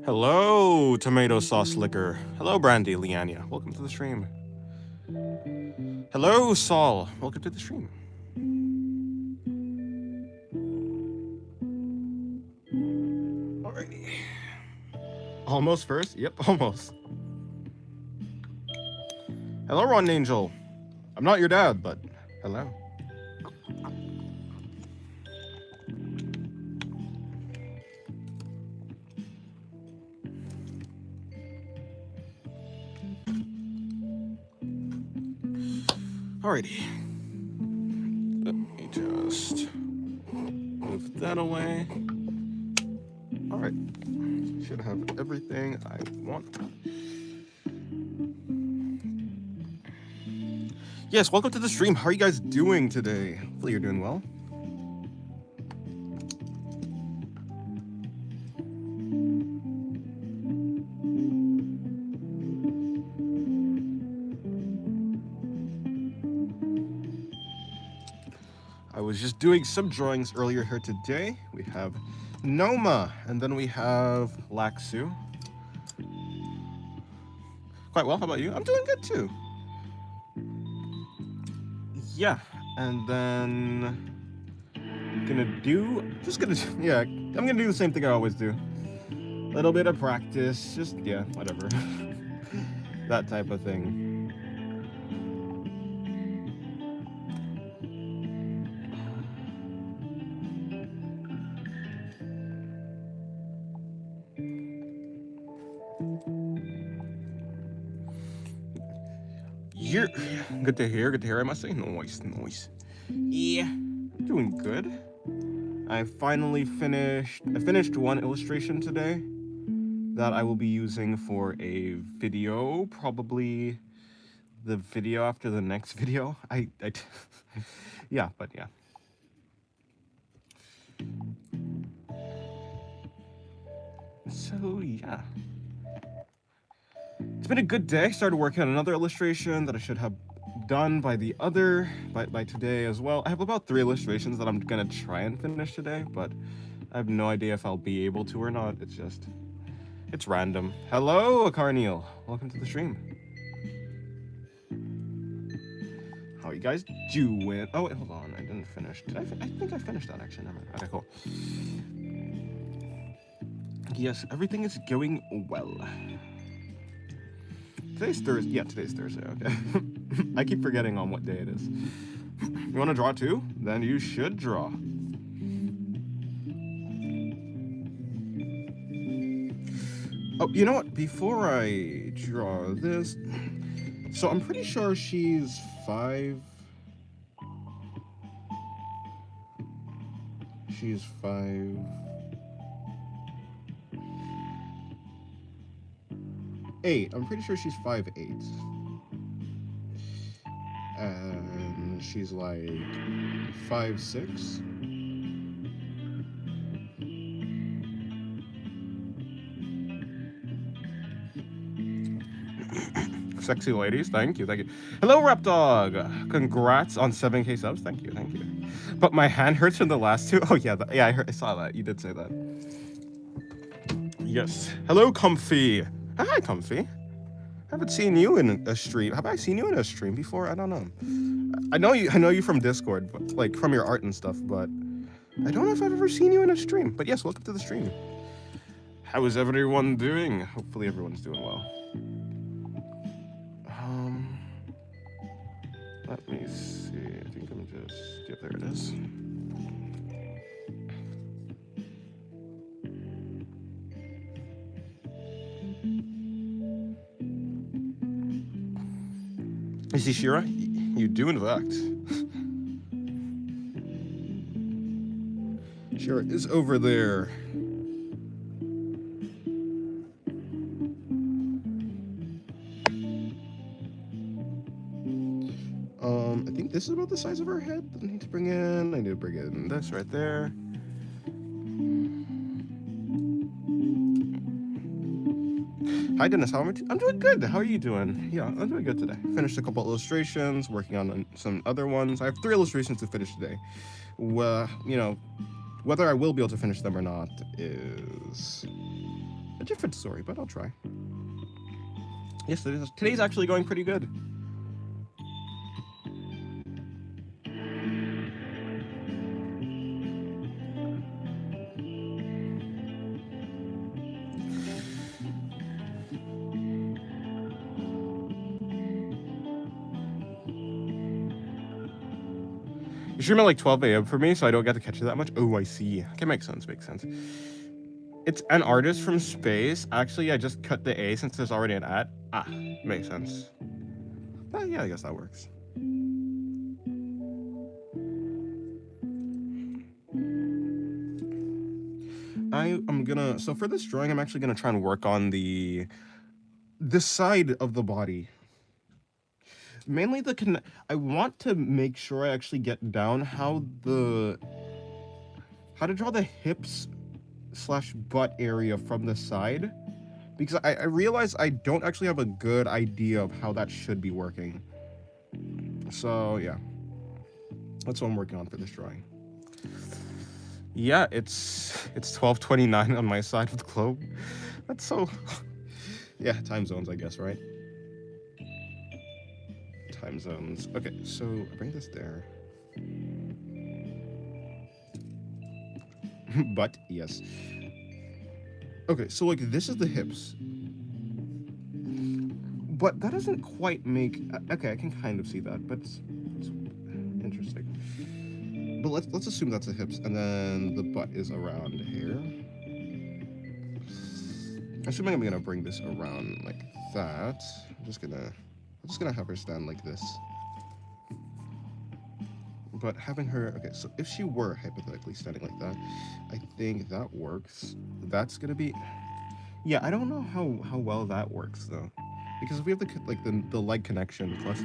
Hello, tomato sauce liquor. Hello, Brandy Liania. Welcome to the stream. Hello, Saul. Welcome to the stream. Alrighty. Almost first? Yep, almost. Hello, Ron Angel. I'm not your dad, but hello. Alrighty. Let me just move that away. Alright. Should have everything I want. Yes, welcome to the stream. How are you guys doing today? Hopefully you're doing well. I was just doing some drawings earlier here today. We have Noma, and then we have Laxu. Quite well, how about you? I'm doing good too. Yeah, and then I'm gonna do the same thing I always do. Little bit of practice, just, yeah, whatever. That type of thing. You're good to hear, I must say. Noise. Yeah, doing good. I finished one illustration today that I will be using for a video, probably the video after the next video. Yeah, but yeah. So yeah. It's been a good day. Started working on another illustration that I should have done by today as well. I have about 3 illustrations that I'm gonna try and finish today, but I have no idea if I'll be able to or not. It's random. Hello, Carneal. Welcome to the stream. How are you guys doing? Oh wait, hold on. I didn't finish. I think I finished that actually. Never mind. Okay, cool. Yes, everything is going well. Today's Thursday. Yeah, today's Thursday. Okay. I keep forgetting on what day it is. You want to draw too? Then you should draw. Oh, you know what? Before I draw this, so I'm pretty sure she's 5. She's 5. Eight. I'm pretty sure she's 5'8". And she's like 5'6". Sexy ladies, thank you. Hello, Repdog. Congrats on 7K subs. Thank you. But my hand hurts from the last 2. Oh yeah, I saw that. You did say that. Yes. Hello, Comfy. Hi, Comfy. Haven't seen you in a stream. Have I seen you in a stream before? I don't know. I know you from Discord, but, like from your art and stuff, but I don't know if I've ever seen you in a stream. But yes, welcome to the stream. How is everyone doing? Hopefully everyone's doing well. Let me see. I think I'm just... Yep, there it is. You see, Shira? You do, in fact. Shira is over there. I think this is about the size of her head. I need to bring in this right there. Hi, Dennis. How am I? I'm doing good. How are you doing? Yeah, I'm doing good today. Finished a couple illustrations, working on some other ones. I have 3 illustrations to finish today. Well, you know, whether I will be able to finish them or not is A different story, but I'll try. Yes, it is. Today's actually going pretty good. You stream at like 12 a.m. for me, so I don't get to catch it that much. Oh, I see. Okay, makes sense, makes sense. It's an artist from space. Actually, I just cut the A since there's already an at. Ah, makes sense. Yeah, I guess that works. I'm gonna, so for this drawing, I'm actually gonna try and work on this side of the body. Mainly I want to make sure I actually get down how to draw the hips / butt area from the side, because I realize I don't actually have a good idea of how that should be working. So yeah, that's what I'm working on for this drawing. Yeah, it's 12:29 on my side of the globe. That's so yeah, time zones, I guess, right? Time zones. Okay, so I bring this there. But yes. Okay, so like this is the hips. But that doesn't quite make okay, I can kind of see that, but it's interesting. But let's assume that's the hips, and then the butt is around here. Assuming I'm gonna bring this around like that. I'm just gonna have her stand like this. But having her, okay, so if she were hypothetically standing like that, I think that works. That's gonna be, yeah, I don't know how well that works though, because if we have the leg connection plus,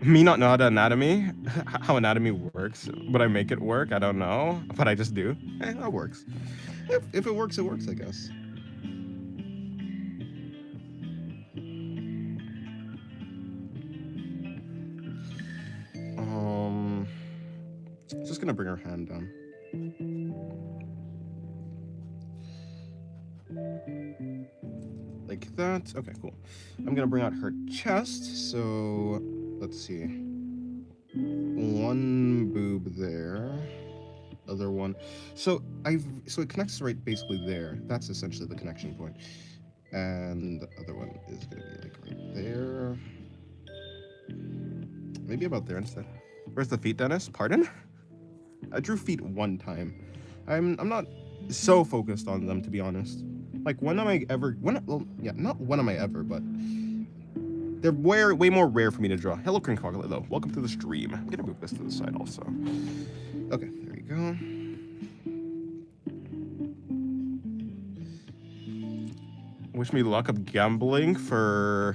me not know how to anatomy, how anatomy works, but I make it work. I don't know, but I just do. That works. If it works, it works, I guess. Just gonna bring her hand down. Like that. Okay, cool. I'm gonna bring out her chest. So let's see. One boob there. Other one. So it connects right basically there. That's essentially the connection point. And the other one is gonna be like right there. Maybe about there instead. Where's the feet, Dennis? Pardon? I drew feet one time. I'm not so focused on them, to be honest. Like, when am I ever? Well, yeah, not when am I ever, but they're way more rare for me to draw. Hello, Crinkoglet, though. Welcome to the stream. I'm gonna move this to the side also. Okay, there we go. Wish me luck of gambling for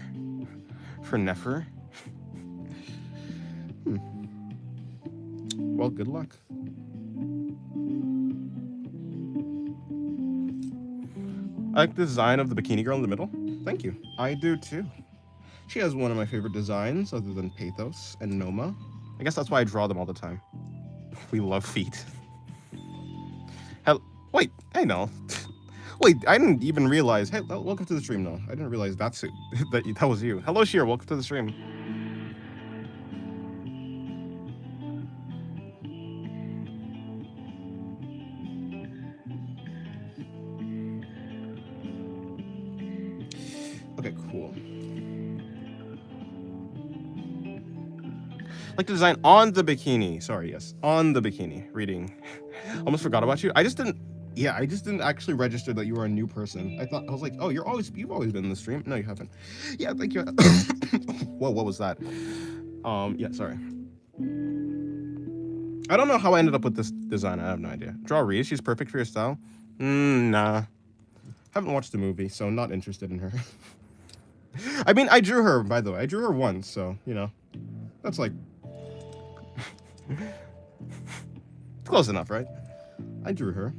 Nefer. Well, good luck. I like the design of the bikini girl in the middle. Thank you. I do too. She has one of my favorite designs other than Pathos and Noma. I guess that's why I draw them all the time. We love feet. Wait, I know. Wait, I didn't even realize. Hey, welcome to the stream, though. I didn't realize that's it. that was you. Hello, Sheer. Welcome to the stream. Okay, cool. Like the design on the bikini. Sorry, yes, on the bikini. Reading. Almost forgot about you. I just didn't actually register that you were a new person. I was like, oh, you've always been in the stream. No, you haven't. Yeah, thank you. Whoa, what was that? Yeah, sorry. I don't know how I ended up with this design. I have no idea. Draw Reese. She's perfect for your style. Nah. Haven't watched the movie, so not interested in her. I mean, I drew her, by the way. I drew her once, so, you know. That's like... close enough, right? I drew her.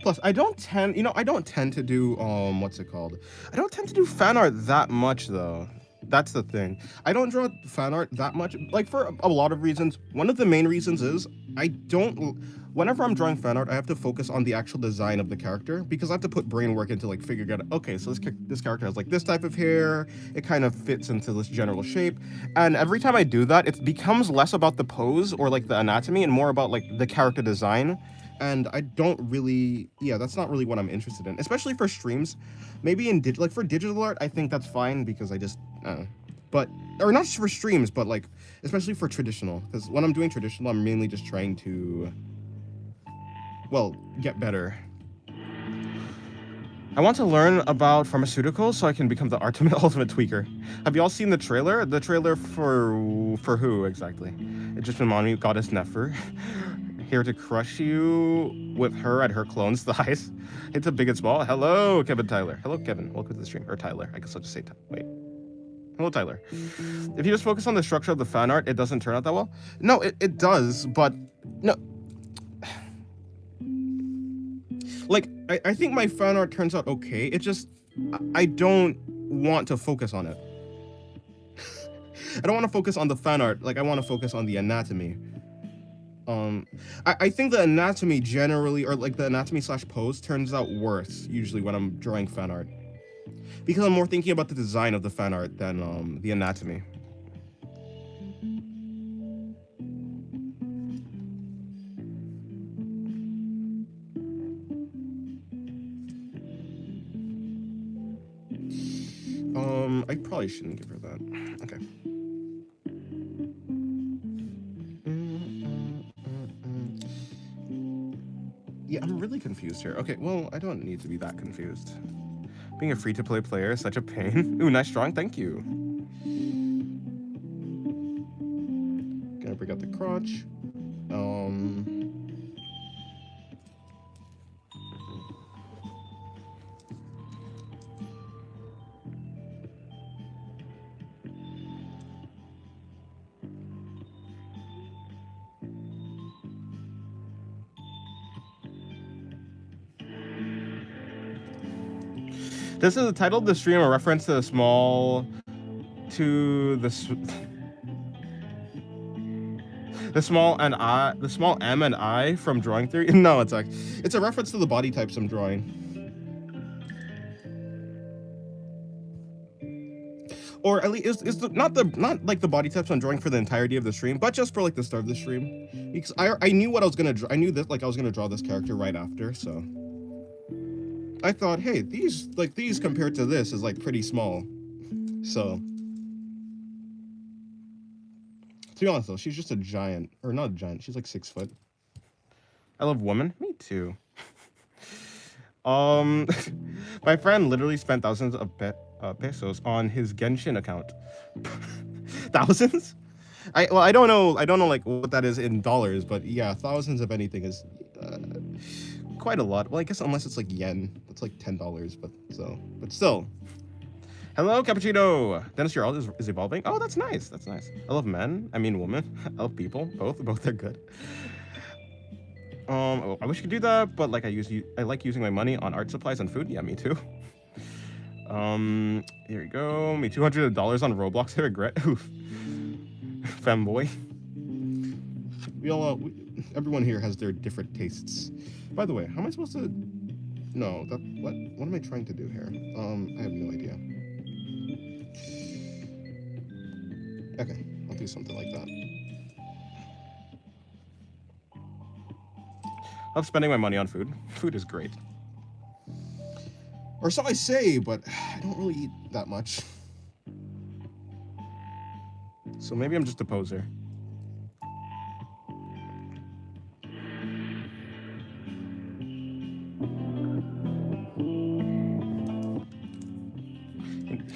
Plus, I don't tend, I don't tend to do what's it called? I don't tend to do fan art that much though. That's the thing. I don't draw fan art that much, like for a lot of reasons. One of the main reasons is I don't. Whenever I'm drawing fan art, I have to focus on the actual design of the character because I have to put brain work into like figuring out. Okay, so this character has like this type of hair. It kind of fits into this general shape, and every time I do that, it becomes less about the pose or like the anatomy and more about like the character design. And I don't really, yeah, that's not really what I'm interested in, especially for streams. Maybe in like for digital art, I think that's fine because I just, but or not just for streams, but like especially for traditional, because when I'm doing traditional, I'm mainly just trying to, well, get better. I want to learn about pharmaceuticals so I can become the ultimate tweaker. Have y'all seen the trailer? The trailer for who exactly? It just reminded me of Goddess Nefer. Here to crush you with her at her clone's thighs. It's a big and small. Hello, Kevin Tyler. Hello, Kevin. Welcome to the stream. Or Tyler. I guess I'll just say wait. Hello, Tyler. If you just focus on the structure of the fan art, it doesn't turn out that well. No, it does, but no. Like, I think my fan art turns out okay. It just, I don't want to focus on it. I don't want to focus on the fan art. Like, I want to focus on the anatomy. I think the anatomy generally, or like the anatomy / pose turns out worse usually when I'm drawing fan art. Because I'm more thinking about the design of the fan art than the anatomy. I probably shouldn't give her that. Okay. Yeah, I'm really confused here. Okay, well, I don't need to be that confused. Being a free-to-play player is such a pain. Ooh, nice drawing, thank you. Gonna bring out the crotch. This is the title of the stream, a reference to the small M and I from drawing theory. No, it's a reference to the body types I'm drawing. Or at least it's not like the body types I'm drawing for the entirety of the stream, but just for like the start of the stream. Because I knew what I was gonna draw. I knew that like I was gonna draw this character right after, so I thought, hey, these compared to this is like pretty small. So to be honest though, she's just a giant, or not a giant, she's like 6 foot. I love women. Me too. My friend literally spent thousands of pesos on his Genshin account. Thousands? I don't know like what that is in dollars, but yeah, thousands of anything is quite a lot. Well, I guess unless it's like yen, that's like $10, but still. Hello, Cappuccino. Dennis, your art is evolving. Oh, that's nice. That's nice. I love men. I mean, women. I love people. Both are good. I wish I could do that, but like I like using my money on art supplies and food. Yeah, me too. Here we go. Me $200 on Roblox. I regret. Oof. Femboy. Everyone here has their different tastes. By the way, how am I supposed to? No, what am I trying to do here? I have no idea. Okay, I'll do something like that. I love spending my money on food. Food is great. Or so I say, but I don't really eat that much. So maybe I'm just a poser.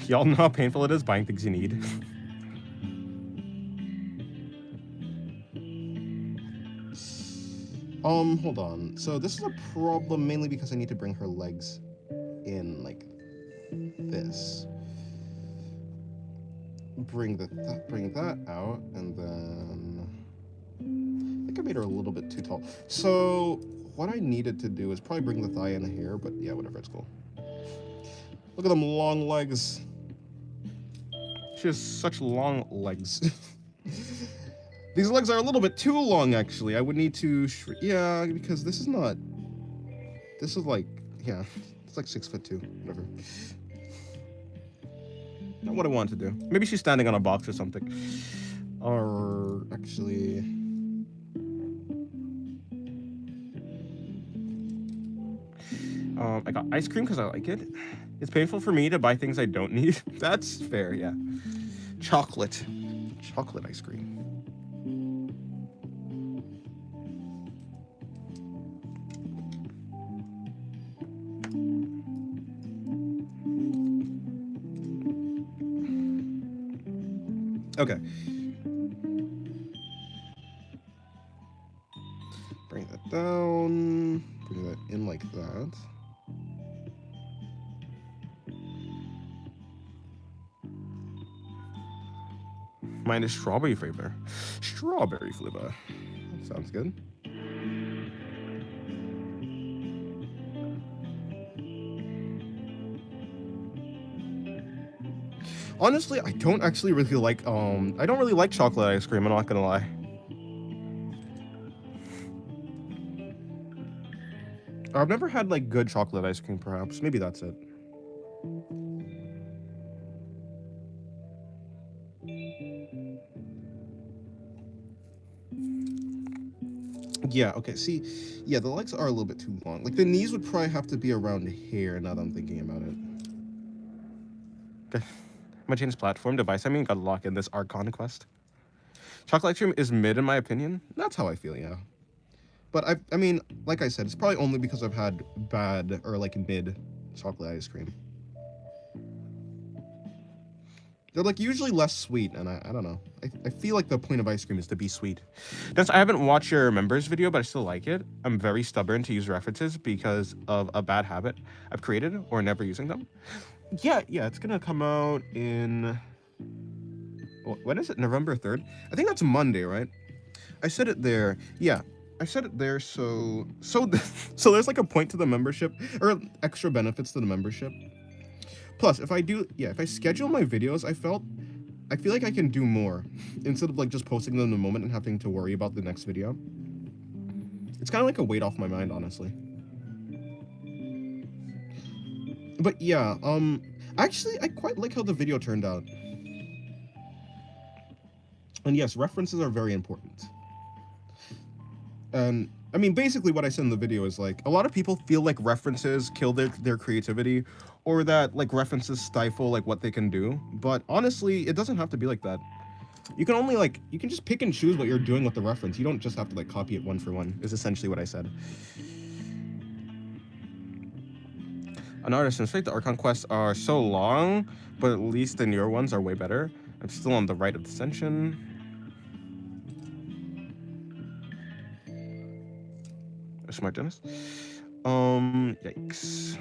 Y'all know how painful it is buying things you need. Hold on. So this is a problem mainly because I need to bring her legs in like this. Bring that out, and then I think I made her a little bit too tall. So what I needed to do is probably bring the thigh in here, but yeah, whatever, it's cool. Look at them long legs. She has such long legs. These legs are a little bit too long, actually. I would need to yeah, because this is not... This is like... Yeah, it's like 6'2", whatever. Not what I want to do. Maybe she's standing on a box or something. Or actually... I got ice cream because I like it. It's painful for me to buy things I don't need. That's fair, yeah. Chocolate. Chocolate ice cream. Okay. Bring that down. Bring that in like that. Mine is strawberry flavor. Strawberry flavor. That sounds good. Honestly, I don't actually really like, I don't really like chocolate ice cream, I'm not gonna lie. I've never had, like, good chocolate ice cream, perhaps. Maybe that's it. Yeah, okay, see, yeah, the legs are a little bit too long. Like, the knees would probably have to be around here, now that I'm thinking about it. Okay. I'm gonna change this platform device. I mean, gotta lock in this Archon quest. Chocolate ice cream is mid, in my opinion. That's how I feel, yeah. But I mean, like I said, it's probably only because I've had bad or like mid chocolate ice cream. They're like usually less sweet, and I don't know. I feel like the point of ice cream is to be sweet. I haven't watched your members video, but I still like it. I'm very stubborn to use references because of a bad habit I've created or never using them. Yeah, it's gonna come out in... When is it? November 3rd? I think that's Monday, right? I said it there. Yeah, I said it there, so there's like a point to the membership, or extra benefits to the membership. Plus, if I schedule my videos, I feel like I can do more instead of like just posting them in the moment and having to worry about the next video. It's kind of like a weight off my mind, honestly. But yeah, actually, I quite like how the video turned out. And yes, references are very important. And I mean, basically what I said in the video is like, a lot of people feel like references kill their creativity, or that like references stifle like what they can do. But honestly, it doesn't have to be like that. You can only like, you can just pick and choose what you're doing with the reference. You don't just have to like copy it one for one, is essentially what I said. An artist in fact, the Archon quests are so long, but at least the newer ones are way better. I'm still on the right of Ascension. Smart Dennis. Yikes.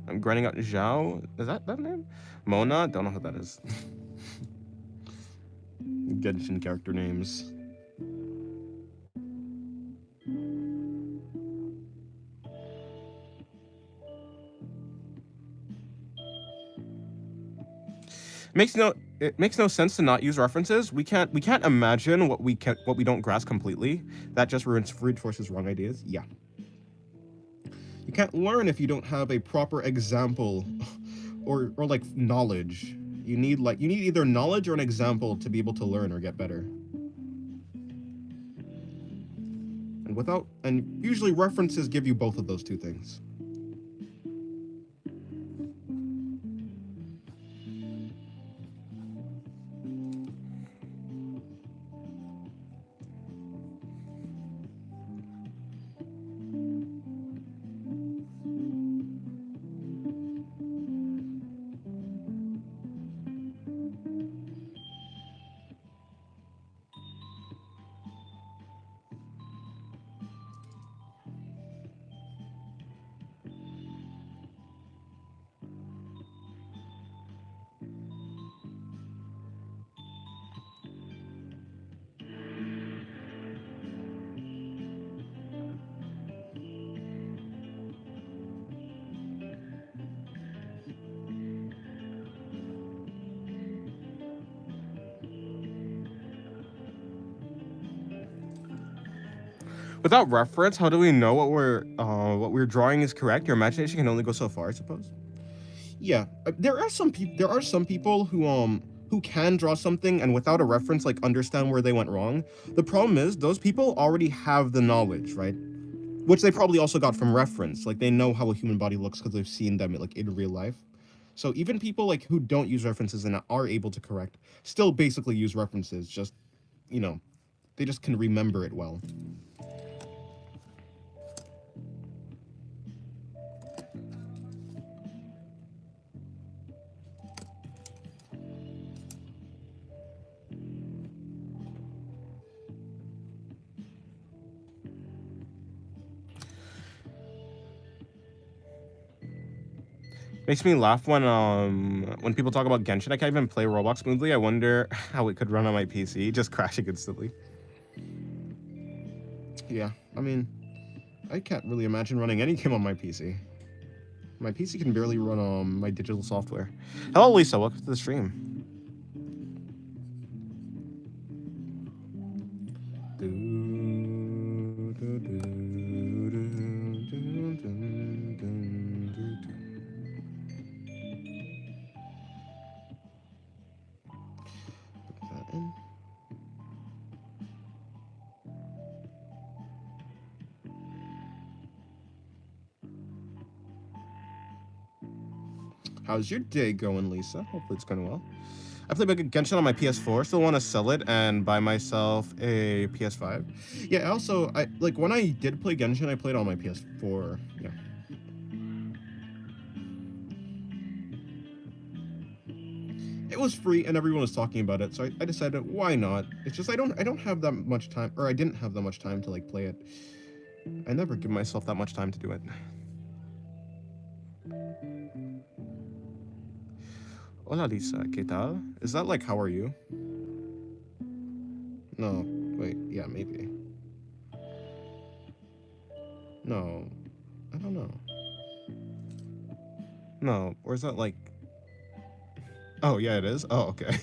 I'm grinding out Zhao. Is that name? Mona? Don't know who that is. Genshin character names. It makes no sense to not use references. We can't imagine what we don't grasp completely. That just reinforces wrong ideas. Yeah. You can't learn if you don't have a proper example or like knowledge. You need either knowledge or an example to be able to learn or get better. And usually references give you both of those two things. Without reference, how do we know what we're drawing is correct? Your imagination can only go so far, I suppose. Yeah, there are some people. There are some people who can draw something and without a reference, like understand where they went wrong. The problem is those people already have the knowledge, right? Which they probably also got from reference. Like they know how a human body looks because they've seen them like in real life. So even people like who don't use references and are able to correct still basically use references. Just you know, they just can remember it well. Makes me laugh when people talk about Genshin. I can't even play Roblox smoothly. I wonder how it could run on my PC, just crashing instantly. Yeah, I mean, I can't really imagine running any game on my PC. My PC can barely run my digital software. Hello, Lisa. Welcome to the stream. How's your day going, Lisa? Hopefully it's going well. I play Genshin on my PS4. Still want to sell it and buy myself a PS5. Yeah. Also, I like when I did play Genshin, I played on my PS4. Yeah. It was free and everyone was talking about it, so I decided why not. It's just I don't have that much time, or I didn't have that much time to like play it. I never give myself that much time to do it. Hola Lisa, ¿qué tal? Is that like how are you? No, wait, yeah, maybe. No, I don't know. No, or is that like? Oh yeah, it is. Oh okay.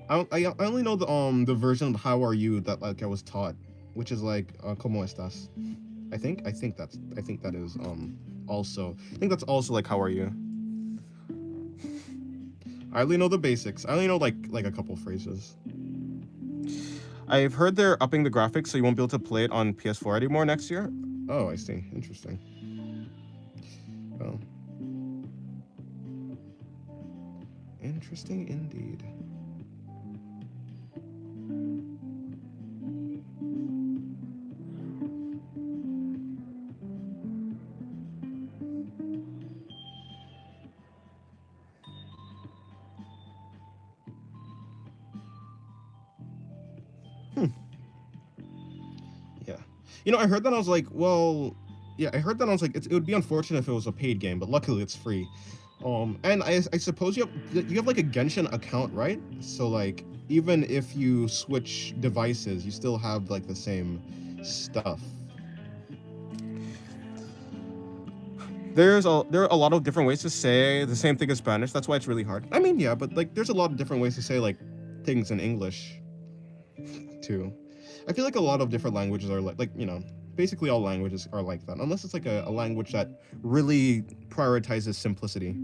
I only know the version of how are you that like I was taught, which is like ¿Cómo estás? I think that is also I think that's also like how are you. I only know the basics. I only know like a couple phrases. I've heard they're upping the graphics so you won't be able to play it on PS4 anymore next year. Oh, I see. Interesting. Oh. Interesting indeed. Yeah. You know, I heard that I was like, well, yeah, I heard that I was like, it would be unfortunate if it was a paid game, but luckily it's free. And I suppose you have like a Genshin account, right? So like, even if you switch devices, you still have like the same stuff. There are a lot of different ways to say the same thing in Spanish. That's why it's really hard. I mean, yeah, but like, there's a lot of different ways to say like things in English too. I feel like a lot of different languages are like you know, basically all languages are like that, unless it's like a language that really prioritizes simplicity.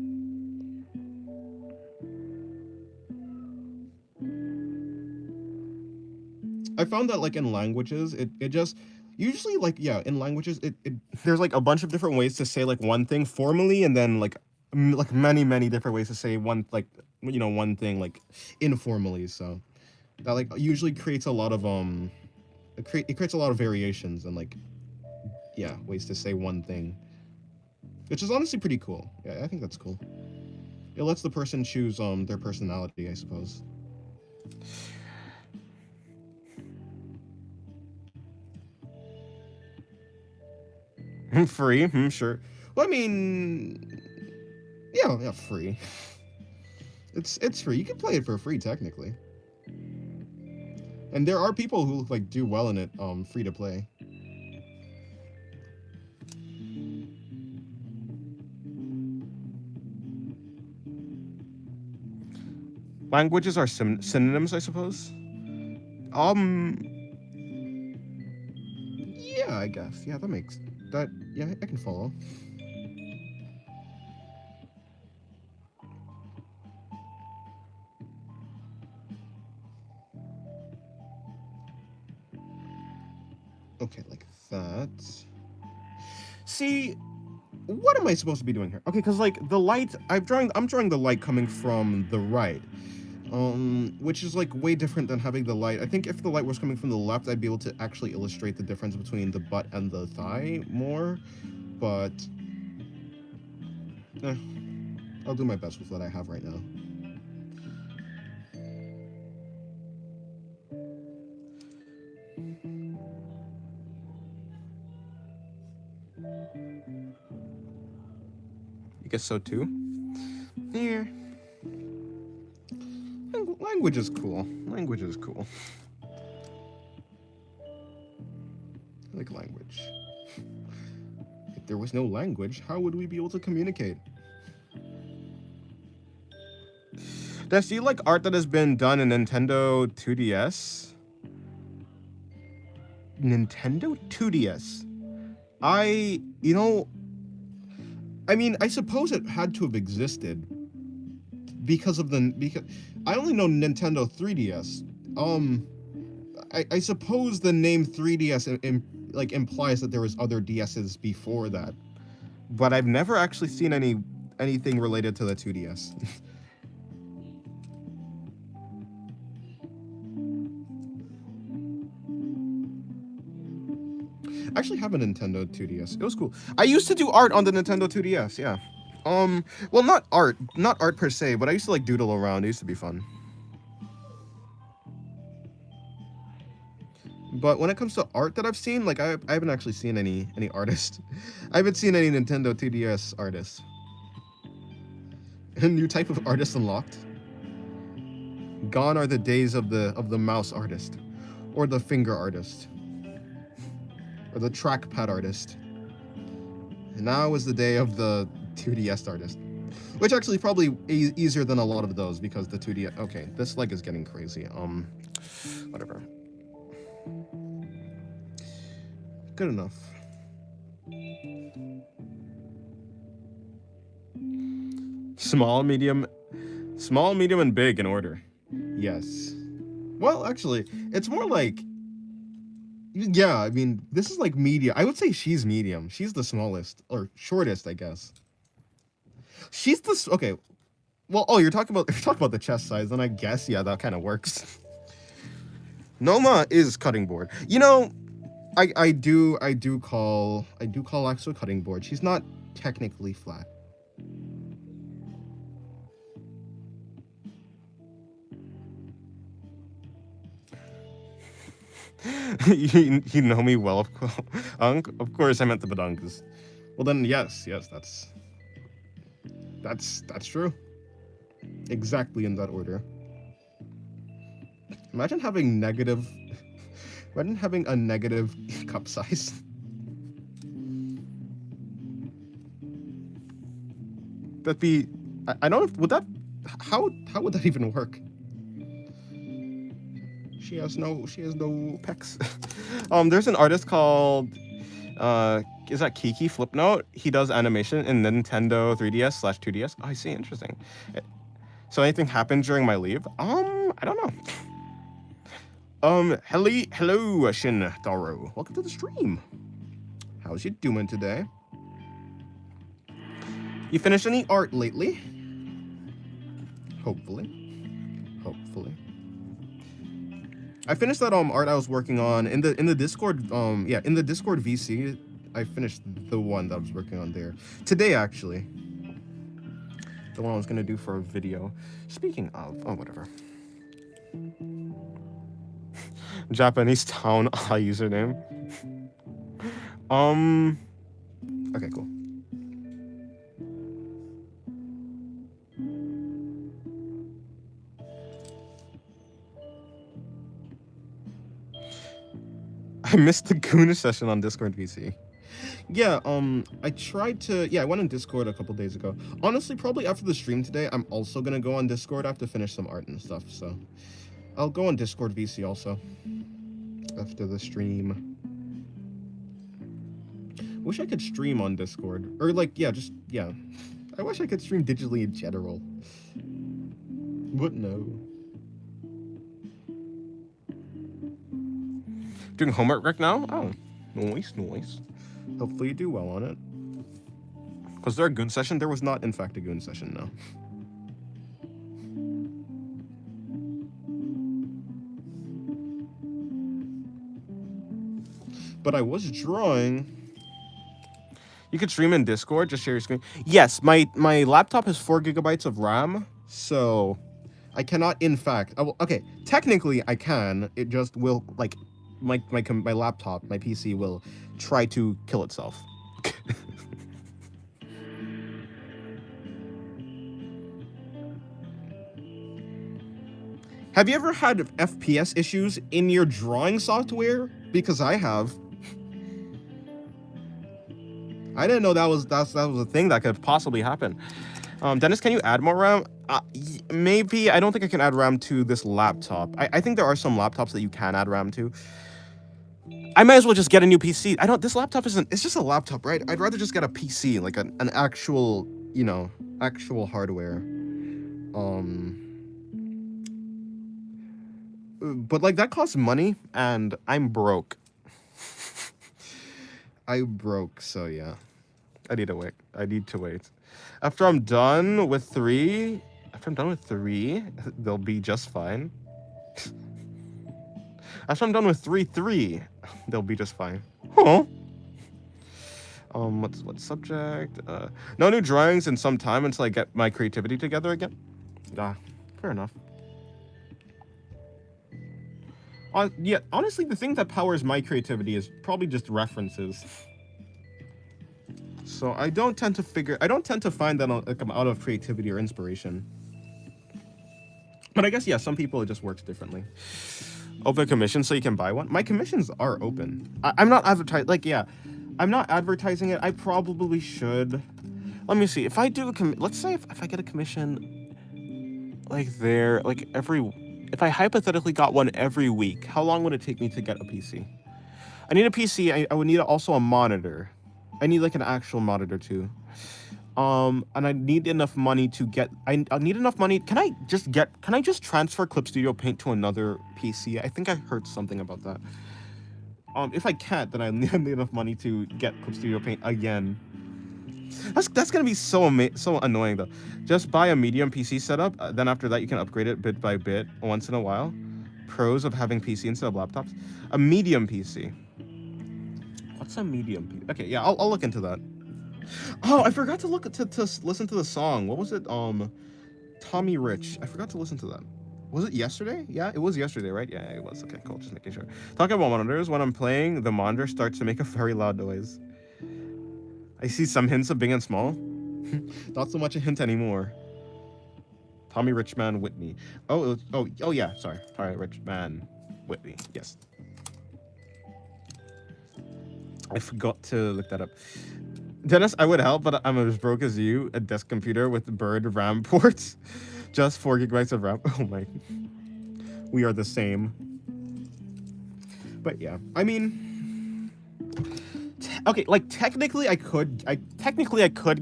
I found that like in languages, it just usually like yeah, in languages it there's like a bunch of different ways to say like one thing formally, and then like like many different ways to say one like you know one thing like informally. So that like usually creates a lot of it creates a lot of variations and like yeah ways to say one thing, which is honestly pretty cool. Yeah, I think that's cool. It lets the person choose their personality, I suppose. Free, sure. Well, I mean, yeah, free. It's free. You can play it for free technically, and there are people who like do well in it free to play. Languages are synonyms, I suppose. Um, Yeah, I guess. Yeah, that makes that. Yeah, I can follow. Okay, like that. See, what am I supposed to be doing here? Okay, because like the light, I'm drawing the light coming from the right, which is like way different than having the light. I think if the light was coming from the left, I'd be able to actually illustrate the difference between the butt and the thigh more, but eh, I'll do my best with what I have right now. You guess so too? Yeah. Language is cool. Language is cool. I like language. If there was no language, how would we be able to communicate? Do I see like art that has been done in Nintendo 2DS? Nintendo 2DS. I mean, I suppose it had to have existed because I only know Nintendo 3DS. I suppose the name 3DS implies that there was other DSs before that, but I've never actually seen anything related to the 2DS. I actually have a Nintendo 2DS. It was cool. I used to do art on the Nintendo 2DS, yeah. Well, not art per se, but I used to like doodle around. It used to be fun. But when it comes to art that I've seen, like I haven't actually seen any artists. I haven't seen any Nintendo 2DS artists. A new type of artist unlocked. Gone are the days of the mouse artist, or the finger artist, or the trackpad artist. And now is the day of the 2DS artist, which actually probably easier than a lot of those because the 2DS. Okay, this leg is getting crazy. Whatever. Good enough. Small, medium, and big in order. Yes. Well, actually, it's more like, yeah, I mean, this is like medium. I would say she's medium. She's the smallest, or shortest, I guess. She's the, okay. Well, oh, you're talking about the chest size, then I guess, yeah, that kind of works. Noma is cutting board. You know, I do call Axel cutting board. She's not technically flat. you know me well, of course I meant the badunkas. Well then, yes, that's true. Exactly in that order. Imagine having a negative cup size. That'd be, I don't, would that, how would that even work? She has no pecs. There's an artist called, is that Kiki Flipnote? He does animation in Nintendo 3DS/2DS. Oh, I see, interesting. So anything happened during my leave? I don't know. Hello, Shintaro. Welcome to the stream. How's you doing today? You finished any art lately? Hopefully. I finished that art I was working on in the Discord. In the Discord VC. I finished the one that I was working on there today, actually. The one I was gonna do for a video. Speaking of, oh whatever. Japanese town username. Okay, cool. I missed the Guna session on Discord VC. Yeah, I tried to, I went on Discord a couple days ago. Honestly, probably after the stream today, I'm also gonna go on Discord. I have to finish some art and stuff, so I'll go on Discord VC also after the stream. Wish I could stream on Discord. Or like, yeah, just, yeah. I wish I could stream digitally in general. But no. Doing homework right now? Oh, nice. Hopefully you do well on it. Was there a goon session? There was not, in fact, a goon session, no. But I was drawing. You could stream in Discord, just share your screen. Yes, my laptop has 4 GB of RAM, so I cannot, in fact. Okay, technically I can. It just will, like, my laptop, my PC will try to kill itself. Have you ever had FPS issues in your drawing software? Because I have. I didn't know that was a thing that could possibly happen. Dennis, can you add more RAM? Maybe. I don't think I can add RAM to this laptop. I think there are some laptops that you can add RAM to. I might as well just get a new PC. This laptop isn't, it's just a laptop, right? I'd rather just get a PC, like an actual, you know, actual hardware. But like that costs money and I'm broke. I'm broke, so yeah. I need to wait. After I'm done with 3, they'll be just fine. After I'm done with 3, they'll be just fine. Huh? What subject? No new drawings in some time until I get my creativity together again. Fair enough. Yeah, honestly, the thing that powers my creativity is probably just references. So I don't tend to find that I'm out of creativity or inspiration. But I guess, yeah, some people it just works differently. Open commission so you can buy one. My commissions are open. I'm not advertising. Like, yeah, I'm not advertising it. I probably should. Let me see. If I do let's say if I get a commission like there, like if I hypothetically got one every week, how long would it take me to get a PC? I need a PC. I would need also a monitor. I need like an actual monitor too. And I need enough money to get. I need enough money. Can I just transfer Clip Studio Paint to another PC? I think I heard something about that. If I can't, then I need enough money to get Clip Studio Paint again. That's gonna be so annoying though. Just buy a medium PC setup. Then after that, you can upgrade it bit by bit once in a while. Pros of having PC instead of laptops. A medium PC. What's a medium PC? Okay, yeah, I'll look into that. Oh, I forgot to listen to the song. What was it? Tommy Rich. I forgot to listen to that. Was it yesterday? Yeah, it was yesterday, right? Yeah, it was. Okay, cool. Just making sure. Talking about monitors, when I'm playing, the monitor starts to make a very loud noise. I see some hints of big and small. Not so much a hint anymore. Tommy Richman Whitney. Oh yeah. Sorry, Richman Whitney. Yes. I forgot to look that up. Dennis, I would help, but I'm as broke as you. A desk computer with bird RAM ports. Just 4 GB of RAM. Oh my. We are the same. But yeah, I mean, okay, like technically I could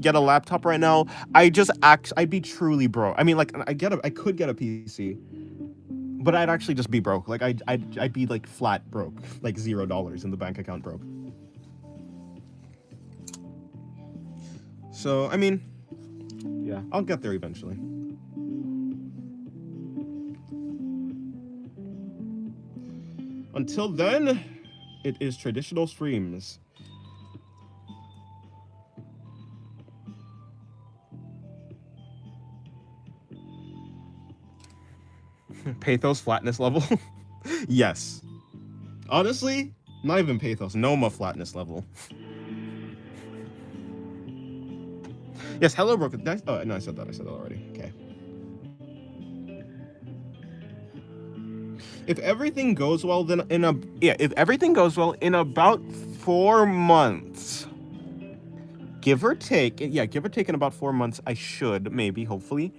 get a laptop right now. I'd be truly broke. I mean, like I could get a PC, but I'd actually just be broke. Like I'd be like flat broke, like $0 in the bank account broke. So, I mean, yeah, I'll get there eventually. Until then, it is traditional streams. Pathos flatness level? Yes. Honestly, not even Pathos, Noma flatness level. Yes, hello, broken. Oh, no, I said that already. Okay. If everything goes well, then if everything goes well, in about 4 months, give or take in about 4 months, I should maybe, hopefully,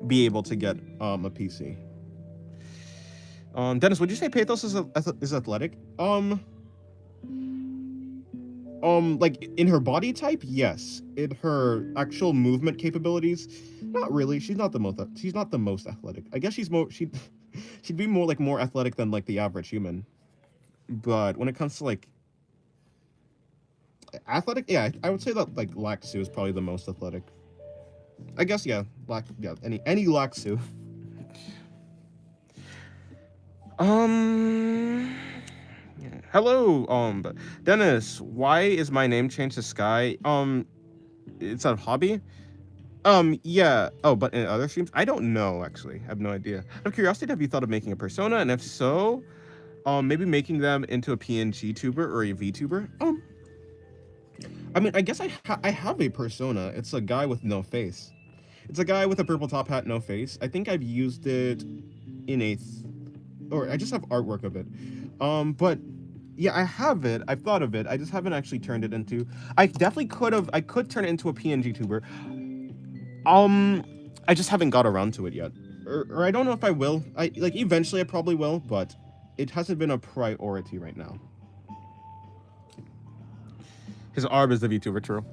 be able to get a PC. Dennis, would you say Pathos is athletic? Like in her body type, yes. In her actual movement capabilities, not really. She's not the most. She's not the most athletic. I guess she's more. She'd be more like more athletic than like the average human. But when it comes to like athletic, yeah, I would say that like Laxu is probably the most athletic. I guess yeah, any Laxu. Hello, Dennis. Why is my name changed to Sky? It's a hobby. Yeah. Oh, but in other streams, I don't know. Actually, I have no idea. Out of curiosity, have you thought of making a persona? And if so, maybe making them into a PNG tuber or a VTuber. I mean, I guess I have a persona. It's a guy with no face. It's a guy with a purple top hat, no face. I think I've used it in or I just have artwork of it. But yeah, I have it. I've thought of it. I just haven't actually turned it into. I definitely could have. I could turn it into a PNG tuber. I just haven't got around to it yet, or I don't know if I will. Like eventually I probably will, but it hasn't been a priority right now. His arm is the VTuber, true.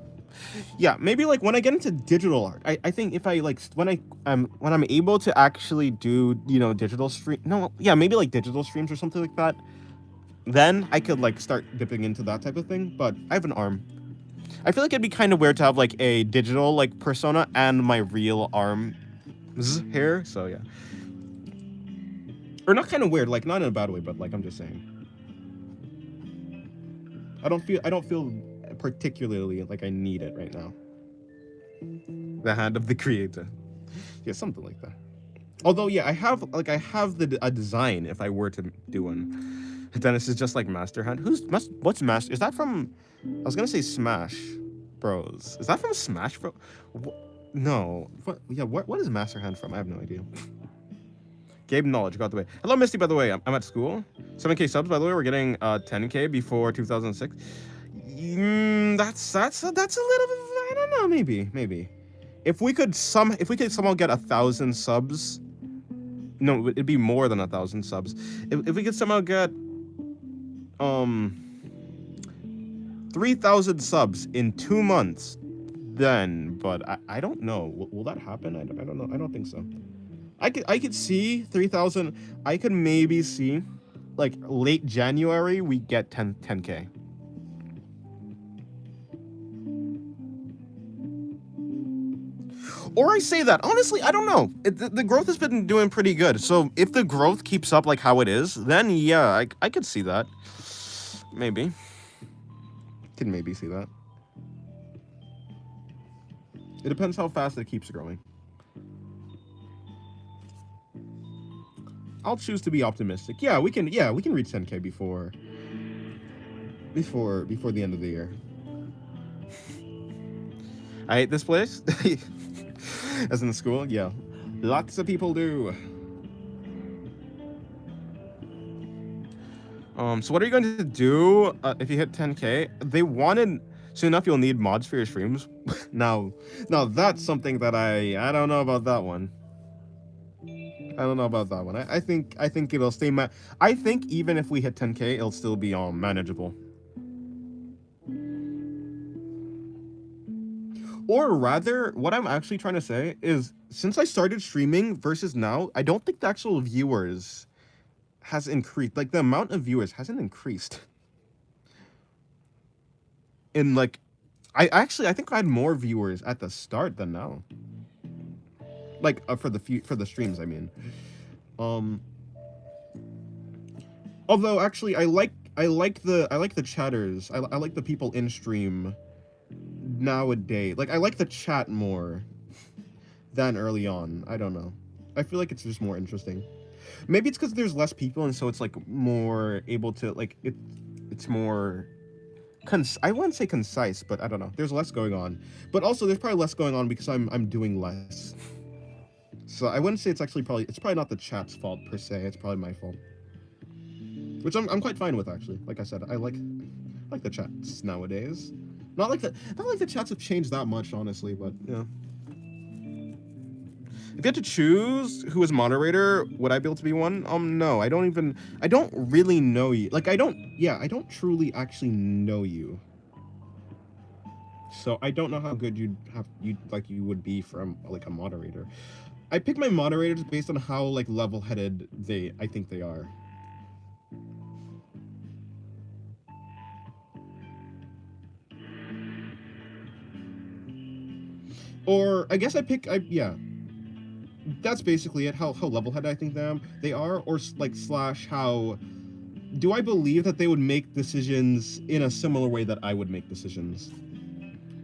Yeah, maybe like when I get into digital art, I think if I like when I'm able to actually do, you know, digital stream, no, yeah, maybe like digital streams or something like that, then I could like start dipping into that type of thing. But I have an arm. I feel like it'd be kind of weird to have like a digital like persona and my real arm hair. So yeah, or not kind of weird, like not in a bad way, but like I'm just saying. I don't feel particularly like I need it right now. The hand of the creator. Yeah, something like that. Although yeah, I have a design if I were to do one. Dennis is just like Master Hand. What's Master? Is that from? I was gonna say Smash Bros. Is that from Smash Bros? No. What is Master Hand from? I have no idea. Gabe Knowledge got the way. Hello, Misty. By the way, I'm at school. 7K subs. By the way, we're getting 10K before 2006. That's a little bit. I don't know. Maybe. If we could somehow get 1,000 subs. No, it'd be more than 1,000 subs. If we could somehow get 3,000 subs in 2 months, then. But I don't know. Will that happen? I don't know. I don't think so. I could see 3,000. I could maybe see like late January we get 10K. Or I say that honestly, I don't know. The growth has been doing pretty good. So if the growth keeps up like how it is, then yeah, I could see that. Maybe. Can maybe see that. It depends how fast it keeps growing. I'll choose to be optimistic. Yeah, we can reach 10K before the end of the year. I hate this place. As in school, yeah. Lots of people do. So what are you going to do if you hit 10K? They wanted soon enough you'll need mods for your streams. now that's something that I don't know about that one. I don't know about that one. I think it'll stay I think even if we hit 10K, it'll still be manageable. Or rather, what I'm actually trying to say is, since I started streaming versus now, I don't think the actual viewers has increased. Like, the amount of viewers hasn't increased. In, like, I think I had more viewers at the start than now. Like, for the streams, I mean. Although, actually, I like the chatters. I like the people in stream nowadays. Like, I like the chat more than early on. I don't know. I feel like it's just more interesting. Maybe it's because there's less people, and so it's like more able to like it's more I wouldn't say concise, but I don't know. There's less going on, but also there's probably less going on because I'm doing less. So I wouldn't say it's probably not the chat's fault per se. It's probably my fault, which I'm quite fine with actually. Like I said, I like the chats nowadays. Not like the chats have changed that much, honestly, but yeah. If you had to choose who is moderator, would I be able to be one? No, I don't really know you. Like, I don't truly actually know you. So I don't know how good you would be from like a moderator. I pick my moderators based on how like level-headed I think they are. Or I guess yeah. That's basically it. How level-headed I think they are, or like slash how do I believe that they would make decisions in a similar way that I would make decisions?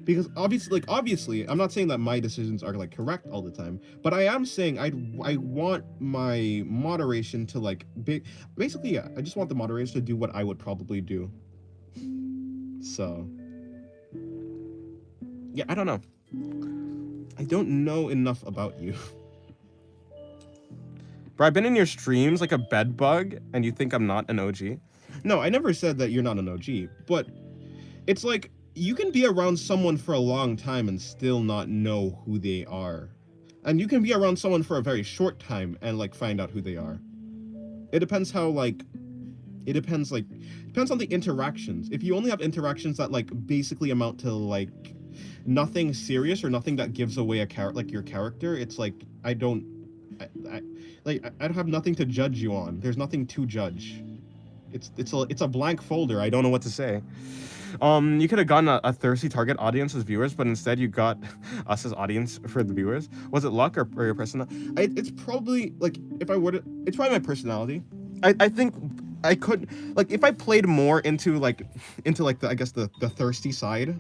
Because obviously, I'm not saying that my decisions are like correct all the time, but I am saying I want my moderation to like basically, yeah, I just want the moderation to do what I would probably do. So yeah, I don't know. I don't know enough about you. Bro, I've been in your streams like a bed bug, and you think I'm not an OG? No, I never said that you're not an OG, but it's like you can be around someone for a long time and still not know who they are. And you can be around someone for a very short time and like find out who they are. It depends depends on the interactions. If you only have interactions that like basically amount to like nothing serious or nothing that gives away your character, it's like I don't have nothing to judge you on. There's nothing to judge. It's a blank folder. I don't know what to say. You could have gotten a thirsty target audience as viewers, but instead you got us as audience for the viewers. Was it luck or your personality? It's probably like if I were to, it's probably my personality. I think I could like if I played more into like the I guess the thirsty side.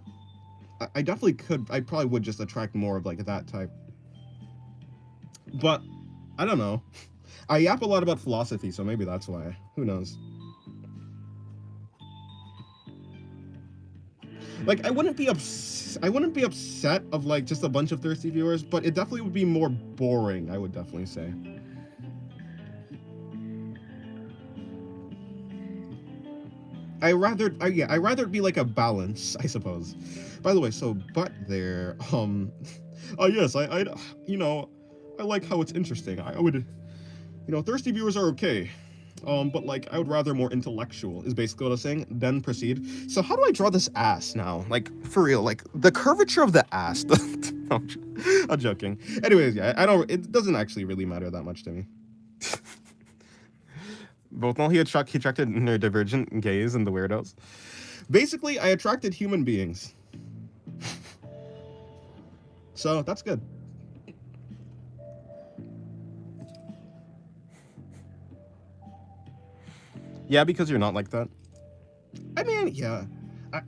I definitely could. I probably would just attract more of like that type. But I don't know. I yap a lot about philosophy, so maybe that's why. Who knows? Like I wouldn't be upset of like just a bunch of thirsty viewers, but it definitely would be more boring, I would definitely say. I rather it be like a balance, I suppose. By the way, so but there, yes, I like how it's interesting. I would, thirsty viewers are okay. But like I would rather more intellectual is basically what I'm saying. Then proceed. So how do I draw this ass now? Like for real, like the curvature of the ass. I'm joking. Anyways, yeah, I don't. It doesn't actually really matter that much to me. Both know he attracted neurodivergent gays and the weirdos. Basically, I attracted human beings. So that's good. Yeah, because you're not like that. I mean, yeah. I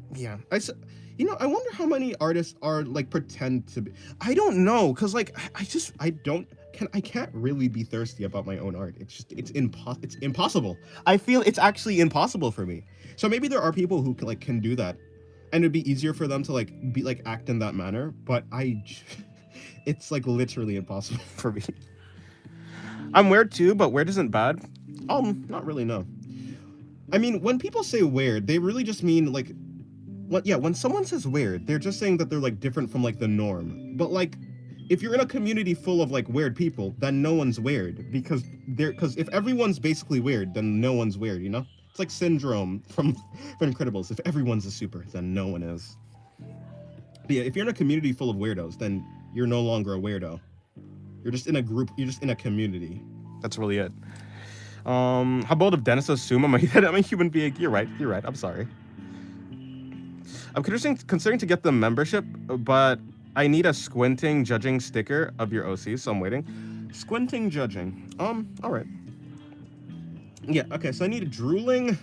wonder how many artists are like pretend to be. I don't know, cause like I can't really be thirsty about my own art. It's impossible. I feel it's actually impossible for me. So maybe there are people who can do that, and it'd be easier for them to act in that manner. But it's like literally impossible for me. I'm weird too, but weird isn't bad. Not really, no. I mean, when people say weird, they really just mean like, when someone says weird, they're just saying that they're like different from like the norm. But like, if you're in a community full of like weird people, then no one's weird because if everyone's basically weird, then no one's weird, you know? It's like Syndrome from Incredibles. If everyone's a super, then no one is. But yeah, if you're in a community full of weirdos, then you're no longer a weirdo. You're just in a group. You're just in a community. That's really it. How about if Dennis assume I'm a human being? You're right. I'm sorry. I'm considering to get the membership, but I need a squinting judging sticker of your OC, so I'm waiting. Squinting judging. All right. Yeah. Okay. So I need a drooling.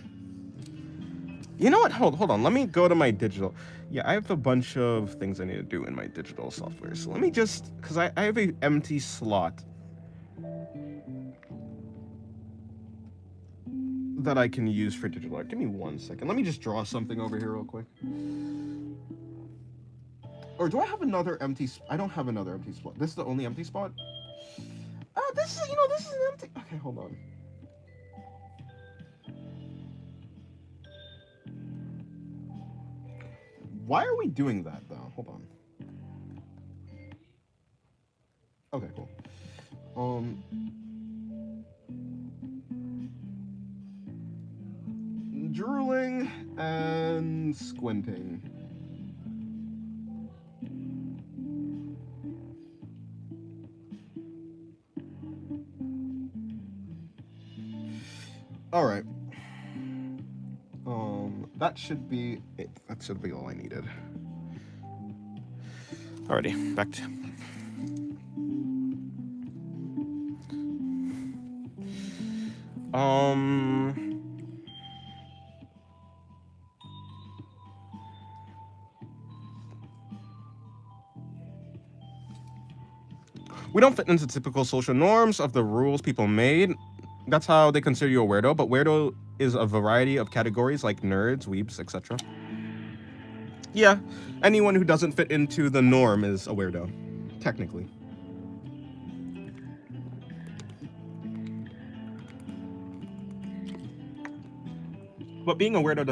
You know what? Hold on. Let me go to my digital. Yeah, I have a bunch of things I need to do in my digital software. So let me just, because I have an empty slot that I can use for digital art. Give me 1 second. Let me just draw something over here real quick. Or do I have another empty spot? I don't have another empty spot. This is the only empty spot? This is an empty. Okay, hold on. Why are we doing that though? Hold on. Okay, cool. Drooling and squinting. All right. That should be it. That should be all I needed. Alrighty, back to. We don't fit into typical social norms of the rules people made. That's how they consider you a weirdo, but weirdo is a variety of categories like nerds, weebs, etc. Yeah, anyone who doesn't fit into the norm is a weirdo, technically. But being a weirdo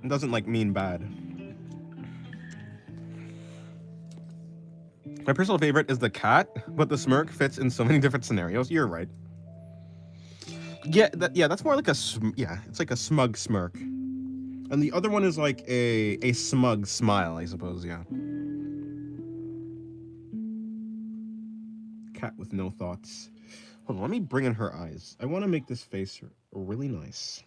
doesn't like mean bad. My personal favorite is the cat, but the smirk fits in so many different scenarios. You're right. Yeah, that's more like it's like a smug smirk. And the other one is like a smug smile, I suppose, yeah. Cat with no thoughts. Hold on, let me bring in her eyes. I want to make this face really nice.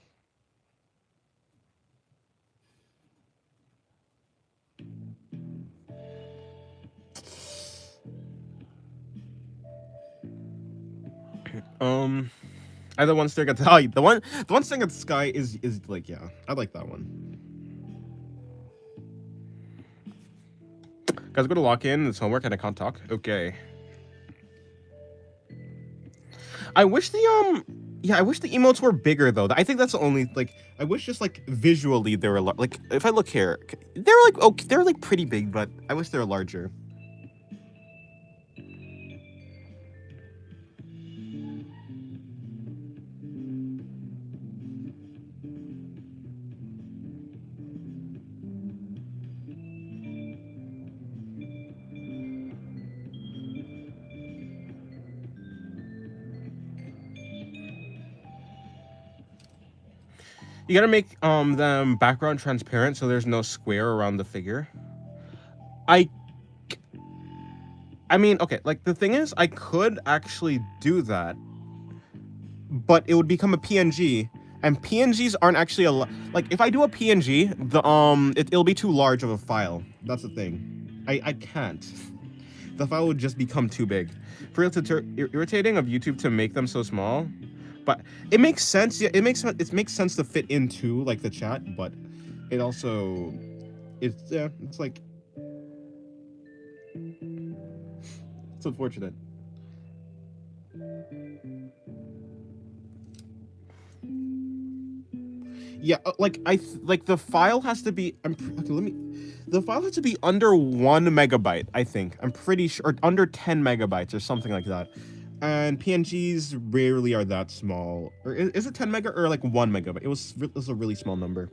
Either one staring at the the one staring at the sky is like, yeah, I like that one. Guys, I'm gonna lock in. It's homework and I can't talk. Okay. I wish the emotes were bigger though. I think that's the only, like, I wish just like visually they were like, if I look here, they're like, okay, they're like pretty big, but I wish they were larger. You gotta make them background transparent so there's no square around the figure. I mean, okay, like the thing is, I could actually do that, but it would become a PNG, and PNGs aren't actually like, if I do a PNG, the it'll be too large of a file. That's the thing. I can't. The file would just become too big. For real, it's irritating of YouTube to make them so small. But it makes sense. Yeah, it makes sense to fit into like the chat, but it also it's like it's unfortunate. Yeah, like the file has to be. Okay, the file has to be under 1 megabyte. I think I'm pretty sure, or under 10 megabytes or something like that. And PNGs rarely are that small. Or is it 10 mega or like 1 megabyte? It was a really small number.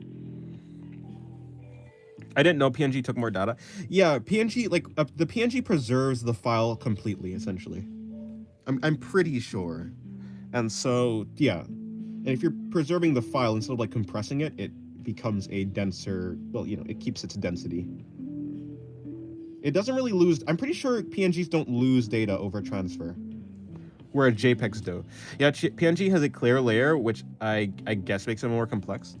I didn't know PNG took more data. Yeah, PNG, like the PNG preserves the file completely, essentially. I'm pretty sure. And so, yeah. And if you're preserving the file instead of like compressing it, it becomes a denser, well, you know, it keeps its density. It doesn't really lose. I'm pretty sure PNGs don't lose data over transfer, where JPEGs do. Yeah, PNG has a clear layer, which I guess makes it more complex.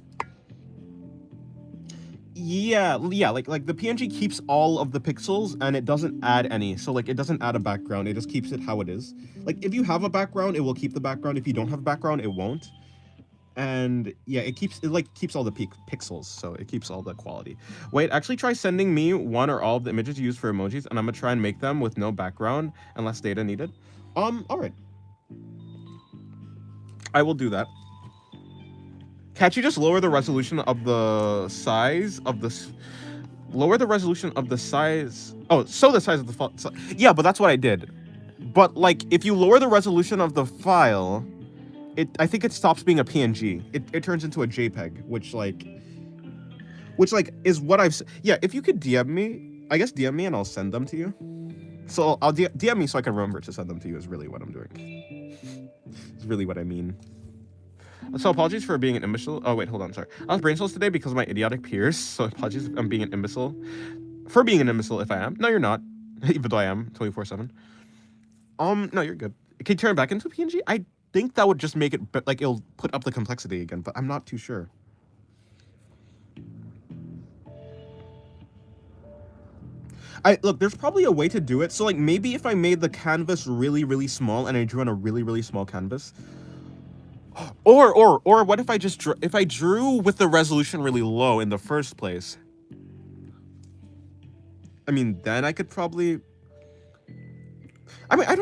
Yeah, like the PNG keeps all of the pixels and it doesn't add any. So like it doesn't add a background, it just keeps it how it is. Like if you have a background, it will keep the background. If you don't have a background, it won't. And yeah, it keeps all the pixels, so it keeps all the quality. Wait, actually try sending me one or all of the images you use for emojis, and I'm gonna try and make them with no background and less data needed. All right. I will do that. Can't you just lower the resolution of the size of this? Lower the resolution of the size. Oh, so the size of the file. Yeah, but that's what I did. But like, if you lower the resolution of the file, I think it stops being a PNG. It turns into a JPEG, which like is what I've. Yeah, if you could DM me, I guess DM me and I'll send them to you. So I'll DM me so I can remember to send them to you. Is really what I'm doing. It's really what I mean. So apologies for being an imbecile. Oh wait, hold on, sorry. I was brain cells today because of my idiotic peers. So apologies if I'm being an imbecile. For being an imbecile, if I am. No, you're not. Even though I am 24/7. No, you're good. Can you turn it back into a PNG? I think that would just make it like it'll put up the complexity again, but I'm not too sure. Look, there's probably a way to do it. So like maybe if I made the canvas really, really small and I drew on a really, really small canvas. Or what if I just drew with the resolution really low in the first place? I mean, then I could probably. I mean, I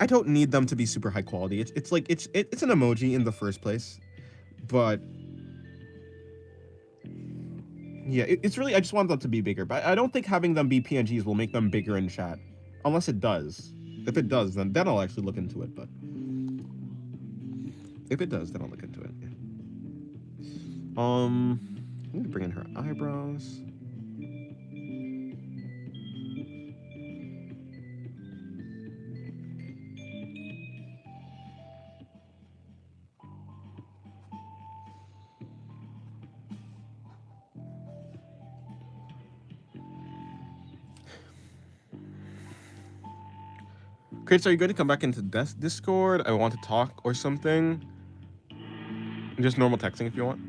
don't need them to be super high quality. It's like it's an emoji in the first place, but yeah, it's really, I just want them to be bigger. But I don't think having them be PNGs will make them bigger in chat, unless it does. If it does, then I'll actually look into it. But if it does, then I'll look into it. I need to bring in her eyebrows. Kratos, are you going to come back into Discord? I want to talk or something. Just normal texting if you want.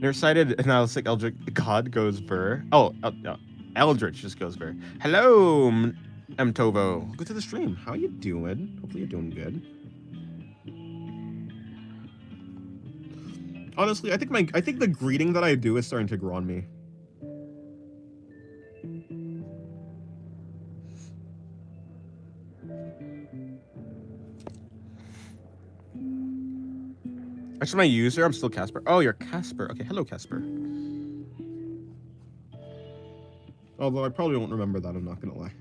Nearsighted analytic Eldritch God goes burr. Oh, no. Eldritch just goes burr. Hello, Mtovo. Go to the stream. How you doing? Hopefully you're doing good. Honestly, I think the greeting that I do is starting to grow on me. Actually, my user, I'm still Casper. Oh, you're Casper. Okay, hello, Casper. Although I probably won't remember that, I'm not gonna lie.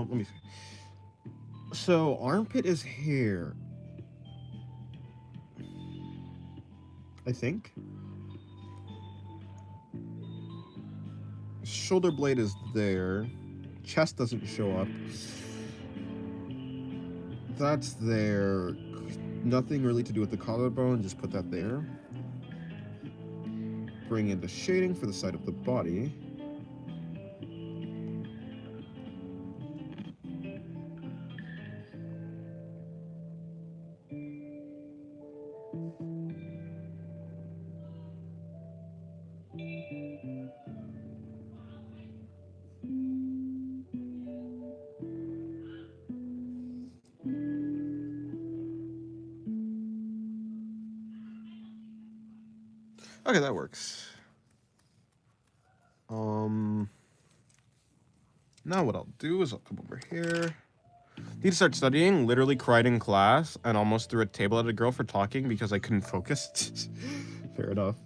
Let me see. So armpit is here, I think. Shoulder blade is there. Chest doesn't show up. That's there. Nothing really to do with the collarbone, just put that there. Bring in the shading for the side of the body. Okay, that works. Now what I'll do is I'll come over here. Need to start studying. Literally cried in class and almost threw a table at a girl for talking because I couldn't focus. Fair enough.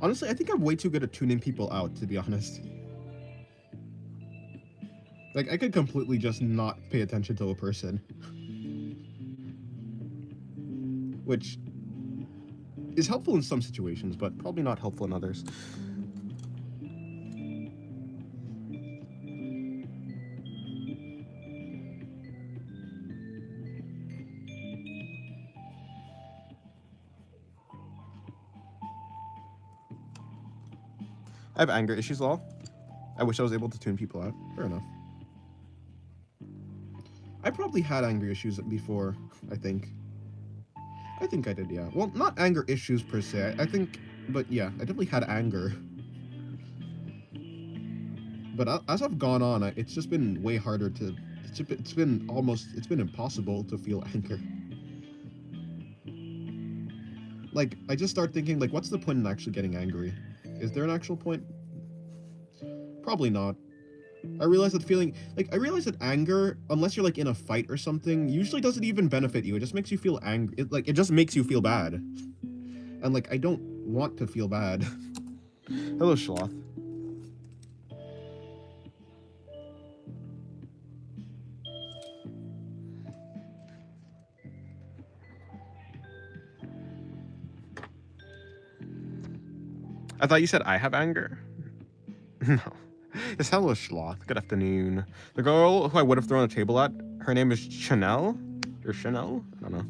Honestly, I think I'm way too good at tuning people out, to be honest. Like, I could completely just not pay attention to a person. Which is helpful in some situations, but probably not helpful in others. I have anger issues, lol. I wish I was able to tune people out. Fair enough. I probably had anger issues before, I think. I think I did, yeah. Well, not anger issues per se. I think But yeah, I definitely had anger. But as I've gone on, it's just been way harder to. It's been impossible to feel anger. Like, I just start thinking, like, what's the point in actually getting angry? Is there an actual point? Probably not. I realize that anger, unless you're like in a fight or something, usually doesn't even benefit you. It just makes you feel angry. It just makes you feel bad. And like, I don't want to feel bad. Hello, Sloth. I thought you said I have anger. No. Yes, hello, Sloth. Good afternoon. The girl who I would have thrown a table at, her name is Chanel? Or Chanel? I don't know.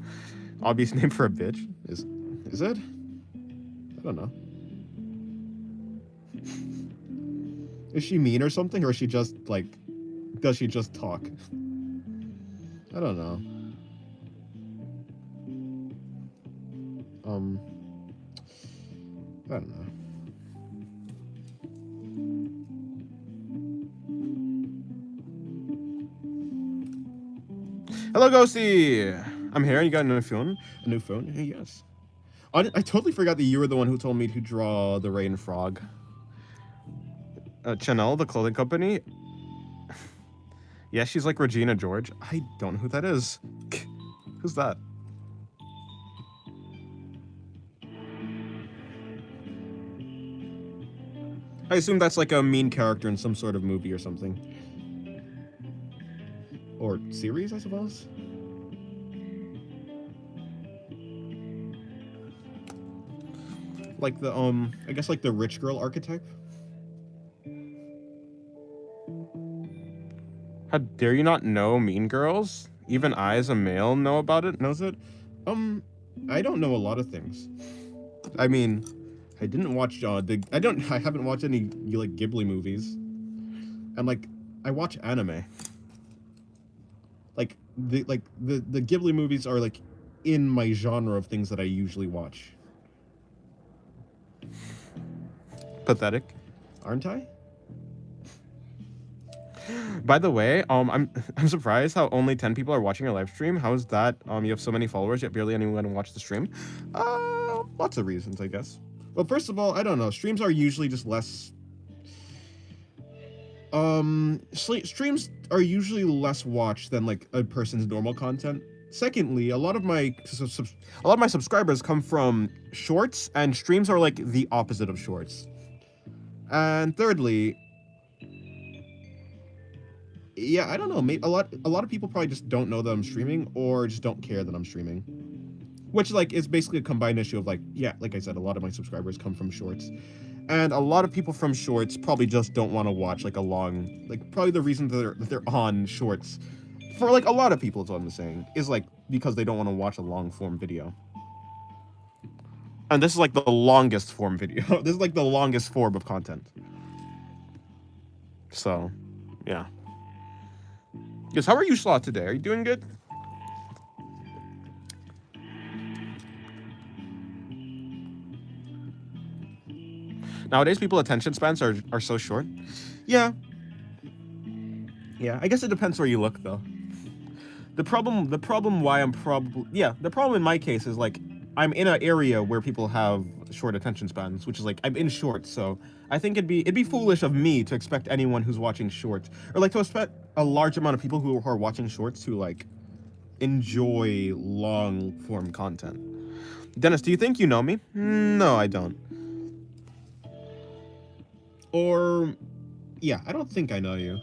Obvious name for a bitch. Is it? I don't know. Is she mean or something? Or is she just, like... Does she just talk? I don't know. I don't know. Hello, Ghosty! I'm here. You got a new phone? A new phone? Hey, yes. I totally forgot that you were the one who told me to draw the rain frog. Chanel, the clothing company? Yeah, she's like Regina George. I don't know who that is. Who's that? I assume that's like a mean character in some sort of movie or something. Or series, I suppose? Like the, I guess like the rich girl archetype? How dare you not know Mean Girls? Even I, as a male, knows it? I don't know a lot of things. I mean, I didn't watch, I haven't watched any, like, Ghibli movies. And, like, I watch anime. Like, the Ghibli movies are, like, in my genre of things that I usually watch. Pathetic. Aren't I? By the way, I'm surprised how only 10 people are watching your live stream. How is that? You have so many followers, yet barely anyone watch the stream. Lots of reasons, I guess. Well, first of all, I don't know. Streams are usually just less... streams are usually less watched than, like, a person's normal content. Secondly, a lot of my subscribers come from shorts, and streams are, like, the opposite of shorts. And thirdly... Yeah, I don't know. Maybe a lot of people probably just don't know that I'm streaming, or just don't care that I'm streaming. Which, like, is basically a combined issue of, like, yeah, like I said, a lot of my subscribers come from shorts. And a lot of people from shorts probably just don't want to watch, like, a long... Like, probably the reason that they're on shorts, for, like, a lot of people, is what I'm saying, is, like, because they don't want to watch a long-form video. And this is, like, the longest form video. This is, like, the longest form of content. So, yeah. Yes, how are you, Sloth, today? Are you doing good? Nowadays, people's attention spans are so short. Yeah. Yeah, I guess it depends where you look, though. The problem in my case is, like, I'm in an area where people have short attention spans, which is, like, I'm in shorts, so I think it'd be foolish of me to expect anyone who's watching shorts, or, like, to expect a large amount of people who are watching shorts to, like, enjoy long-form content. Dennis, do you think you know me? No, I don't. Or, yeah, I don't think I know you.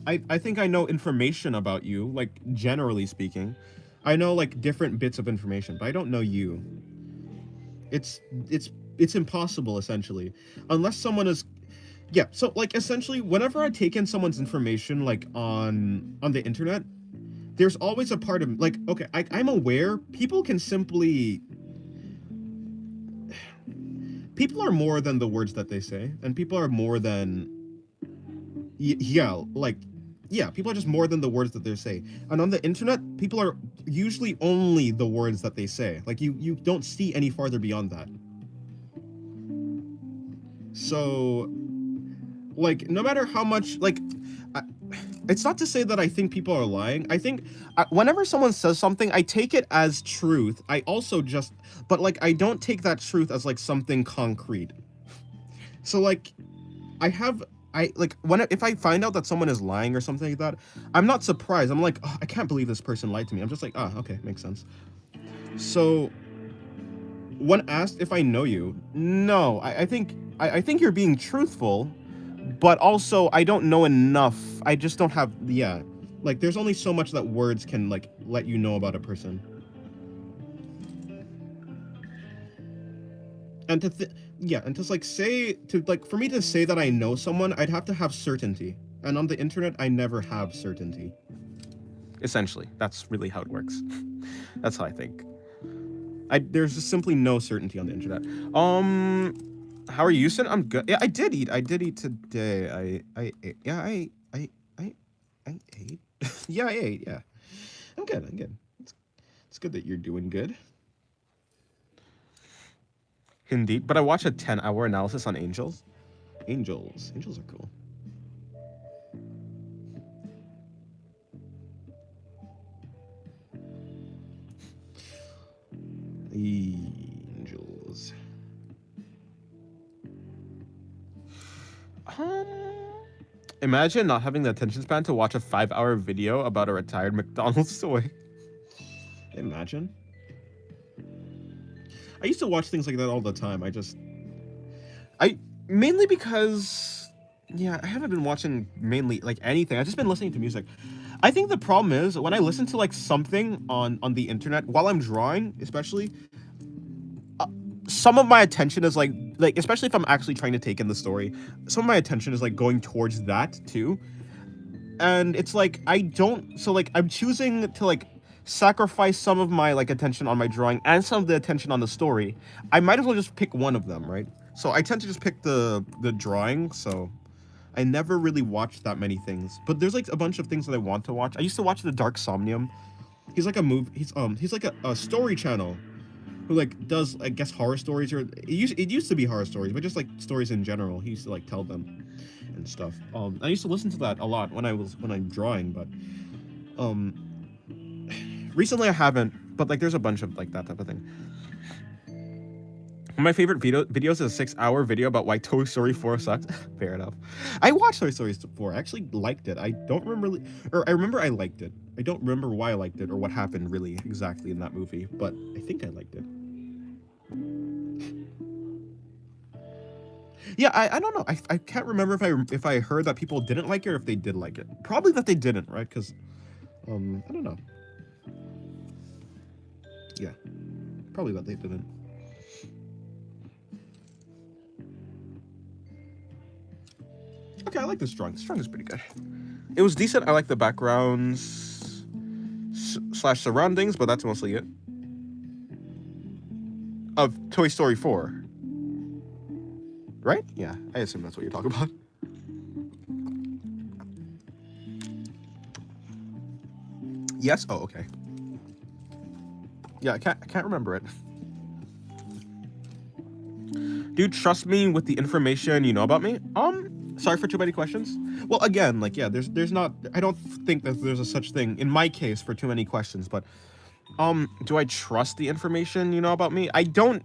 I think I know information about you, like, generally speaking. I know, like, different bits of information, but I don't know you. It's impossible, essentially. Unless someone is... Yeah, so, like, essentially, whenever I take in someone's information, like, on the internet, there's always a part of... Like, okay, I'm aware people can simply... People are more than the words that they say, and people are more than... people are just more than the words that they say. And on the internet, people are usually only the words that they say. Like, you don't see any farther beyond that. So, like, no matter how much, like, I, it's not to say that I think people are lying. I think whenever someone says something, I take it as truth. I also just, but like, I don't take that truth as like something concrete. So like, I like when if I find out that someone is lying or something like that, I'm not surprised. I'm like, oh, I can't believe this person lied to me. I'm just like, ah, okay, makes sense. So when asked if I know you, no, I think you're being truthful, but also I don't know enough. I just don't have, yeah, like there's only so much that words can like let you know about a person. And yeah, and to like say to like for me to say that I know someone, I'd have to have certainty. And on the internet, I never have certainty. Essentially, that's really how it works. That's how I think. There's just simply no certainty on the internet. How are you, Sin? I'm good. Yeah, I did eat. I did eat today. I ate. Yeah, I ate. Yeah, I ate. Yeah, I'm good. I'm good. It's good that you're doing good. Indeed, but I watched a 10-hour analysis on angels. Angels are cool. Angels. Imagine not having the attention span to watch a 5-hour video about a retired McDonald's toy. Imagine. I used to watch things like that all the time. I mainly because, yeah, I haven't been watching mainly like anything. I've just been listening to music. I think the problem is when I listen to like something on the internet while I'm drawing, especially, some of my attention is like especially if I'm actually trying to take in the story, some of my attention is like going towards that too. And it's like I don't, so like I'm choosing to like sacrifice some of my like attention on my drawing and some of the attention on the story. I might as well just pick one of them, right? So I tend to just pick the drawing. So I never really watched that many things, but there's like a bunch of things that I want to watch. I used to watch the Dark Somnium. He's like a he's like a story channel who like does, I guess, horror stories, or it used to be horror stories, but just like stories in general. He used to like tell them and stuff. I used to listen to that a lot when I'm drawing, but recently I haven't. But like there's a bunch of like that type of thing. One of my favorite videos is a 6-hour video about why Toy Story 4 sucks. Fair enough. I watched Toy Story 4. I actually liked it. I don't remember, or I remember I liked it. I don't remember why I liked it or what happened really exactly in that movie, but I think I liked it. Yeah, I don't know. I can't remember if I heard that people didn't like it or if they did like it. Probably that they didn't, right? Because I don't know. Yeah, probably that they didn't. Okay, I like this drawing. This drawing is pretty good. It was decent. I like the backgrounds slash surroundings, but that's mostly it. Of Toy Story 4. Right? Yeah, I assume that's what you're talking about. Yes? Oh, okay. Yeah, I can't remember it. Dude, trust me with the information you know about me? Sorry for too many questions. Well, again, like, yeah, there's not, I don't think that there's a such thing, in my case, for too many questions, but, do I trust the information you know about me? I don't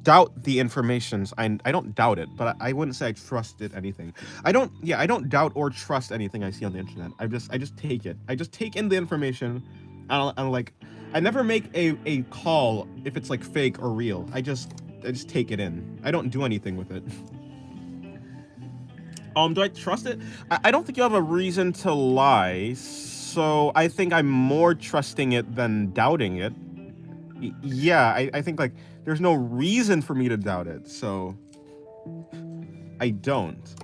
doubt the information. I don't doubt it, but I wouldn't say I trusted anything. I don't doubt or trust anything I see on the internet. I just take it. I just take in the information, and like, I never make a call if it's like fake or real. I just take it in. I don't do anything with it. Do I trust it? I don't think you have a reason to lie, so I think I'm more trusting it than doubting it. Yeah, I think like there's no reason for me to doubt it, so I don't.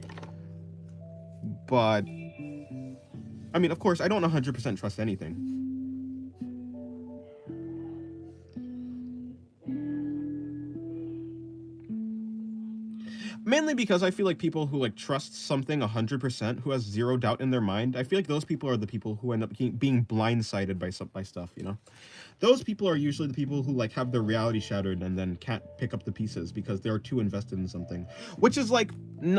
But I mean, of course, I don't 100% trust anything. Mainly because I feel like people who like trust something 100%, who has zero doubt in their mind, I feel like those people are the people who end up being blindsided by stuff, you know? Those people are usually the people who like have their reality shattered and then can't pick up the pieces because they're too invested in something. Which is like,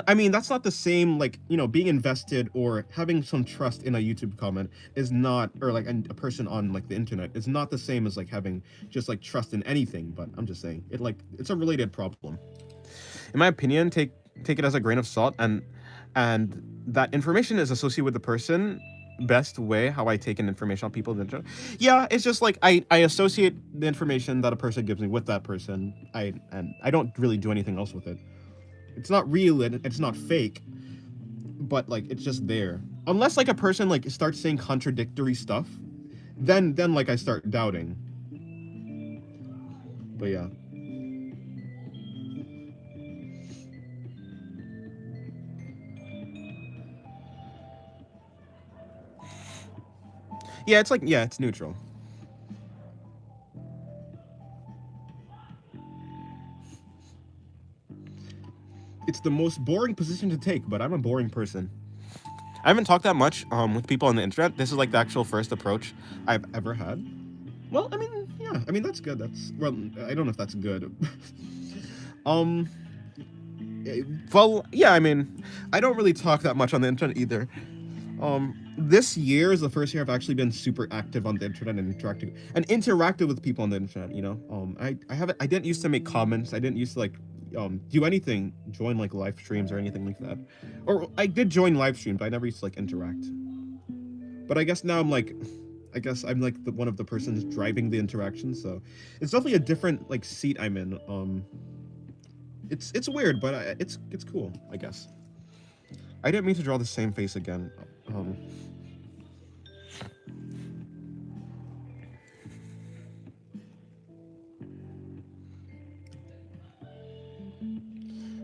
I mean, that's not the same, like, you know, being invested or having some trust in a YouTube comment is not, or like a person on like the internet is not the same as like having just like trust in anything. But I'm just saying, it's a related problem. In my opinion, take it as a grain of salt, and that information is associated with the person. Best way how I take in information on people. Yeah, it's just like I associate the information that a person gives me with that person. I don't really do anything else with it. It's not real and it's not fake, but like it's just there. Unless like a person like starts saying contradictory stuff, then like I start doubting. But yeah. Yeah, it's like, yeah, it's neutral. It's the most boring position to take, but I'm a boring person. I haven't talked that much with people on the internet. This is like the actual first approach I've ever had. Well, I mean, yeah, I mean that's good. That's, well, I don't know if that's good. um, well, yeah, I mean, I don't really talk that much on the internet either. This year is the first year I've actually been super active on the internet and interacted with people on the internet. You know, I didn't used to make comments. I didn't used to like do anything, join like live streams or anything like that. Or I did join live streams, but I never used to like interact. But I guess now I'm like, I guess I'm like one of the persons driving the interaction. So it's definitely a different like seat I'm in. It's weird, but it's cool, I guess. I didn't mean to draw the same face again.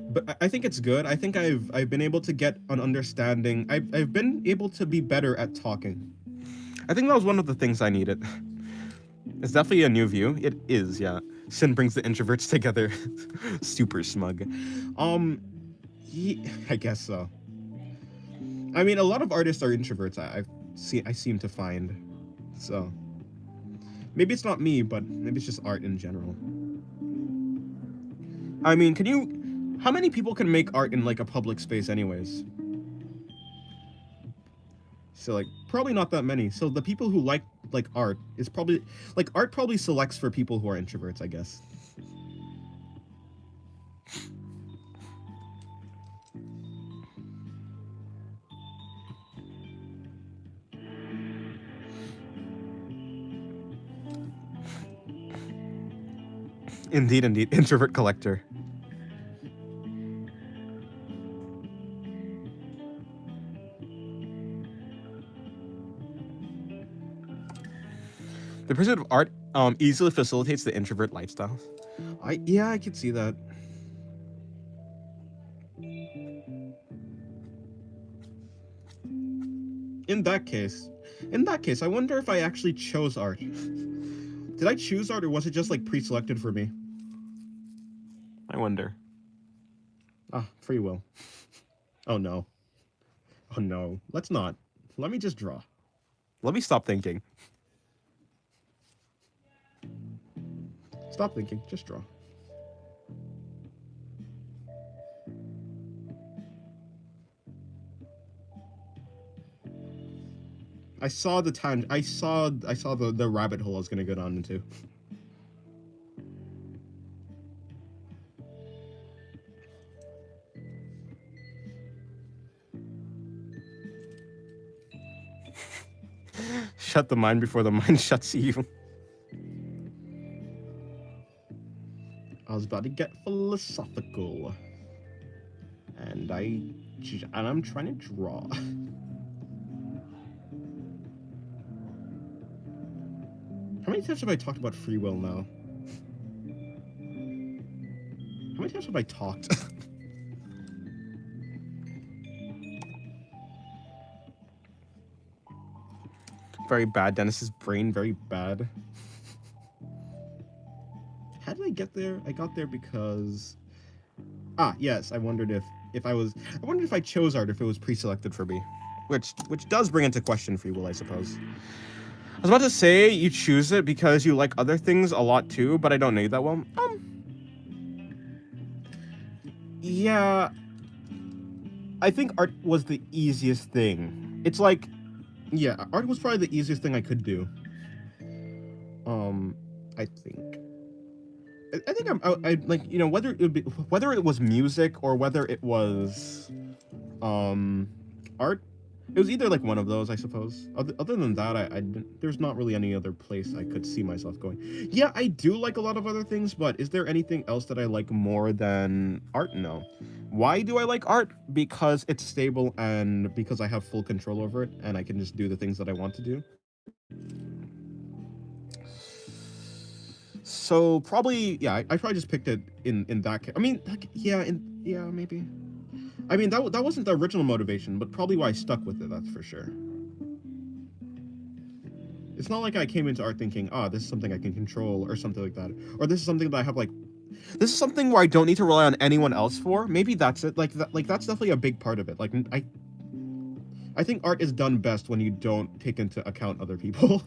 But I think it's good. I think I've been able to get an understanding. I've been able to be better at talking. I think that was one of the things I needed. It's definitely a new view. It is, yeah. Sin brings the introverts together. Super smug. I guess so. I mean, a lot of artists are introverts. I seem to find. So maybe it's not me, but maybe it's just art in general. I mean, how many people can make art in like a public space anyways? So like probably not that many. So the people who like art is probably like art probably selects for people who are introverts, I guess. Indeed, introvert collector. The pursuit of art easily facilitates the introvert lifestyle. Yeah, I could see that. In that case, I wonder if I actually chose art. Did I choose art, or was it just like pre-selected for me? I wonder. Ah, free will. Oh no. Oh no. Let's not. Let me just draw. Let me stop thinking. Stop thinking. Just draw. I saw the time. I saw the rabbit hole I was gonna go down into. Shut the mind before the mind shuts you. I was about to get philosophical. And I'm trying to draw. How many times have I talked about free will now? How many times have I talked? Very bad. Dennis's brain, very bad. How did I get there? I got there because Yes, I wondered if I was, I wondered if I chose art, if it was pre-selected for me. Which does bring into question free will, I suppose. I was about to say you choose it because you like other things a lot too, but I don't know you that well. Yeah, I think art was the easiest thing. It's like, yeah, art was probably the easiest thing I could do. I think. I think I like, you know, whether it would be, whether it was music or whether it was art, it was either like one of those, I suppose. Other than that, there's not really any other place I could see myself going. Yeah, I do like a lot of other things, but is there anything else that I like more than art? No. Why do I like art? Because it's stable and because I have full control over it and I can just do the things that I want to do. So probably, yeah, I probably just picked it in that. I mean, like, yeah, maybe. I mean, that wasn't the original motivation, but probably why I stuck with it. That's for sure. It's not like I came into art thinking, this is something I can control or something like that, or this is something that I have like. This is something where I don't need to rely on anyone else for. Maybe that's it. Like that's definitely a big part of it. Like I think art is done best when you don't take into account other people.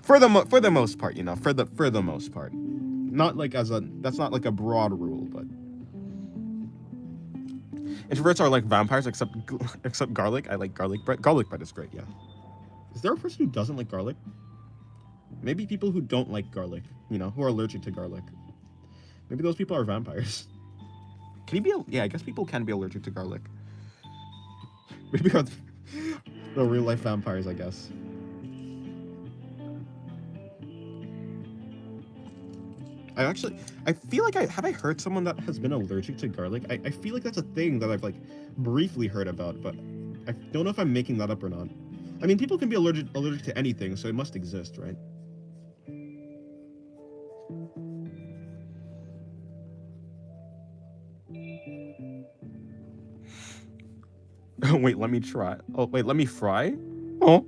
For the most part, you know, for the most part, not like that's not like a broad rule, but introverts are like vampires, except garlic. I like garlic bread. Garlic bread is great. Yeah. Is there a person who doesn't like garlic? Maybe people who don't like garlic, you know, who are allergic to garlic. Maybe those people are vampires. Can you be? Yeah, I guess people can be allergic to garlic. Maybe they're real life vampires, I guess. I feel like have I heard someone that has been allergic to garlic? I feel like that's a thing that I've like briefly heard about, but I don't know if I'm making that up or not. I mean, people can be allergic to anything, so it must exist, right? Wait, let me try. Oh, wait, let me fry? Oh.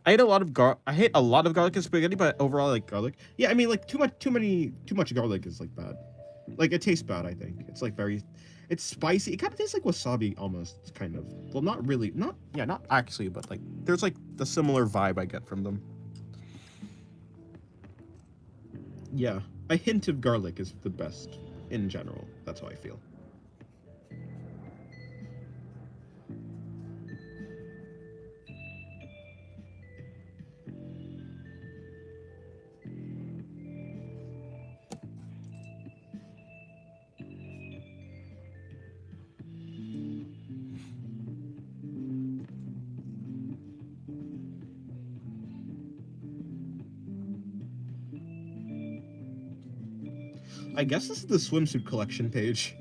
I hate a lot of garlic in spaghetti, but overall I like garlic. Yeah, I mean, like too much garlic is like bad. Like it tastes bad, I think. It's like it's spicy. It kind of tastes like wasabi almost, kind of. Well, not really. Not actually, but like there's like the similar vibe I get from them. Yeah, a hint of garlic is the best in general. That's how I feel. I guess this is the swimsuit collection page.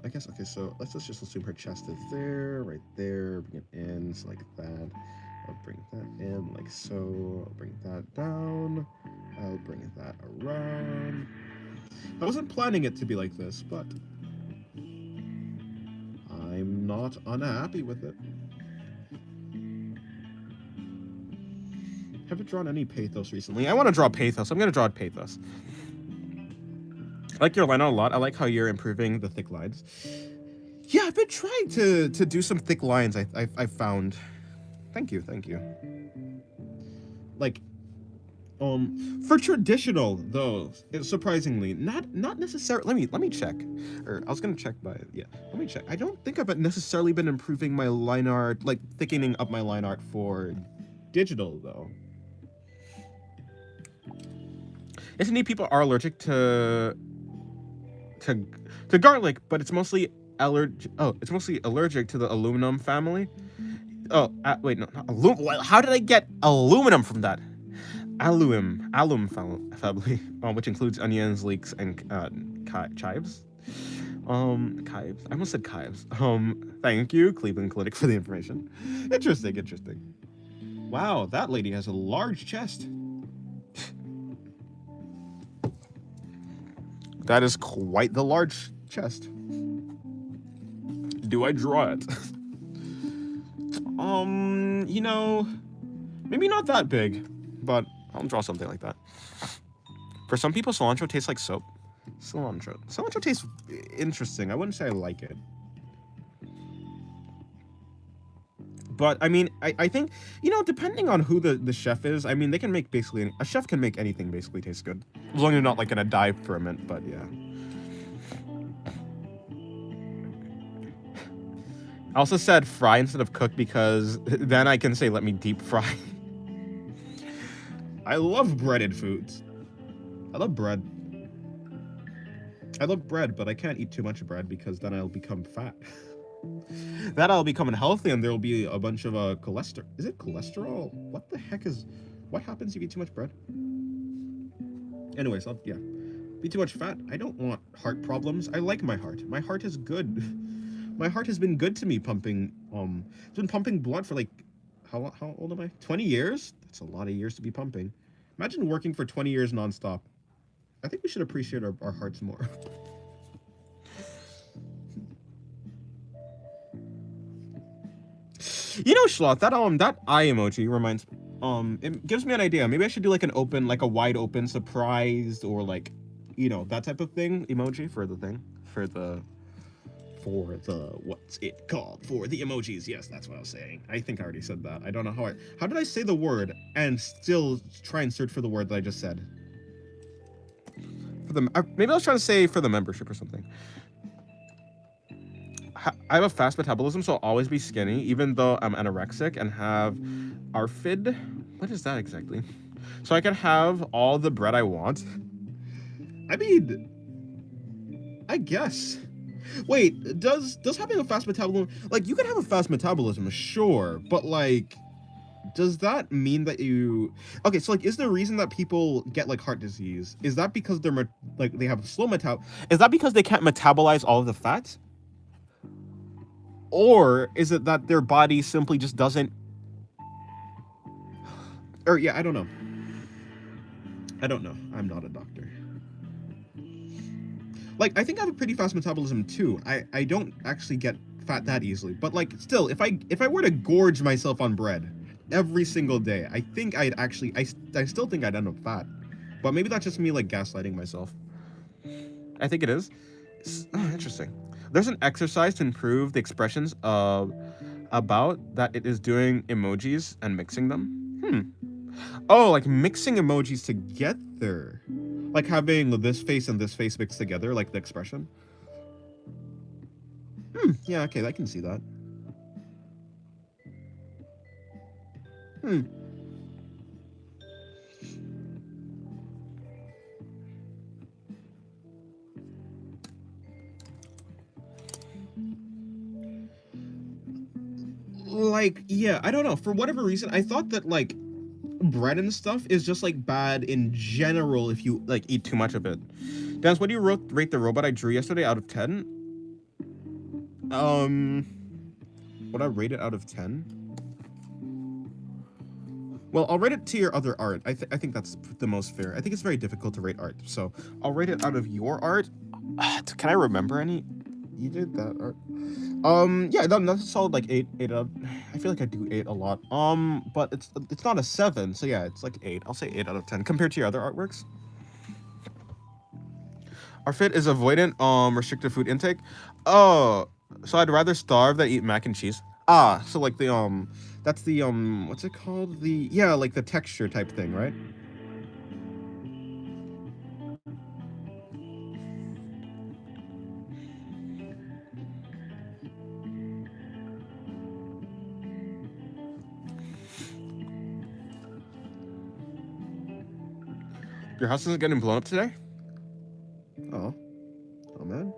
I guess, okay, so let's just assume her chest is there, right there, bring it in, so like that. I'll bring that in, like so. I'll bring that down. I'll bring that around. I wasn't planning it to be like this, but I'm not unhappy with it. Haven't drawn any pathos recently. I want to draw pathos. I'm gonna draw pathos. I like your line art a lot. I like how you're improving the thick lines. Yeah, I've been trying to do some thick lines. I found. Thank you. Like, for traditional though, surprisingly, not necessarily. Let me check. Or I was gonna check by yeah. Let me check. I don't think I've necessarily been improving my line art, like thickening up my line art for digital though. Isn't it people are allergic to garlic, but it's mostly it's mostly allergic to the aluminum family. Oh, wait, no, not aluminum. How did I get aluminum from that? Alum family, which includes onions, leeks, and chives. Kives. I almost said Kives. Thank you, Cleveland Clinic, for the information. Interesting, interesting. Wow, that lady has a large chest. That is quite the large chest. Do I draw it? You know, maybe not that big, but I'll draw something like that. For some people, cilantro tastes like soap. Cilantro tastes interesting. I wouldn't say I like it. But, I mean, I think, you know, depending on who the chef is, I mean, they can make basically... A chef can make anything basically taste good. As long as you're not, like, gonna die ferment, but yeah. I also said fry instead of cook because then I can say let me deep fry. I love breaded foods. I love bread. I love bread, but I can't eat too much bread because then I'll become fat. That I'll become unhealthy and there'll be a bunch of cholesterol. Is it cholesterol? What the heck is... What happens if you eat too much bread? Anyways, yeah. Be too much fat. I don't want heart problems. I like my heart. My heart is good. My heart has been good to me pumping, it's been pumping blood for like, how old am I? 20 years? That's a lot of years to be pumping. Imagine working for 20 years nonstop. I think we should appreciate our hearts more. You know, Schlot, that eye emoji reminds, it gives me an idea. Maybe I should do like an open, like a wide open surprised or like, you know, that type of thing emoji for the thing, for the what's it called, for the emojis. Yes, that's what I was saying. I think I already said that. I don't know how did I say the word and still try and search for the word that I just said. For the maybe I was trying to say for the membership or something. I have a fast metabolism, so I'll always be skinny, even though I'm anorexic and have ARFID. What is that exactly? So I can have all the bread I want. I mean, I guess. Wait, does having a fast metabolism, like, you can have a fast metabolism, sure, but like, does that mean that you... Okay, so like, is the reason that people get like heart disease, is that because they're like they have slow is that because they can't metabolize all of the fats? Or is it that their body simply just doesn't... Or yeah, I don't know. I'm not a doctor. Like, I think I have a pretty fast metabolism too. I don't actually get fat that easily. But like, still, if I were to gorge myself on bread every single day, I think I'd actually... I still think I'd end up fat. But maybe that's just me like gaslighting myself. I think it is. Interesting. There's an exercise to improve the expressions of about that it is doing emojis and mixing them. Oh, like mixing emojis together. Like having this face and this face mixed together, like the expression. Yeah, okay, I can see that. Like, yeah, I don't know. For whatever reason, I thought that, like, bread and stuff is just, like, bad in general if you, like, eat too much of it. Dance, what do you rate the robot I drew yesterday out of 10? Would I rate it out of 10? Well, I'll rate it to your other art. I think that's the most fair. I think it's very difficult to rate art, so I'll rate it out of your art. Can I remember any? You did that art. Yeah, that's a solid like 8 out. I feel like I do 8 a lot. But it's not a 7, so yeah, it's like 8. I'll say 8 out of 10 compared to your other artworks. Our fit is avoidant restricted food intake. Oh, so I'd rather starve than eat mac and cheese. Ah, so like the that's the what's it called? The... Yeah, like the texture type thing, right? Your house isn't getting blown up today? Oh. Oh, man.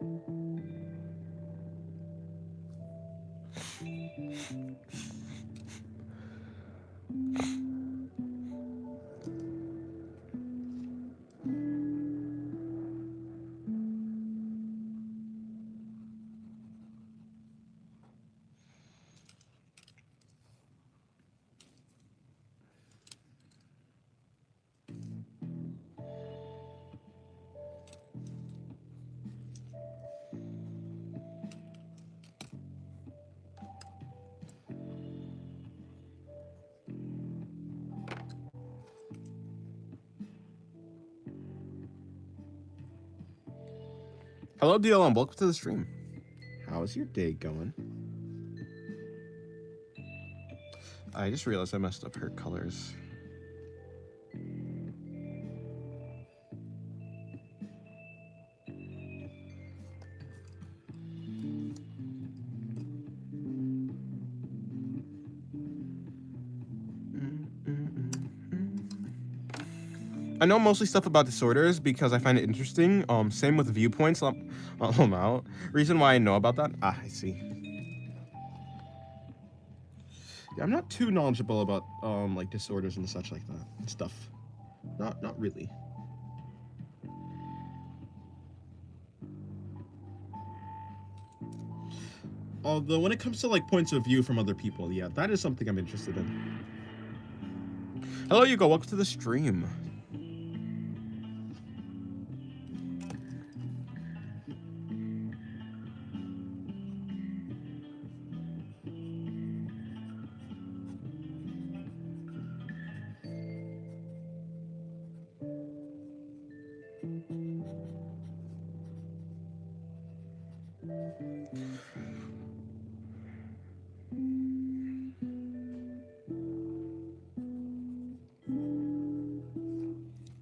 Hello, DLM. Welcome to the stream. How's your day going? I just realized I messed up her colors. I know mostly stuff about disorders because I find it interesting. Same with viewpoints. I'm out. Reason why I know about that? Ah, I see. Yeah, I'm not too knowledgeable about like disorders and such like that and stuff. Not really. Although when it comes to like points of view from other people, yeah, that is something I'm interested in. Hello, Hugo. Welcome to the stream.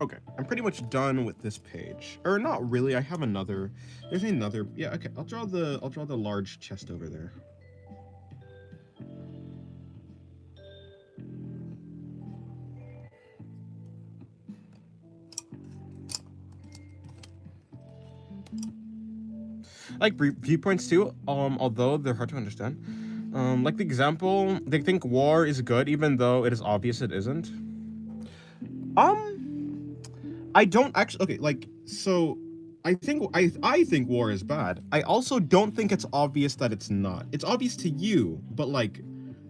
Okay, I'm pretty much done with this page. Or not really, I have another. There's another. Yeah, okay. I'll draw the large chest over there. Like viewpoints too, although they're hard to understand. Like the example, they think war is good even though it is obvious it isn't. I don't actually. Okay, like so, I think war is bad. I also don't think it's obvious that it's not. It's obvious to you, but like,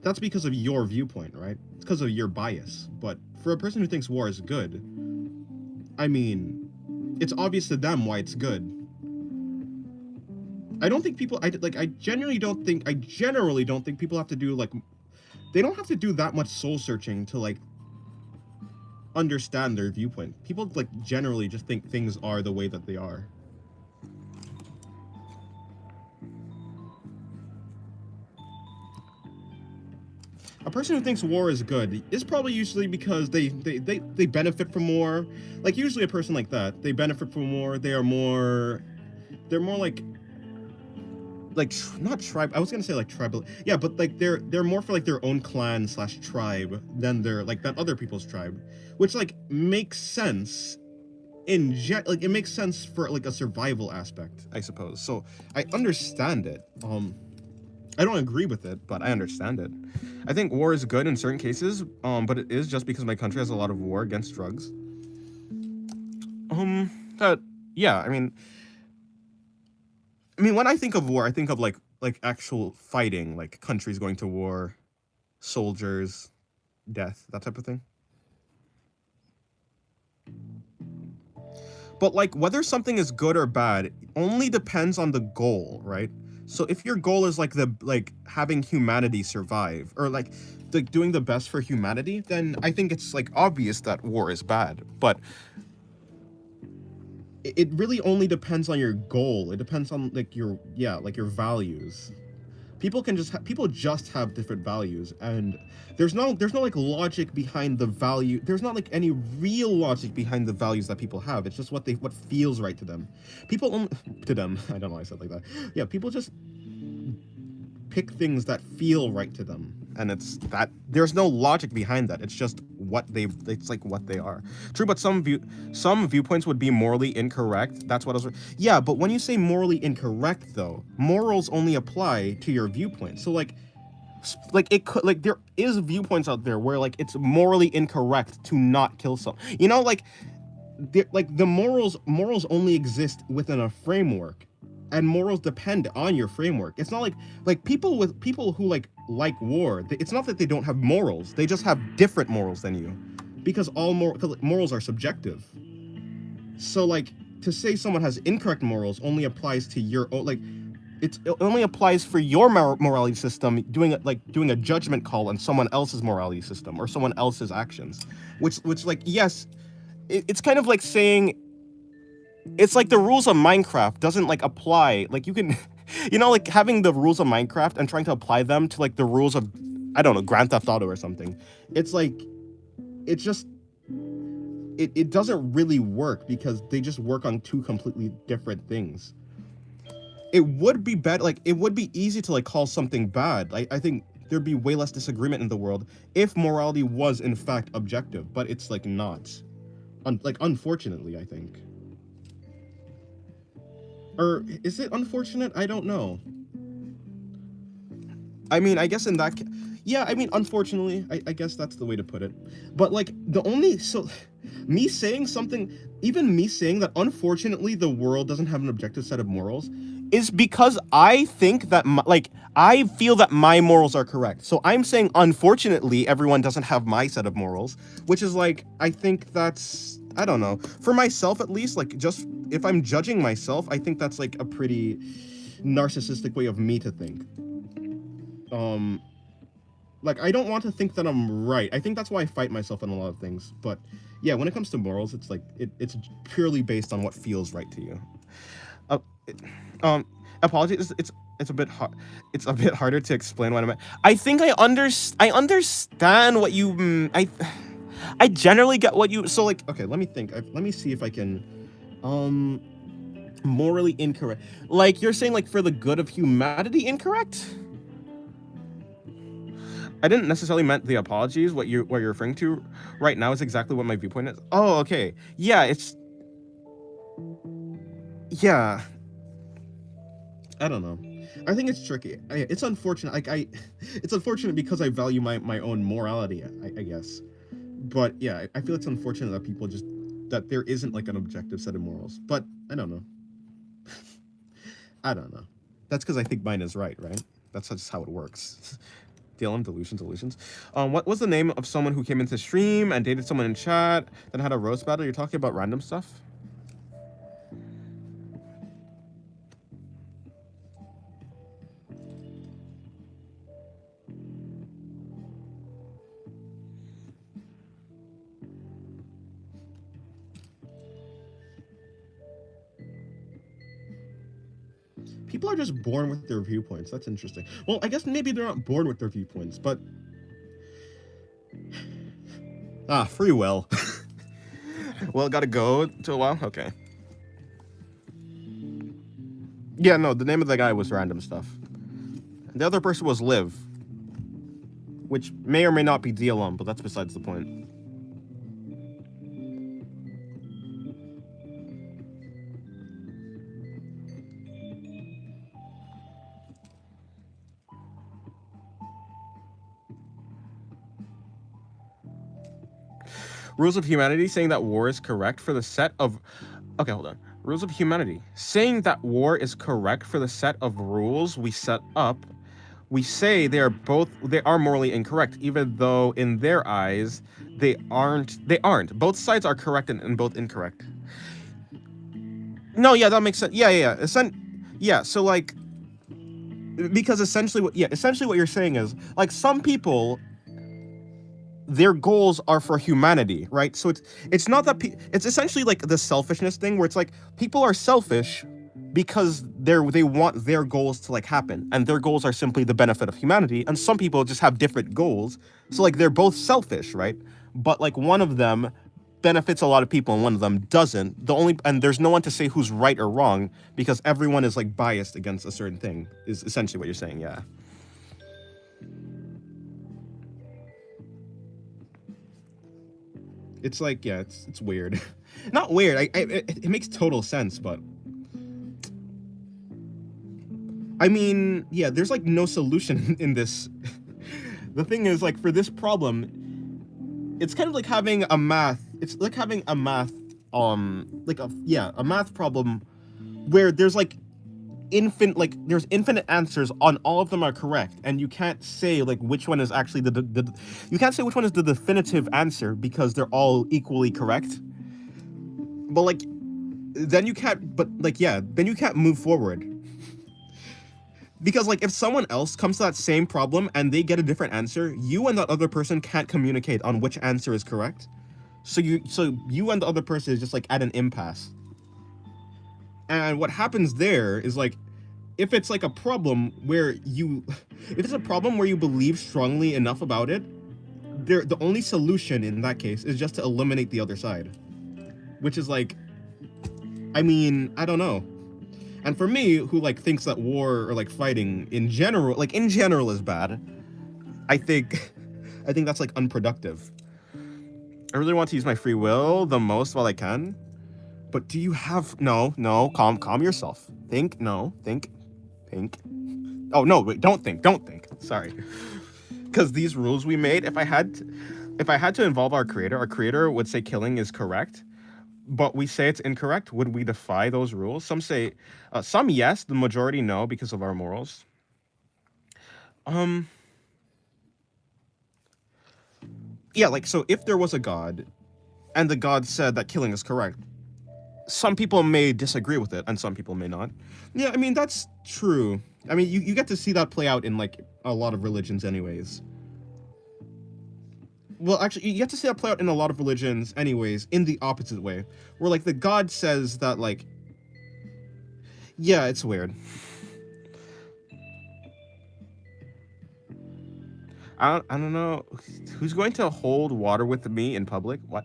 that's because of your viewpoint, right? It's because of your bias. But for a person who thinks war is good, I mean, it's obvious to them why it's good. I don't think people. I generally don't think people have to do like. They don't have to do that much soul searching to like understand their viewpoint. People like generally just think things are the way that they are. A person who thinks war is good is probably usually because they benefit from war. Like usually a person like that, they benefit from war. They're more like not tribe. I was gonna say like tribal. Yeah, but like they're more for like their own clan / tribe than than other people's tribe, which like makes sense like it makes sense for like a survival aspect, I suppose. So I understand it. I don't agree with it, but I understand it. I think war is good in certain cases, but it is just because my country has a lot of war against drugs. Yeah, I mean, when I think of war, I think of like actual fighting, like countries going to war, soldiers, death, that type of thing. But like whether something is good or bad only depends on the goal, right? So if your goal is like having humanity survive or like doing the best for humanity, then I think it's like obvious that war is bad. But it really only depends on your goal. It depends on like your values. People just have different values, and there's no like logic behind the value. There's not like any real logic behind the values that people have. It's just what feels right to them. To them. I don't know why I said like that. Yeah, people just pick things that feel right to them, and it's that there's no logic behind that. It's just it's like what they are. True, but some viewpoints would be morally incorrect. That's what I was. Yeah, but when you say morally incorrect, though, morals only apply to your viewpoint. So like it could like there is viewpoints out there where like it's morally incorrect to not kill someone. You know, like the morals only exist within a framework. And morals depend on your framework. It's not like people who like war. It's not that they don't have morals. They just have different morals than you, because morals are subjective. So like to say someone has incorrect morals only applies to your own. Like it only applies for your morality system doing a judgment call on someone else's morality system or someone else's actions. Which like yes, it's kind of like saying. it's like the rules of Minecraft doesn't like apply. Like you can, you know, like having the rules of Minecraft and trying to apply them to like the rules of, I don't know, Grand Theft Auto or something. It's like, it's just, it doesn't really work because they just work on two completely different things. It would be bad, like it would be easy to like call something bad. I think there'd be way less disagreement in the world if morality was in fact objective, but it's like not. Like unfortunately, I think. Or is it unfortunate? I don't know. I mean, I guess in that yeah, I mean, unfortunately, I guess that's the way to put it. But like the only me saying something, even me saying that unfortunately the world doesn't have an objective set of morals is because I think that I feel that my morals are correct. So I'm saying unfortunately everyone doesn't have my set of morals, which is like I think that's, I don't know, for myself at least, like just if I'm judging myself, I think that's like a pretty narcissistic way of me to think. Like I don't want to think that I'm right. I think that's why I fight myself in a lot of things. But yeah, when it comes to morals, it's like it's purely based on what feels right to you. Apologies. It's a bit hard. It's a bit harder to explain what I meant. I think I understand what you. I generally get what you. So like, okay, let me think. Let me see if I can. Morally incorrect. Like you're saying, like for the good of humanity, incorrect. I didn't necessarily meant the apologies. What you're referring to right now is exactly what my viewpoint is. Oh, okay. Yeah, it's. Yeah. I don't know. I think it's tricky. It's unfortunate. It's unfortunate because I value my own morality. I guess. But yeah, I feel it's unfortunate that people just that there isn't like an objective set of morals. But I don't know. I don't know. That's because I think mine is right. That's just how it works. DLM delusions. What was the name of someone who came into stream and dated someone in chat, then had a roast battle? You're talking about random stuff? People are just born with their viewpoints. That's interesting. Well, I guess maybe they're not born with their viewpoints, but... free will. Well, gotta go to a while? Okay. Yeah, no, the name of the guy was random stuff. The other person was Liv. Which may or may not be DLM, but that's besides the point. Rules of Humanity saying that war is correct for the set of... Okay, hold on. Rules of Humanity saying that war is correct for the set of rules we set up. We say they are morally incorrect, even though in their eyes they aren't. Both sides are correct and both incorrect. No, yeah, that makes sense. Yeah. So like, because essentially what you're saying is like some people, their goals are for humanity, right? So it's not that it's essentially like the selfishness thing where it's like people are selfish because they want their goals to like happen, and their goals are simply the benefit of humanity, and some people just have different goals, so like they're both selfish, right? But like one of them benefits a lot of people and one of them doesn't. And there's no one to say who's right or wrong because everyone is like biased against a certain thing is essentially what you're saying. Yeah. It's like, yeah, it's weird. Not weird. It makes total sense, but I mean, yeah, there's like no solution in this. The thing is, like, for this problem, it's kind of like having a math. It's like having a math, a math problem where there's like there's infinite answers on all of them are correct, and you can't say like which one is actually you can't say which one is the definitive answer because they're all equally correct. But like, then you can't move forward. Because like if someone else comes to that same problem and they get a different answer, you and that other person can't communicate on which answer is correct. So you and the other person is just like at an impasse. And what happens there is like, if it's like a problem where you, if it's a problem where you believe strongly enough about it, the only solution in that case is just to eliminate the other side, which is like, I mean, I don't know. And for me, who like thinks that war or like fighting in general is bad, I think that's like unproductive. I really want to use my free will the most while I can, but do you have no, calm yourself. Think. Oh no, wait, don't think. Sorry. Because these rules we made, if I had to involve our creator would say killing is correct, but we say it's incorrect. Would we defy those rules? Some say, some yes, the majority no because of our morals. Yeah, like, so if there was a god, and the god said that killing is correct, some people may disagree with it, and some people may not. Yeah, I mean, that's true. I mean, you get to see that play out in, like, a lot of religions anyways. Well, actually, you get to see that play out in a lot of religions anyways, in the opposite way. Where, like, the god says that, like... Yeah, it's weird. I don't know. Who's going to hold water with me in public? What?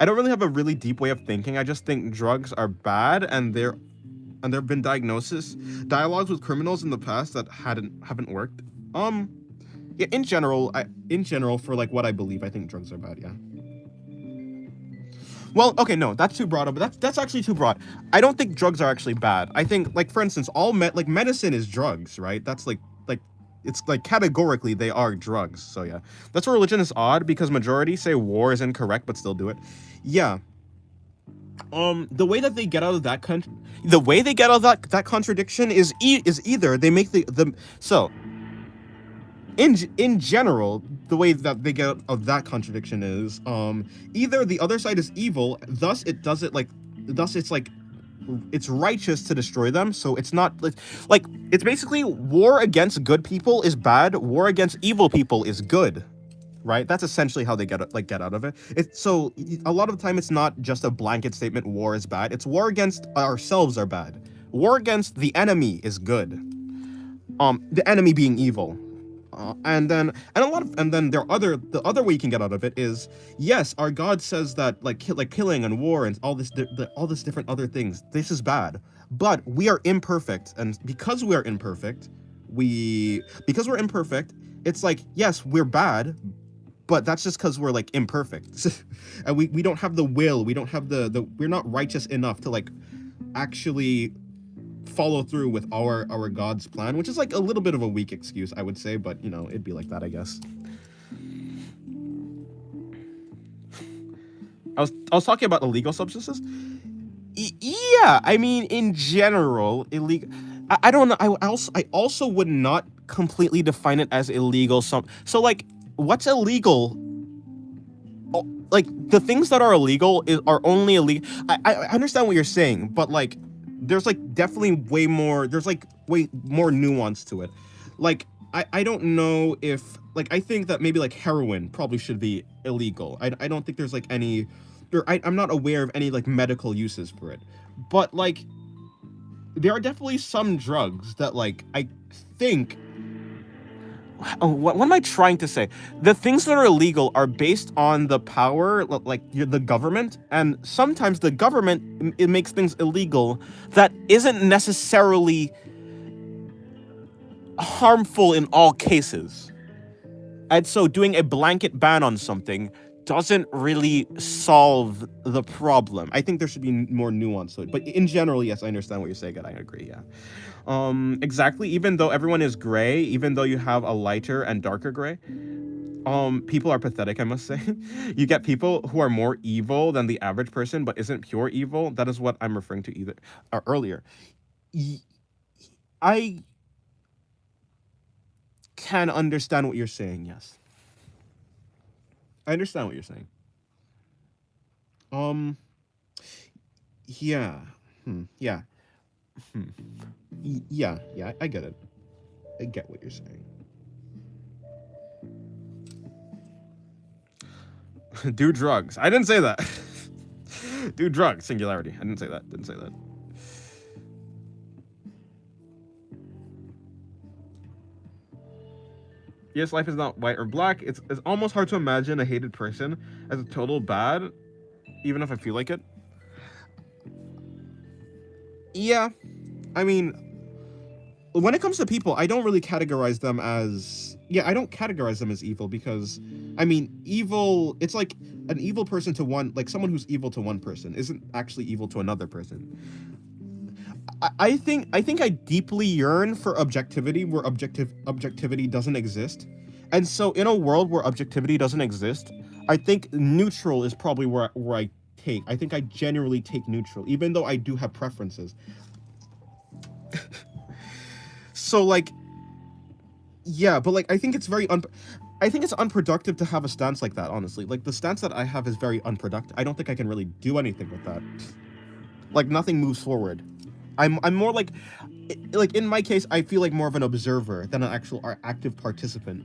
I don't really have a really deep way of thinking. I just think drugs are bad, and there have been dialogues with criminals in the past that haven't worked. Yeah, in general, for like what I believe, I think drugs are bad. Yeah. Well, okay, no, that's too broad. But that's actually too broad. I don't think drugs are actually bad. I think, like, for instance, like medicine is drugs, right? That's like it's like categorically they are drugs. So yeah, that's where religion is odd, because majority say war is incorrect but still do it. Yeah. The way that they get out of that contradiction is either they make so in general, the way that they get out of that contradiction is either the other side is evil, thus it's like it's righteous to destroy them, so it's not like it's basically war against good people is bad, war against evil people is good, right? That's essentially how they get out of it. So a lot of the time it's not just a blanket statement war is bad, it's war against ourselves are bad, war against the enemy is good, the enemy being evil. And then the other way you can get out of it is, yes, our God says that like killing and war and all this different other things, this is bad, but we are imperfect, and because we're imperfect, it's like, yes, we're bad, but that's just because we're like imperfect, and we don't have the will, we don't have we're not righteous enough to like actually follow through with our God's plan, which is like a little bit of a weak excuse, I would say, but you know, it'd be like that, I guess. I was talking about illegal substances. Yeah, I mean, in general, illegal. I don't know. I also would not completely define it as illegal. So like, what's illegal? Like, the things that are illegal are only illegal. I understand what you're saying, but like, there's like definitely way more nuance to it. Like, I don't know if, like, I think that maybe like heroin probably should be illegal. I don't think there's like any, or I'm not aware of any like medical uses for it. But like, there are definitely some drugs that like I think. Oh, what am I trying to say? The things that are illegal are based on the power, like the government, and sometimes the government it makes things illegal that isn't necessarily harmful in all cases. And so doing a blanket ban on something doesn't really solve the problem. I think there should be more nuance to it. But in general, yes, I understand what you're saying, and I agree, yeah. Exactly, even though everyone is gray, even though you have a lighter and darker gray, people are pathetic, I must say. You get people who are more evil than the average person, but isn't pure evil. That is what I'm referring to earlier. I can understand what you're saying, yes. I understand what you're saying. Yeah. Yeah. Yeah, I get it. I get what you're saying. Do drugs. I didn't say that. Do drugs, singularity. I didn't say that. Yes, life is not white or black. It's almost hard to imagine a hated person as a total bad, even if I feel like it. Yeah, I mean, when it comes to people, I don't really categorize them as I don't categorize them as evil because I mean, evil, it's like an evil person to one, like someone who's evil to one person isn't actually evil to another person. I think I deeply yearn for objectivity where objectivity doesn't exist. And so in a world where objectivity doesn't exist, I think neutral is probably where I take. I think I generally take neutral, even though I do have preferences. So like yeah, but like I think I think it's unproductive to have a stance like that, honestly. Like the stance that I have is very unproductive. I don't think I can really do anything with that. Like nothing moves forward. I'm more like in my case I feel like more of an observer than an actual active participant.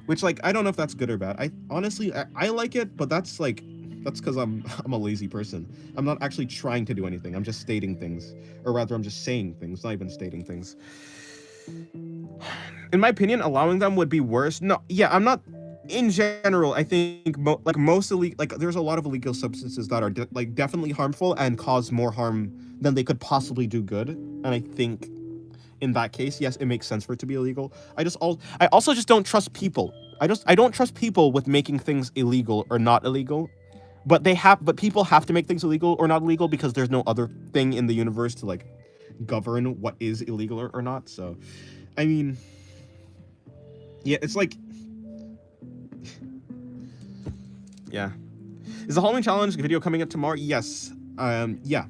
Which like I don't know if that's good or bad. I honestly I like it, but that's because I'm a lazy person. I'm not actually trying to do anything. I'm just stating things, or rather I'm just saying things, not even stating things. In my opinion, allowing them would be worse. No, yeah, I'm not. In general, I think like most illegal, like there's a lot of illegal substances that are like definitely harmful and cause more harm than they could possibly do good. And I think in that case, yes, it makes sense for it to be illegal. I also just don't trust people. I don't trust people with making things illegal or not illegal. But people have to make things illegal or not illegal because there's no other thing in the universe to like govern what is illegal or not. So, I mean, yeah, it's like, yeah. Is the Halloween challenge video coming up tomorrow? Yes. Yeah.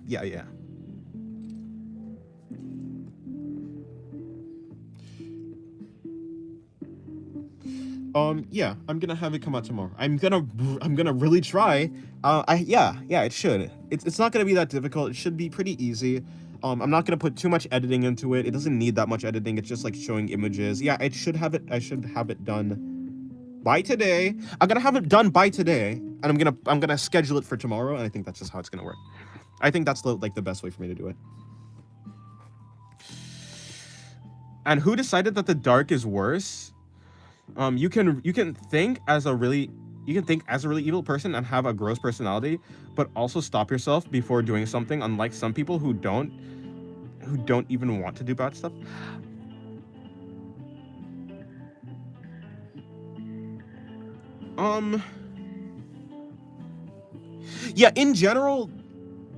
Yeah, I'm gonna have it come out tomorrow. I'm gonna really try. Yeah, it should. It's not gonna be that difficult. It should be pretty easy. I'm not gonna put too much editing into it. It doesn't need that much editing. It's just like showing images. Yeah, I should have it done by today. I'm gonna have it done by today, and I'm gonna schedule it for tomorrow. And I think that's just how it's gonna work. I think that's the best way for me to do it. And who decided that the dark is worse? You can think as a really evil person and have a gross personality, but also stop yourself before doing something, unlike some people who don't even want to do bad stuff. Yeah, in general,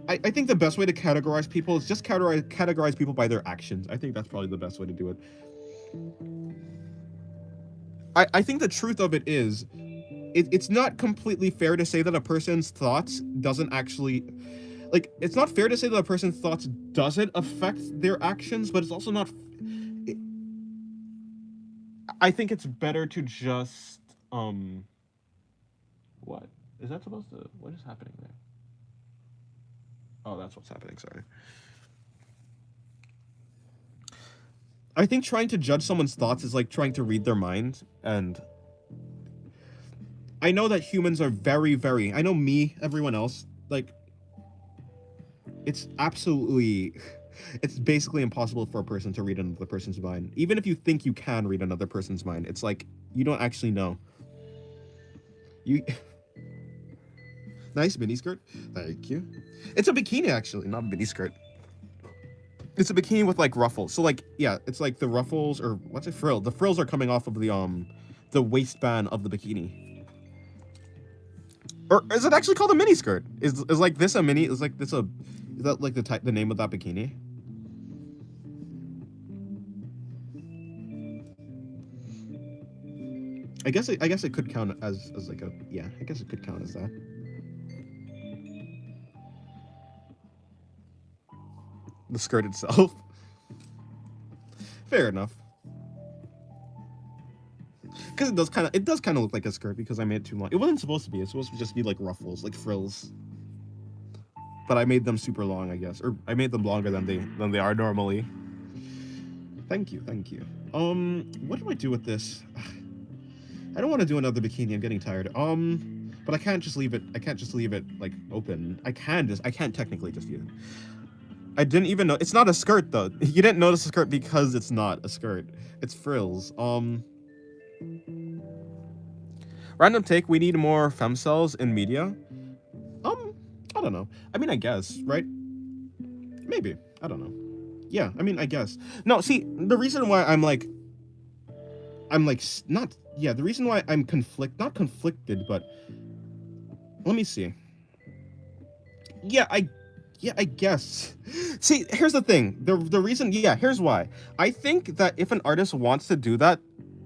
I think the best way to categorize people is just categorize people by their actions. I think that's probably the best way to do it. I think the truth of it is, it's not completely fair to say that a person's thoughts doesn't actually, like, it's not fair to say that a person's thoughts doesn't affect their actions, but it's also not, I think it's better to just, what? Is that supposed to, what is happening there? Oh, that's what's happening, sorry. I think trying to judge someone's thoughts is like trying to read their mind, and I know that humans are very, very, I know me, everyone else, like, it's basically impossible for a person to read another person's mind. Even if you think you can read another person's mind, it's like, you don't actually know. Nice miniskirt. Thank you. It's a bikini, actually, not a miniskirt. It's a bikini with like ruffles. So like, yeah, it's like the ruffles, or what's a frill? The frills are coming off of the waistband of the bikini. Or is it actually called a miniskirt? Is like this a mini? Is that like the name of that bikini? I guess it could count as like a, yeah, I guess it could count as that. The skirt itself. Fair enough. Because it does kind of look like a skirt because I made it too long. It wasn't supposed to be. It's supposed to just be like ruffles, like frills. But I made them super long, I guess, or I made them longer than they are normally. Thank you. What do I do with this? I don't want to do another bikini. I'm getting tired. But I can't just leave it. I can't just leave it like open. I can't technically just use it. I didn't even know. It's not a skirt though. You didn't notice a skirt because it's not a skirt. It's frills. Random take, we need more femcells in media. I don't know. I mean, I guess, right? Maybe. I don't know. Yeah, I mean, I guess. No, see, the reason why not, yeah, the reason why I'm not conflicted, but let me see. Yeah, I guess. See, here's the thing. The reason, yeah, here's why. I think that if an artist wants to do that,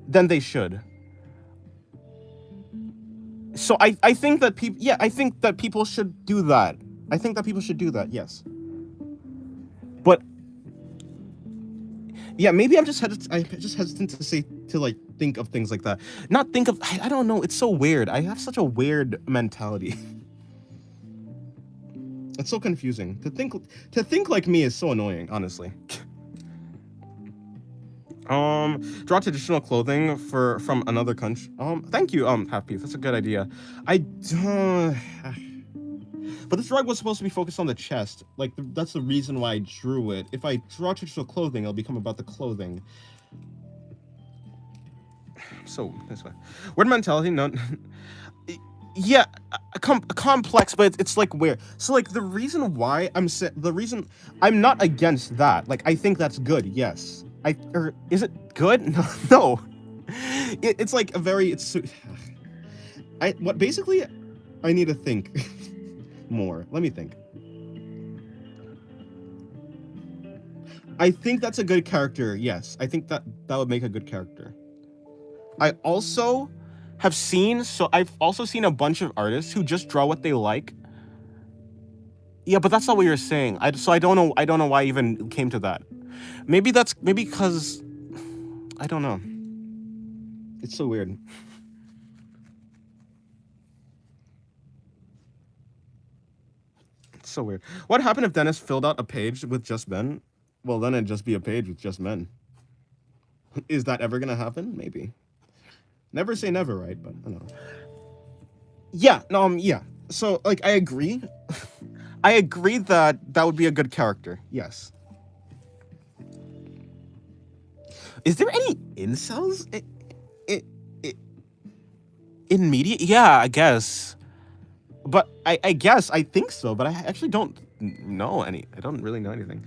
then they should. So I think that people, yeah, I think that people should do that. I think that people should do that, yes. But yeah, maybe I'm just hesitant to say, to like think of things like that. Not think of, I don't know, it's so weird. I have such a weird mentality. It's so confusing. To think like me is so annoying, honestly. Draw traditional clothing from another country. Thank you, Happy. That's a good idea. I don't. But this rug was supposed to be focused on the chest. Like, that's the reason why I drew it. If I draw traditional clothing, it'll become about the clothing. So, this way. Word mentality, no. Yeah, complex, but it's like weird. So, like, the reason why I'm not against that. Like, I think that's good, yes. Or is it good? No, no. It's like a very, basically, I need to think more. Let me think. I think that's a good character, yes. I think that would make a good character. I've also seen a bunch of artists who just draw what they like. Yeah, but that's not what you're saying. So I don't know why I even came to that. Maybe because I don't know. It's so weird. It's so weird. What happened if Dennis filled out a page with just men? Well, then it'd just be a page with just men. Is that ever gonna happen? Maybe. Never say never, right? But I don't know. Yeah, no, yeah. So, like, I agree. I agree that would be a good character. Yes. Is there any incels in media? Yeah, I guess. But I guess, I think so, but I actually don't know any. I don't really know anything.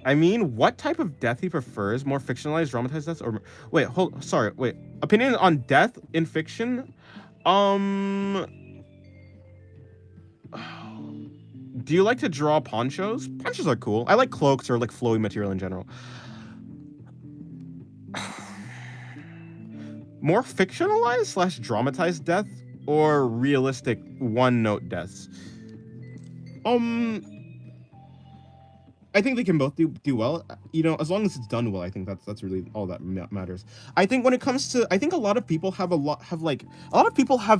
I mean, what type of death he prefers? More fictionalized, dramatized deaths? Or wait, wait. Opinion on death in fiction? Do you like to draw ponchos? Ponchos are cool. I like cloaks or like flowy material in general. More fictionalized / dramatized death or realistic one-note deaths? I think they can both do well. You know, as long as it's done well, I think that's really all that matters. I think when it comes to, I think a lot of people have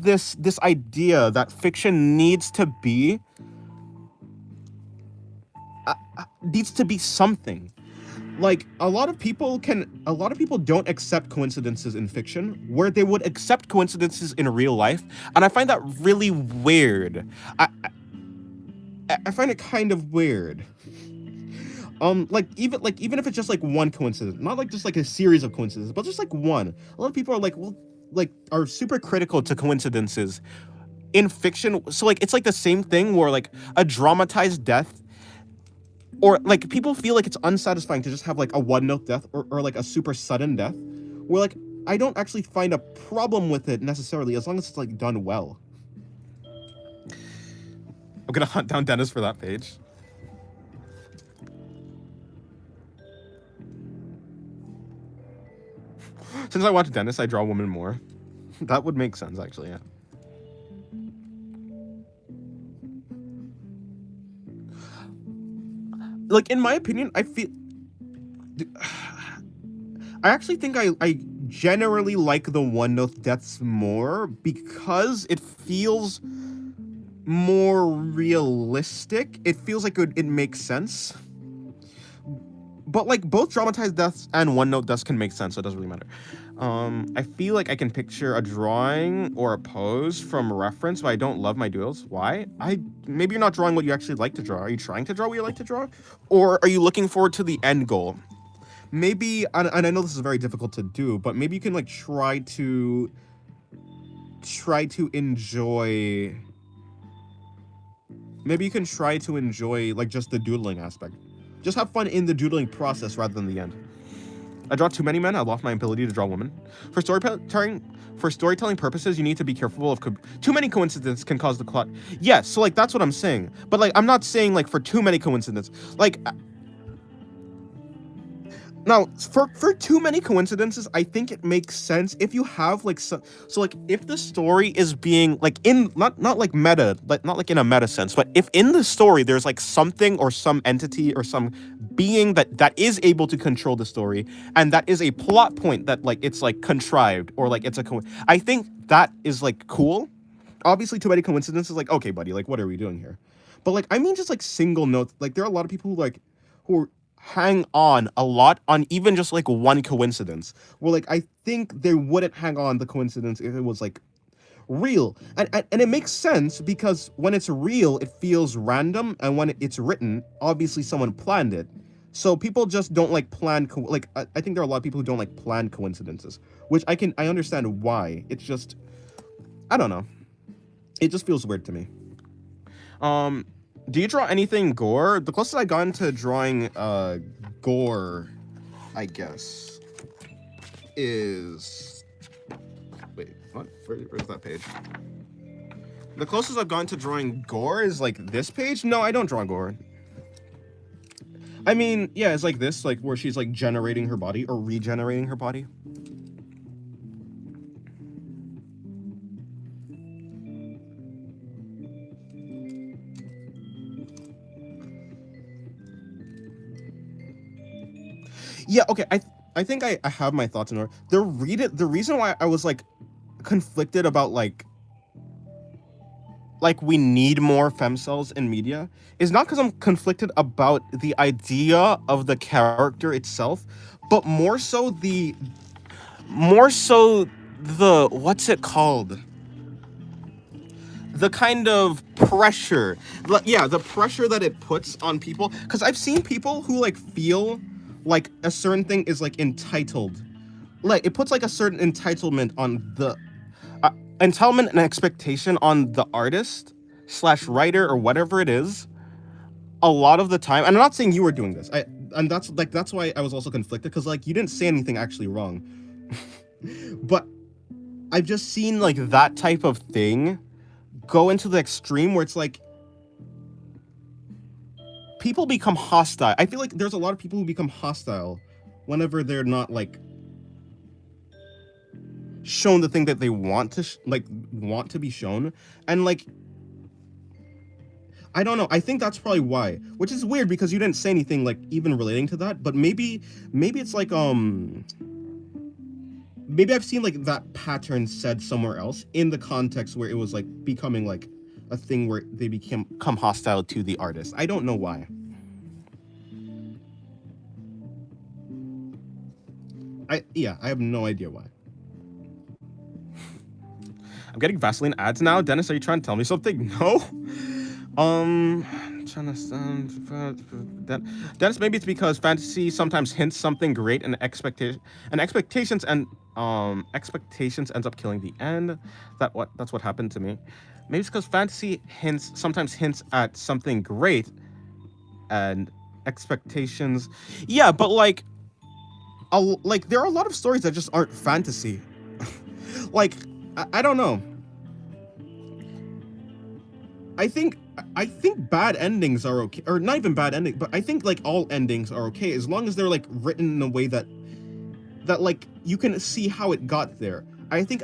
this idea that fiction needs to be something. Like, a lot of people don't accept coincidences in fiction where they would accept coincidences in real life, and I find that really weird. I find it kind of weird. Even if it's just like one coincidence, not like just like a series of coincidences, but just like one. A lot of people are like, well, like, are super critical to coincidences in fiction. So like, it's like the same thing where like a dramatized death, or like people feel like it's unsatisfying to just have like a one-note death or like a super sudden death. Where like, I don't actually find a problem with it necessarily as long as it's like done well. I'm gonna hunt down Dennis for that page. Since I watch Dennis, I draw women more. That would make sense, actually, yeah. Like, in my opinion, I actually think I generally like the one-note deaths more because it feels more realistic. It feels like it makes sense. But like, both dramatized deaths and one-note deaths can make sense, so it doesn't really matter. I feel like I can picture a drawing or a pose from reference, but I don't love my doodles. Why? Maybe you're not drawing what you actually like to draw. Are you trying to draw what you like to draw? Or are you looking forward to the end goal? maybe, and I know this is very difficult to do, but maybe you can like try to enjoy. Maybe you can try to enjoy like just the doodling aspect. Just have fun in the doodling process rather than the end. I draw too many men. I lost my ability to draw women. For storytelling purposes, you need to be careful of too many coincidences can cause the plot. Yes, so like that's what I'm saying. But like I'm not saying like for too many coincidences. Like now, for too many coincidences, I think it makes sense if you have like so like if the story is being like in not like meta, like not like in a meta sense, but if in the story there's like something or some entity or some being that is able to control the story, and that is a plot point that like it's like contrived or like it's I think that is like cool. Obviously, too many coincidences, like okay, buddy, like what are we doing here? But like I mean, just like single notes. Like there are a lot of people who hang on a lot on even just like one coincidence. Well, like I think they wouldn't hang on the coincidence if it was like real, and it makes sense because when it's real, it feels random, and when it's written, obviously someone planned it. So people just don't like plan I think there are a lot of people who don't like plan coincidences, which I understand why. It's just I don't know. It just feels weird to me. Do you draw anything gore? The closest I got into drawing gore, I guess, is wait, what? Where's that page? The closest I've gotten to drawing gore is like this page. No, I don't draw gore. I mean, yeah, it's like this, like where she's like generating her body or regenerating her body. Yeah, okay. I think I have my thoughts in order. The reason why I was like conflicted about like we need more femcells in media is not because I'm conflicted about the idea of the character itself, but more so the what's it called? The kind of pressure. Yeah, the pressure that it puts on people. Because I've seen people who like feel like a certain thing is like entitled. Like it puts like a certain entitlement on the entitlement and expectation on the artist / writer or whatever it is a lot of the time. And I'm not saying you were doing this. And that's why I was also conflicted, because like you didn't say anything actually wrong. But I've just seen like that type of thing go into the extreme where it's like people become hostile. I feel like there's a lot of people who become hostile whenever they're not like shown the thing that they want to be shown. And like I don't know, I think that's probably why, which is weird because you didn't say anything like even relating to that. But maybe it's like maybe I've seen like that pattern said somewhere else in the context where it was like becoming like a thing where they become hostile to the artist. I don't know why. I have no idea why. I'm getting Vaseline ads now. Dennis, are you trying to tell me something? No. Trying to sound Dennis, maybe it's because fantasy sometimes hints something great and expectations ends up killing the end. That's what happened to me. Maybe it's because fantasy sometimes hints at something great and expectations. Yeah, but like there are a lot of stories that just aren't fantasy. Like I don't know. I think bad endings are okay, or not even bad ending, but I think like all endings are okay as long as they're like written in a way that like you can see how it got there. I think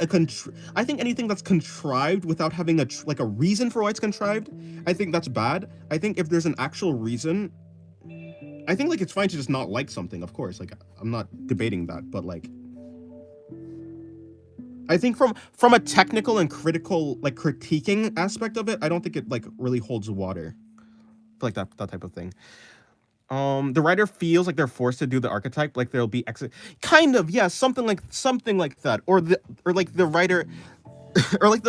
anything that's contrived without having a reason for why it's contrived, I think that's bad. I think if there's an actual reason, I think like it's fine to just not like something, of course. Like I'm not debating that, but like I think from a technical and critical like critiquing aspect of it, I don't think it like really holds water. Like that type of thing. The writer feels like they're forced to do the archetype, like there'll be kind of, yeah, something like that, or like the writer, or like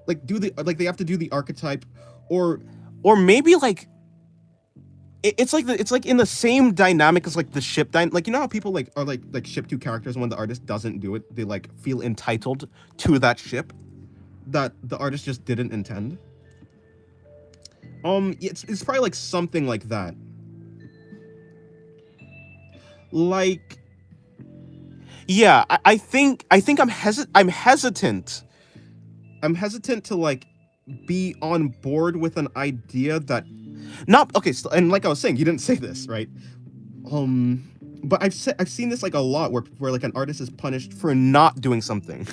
like they have to do the archetype, or maybe like it's like in the same dynamic as like the ship like you know how people like are like ship two characters, and when the artist doesn't do it, they like feel entitled to that ship that the artist just didn't intend. It's probably like something like that. Like, yeah, I think I'm hesitant to like be on board with an idea that not okay. So, and like I was saying, you didn't say this, right? Um, but I've seen this like a lot where like an artist is punished for not doing something,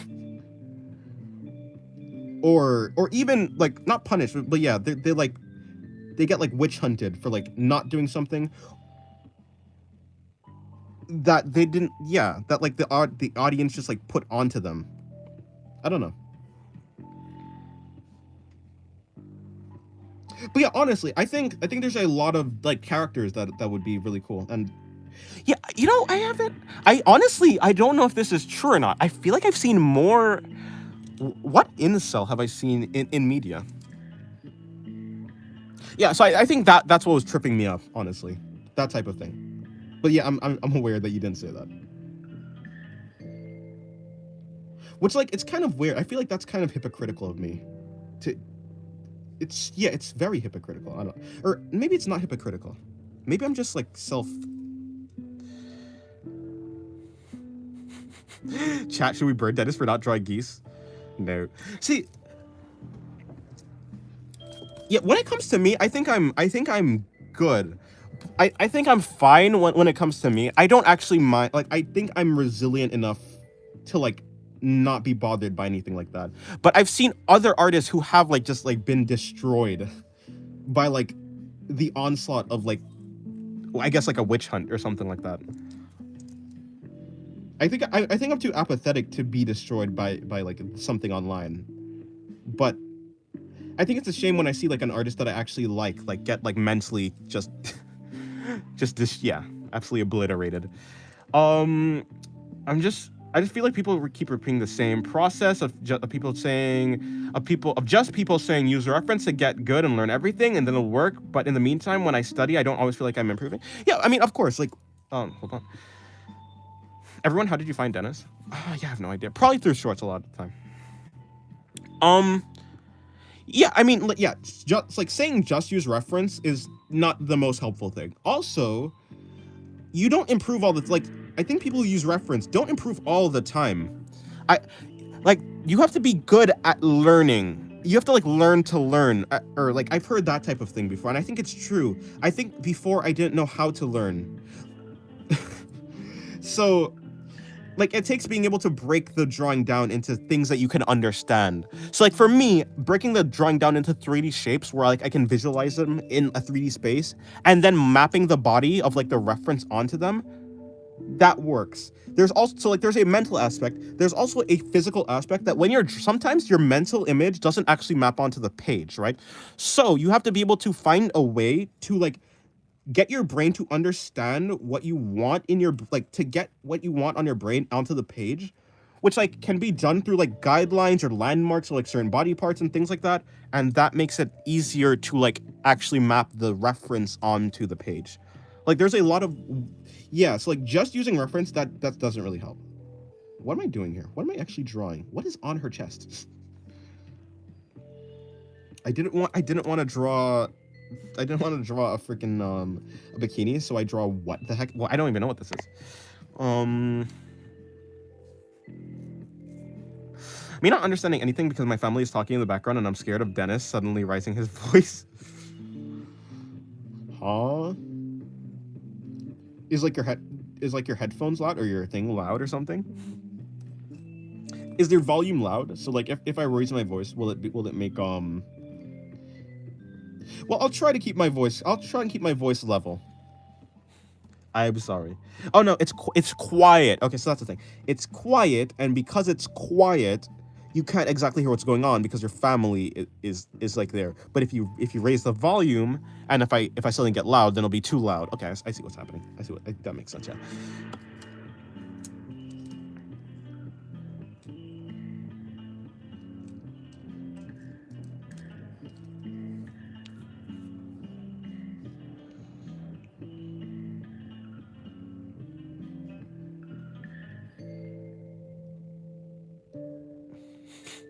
or even like not punished, but yeah, they like they get like witch hunted for like not doing something that they didn't. Yeah, that like the audience just like put onto them. I don't know. But yeah, honestly, I think there's a lot of like characters that would be really cool. And yeah, you know, I honestly I don't know if this is true or not. I feel like I've seen more. What incel have I seen in media? Yeah, so I think that's what was tripping me up, honestly, that type of thing. But yeah, I'm aware that you didn't say that. Which like it's kind of weird. I feel like that's kind of hypocritical of me. To it's yeah, it's very hypocritical. I don't, or maybe it's not hypocritical. Maybe I'm just like self. Chat, should we burn Dennis for not drawing geese? No. See, yeah, when it comes to me, I think I'm good. I think I'm fine when it comes to me. I don't actually mind. Like, I think I'm resilient enough to like not be bothered by anything like that. But I've seen other artists who have like just like been destroyed by like the onslaught of like, well, I guess like a witch hunt or something like that. I think I'm too apathetic to be destroyed by like something online. But I think it's a shame when I see like an artist that I actually like get like mentally just this, yeah, absolutely obliterated. Um, I just feel like people keep repeating the same process of people saying of just people saying use reference to get good and learn everything and then it'll work. But in the meantime, when I study, I don't always feel like I'm improving. Yeah, I mean, of course, like hold on. Everyone, how did you find Dennis? Yeah, I have no idea. Probably through shorts a lot of the time. Um, yeah, I mean, yeah, just like saying just use reference is not the most helpful thing. Also, you don't improve all the like. I think people who use reference don't improve all the time. I like you have to be good at learning. You have to like learn to learn, or like I've heard that type of thing before, and I think it's true. I think before I didn't know how to learn, so like it takes being able to break the drawing down into things that you can understand. So like for me, breaking the drawing down into 3D shapes where like I can visualize them in a 3D space and then mapping the body of like the reference onto them, that works. There's also so like there's a mental aspect. There's also a physical aspect that when you're sometimes your mental image doesn't actually map onto the page, right? So you have to be able to find a way to like get your brain to understand what you want in your like to get what you want on your brain onto the page, which like can be done through like guidelines or landmarks or like certain body parts and things like that, and that makes it easier to like actually map the reference onto the page. Like there's a lot of yeah, so like just using reference that doesn't really help. What am I doing here? What am I actually drawing? What is on her chest? I didn't want to draw a freaking a bikini, so I draw what the heck? Well, I don't even know what this is. Me not understanding anything because my family is talking in the background and I'm scared of Dennis suddenly raising his voice. Huh? Is like your headphones loud or your thing loud or something? Is their volume loud? So like if I raise my voice, will it make well, I'll try and keep my voice level. I'm sorry. Oh no, it's quiet. Okay, so that's the thing. It's quiet, and because it's quiet, you can't exactly hear what's going on because your family is like there. But if you raise the volume, and if I suddenly get loud, then it'll be too loud. Okay, I see what's happening. That makes sense. Yeah.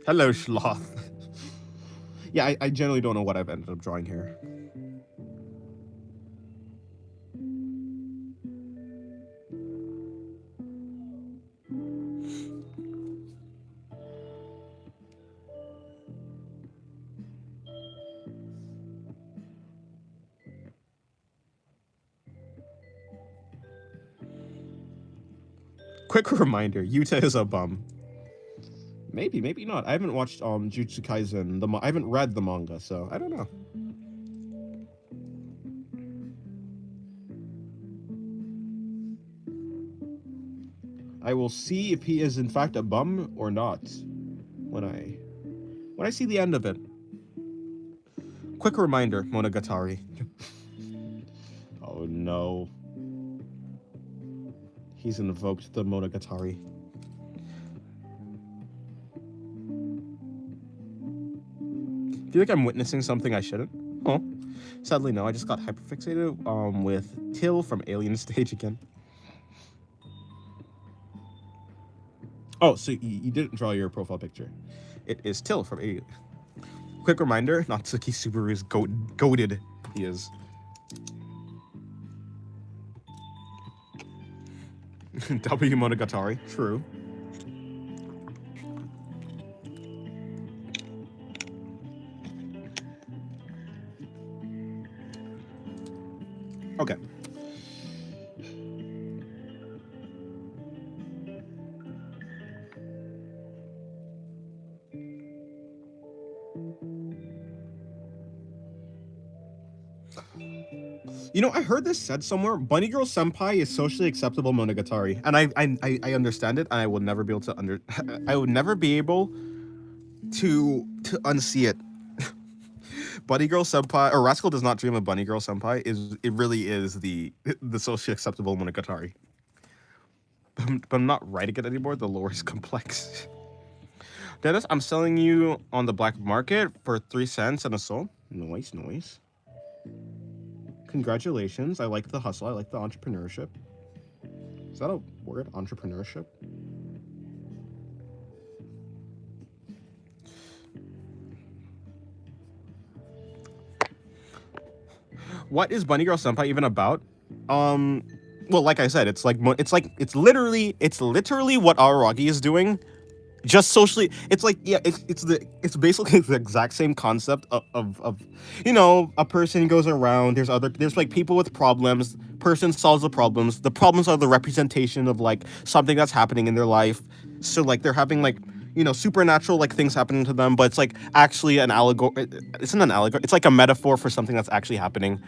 Hello, sloth. Yeah, I generally don't know what I've ended up drawing here. Quick reminder, Yuta is a bum. Maybe, maybe not. I haven't watched Jujutsu Kaisen. I haven't read the manga, so I don't know. I will see if he is in fact a bum or not when I see the end of it. Quick reminder, Monogatari. Oh no. He's invoked the Monogatari. I feel like I'm witnessing something I shouldn't. Oh, sadly no. I just got hyperfixated with Till from Alien Stage again. Oh, so you didn't draw your profile picture. It is Till from Alien. Quick reminder, Natsuki Subaru is goated. He is. W Monogatari, true. Okay. You know, I heard this said somewhere. Bunny Girl Senpai is socially acceptable Monogatari, and I understand it, and I will never be able to I would never be able to unsee it. Bunny Girl Senpai or Rascal Does Not Dream of Bunny Girl Senpai it really is the socially acceptable Monogatari. But I'm not writing it anymore. The lore is complex. Dennis, I'm selling you on the black market for 3 cents and a soul. Nice, nice. Congratulations. I like the hustle. I like the entrepreneurship. Is that a word? Entrepreneurship? What is Bunny Girl Senpai even about? Well, like I said, it's literally what Araragi is doing. Just socially, it's like, yeah, it's basically the exact same concept of you know, a person goes around, there's like people with problems, person solves the problems are the representation of like something that's happening in their life. So like they're having like, you know, supernatural like things happening to them, but it's like actually an allegory. It's not an allegory, it's like a metaphor for something that's actually happening.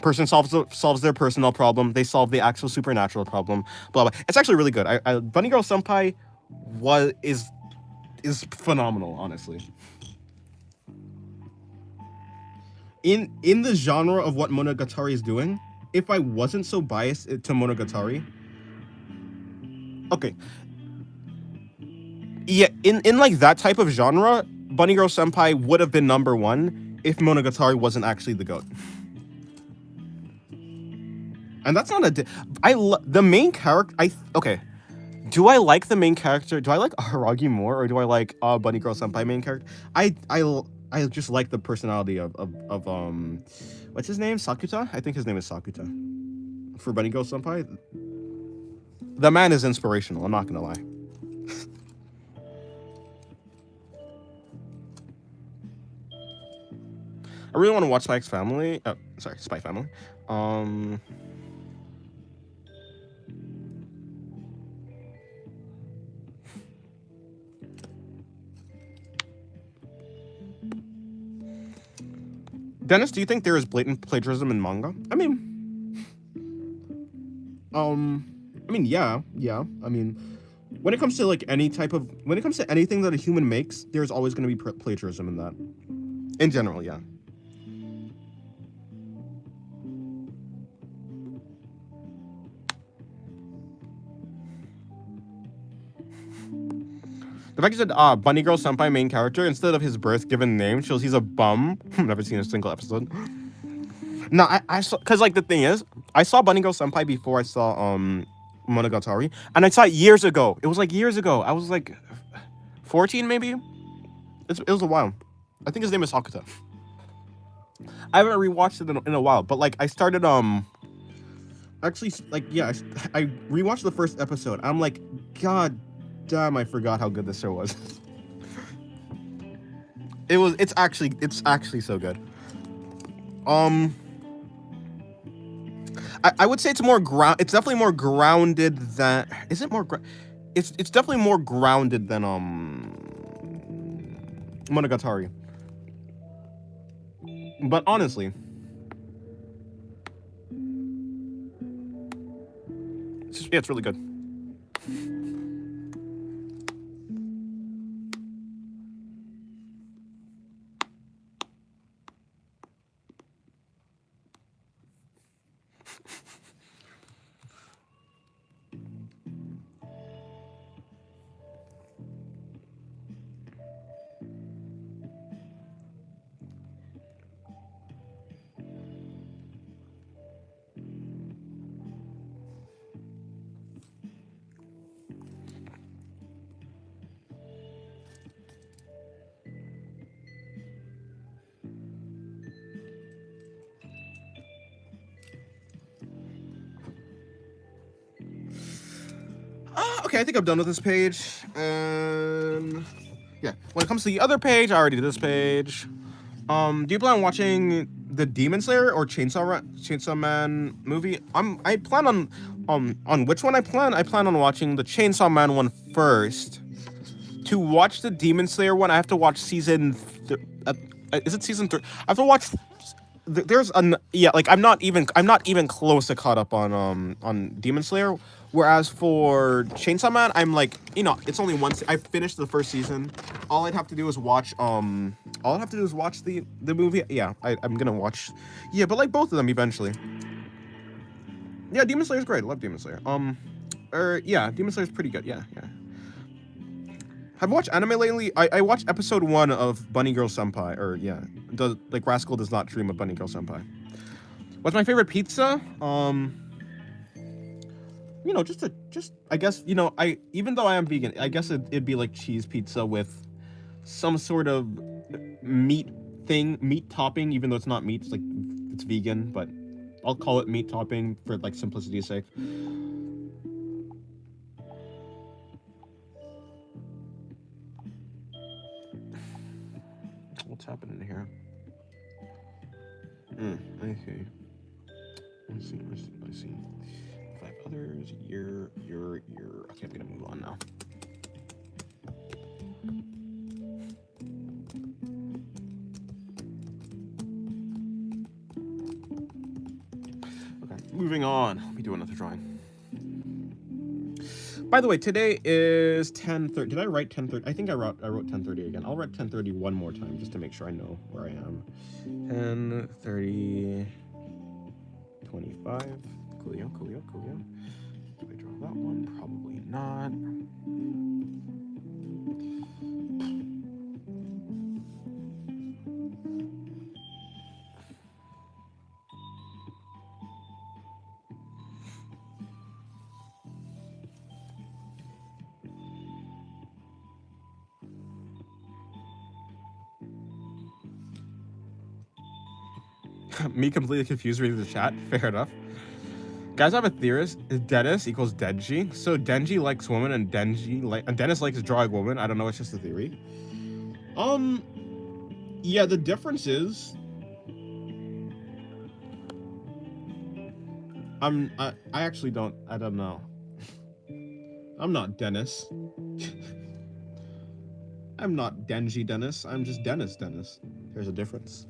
Person solves their personal problem, they solve the actual supernatural problem, blah blah. It's actually really good. Bunny Girl Senpai is phenomenal, honestly. In the genre of what Monogatari is doing, if I wasn't so biased to Monogatari, okay, yeah, in like that type of genre, Bunny Girl Senpai would have been #1 if Monogatari wasn't actually the GOAT. And that's not the main character. Okay. Do I like the main character? Do I like Araragi more, or do I like Bunny Girl Senpai main character? I just like the personality of what's his name? Sakuta? I think his name is Sakuta. For Bunny Girl Senpai. The man is inspirational, I'm not gonna lie. I really want to watch Spy Family. Spy Family. Dennis, do you think there is blatant plagiarism in manga? I mean, yeah. I mean, when it comes to like when it comes to anything that a human makes, there's always going to be plagiarism in that. In general, yeah. The fact you said Bunny Girl Senpai main character instead of his birth given name shows he's a bum. Never seen a single episode. No, I saw, because like the thing is, I saw Bunny Girl Senpai before I saw Monogatari, and I saw it years ago. It was like years ago. I was like 14 maybe. It was a while. I think his name is Hakuta. I haven't rewatched it in a while, but like I started actually like yeah, I rewatched the first episode. I'm like, god damn, I forgot how good this show was. It's actually so good. I would say it's it's definitely more grounded than is it more it's definitely more grounded than Monogatari. But honestly, it's really good. Okay, I think I'm done with this page. Yeah, when it comes to the other page, I already did this page. Do you plan on watching the Demon Slayer or Chainsaw Man movie? I plan on which one I plan? I plan on watching the Chainsaw Man one first. To watch the Demon Slayer one, I have to watch season. Is it season 3? I have to watch. There's an yeah, like I'm not even close to caught up on Demon Slayer. Whereas for Chainsaw Man, I'm like, it's only once I finished the first season. All I'd have to do is watch the movie. Yeah, I'm gonna watch. Yeah, but like both of them eventually. Yeah, Demon Slayer's great. I love Demon Slayer. Yeah, Demon Slayer's pretty good. Yeah. Have you watched anime lately? I watched episode 1 of Bunny Girl Senpai, or yeah, Rascal Does Not Dream of Bunny Girl Senpai. What's my favorite pizza? Just I guess, even though I am vegan, I guess it'd be like cheese pizza with some sort of meat topping, even though it's not meat, it's vegan, but I'll call it meat topping for like simplicity's sake. What's happening here? I see. I see. 5 others. You're. Okay, I'm gonna move on now. Okay, moving on. Let me do another drawing. By the way, today is 10:30. Did I write 10:30? I think I wrote 10:30 again. I'll write 10:30 one more time just to make sure I know where I am. 10:30. 25. Coolio. Do I draw that one? Probably not. Me completely confused reading the chat. Fair enough. Guys, I have a theory. Dennis equals Denji. So Denji likes women and Dennis likes drawing women. I don't know. It's just a theory. Yeah, the difference is I actually don't. I don't know. I'm not Dennis. I'm not Denji Dennis. I'm just Dennis Dennis. There's a difference.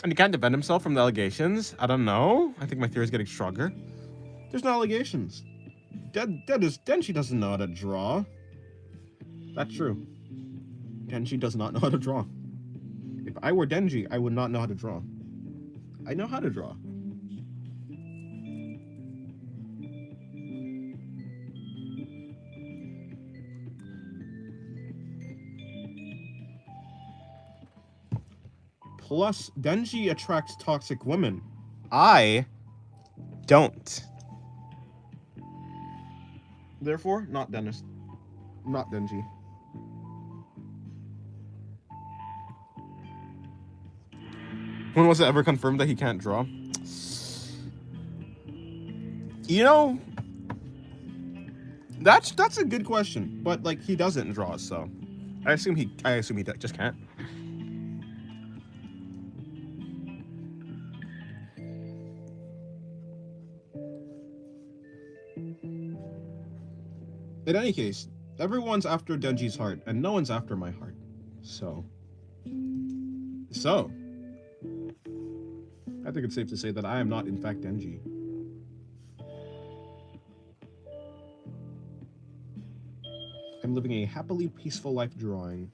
And he can't defend himself from the allegations? I don't know. I think my theory is getting stronger. There's no allegations. Denji doesn't know how to draw. That's true. Denji does not know how to draw. If I were Denji, I would not know how to draw. I know how to draw. Plus, Denji attracts toxic women. I don't. Therefore, not Dennis. Not Denji. When was it ever confirmed that he can't draw? You know, that's a good question, but like he doesn't draw, so I assume he just can't. In any case, everyone's after Denji's heart, and no one's after my heart. So, I think it's safe to say that I am not, in fact, Denji. I'm living a happily peaceful life drawing.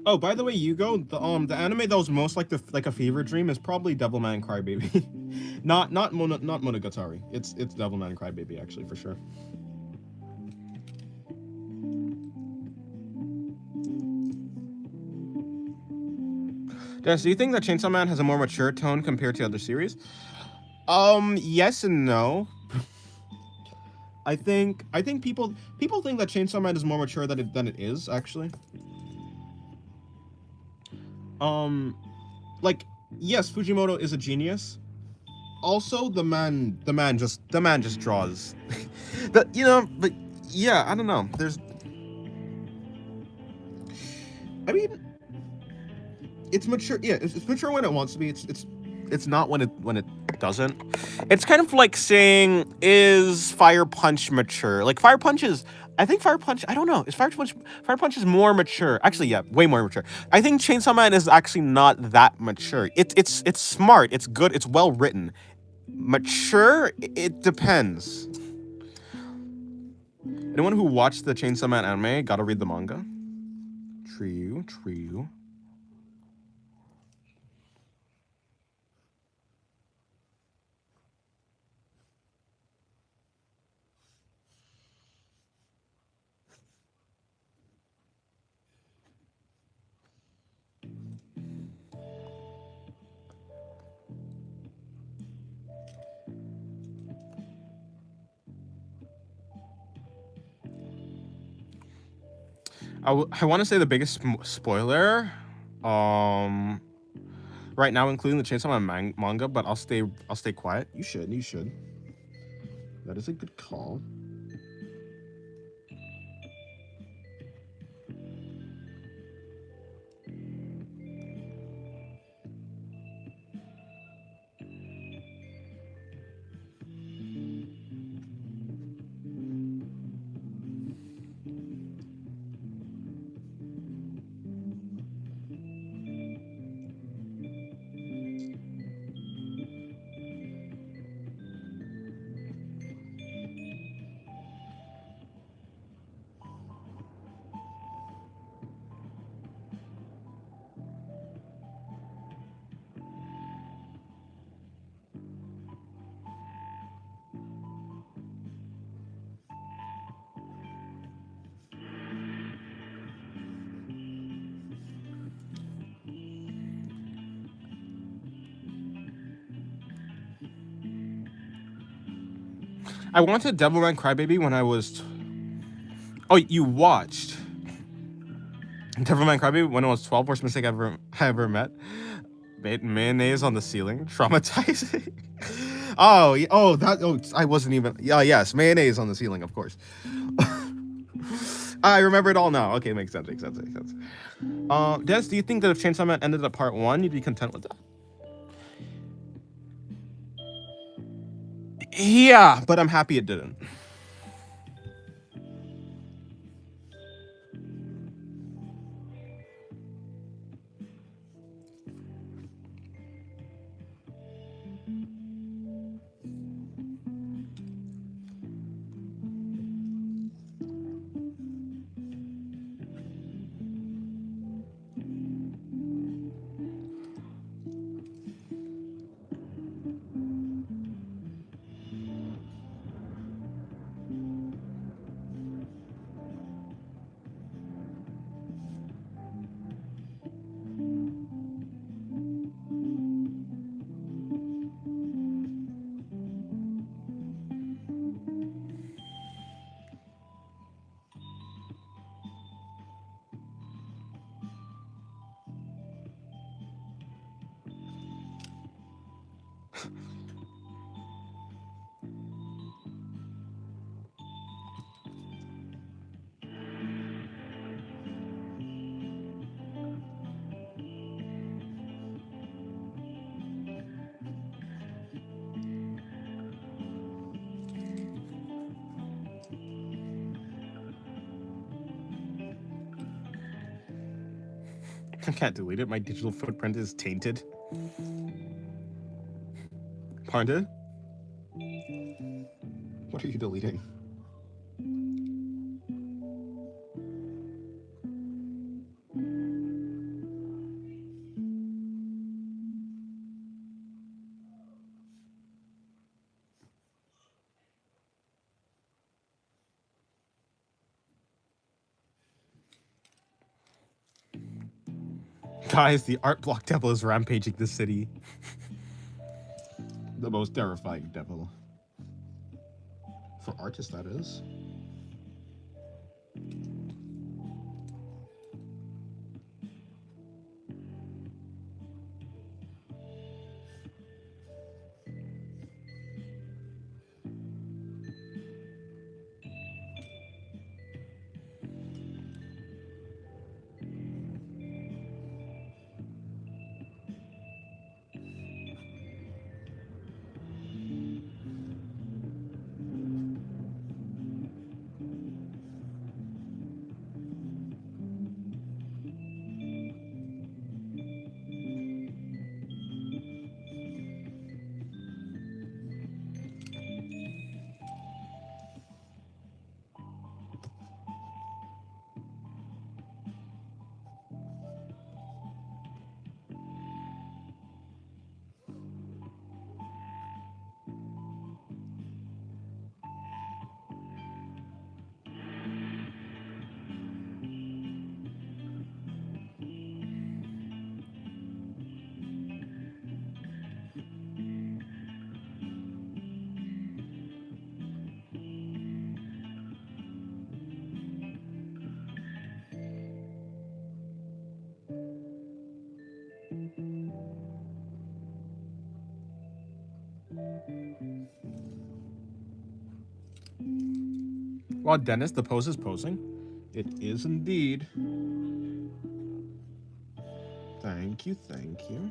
Oh, by the way, Yugo, the anime that was most like a fever dream is probably Devilman Crybaby. not Monogatari. It's Devilman Crybaby actually, for sure. Dennis, do you think that Chainsaw Man has a more mature tone compared to other series? Yes and no. I think people think that Chainsaw Man is more mature than it is, actually. Like, yes, Fujimoto is a genius. Also, the man just draws. But yeah, I don't know. I mean, it's mature. Yeah, it's mature when it wants to be. It's not when it doesn't. It's kind of like saying, is Fire Punch mature? Like Fire Punch is. I think Fire Punch, I don't know. Is Fire Punch is more mature. Actually, yeah, way more mature. I think Chainsaw Man is actually not that mature. It's smart. It's good. It's well written. Mature, it depends. Anyone who watched the Chainsaw Man anime gotta read the manga. True. I want to say the biggest spoiler, right now, including the Chainsaw Man manga, but I'll stay quiet. You should. That is a good call. I wanted Devilman Crybaby when I was. Oh, you watched Devilman Crybaby when I was 12. Worst mistake I ever met. Made mayonnaise on the ceiling. Traumatizing. Oh, oh, that. Oh, I wasn't even. Yeah, yes, mayonnaise on the ceiling, of course. I remember it all now. Okay, makes sense. Makes sense. Makes sense. Des, do you think that if Chainsaw Man ended at part 1, you'd be content with that? Yeah, but I'm happy it didn't. I can't delete it. My digital footprint is tainted. Pardon? What are you deleting? Guys, the art block devil is rampaging the city. The most terrifying devil. For artists, that is. Well, Dennis, the pose is posing. It is indeed. Thank you, thank you.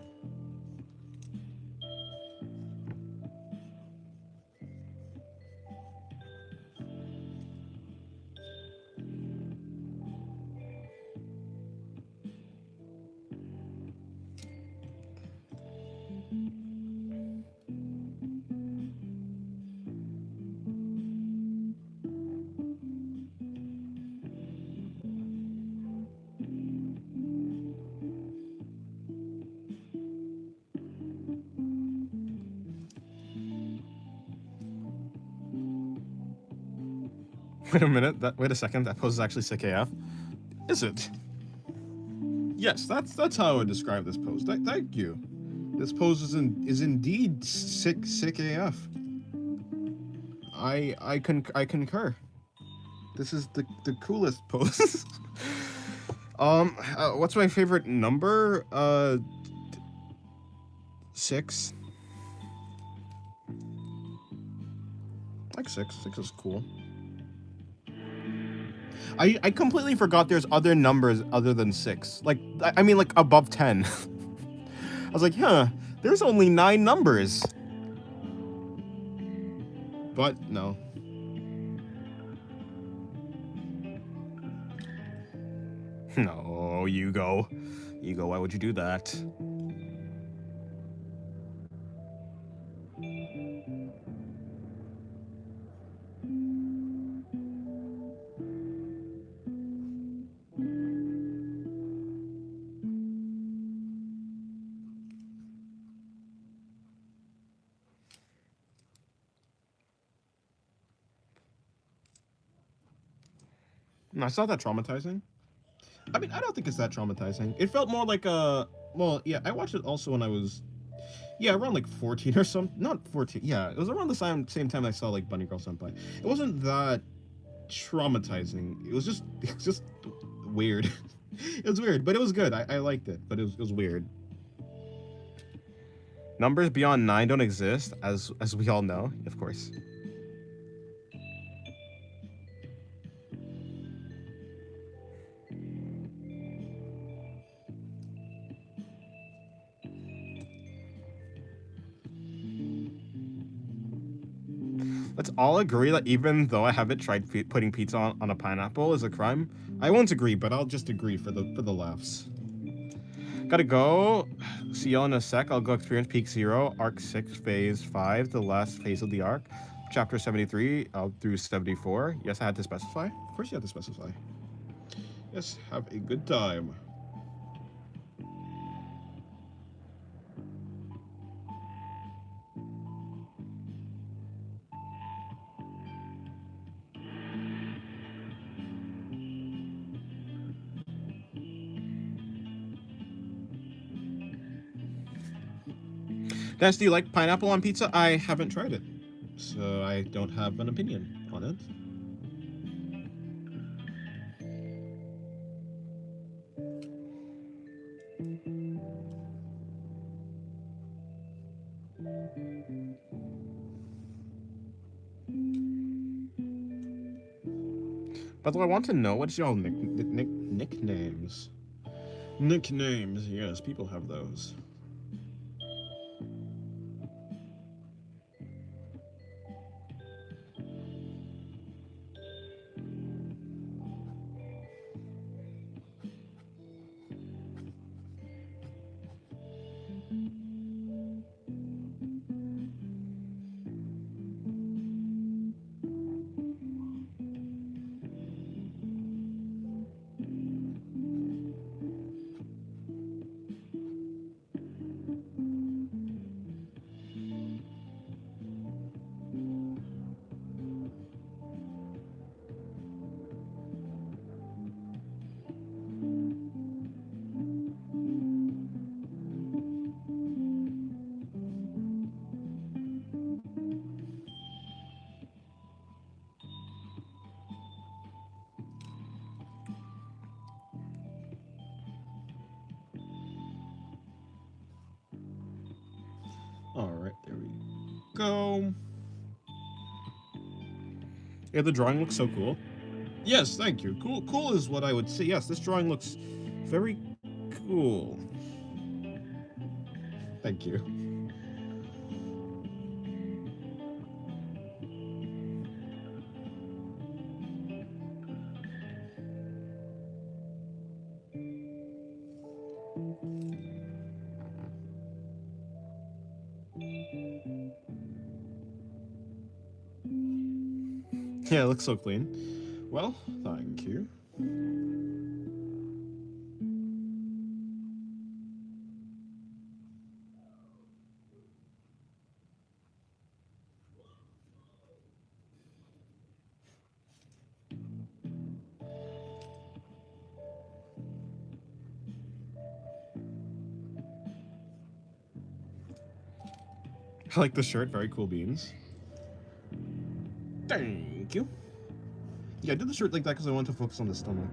Wait a minute. Wait a second. That pose is actually sick AF. Is it? Yes, that's how I would describe this pose. Thank you. This pose is indeed sick AF. I concur. This is the coolest pose. What's my favorite number? 6. Like 6. 6 is cool. I completely forgot there's other numbers other than 6. Like, I mean, like, above 10. I was like, huh, there's only 9 numbers. But, no. No, Yugo. Yugo, why would you do that? No, it's not that traumatizing. I mean, I don't think it's that traumatizing. It felt more like a... Well, yeah, I watched it also when I was... Yeah, around like 14 or something. Not 14. Yeah, it was around the same time I saw like Bunny Girl Senpai. It wasn't that traumatizing. It was just weird. It was weird, but it was good. I liked it, but it was weird. Numbers beyond 9 don't exist, as we all know, of course. Let's all agree that even though I haven't tried putting pizza on a pineapple is a crime. I won't agree, but I'll just agree for the laughs. Gotta go. See y'all in a sec. I'll go experience Peak 0, Arc 6, Phase 5, the last phase of the arc. Chapter 73 through 74. Yes, I had to specify. Of course you had to specify. Yes, have a good time. Dennis, do you like pineapple on pizza? I haven't tried it, so I don't have an opinion on it. By the way, I want to know, what's y'all nicknames? Nicknames, yes, people have those. Alright, there we go. Yeah, the drawing looks so cool. Yes, thank you. Cool is what I would say. Yes, this drawing looks very cool. Thank you. Yeah, it looks so clean. Well, thank you. I like the shirt, very cool beans. Thank you. Yeah, I did the shirt like that because I wanted to focus on the stomach.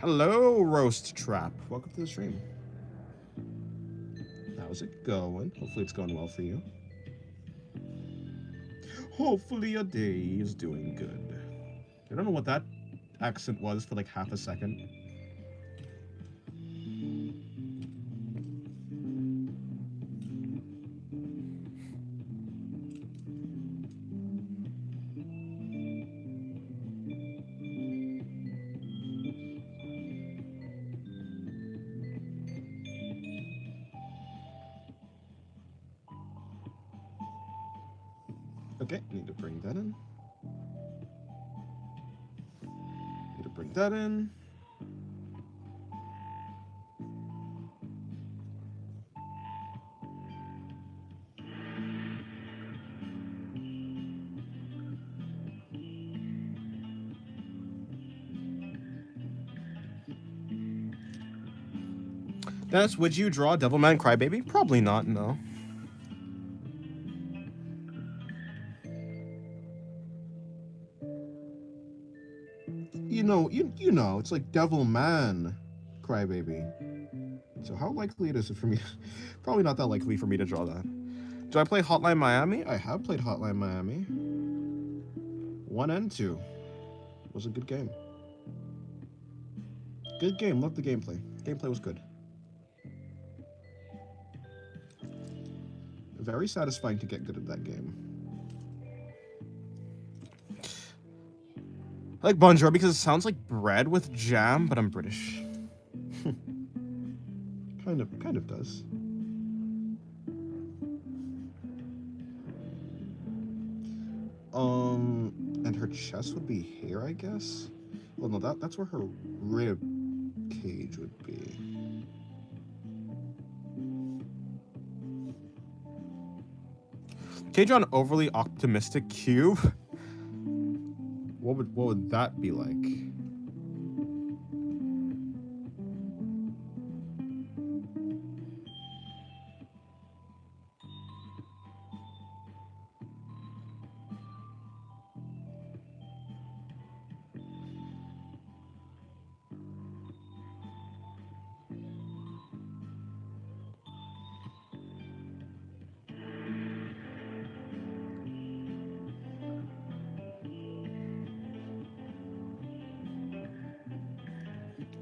Hello, Roast Trap. Welcome to the stream. How's it going? Hopefully it's going well for you. Hopefully your day is doing good. I don't know what that accent was for like half a second. Okay, need to bring that in. Need to bring that in. Dennis, would you draw Devilman Crybaby? Probably not, no. You know, it's like Devilman Crybaby. So how likely is it for me? Probably not that likely for me to draw that. Do I play Hotline Miami? I have played Hotline Miami. 1 and 2. It was a good game. Good game. Loved the gameplay. Gameplay was good. Very satisfying to get good at that game. I like bonjour because it sounds like bread with jam, but I'm British. kind of does. And her chest would be here, I guess. Well, no, that's where her rib cage would be. Cage on overly optimistic cube. What would that be like?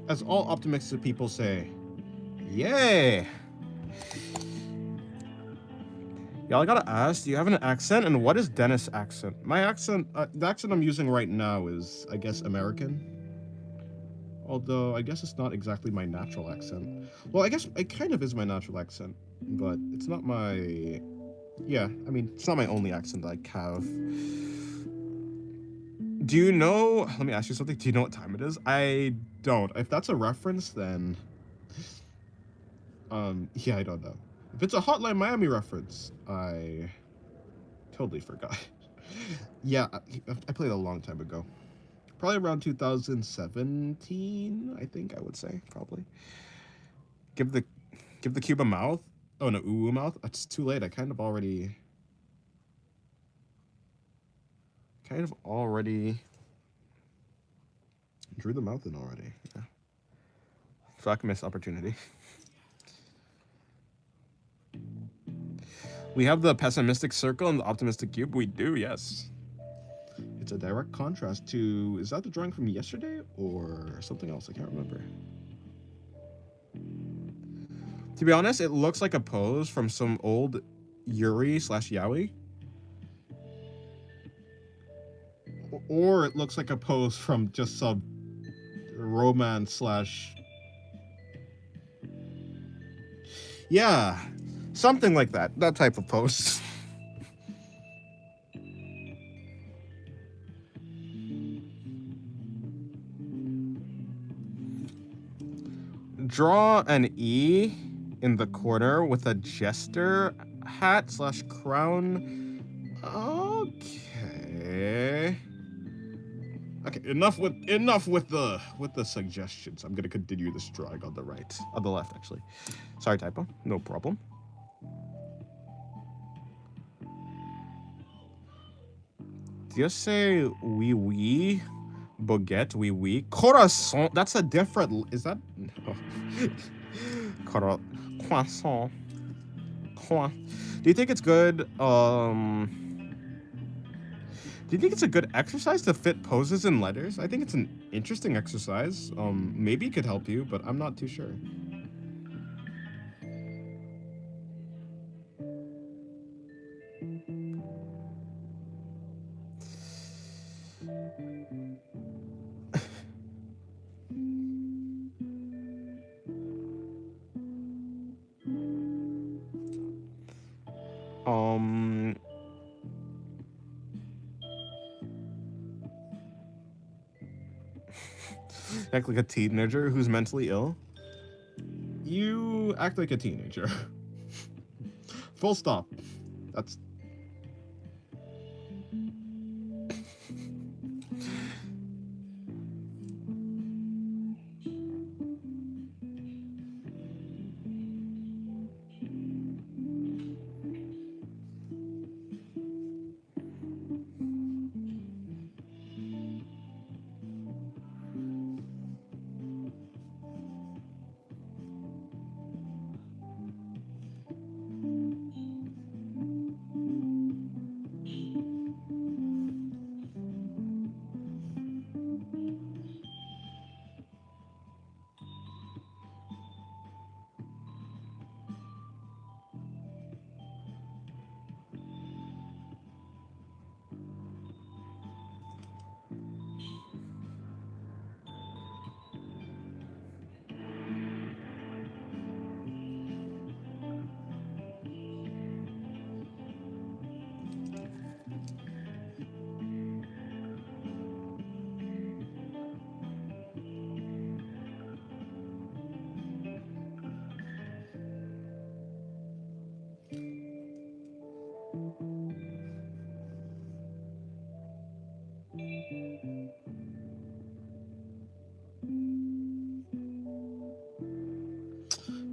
As all optimistic people say, yay! Y'all, I gotta ask, do you have an accent? And what is Dennis' accent? My accent, the accent I'm using right now is, I guess, American. Although, I guess it's not exactly my natural accent. Well, I guess it kind of is my natural accent, but it's not my... Yeah, I mean, it's not my only accent that I have. Do you know... Let me ask you something. Do you know what time it is? I don't. If that's a reference, then... yeah, I don't know. If it's a Hotline Miami reference, I totally forgot. Yeah, I played a long time ago. Probably around 2017, I think I would say, probably. Give the cube a mouth? Oh, no, ooh mouth? It's too late. I kind of already drew the mouth in already. Yeah. Fuck, missed opportunity. We have the pessimistic circle and the optimistic cube. We do, yes. It's a direct contrast to... Is that the drawing from yesterday or something else? I can't remember. To be honest, it looks like a pose from some old Yuri/Yaoi. Or it looks like a pose from just some romance/... Yeah, something like that. That type of pose. Draw an E in the corner with a jester hat/crown. Okay. Okay, enough with the suggestions. I'm gonna continue this drawing on the left actually. Sorry, typo. No problem. Do you say oui, baguette, oui, croissant? That's a different. Is that? Oh. Croissant. Do you think it's good? Do you think it's a good exercise to fit poses in letters? I think it's an interesting exercise. Maybe it could help you, but I'm not too sure. Um, act like a teenager who's mentally ill. You act like a teenager. Full stop. That's.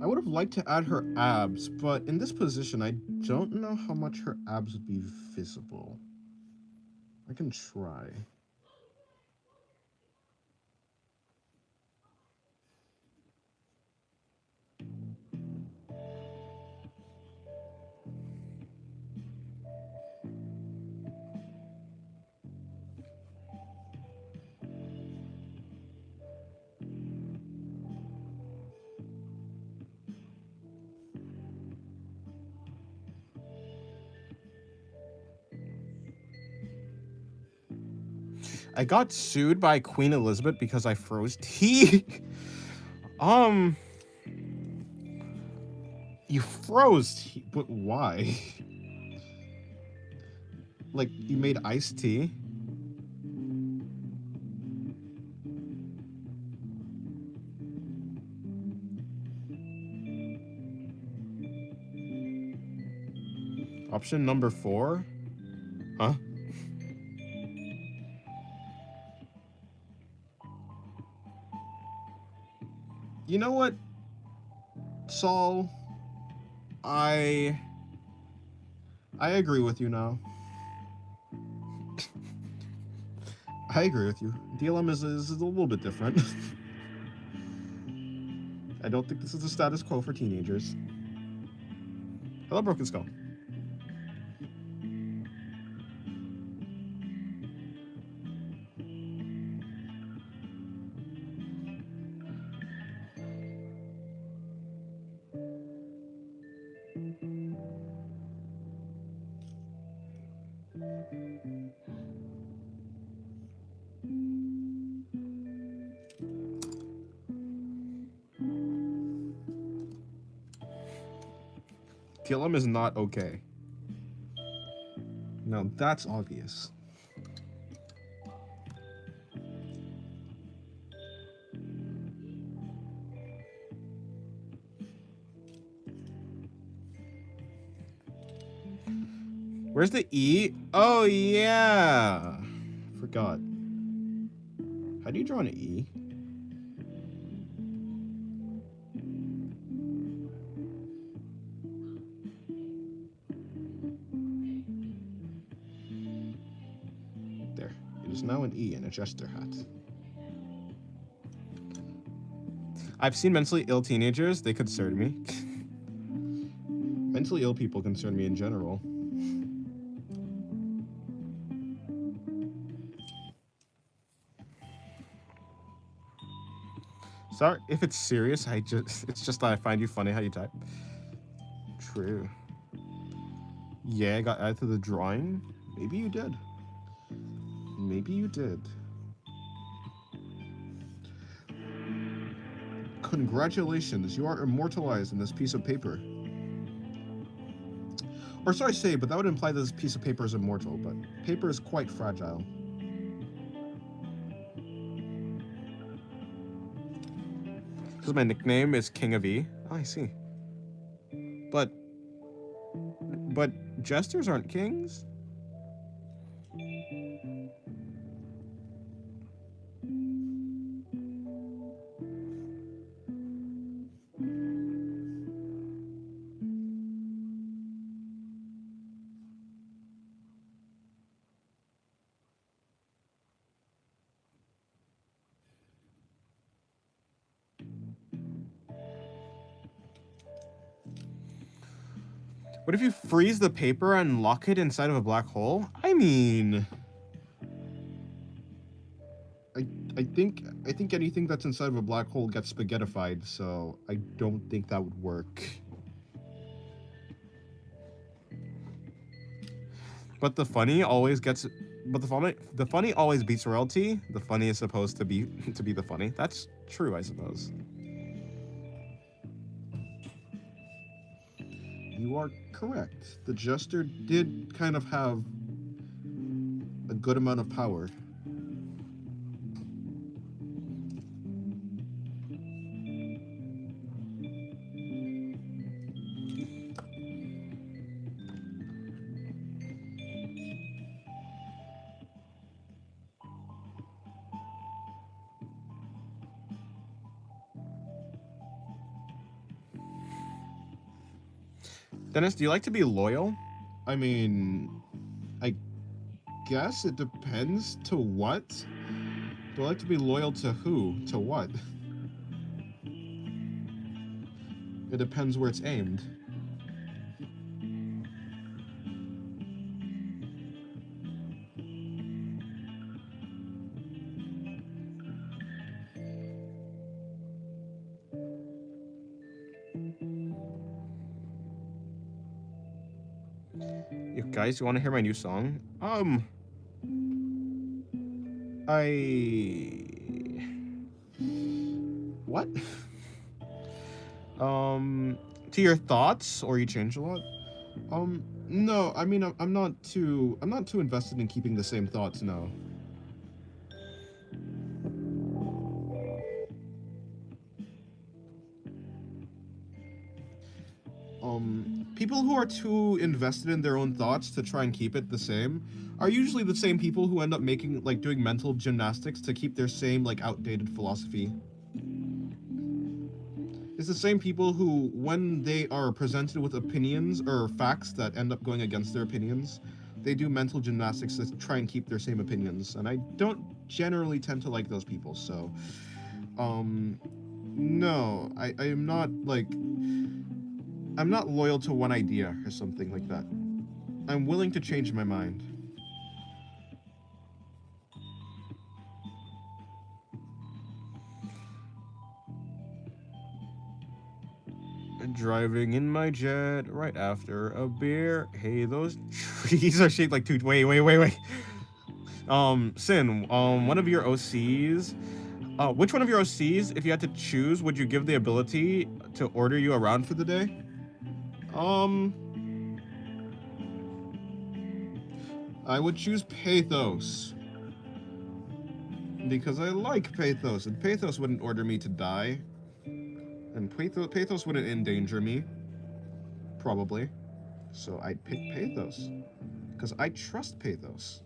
I would have liked to add her abs, but in this position, I don't know how much her abs would be visible. I can try. I got sued by Queen Elizabeth because I froze tea. You froze tea, but why? Like, you made iced tea? Option number 4? Huh? You know what, Saul? I agree with you now. I agree with you. DLM is a little bit different. I don't think this is the status quo for teenagers. Hello, Broken Skull. TLM is not okay. No, that's obvious. Where's the E? Oh, yeah. Forgot. How do you draw an E? There. It is now an E in a jester hat. I've seen mentally ill teenagers. They concern me. Mentally ill people concern me in general. Sorry if it's serious. It's just that I find you funny how you type. True. Yeah, I got added to the drawing. Maybe you did. Maybe you did. Congratulations, you are immortalized in this piece of paper. Or sorry to say, but that would imply that this piece of paper is immortal, but paper is quite fragile. Because my nickname is King of E. Oh, I see. But jesters aren't kings? What if you freeze the paper and lock it inside of a black hole? I mean, I think anything that's inside of a black hole gets spaghettified, so I don't think that would work. But the funny always gets the funny always beats royalty. The funny is supposed to be the funny. That's true, I suppose. You are correct. The jester did kind of have a good amount of power. Dennis, do you like to be loyal? I mean, I guess it depends to what. Do I like to be loyal to who? To what? It depends where it's aimed. You guys, you want to hear my new song? What? To your thoughts, or you change a lot? No. I mean, I'm not too invested in keeping the same thoughts. No. People who are too invested in their own thoughts to try and keep it the same are usually the same people who end up doing mental gymnastics to keep their same, like, outdated philosophy. It's the same people who, when they are presented with opinions or facts that end up going against their opinions, they do mental gymnastics to try and keep their same opinions. And I don't generally tend to like those people, so, no, I am not, like, I'm not loyal to one idea or something like that. I'm willing to change my mind. Driving in my jet right after a beer. Hey, those trees are shaped like two. Wait. Sin. One of your OCs. Which one of your OCs, if you had to choose, would you give the ability to order you around for the day? I would choose Pathos. Because I like Pathos, and Pathos wouldn't order me to die. And Pathos wouldn't endanger me. Probably. So I'd pick Pathos. Because I trust Pathos.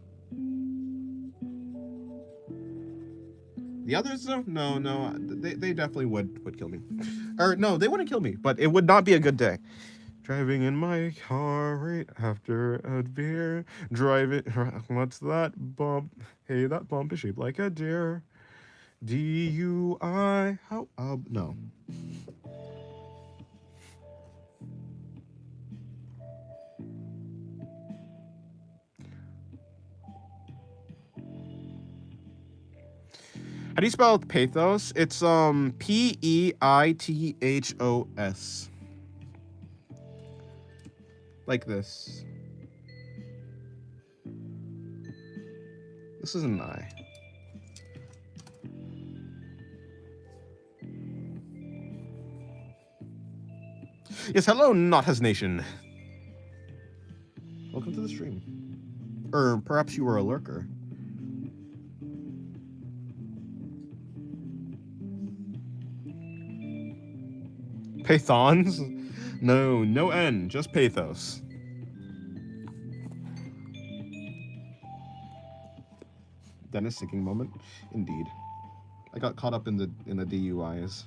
The others, though? No. They definitely would kill me. Or, no, they wouldn't kill me, but it would not be a good day. Driving in my car right after a beer. Driving. What's that bump? Hey, that bump is shaped like a deer. DUI. How? No. How do you spell pathos? It's Peithos. Like this. This is an I. Yes, hello, Knothas Nation. Welcome to the stream. Or perhaps you were a lurker. Pathons? No, no N, just pathos. Dennis sinking moment? Indeed. I got caught up in the DUIs.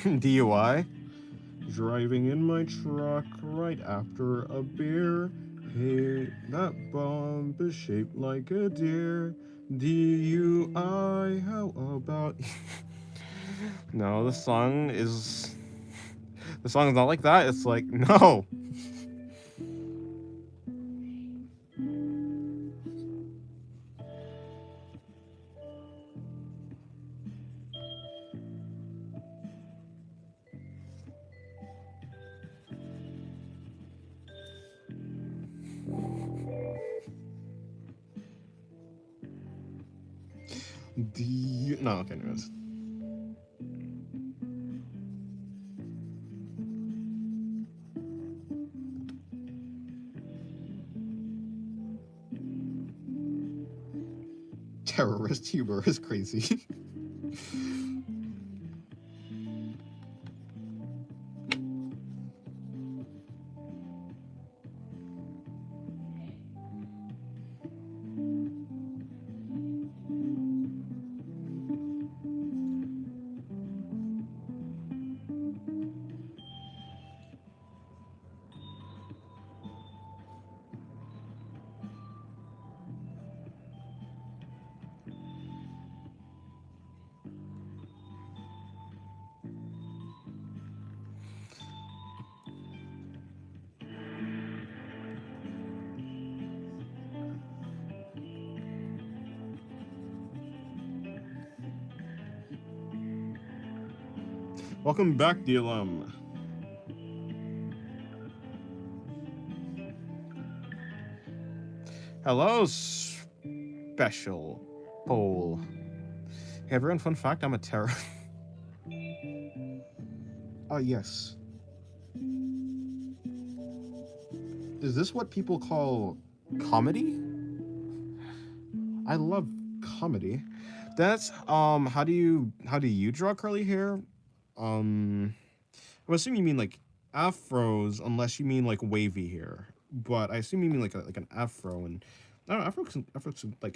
DUI? Driving in my truck right after a beer. Hey, that bomb is shaped like a deer. DUI, how about... No, the song is not like that. It's like, no. No, okay, anyways. Terrorist humor is crazy. Welcome back, DLM. Hello, special poll. Hey everyone, fun fact, I'm a terror. Yes. Is this what people call comedy? I love comedy. That's how do you draw curly hair? I'm assuming you mean like afros, unless you mean like wavy hair. But I assume you mean like an afro, and I don't know,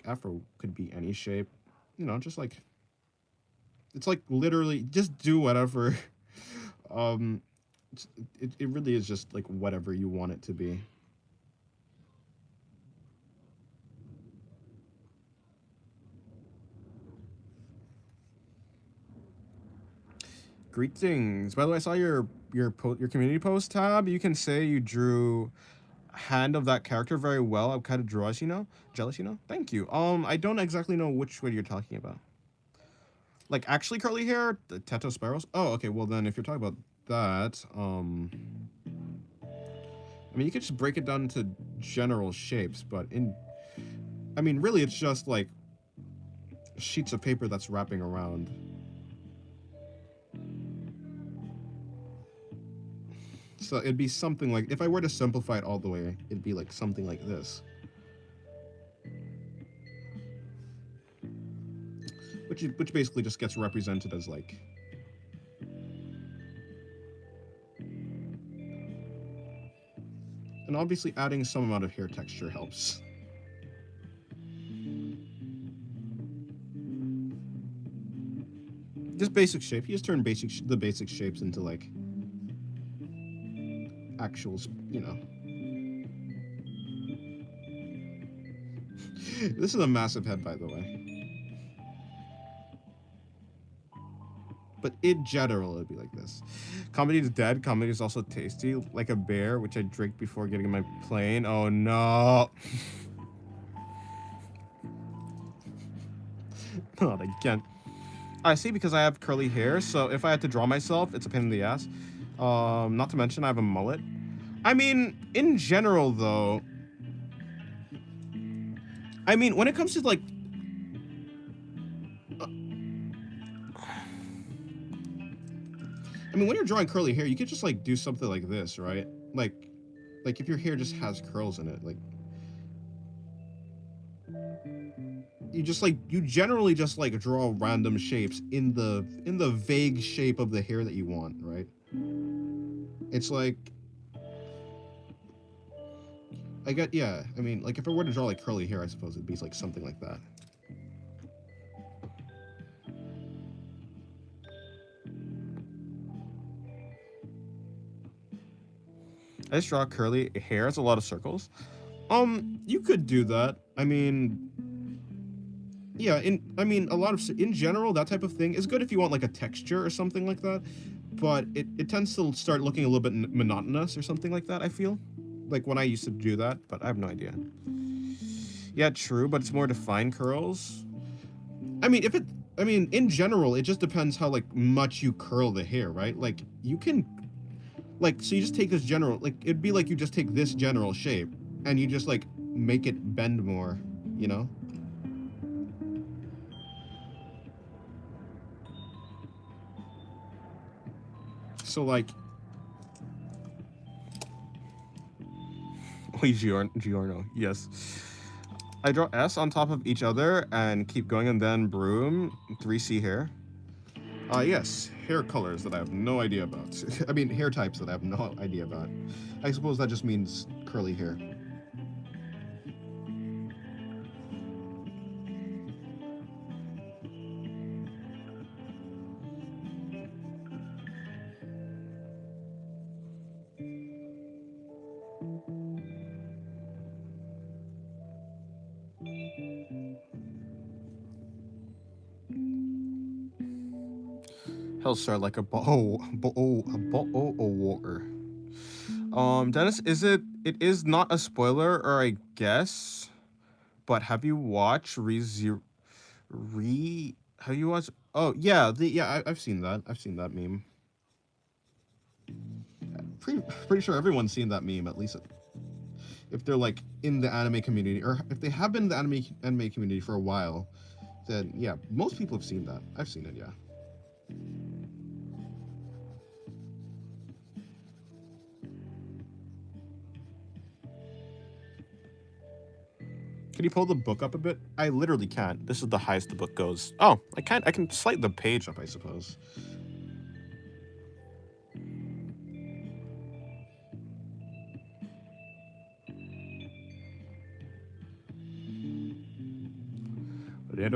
afro could be any shape, you know, just like it's like literally just do whatever. It really is just like whatever you want it to be. Greetings. By the way, I saw your community post tab. You can say you drew hand of that character very well. I'm kind of jealous, you know. Thank you. I don't exactly know which way you're talking about. Like actually curly hair, the Teto Sparrows. Oh, okay. Well then, if you're talking about that, I mean, you could just break it down into general shapes, but I mean, really, it's just like sheets of paper that's wrapping around. So it'd be something like, if I were to simplify it all the way, it'd be like something like this. Which basically just gets represented as like... And obviously adding some amount of hair texture helps. Just basic shape. You just turn the basic shapes into like actual, you know. This is a massive head, by the way. But in general, it'd be like this. Comedy is dead. Comedy is also tasty, like a beer, which I drink before getting in my plane. Oh no. Not again. I see, because I have curly hair, so if I had to draw myself, it's a pain in the ass. Not to mention I have a mullet. I mean, in general, though, I mean, when it comes to, like, I mean, when you're drawing curly hair, you could just, like, do something like this, right? Like if your hair just has curls in it, like, you generally just, like, draw random shapes in the vague shape of the hair that you want, right? It's like, yeah, I mean, like, if I were to draw, like, curly hair, I suppose it'd be, like, something like that. I just draw curly hair. It's a lot of circles. You could do that. I mean, yeah, in general, that type of thing is good if you want, like, a texture or something like that, but it tends to start looking a little bit monotonous or something like that, I feel. Like, when I used to do that, but I have no idea. Yeah, true, but it's more defined curls. I mean, in general, it just depends how, like, much you curl the hair, right? Like, you can, like, so you just take this general, like, it'd be like you just take this general shape, and you just, like, make it bend more, you know? So, like, Giorno, yes. I draw S on top of each other and keep going, and then broom, 3C hair. Yes, hair colors that I have no idea about. I mean, hair types that I have no idea about. I suppose that just means curly hair. He'll start like a water. Dennis, it is not a spoiler, or I guess, but have you watched have you watched, oh yeah, I've seen that. I've seen that meme. Pretty sure everyone's seen that meme, at least if they're, like, in the anime community, or if they have been in the anime community for a while, then yeah, most people have seen that. I've seen it, yeah. Can you pull the book up a bit? I literally can't. This is the highest the book goes. Oh, I can't. I can slide the page up, I suppose. Yep,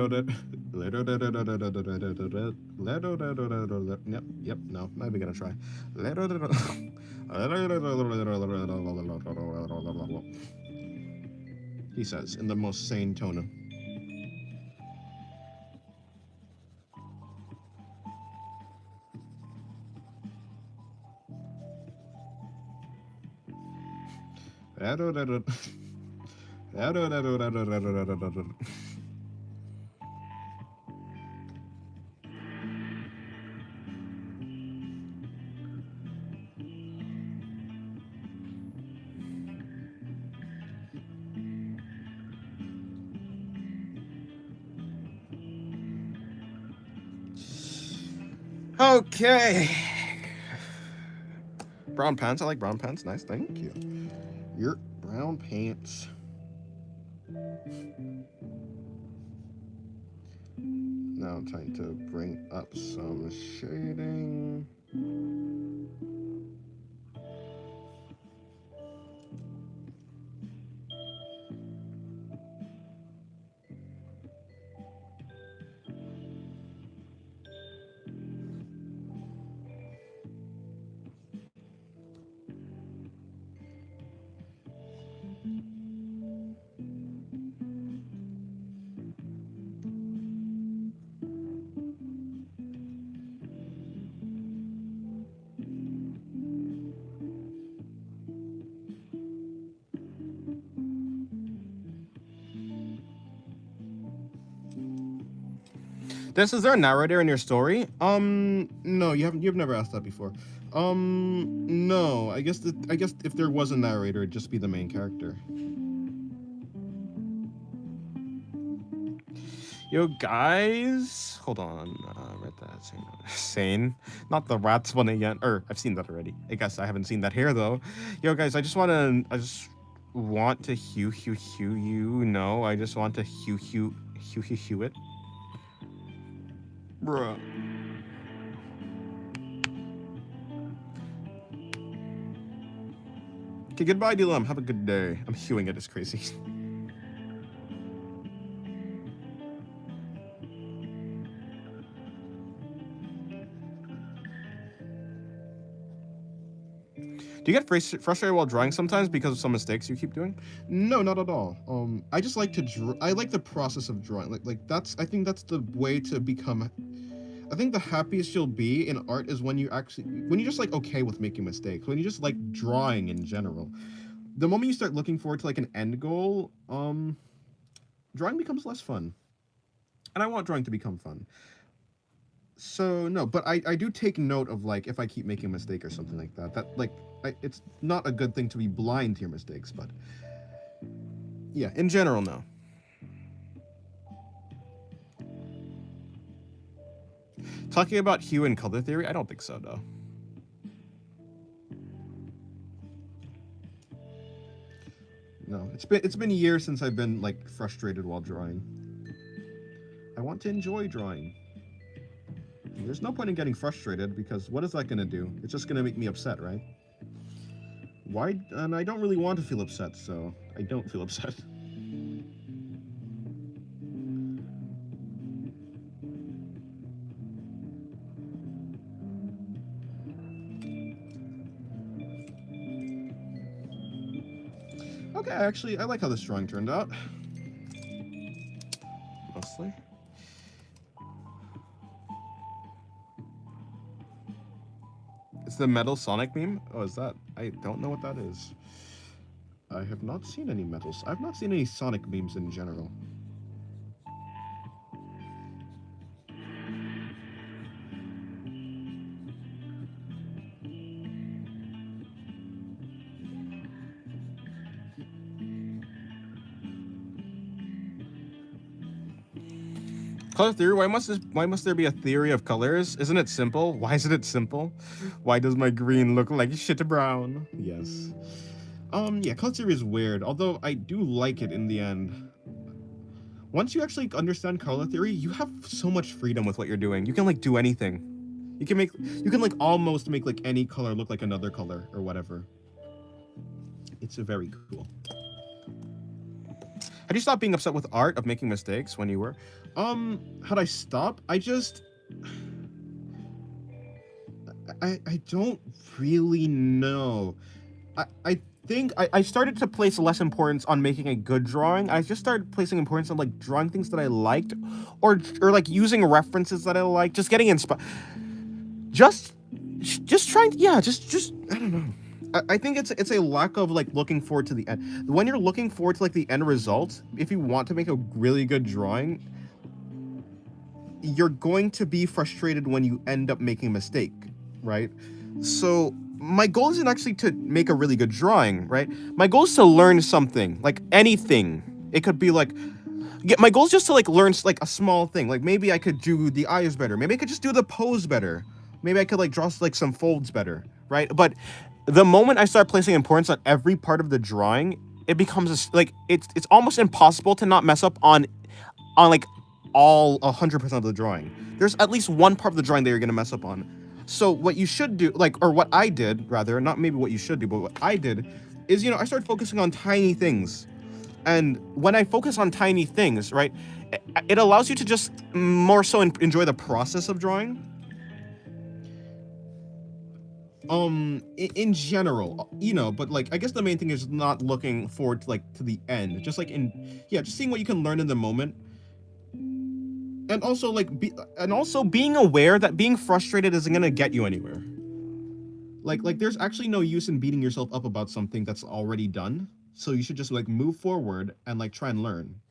no, not even gonna try. He says in the most sane tone. Okay. Brown pants. I like brown pants. Nice, thank you. Your brown pants. Now I'm trying to bring up some shading. This is there a narrator in your story? No, you've never asked that before. No, I guess if there was a narrator, it'd just be the main character. Yo, guys, hold on. Read that sane, not the rats one again. Or I've seen that already. I guess I haven't seen that here though. Yo, guys, I just want to hew you. No, I just want to hew it, bruh. Okay, goodbye, Dylan. Have a good day. I'm hewing it as crazy. Do you get frustrated while drawing sometimes because of some mistakes you keep doing? No, not at all. I just like to draw. I like the process of drawing. I think that's the way to become. I think the happiest you'll be in art is when you just like okay with making mistakes. When you just like drawing in general. The moment you start looking forward to like an end goal, drawing becomes less fun. And I want drawing to become fun. So no, but I do take note of like if I keep making a mistake or something like that. It's not a good thing to be blind to your mistakes, but yeah, in general, no. Talking about hue and color theory, I don't think so, though. No, it's been years since I've been like frustrated while drawing. I want to enjoy drawing. There's no point in getting frustrated because what is that gonna do? It's just gonna make me upset, right? Why? And I don't really want to feel upset, so I don't feel upset. Okay, actually, I like how this drawing turned out. Mostly. It's the Metal Sonic meme? Oh, is that? I don't know what that is. I have not seen any metals. I've not seen any Sonic memes in general. Color theory? Why must there be a theory of colors? Isn't it simple? Why isn't it simple? Why does my green look like shit brown? Yes. Yeah, color theory is weird, although I do like it in the end. Once you actually understand color theory, you have so much freedom with what you're doing. You can like do anything. You can like almost make like any color look like another color or whatever. It's very cool. Had you stopped being upset with art of making mistakes when you were? Had I stopped? I don't really know. I think I started to place less importance on making a good drawing. I just started placing importance on like drawing things that I liked or like using references that I liked, just getting inspired. Just trying to, yeah, just I don't know. I think it's a lack of like looking forward to the end. When you're looking forward to like the end result, if you want to make a really good drawing, you're going to be frustrated when you end up making a mistake, right? So my goal isn't actually to make a really good drawing, right? My goal is to learn something, like anything. It could be like, my goal is just to like learn like a small thing. Like maybe I could do the eyes better. Maybe I could just do the pose better. Maybe I could like draw like some folds better, right? But the moment I start placing importance on every part of the drawing, it becomes like it's almost impossible to not mess up on like all 100% of the drawing. There's at least one part of the drawing that you're gonna mess up on. So what you should do, like, or what I did rather, not maybe what you should do, but what I did is, I started focusing on tiny things. And when I focus on tiny things, right, it allows you to just more so enjoy the process of drawing. In general, but like I guess the main thing is not looking forward to like to the end, just like just seeing what you can learn in the moment, and also like being aware that being frustrated isn't gonna get you anywhere. Like there's actually no use in beating yourself up about something that's already done, so you should just like move forward and like try and learn.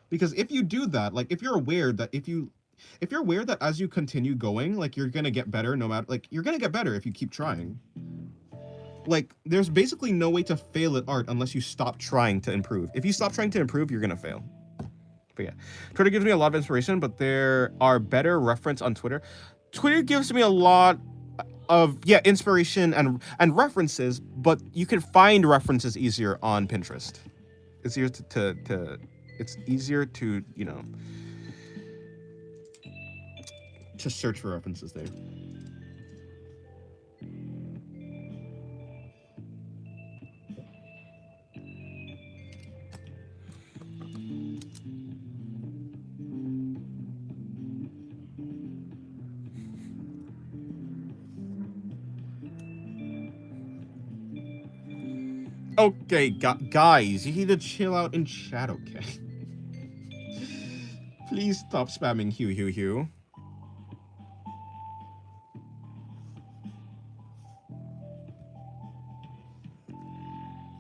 Because if you do that, like if you're aware that as you continue going, like you're gonna get better no matter, like you're gonna get better if you keep trying. Like there's basically no way to fail at art unless you stop trying to improve. If you stop trying to improve, you're gonna fail. But yeah, Twitter gives me a lot of inspiration, but there are better reference on Twitter. Twitter gives me a lot of inspiration and references, but you can find references easier on Pinterest. It's easier it's easier to, you know, to search for references there. Okay, guys, you need to chill out in chat, okay? Please stop spamming Hugh.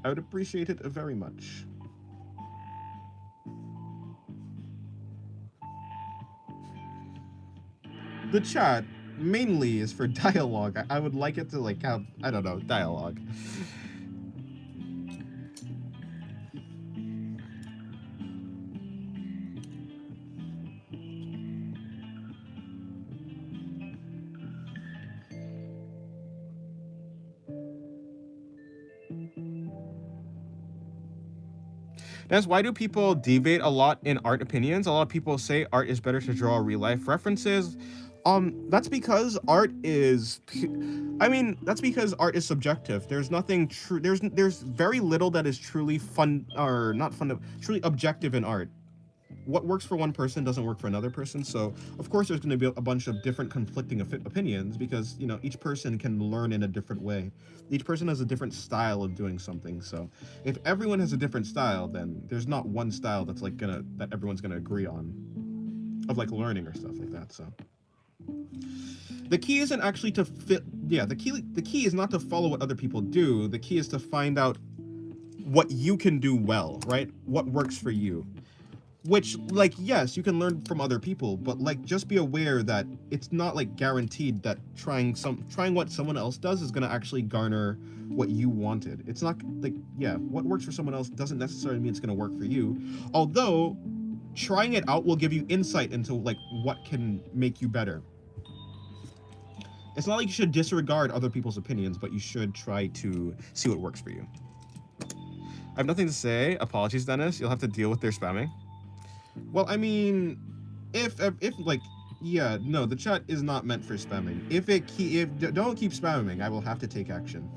I would appreciate it very much. The chat mainly is for dialogue. I would like it to like have, I don't know, dialogue. That's why do people deviate a lot in art opinions? A lot of people say art is better to draw real life references. That's because art is, that's because art is subjective. There's nothing true. There's very little that is truly truly objective in art. What works for one person doesn't work for another person. So of course there's going to be a bunch of different conflicting opinions because, you know, each person can learn in a different way. Each person has a different style of doing something. So if everyone has a different style, then there's not one style that's like that everyone's gonna agree on, of like learning or stuff like that. So the key isn't actually to fit. Yeah, the key is not to follow what other people do. The key is to find out what you can do well, right? What works for you. Which, like, yes, you can learn from other people, but like, just be aware that it's not like guaranteed that trying what someone else does is gonna actually garner what you wanted. It's not like, yeah, what works for someone else doesn't necessarily mean it's gonna work for you. Although, trying it out will give you insight into like what can make you better. It's not like you should disregard other people's opinions, but you should try to see what works for you. I have nothing to say. Apologies, Dennis. You'll have to deal with their spamming. Well, I mean, if like, yeah, no, the chat is not meant for spamming. If don't keep spamming, I will have to take action.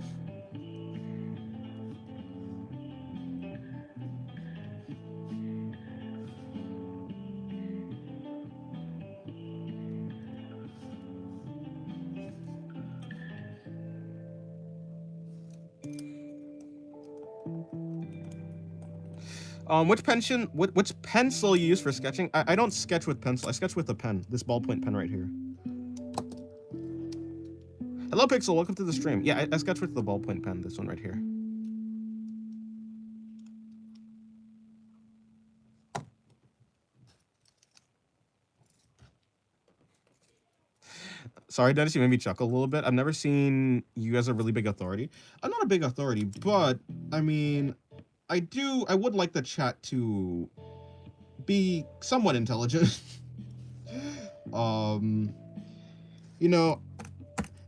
Which pencil you use for sketching? I don't sketch with pencil. I sketch with a pen. This ballpoint pen right here. Hello, Pixel. Welcome to the stream. Yeah, I sketch with the ballpoint pen. This one right here. Sorry, Dennis, you made me chuckle a little bit. I've never seen you as a really big authority. I'm not a big authority, but I mean, I would like the chat to be somewhat intelligent. You know,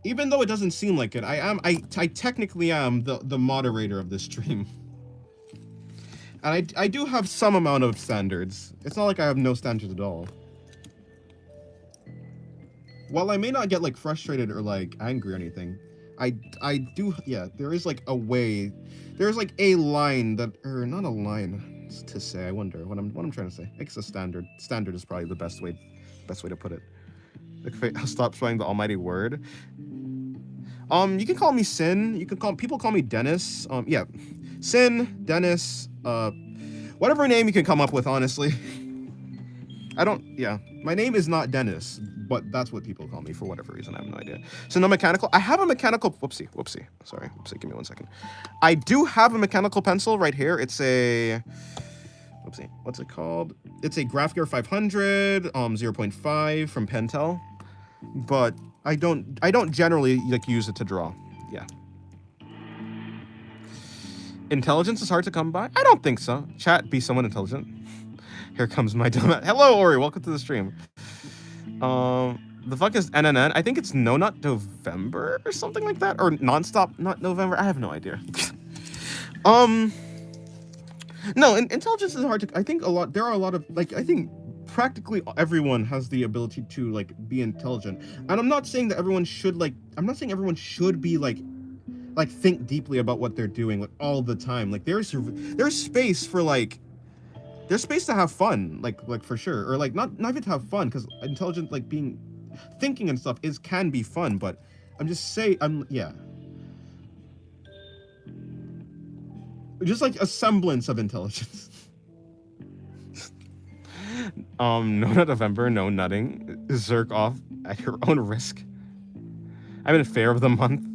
even though it doesn't seem like it, I technically am the moderator of this stream. And I do have some amount of standards. It's not like I have no standards at all. While I may not get like frustrated or like angry or anything, I do, yeah, there is like a way, there's like a line that, or not a line to say, I wonder what I'm trying to say. I guess a standard is probably the best way to put it. Okay, I'll stop showing the almighty word. You can call me Sin. People call me Dennis. Yeah, Sin, Dennis, whatever name you can come up with, honestly. My name is not Dennis, but that's what people call me for whatever reason. I have no idea. So no mechanical. I have a mechanical. Whoopsie. Sorry. Whoopsie. Give me 1 second. I do have a mechanical pencil right here. It's a. Oopsie. What's it called? It's a GraphGear 500, 0.5 from Pentel, but I don't generally like use it to draw. Yeah. Intelligence is hard to come by? I don't think so. Chat, be someone intelligent. Here comes my dumb. Hello, Ori. Welcome to the stream. The fuck is NNN? I think it's No Not November or something like that, or Nonstop Not November. I have no idea. No, intelligence is hard to. I think there are a lot of like. I think practically everyone has the ability to like be intelligent, and I'm not saying that everyone should like. I'm not saying everyone should be like think deeply about what they're doing like all the time. Like there's space for like. There's space to have fun, like for sure, or like not even to have fun, because intelligent like thinking and stuff can be fun, but I'm just saying just like a semblance of intelligence. No Nut November, no nutting, zerk off at your own risk. I'm in fair of the month.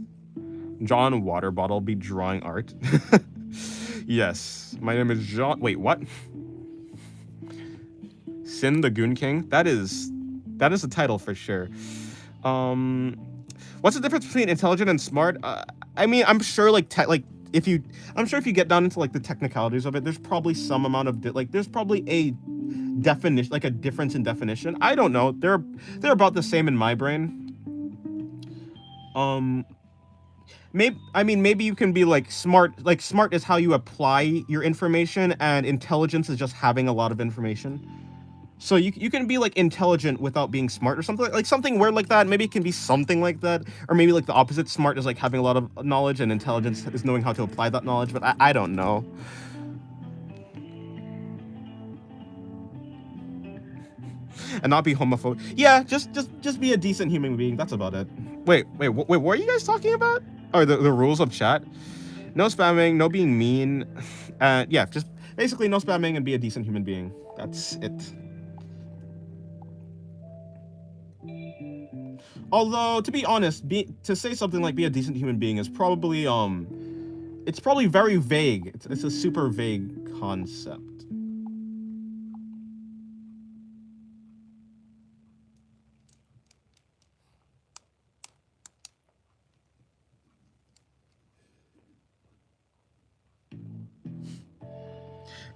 John Water Bottle be drawing art. Yes, my name is John. Wait, what? Sin the Goon King. That is the title for sure. What's the difference between intelligent and smart? I mean, I'm sure if you get down into like the technicalities of it, there's probably some amount of there's probably a definition, like a difference in definition. I don't know. They're about the same in my brain. Maybe you can be like smart. Like smart is how you apply your information, and intelligence is just having a lot of information. So you can be like intelligent without being smart or something like something weird like that. Maybe it can be something like that, or maybe like the opposite. Smart is like having a lot of knowledge, and intelligence is knowing how to apply that knowledge. But I don't know. And not be homophobic. Yeah, just be a decent human being. That's about it. Wait. What are you guys talking about? Or the rules of chat? No spamming, no being mean. Yeah, just basically no spamming and be a decent human being. That's it. Although, to be honest, to say something like be a decent human being is probably it's probably very vague. It's a super vague concept.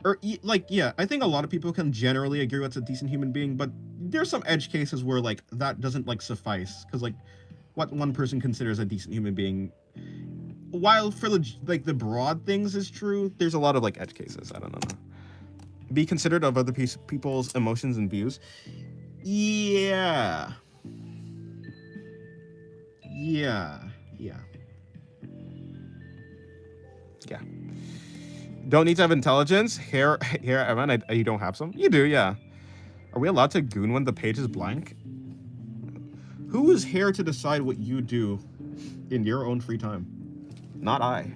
Or like, yeah, I think a lot of people can generally agree what's a decent human being, but there's some edge cases where like that doesn't like suffice, because like what one person considers a decent human being, while for like the broad things is true, there's a lot of like edge cases. I don't know. Be considerate of other people's emotions and views. Yeah. Don't need to have intelligence. Here, Evan, you don't have some? You do, yeah. Are we allowed to goon when the page is blank? Who is here to decide what you do in your own free time? Not I.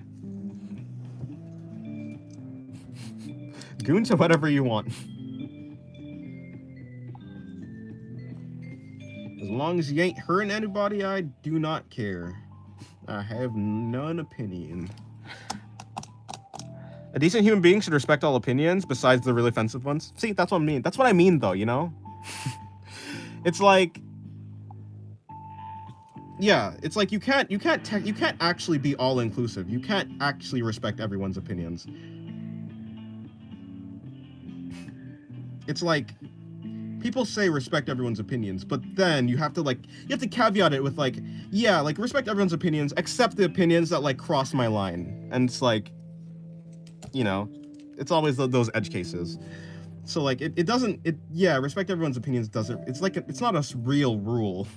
Goon to whatever you want. As long as you ain't hurting anybody, I do not care. I have none opinion. A decent human being should respect all opinions besides the really offensive ones. See, that's what I mean. That's what I mean, though, you know? It's like... Yeah, it's like you can't actually be all-inclusive. You can't actually respect everyone's opinions. It's like... People say respect everyone's opinions, but then you have to caveat it with like, yeah, like respect everyone's opinions, except the opinions that like cross my line. And it's like... You know, it's always those edge cases. So like yeah, respect everyone's opinions doesn't, it's not a real rule.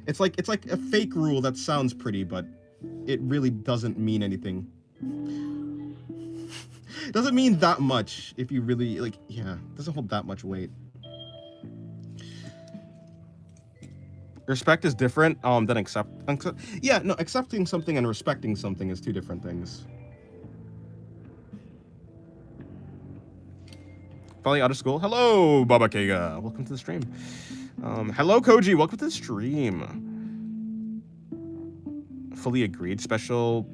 It's like a fake rule that sounds pretty, but it really doesn't mean anything. It doesn't mean that much if you really like, yeah, it doesn't hold that much weight. Respect is different than yeah, no, accepting something and respecting something is two different things. Finally out of school. Hello, Baba Kega. Welcome to the stream. Hello, Koji. Welcome to the stream. Fully agreed. Special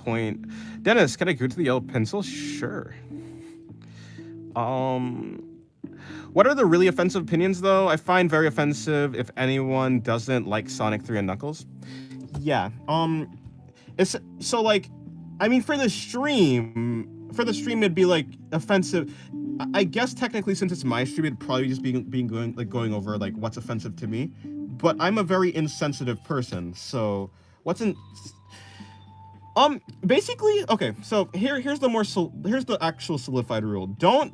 point. Dennis, can I go to the yellow pencil? Sure. Um, what are the really offensive opinions though? I find very offensive if anyone doesn't like Sonic 3 and Knuckles. Yeah. It's so like, I mean, for the stream, it'd be like offensive. I guess technically, since it's my stream, it'd probably just be going over like what's offensive to me. But I'm a very insensitive person, so what's in basically okay. So here's the actual solidified rule. Don't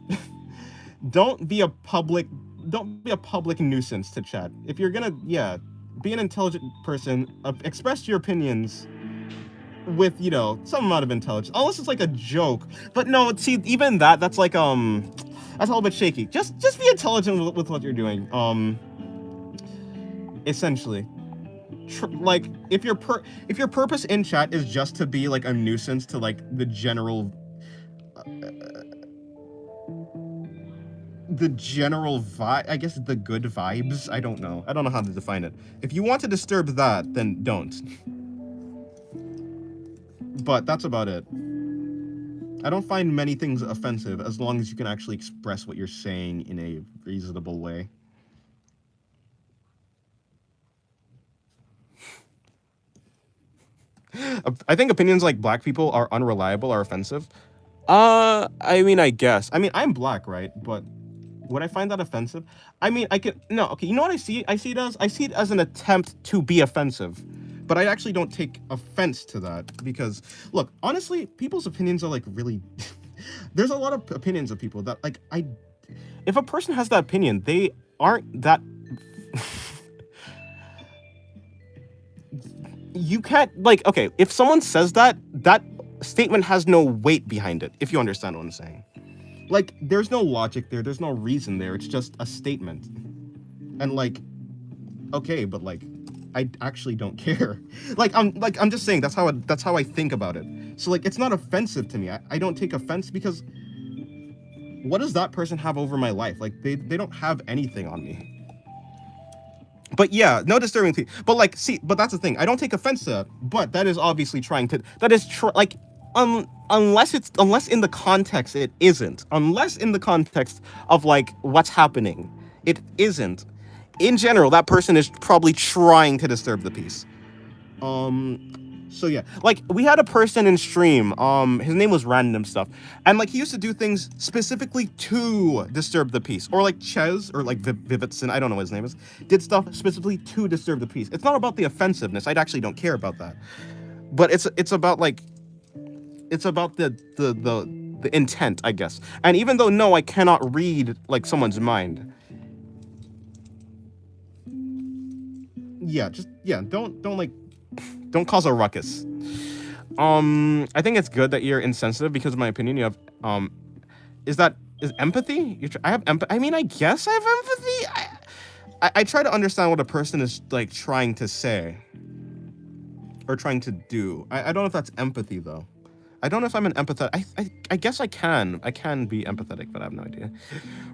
be a public nuisance to chat. If you're gonna, yeah, be an intelligent person, express your opinions with, some amount of intelligence, unless it's like a joke. But no, see, even that's like that's a little bit shaky. Just be intelligent with what you're doing. Essentially, like if your purpose in chat is just to be like a nuisance to like the general vibe, I guess, the good vibes. I don't know how to define it. If you want to disturb that, then don't. But that's about it. I don't find many things offensive as long as you can actually express what you're saying in a reasonable way. I think opinions like black people are unreliable are offensive. I mean, I guess. I mean, I'm black, right? But would I find that offensive? I mean, no, okay, you know what I see? I see it as an attempt to be offensive. But I actually don't take offense to that because, look, honestly, people's opinions are like really... There's a lot of opinions of people that, like, if a person has that opinion, they aren't that... You can't, like, okay, if someone says that statement has no weight behind it, if you understand what I'm saying. Like, there's no logic there, there's no reason there, it's just a statement. And, like, okay, but, like, I actually don't care. I'm just saying that's how I think about it. So like it's not offensive to me. I don't take offense because what does that person have over my life? Like they don't have anything on me. But yeah, no disturbing people. But like but that's the thing. I don't take offense to that. But that is obviously unless in the context it isn't. Unless in the context of like what's happening, it isn't. In general, that person is probably trying to disturb the peace. So yeah, like we had a person in stream, his name was Random Stuff, and like he used to do things specifically to disturb the peace, or like Ches, or like Vivitson, I don't know what his name is, did stuff specifically to disturb the peace. It's not about the offensiveness, I actually don't care about that, but it's about like, it's about the intent, I guess. And even though, no, I cannot read like someone's mind, yeah, don't cause a ruckus. I think it's good that you're insensitive because of my opinion. You have is empathy? I have empathy. I mean, I guess I have empathy. I try to understand what a person is like trying to say or trying to do. I don't know if that's empathy though. I don't know if I'm an empathetic. I guess I can be empathetic, but I have no idea.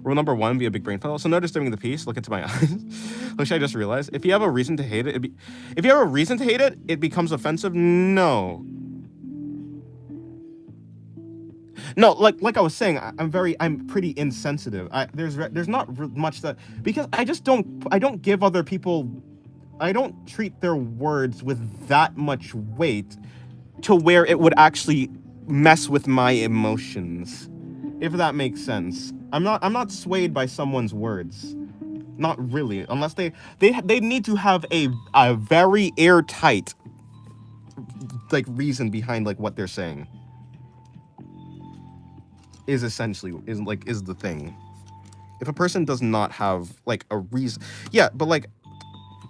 Rule number 1: be a big brain fellow. So no disturbing the peace. Look into my eyes. Which I just realized. If you have a reason to hate it, it becomes offensive. No. No, like I was saying, I'm pretty insensitive. There's not much that, because I don't give other people, I don't treat their words with that much weight to where it would actually mess with my emotions, if that makes sense. I'm not swayed by someone's words, not really, unless they need to have a very airtight like reason behind like what they're saying. Is the thing. If a person does not have like a reason, yeah, but like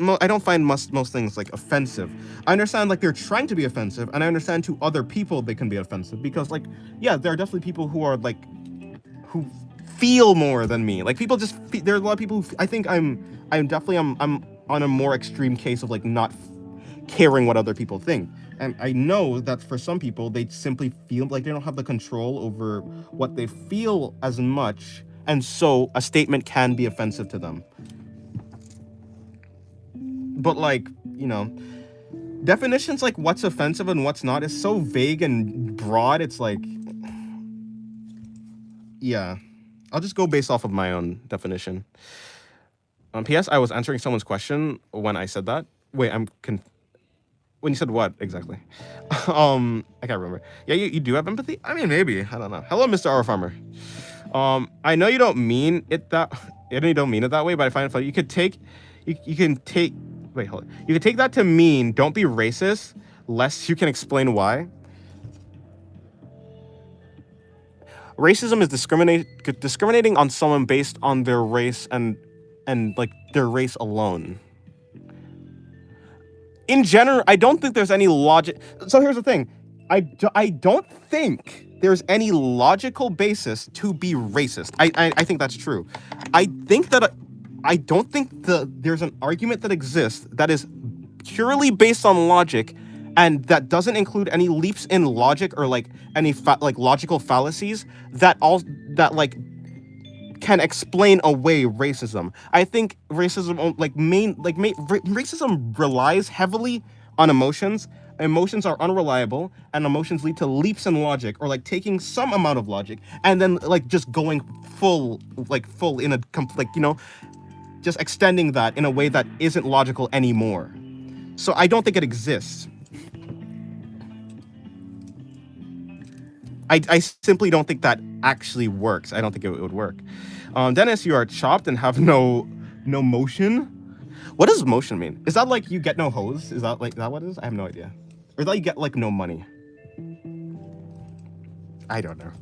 I don't find most things like offensive. I understand like they're trying to be offensive, and I understand to other people they can be offensive because like, yeah, there are definitely people who are like, who feel more than me. Like people just there are a lot of people who I think I'm on a more extreme case of like not caring what other people think. And I know that for some people they simply feel like they don't have the control over what they feel as much, and so a statement can be offensive to them. But like, definitions like what's offensive and what's not is so vague and broad. It's like, yeah, I'll just go based off of my own definition. P.S. I was answering someone's question when I said that. Wait, when you said what exactly? I can't remember. Yeah, you do have empathy. I mean, maybe I don't know. Hello, Mr. R Farmer. I know you don't mean it that. I know you don't mean it that way, but I find it funny. You can take. Wait, hold on. You can take that to mean don't be racist, lest you can explain why. Racism is discriminating on someone based on their race and like their race alone. In general, I don't think there's any logic. So here's the thing. I don't think there's any logical basis to be racist. I think that's true. I don't think there's an argument that exists that is purely based on logic and that doesn't include any leaps in logic or like any like logical fallacies that like can explain away racism. I think racism racism relies heavily on emotions. Emotions are unreliable, and emotions lead to leaps in logic, or like taking some amount of logic and then like just going full in a just extending that in a way that isn't logical anymore. So I don't think it exists. I simply don't think that actually works. I don't think it would work. Dennis, you are chopped and have no motion. What does motion mean? Is that like you get no hose? Is that what it is? I have no idea. Or is that you get like no money? I don't know.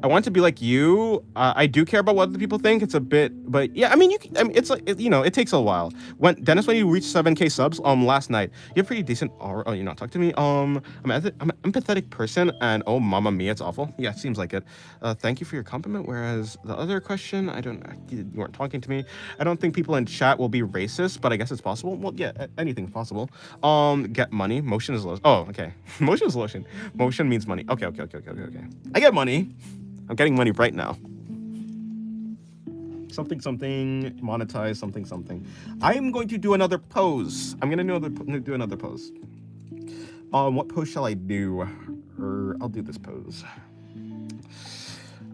I want to be like you. I do care about what other people think. It's a bit, but yeah, I mean, it's like it takes a while. When you reached 7K subs last night, you have pretty decent. Oh, you're not talking to me. I'm an empathetic person, and oh, mamma mia, it's awful. Yeah, it seems like it. Thank you for your compliment. Whereas the other question, you weren't talking to me. I don't think people in chat will be racist, but I guess it's possible. Well, yeah, anything's possible. Get money. Motion is lotion. Oh, okay. Motion is lotion. Motion means money. Okay. I get money. I'm getting money right now. Something, monetize, something. I'm going to do another pose. I'm going to do another pose. What pose shall I do? I'll do this pose.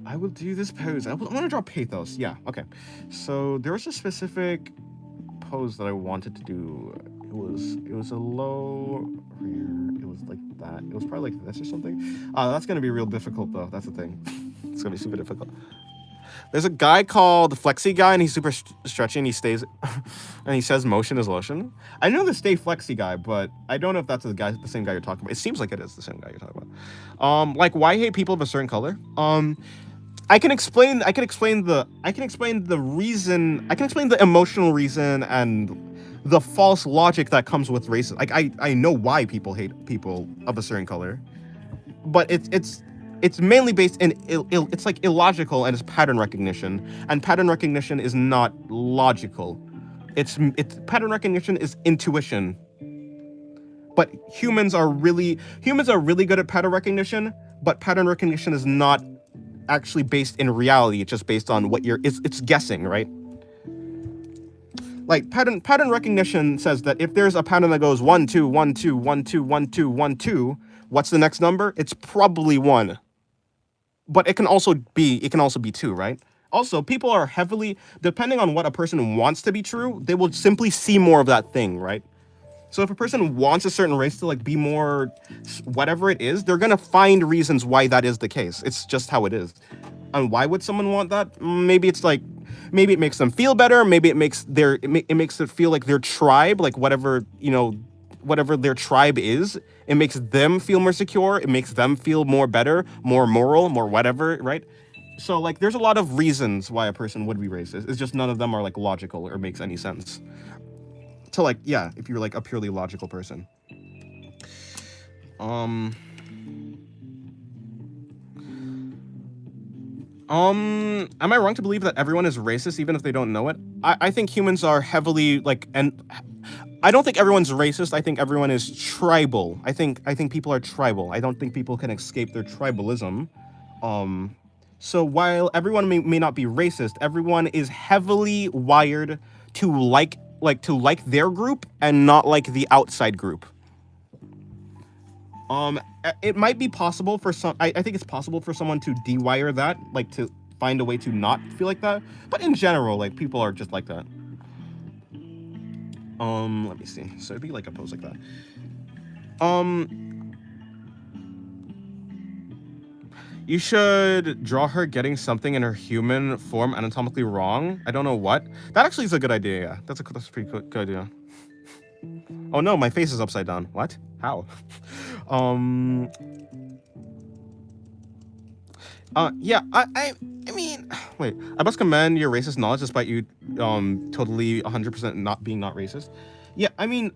I will do this pose. I want to draw pathos. Yeah, okay. So there was a specific pose that I wanted to do. It was a low rear. It was like that. It was probably like this or something. That's going to be real difficult though. That's the thing. It's gonna be super difficult. There's a guy called Flexi Guy, and he's super stretchy, and he stays, and he says motion is lotion. I know the Stay Flexi Guy, but I don't know if that's the same guy you're talking about. It seems like it is the same guy you're talking about. Like why hate people of a certain color? I can explain the reason. I can explain the emotional reason and the false logic that comes with racism. Like I know why people hate people of a certain color, but it's mainly based in it's like illogical, and it's pattern recognition, and pattern recognition is not logical. It's pattern recognition is intuition. But humans are really good at pattern recognition, but pattern recognition is not actually based in reality. It's just based on what it's guessing, right? Like pattern recognition says that if there's a pattern that goes 1 2 1 2 1 2 1 2 1 2, what's the next number? It's probably 1. But it can also be 2, right? Also, people are heavily, depending on what a person wants to be true, they will simply see more of that thing, right? So if a person wants a certain race to like be more whatever it is, they're gonna find reasons why that is the case. It's just how it is. And why would someone want that? Maybe it makes them feel better. Maybe it makes it feel like their tribe, like whatever their tribe is, it makes them feel more secure. It makes them feel more better, more moral, more whatever, right? So like there's a lot of reasons why a person would be racist. It's just none of them are like logical or makes any sense. So like, yeah, if you're like a purely logical person. Am I wrong to believe that everyone is racist even if they don't know it? I think humans are heavily like, and I don't think everyone's racist. I think everyone is tribal. I think people are tribal. I don't think people can escape their tribalism. So while everyone may not be racist, everyone is heavily wired to like their group and not like the outside group. It might be possible for some. I think it's possible for someone to dewire that, like to find a way to not feel like that. But in general, like people are just like that. Let me see. So it'd be like a pose like that. You should draw her getting something in her human form anatomically wrong. I don't know what. That actually is a good idea. Yeah, that's a pretty good idea. Oh no, my face is upside down. What? How? Yeah, I mean, wait. I must commend your racist knowledge despite you totally 100% not being not racist. Yeah, I mean,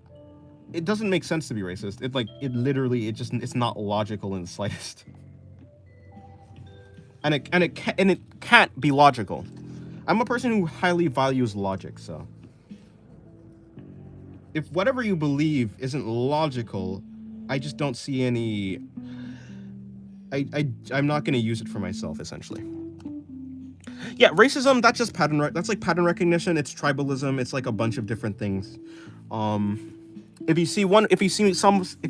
it doesn't make sense to be racist. It's not logical in the slightest. And it can't be logical. I'm a person who highly values logic, so if whatever you believe isn't logical, I just don't see any. I'm not gonna use it for myself, essentially. Yeah, racism, that's just that's like pattern recognition, it's tribalism, it's like a bunch of different things. If you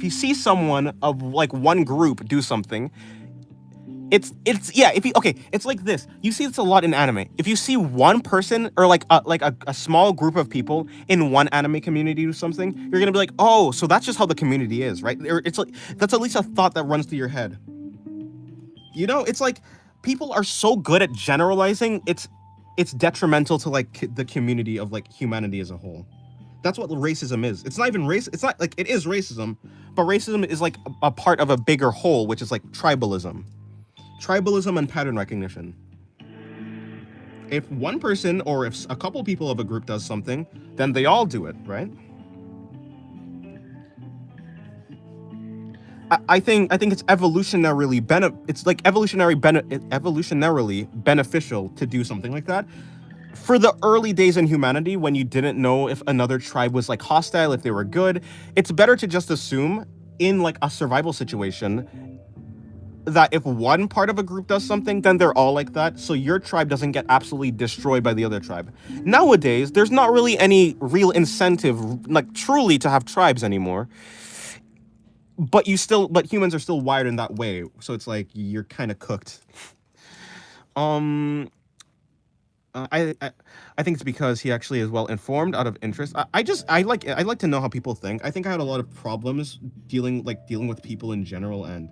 see someone of like one group do something, it's like this. You see this a lot in anime. If you see one person or like a small group of people in one anime community do something, you're gonna be like, oh, so that's just how the community is, right? It's like that's at least a thought that runs through your head. You know, it's like people are so good at generalizing, it's detrimental to like the community of like humanity as a whole. That's what racism is. It's not even race. It's not like it is racism, but racism is like a part of a bigger whole, which is like tribalism. Tribalism and pattern recognition. If one person or if a couple people of a group does something, then they all do it, right? I think it's evolutionarily beneficial to do something like that. For the early days in humanity, when you didn't know if another tribe was like hostile, if they were good, it's better to just assume in like a survival situation that if one part of a group does something, then they're all like that, so your tribe doesn't get absolutely destroyed by the other tribe. Nowadays, there's not really any real incentive, like truly, to have tribes anymore. But humans are still wired in that way, so it's like you're kind of cooked. I think it's because he actually is well informed out of interest. I like to know how people think. I think I had a lot of problems dealing with people in general, and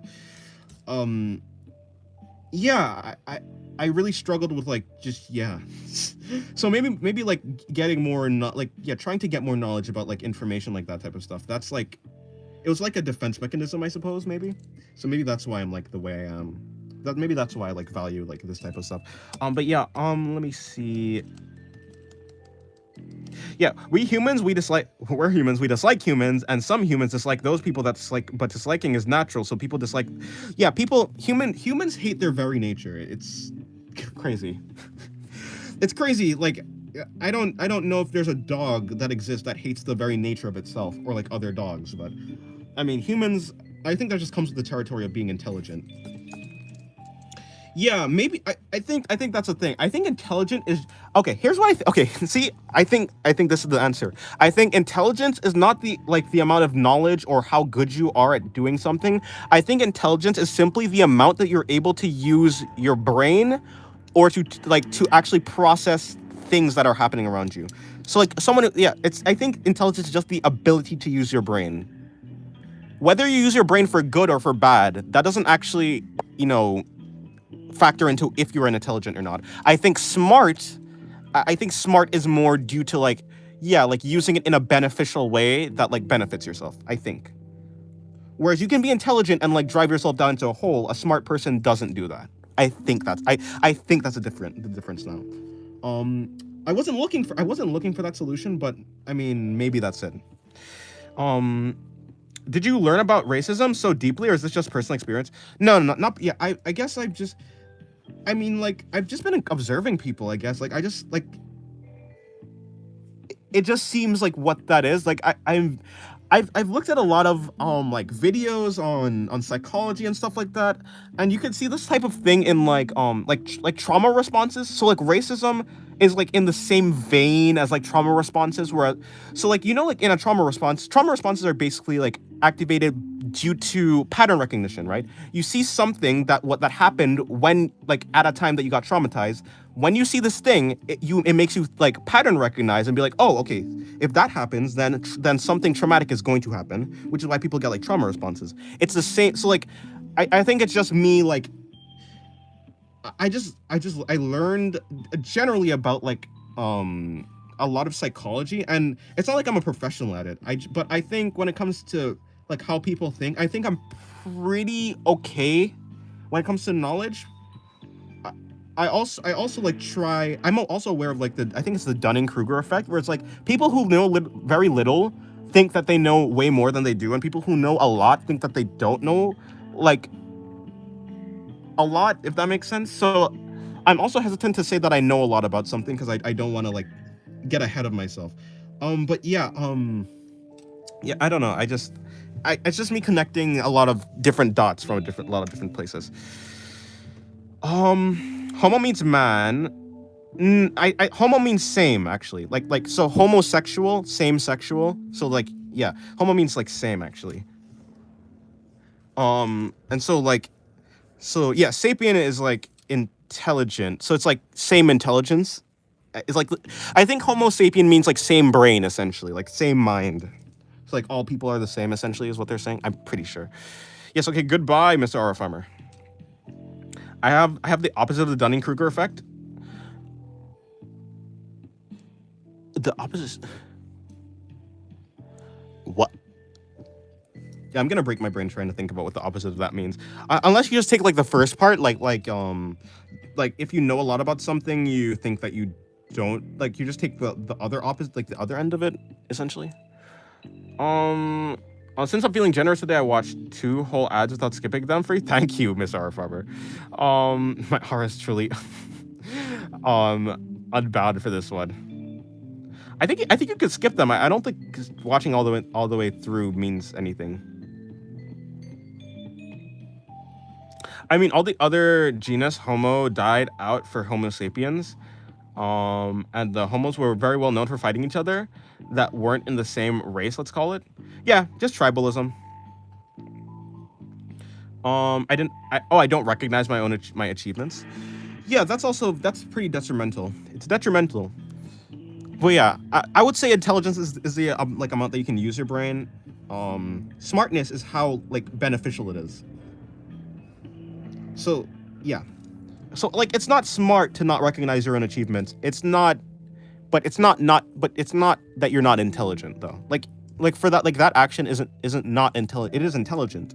yeah, I really struggled with so maybe like getting more trying to get more knowledge about like information like that type of stuff. That's like it was like a defense mechanism, I suppose, maybe. So maybe that's why I'm like the way I am. Maybe that's why I like value like this type of stuff. But yeah, let me see. Yeah, we're humans, we dislike humans, and some humans dislike those people that dislike, but disliking is natural, so people dislike. Yeah, humans hate their very nature. It's crazy. It's crazy. Like, I don't know if there's a dog that exists that hates the very nature of itself, or like other dogs, but I mean, humans, I think that just comes with the territory of being intelligent. Yeah, maybe I think that's the thing. I think intelligent is okay. Here's what see, I think this is the answer. I think intelligence is not the amount of knowledge or how good you are at doing something. I think intelligence is simply the amount that you're able to use your brain or to actually process things that are happening around you. So like I think intelligence is just the ability to use your brain. Whether you use your brain for good or for bad, that doesn't actually, factor into if you're intelligent or not. I think smart is more due to using it in a beneficial way that benefits yourself, I think. Whereas you can be intelligent and drive yourself down into a hole. A smart person doesn't do that. I think that's the difference now. I wasn't looking for that solution, but I mean, maybe that's it. Did you learn about racism so deeply, or is this just personal experience? No, not yeah. I guess I've just been observing people. I guess it just seems like what that is. I've looked at a lot of videos on psychology and stuff like that, and you can see this type of thing in trauma responses. So racism is in the same vein as trauma responses, where in a trauma responses are basically activated due to pattern recognition, right? You see something that happened when, like, at a time that you got traumatized. When you see this thing, it makes you like pattern recognize and be like, oh, okay, if that happens, then something traumatic is going to happen, which is why people get like trauma responses. It's the same. So like, I think it's just me, like, I learned generally about like a lot of psychology, and it's not like I'm a professional at it. But I think when it comes to like how people think, I think I'm pretty okay when it comes to knowledge. I also like try. I'm also aware of like I think it's the Dunning-Kruger effect, where it's like people who know very little think that they know way more than they do, and people who know a lot think that they don't know like a lot, if that makes sense. So I'm also hesitant to say that I know a lot about something because I don't want to like get ahead of myself. But yeah, I don't know. It's just me connecting a lot of different dots from a lot of different places. Homo means man. Homo means same, actually. Like so homosexual, same sexual. So like, yeah, homo means like same, actually. And so like, so yeah, sapien is like intelligent. So it's like same intelligence. It's like, I think homo sapien means like same brain, essentially, like same mind. So like all people are the same, essentially, is what they're saying. I'm pretty sure. Yes, okay, goodbye, Mr. R. Farmer. I have the opposite of the Dunning-Kruger effect. The opposite. What? Yeah, I'm gonna break my brain trying to think about what the opposite of that means. Unless you just take like the first part, like if you know a lot about something, you think that you don't, like, you just take the other opposite, like the other end of it, essentially. Since I'm feeling generous today, I watched 2 whole ads without skipping them for you. Thank you, Miss R. Farber. My heart is truly unbound for this one. I think you could skip them. I don't think watching all the way through means anything. I mean, all the other genus Homo died out for Homo sapiens. And the homos were very well known for fighting each other that weren't in the same race, let's call it. Yeah, just tribalism. I don't recognize my achievements. Yeah, that's pretty detrimental. It's detrimental. But yeah, I would say intelligence is the like amount that you can use your brain. Smartness is how like beneficial it is. So yeah. So like, it's not smart to not recognize your own achievements. It's not that you're not intelligent, though. Like for that, like, that action isn't not intelligent. It is intelligent.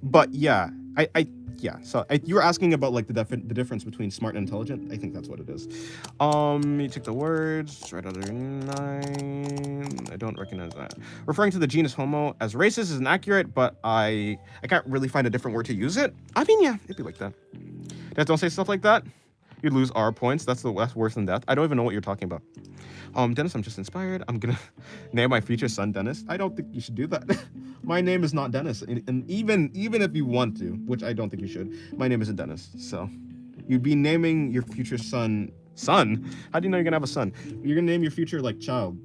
But yeah, so you were asking about like the difference between smart and intelligent. I think that's what it is. You take the words right out of 9. I don't recognize that. Referring to the genus Homo as racist is inaccurate, but I can't really find a different word to use it. I mean, yeah, it'd be like that. Guys, don't say stuff like that. You'd lose R points. That's worse than death. I don't even know what you're talking about. Dennis, I'm just inspired. I'm gonna name my future son Dennis. I don't think you should do that. My name is not Dennis, and even if you want to, which I don't think you should, my name isn't Dennis. So you'd be naming your future son. How do you know you're gonna have a son? You're gonna name your future like child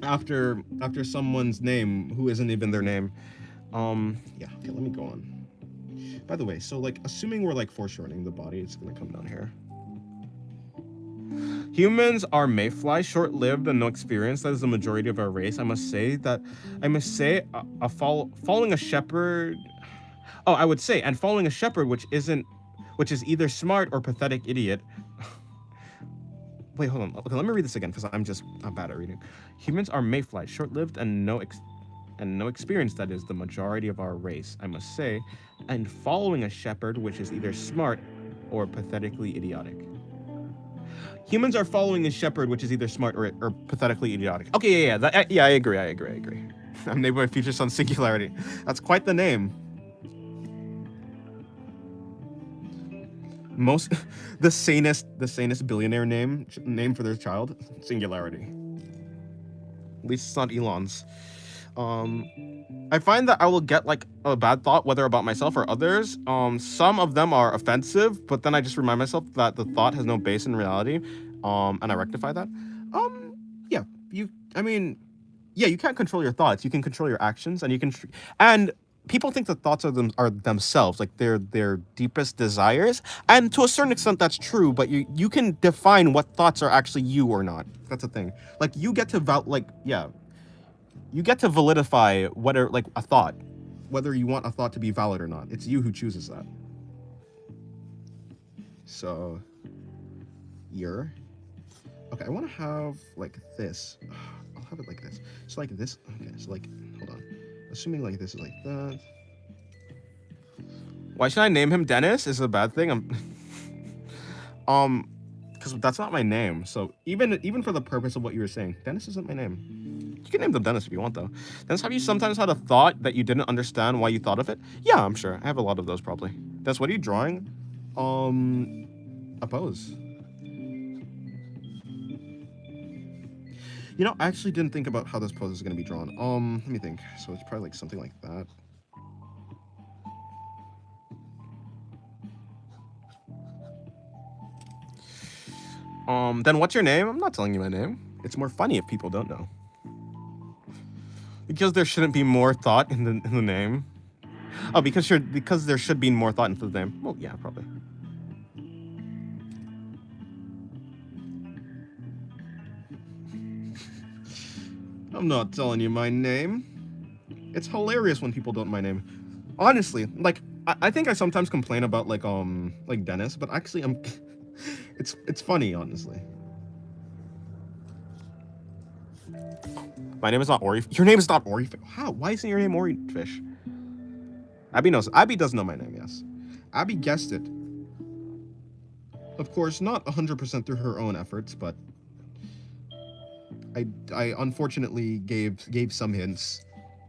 after someone's name who isn't even their name. Yeah. Okay, let me go on. By the way, so like, assuming we're like foreshortening the body, it's gonna come down here. Humans are mayfly, short-lived and no experience. That is the majority of our race. I must say, following a shepherd. Oh, I would say, and following a shepherd, which is either smart or pathetic idiot. Wait, hold on. Okay, let me read this again because I'm bad at reading. Humans are mayfly, short-lived and no experience. That is the majority of our race. I must say, and following a shepherd, which is either smart or pathetically idiotic. Humans are following a shepherd, which is either smart or pathetically idiotic. Okay, yeah, I agree. I'm naming my future son Singularity. That's quite the name. The sanest billionaire name for their child, Singularity. At least it's not Elon's. I find that I will get like a bad thought, whether about myself or others. Some of them are offensive, but then I just remind myself that the thought has no base in reality, and I rectify that. Yeah, I mean, yeah, you can't control your thoughts. You can control your actions, and you can and people think that thoughts are themselves, like their deepest desires, and to a certain extent that's true. But you can define what thoughts are actually you or not. That's the thing. Like you get to you get to validify whether like a thought, whether you want a thought to be valid or not. It's you who chooses that. So you're okay. I want to have like this. I'll have it like this. So like this. Okay. So like, hold on. Assuming like this is like that. Why should I name him Dennis? Is it a bad thing? Because that's not my name. So even for the purpose of what you were saying, Dennis isn't my name. You can name them Dennis if you want, though. Dennis, have you sometimes had a thought that you didn't understand why you thought of it? Yeah, I'm sure. I have a lot of those probably. Dennis, what are you drawing? A pose. You know, I actually didn't think about how this pose is gonna be drawn. Let me think. So it's probably like something like that. Then what's your name? I'm not telling you my name. It's more funny if people don't know. Because there shouldn't be more thought in the name. Oh, because there should be more thought into the name. Well, yeah, probably. I'm not telling you my name. It's hilarious when people don't know my name. Honestly, like I think I sometimes complain about like Dennis, but actually I'm it's funny, honestly. My name is not Ori. Your name is not Ori. How? Why isn't your name Ori Fish? Abby knows. Abby does know my name, yes. Abby guessed it. Of course, not 100% through her own efforts, but I unfortunately gave some hints,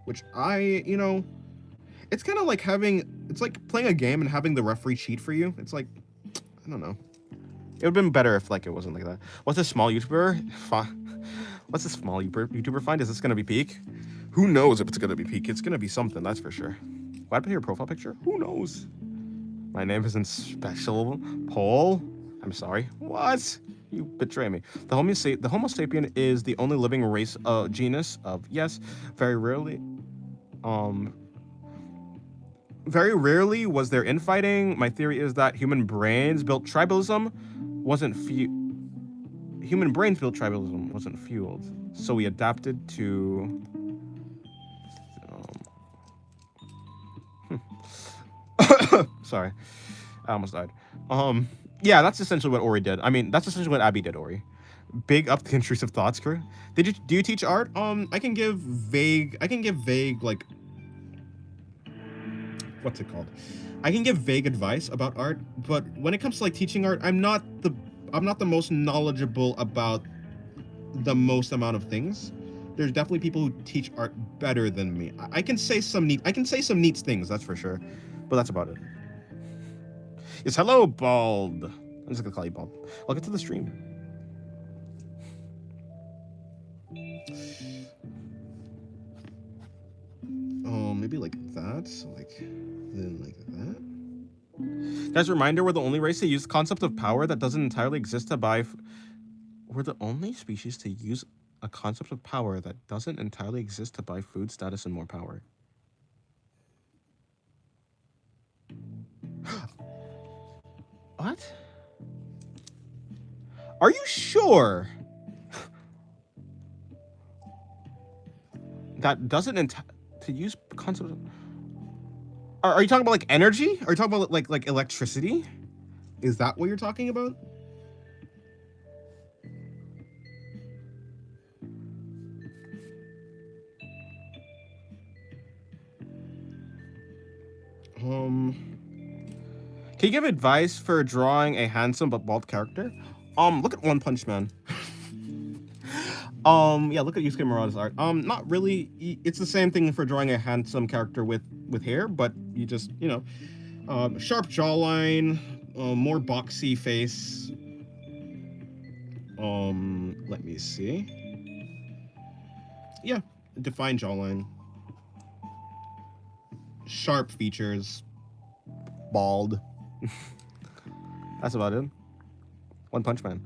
which it's kind of like it's like playing a game and having the referee cheat for you. It's like, I don't know. It would have been better if like it wasn't like that. What's a small YouTuber? What's a small YouTuber find? Is this gonna be peak? Who knows if it's gonna be peak? It's gonna be something, that's for sure. What happened to your profile picture? Who knows? My name isn't special, Paul. I'm sorry. What? You betray me. The Homo sapien is the only living race genus of yes. Very rarely was there infighting. My theory is that human brains built tribalism wasn't fueled. So we adapted to sorry. I almost died. Yeah, that's essentially what Ori did. I mean, that's essentially what Abby did, Ori. Big up the intrusive thoughts crew. Do you teach art? I can give vague like what's it called? I can give vague advice about art, but when it comes to like teaching art, I'm not the most knowledgeable about the most amount of things. There's definitely people who teach art better than me. I can say some neat things, that's for sure, but that's about it. Yes, hello, Bald. I'm just gonna call you Bald. Welcome to the stream. Maybe like that. So like, then like that. Guys, reminder: we're the only race to use the concept of power that doesn't entirely exist to buy. We're the only species to use a concept of power that doesn't entirely exist to buy food, status, and more power. What? Are you sure? That doesn't to use concept of... Are you talking about like energy? Are you talking about like electricity? Is that what you're talking about? Can you give advice for drawing a handsome but bald character? Look at One Punch Man. Yeah, look at Yusuke Murata's art. Not really. It's the same thing for drawing a handsome character with hair, but you just, sharp jawline, more boxy face. Let me see. Yeah, defined jawline. Sharp features. Bald. That's about it. One Punch Man.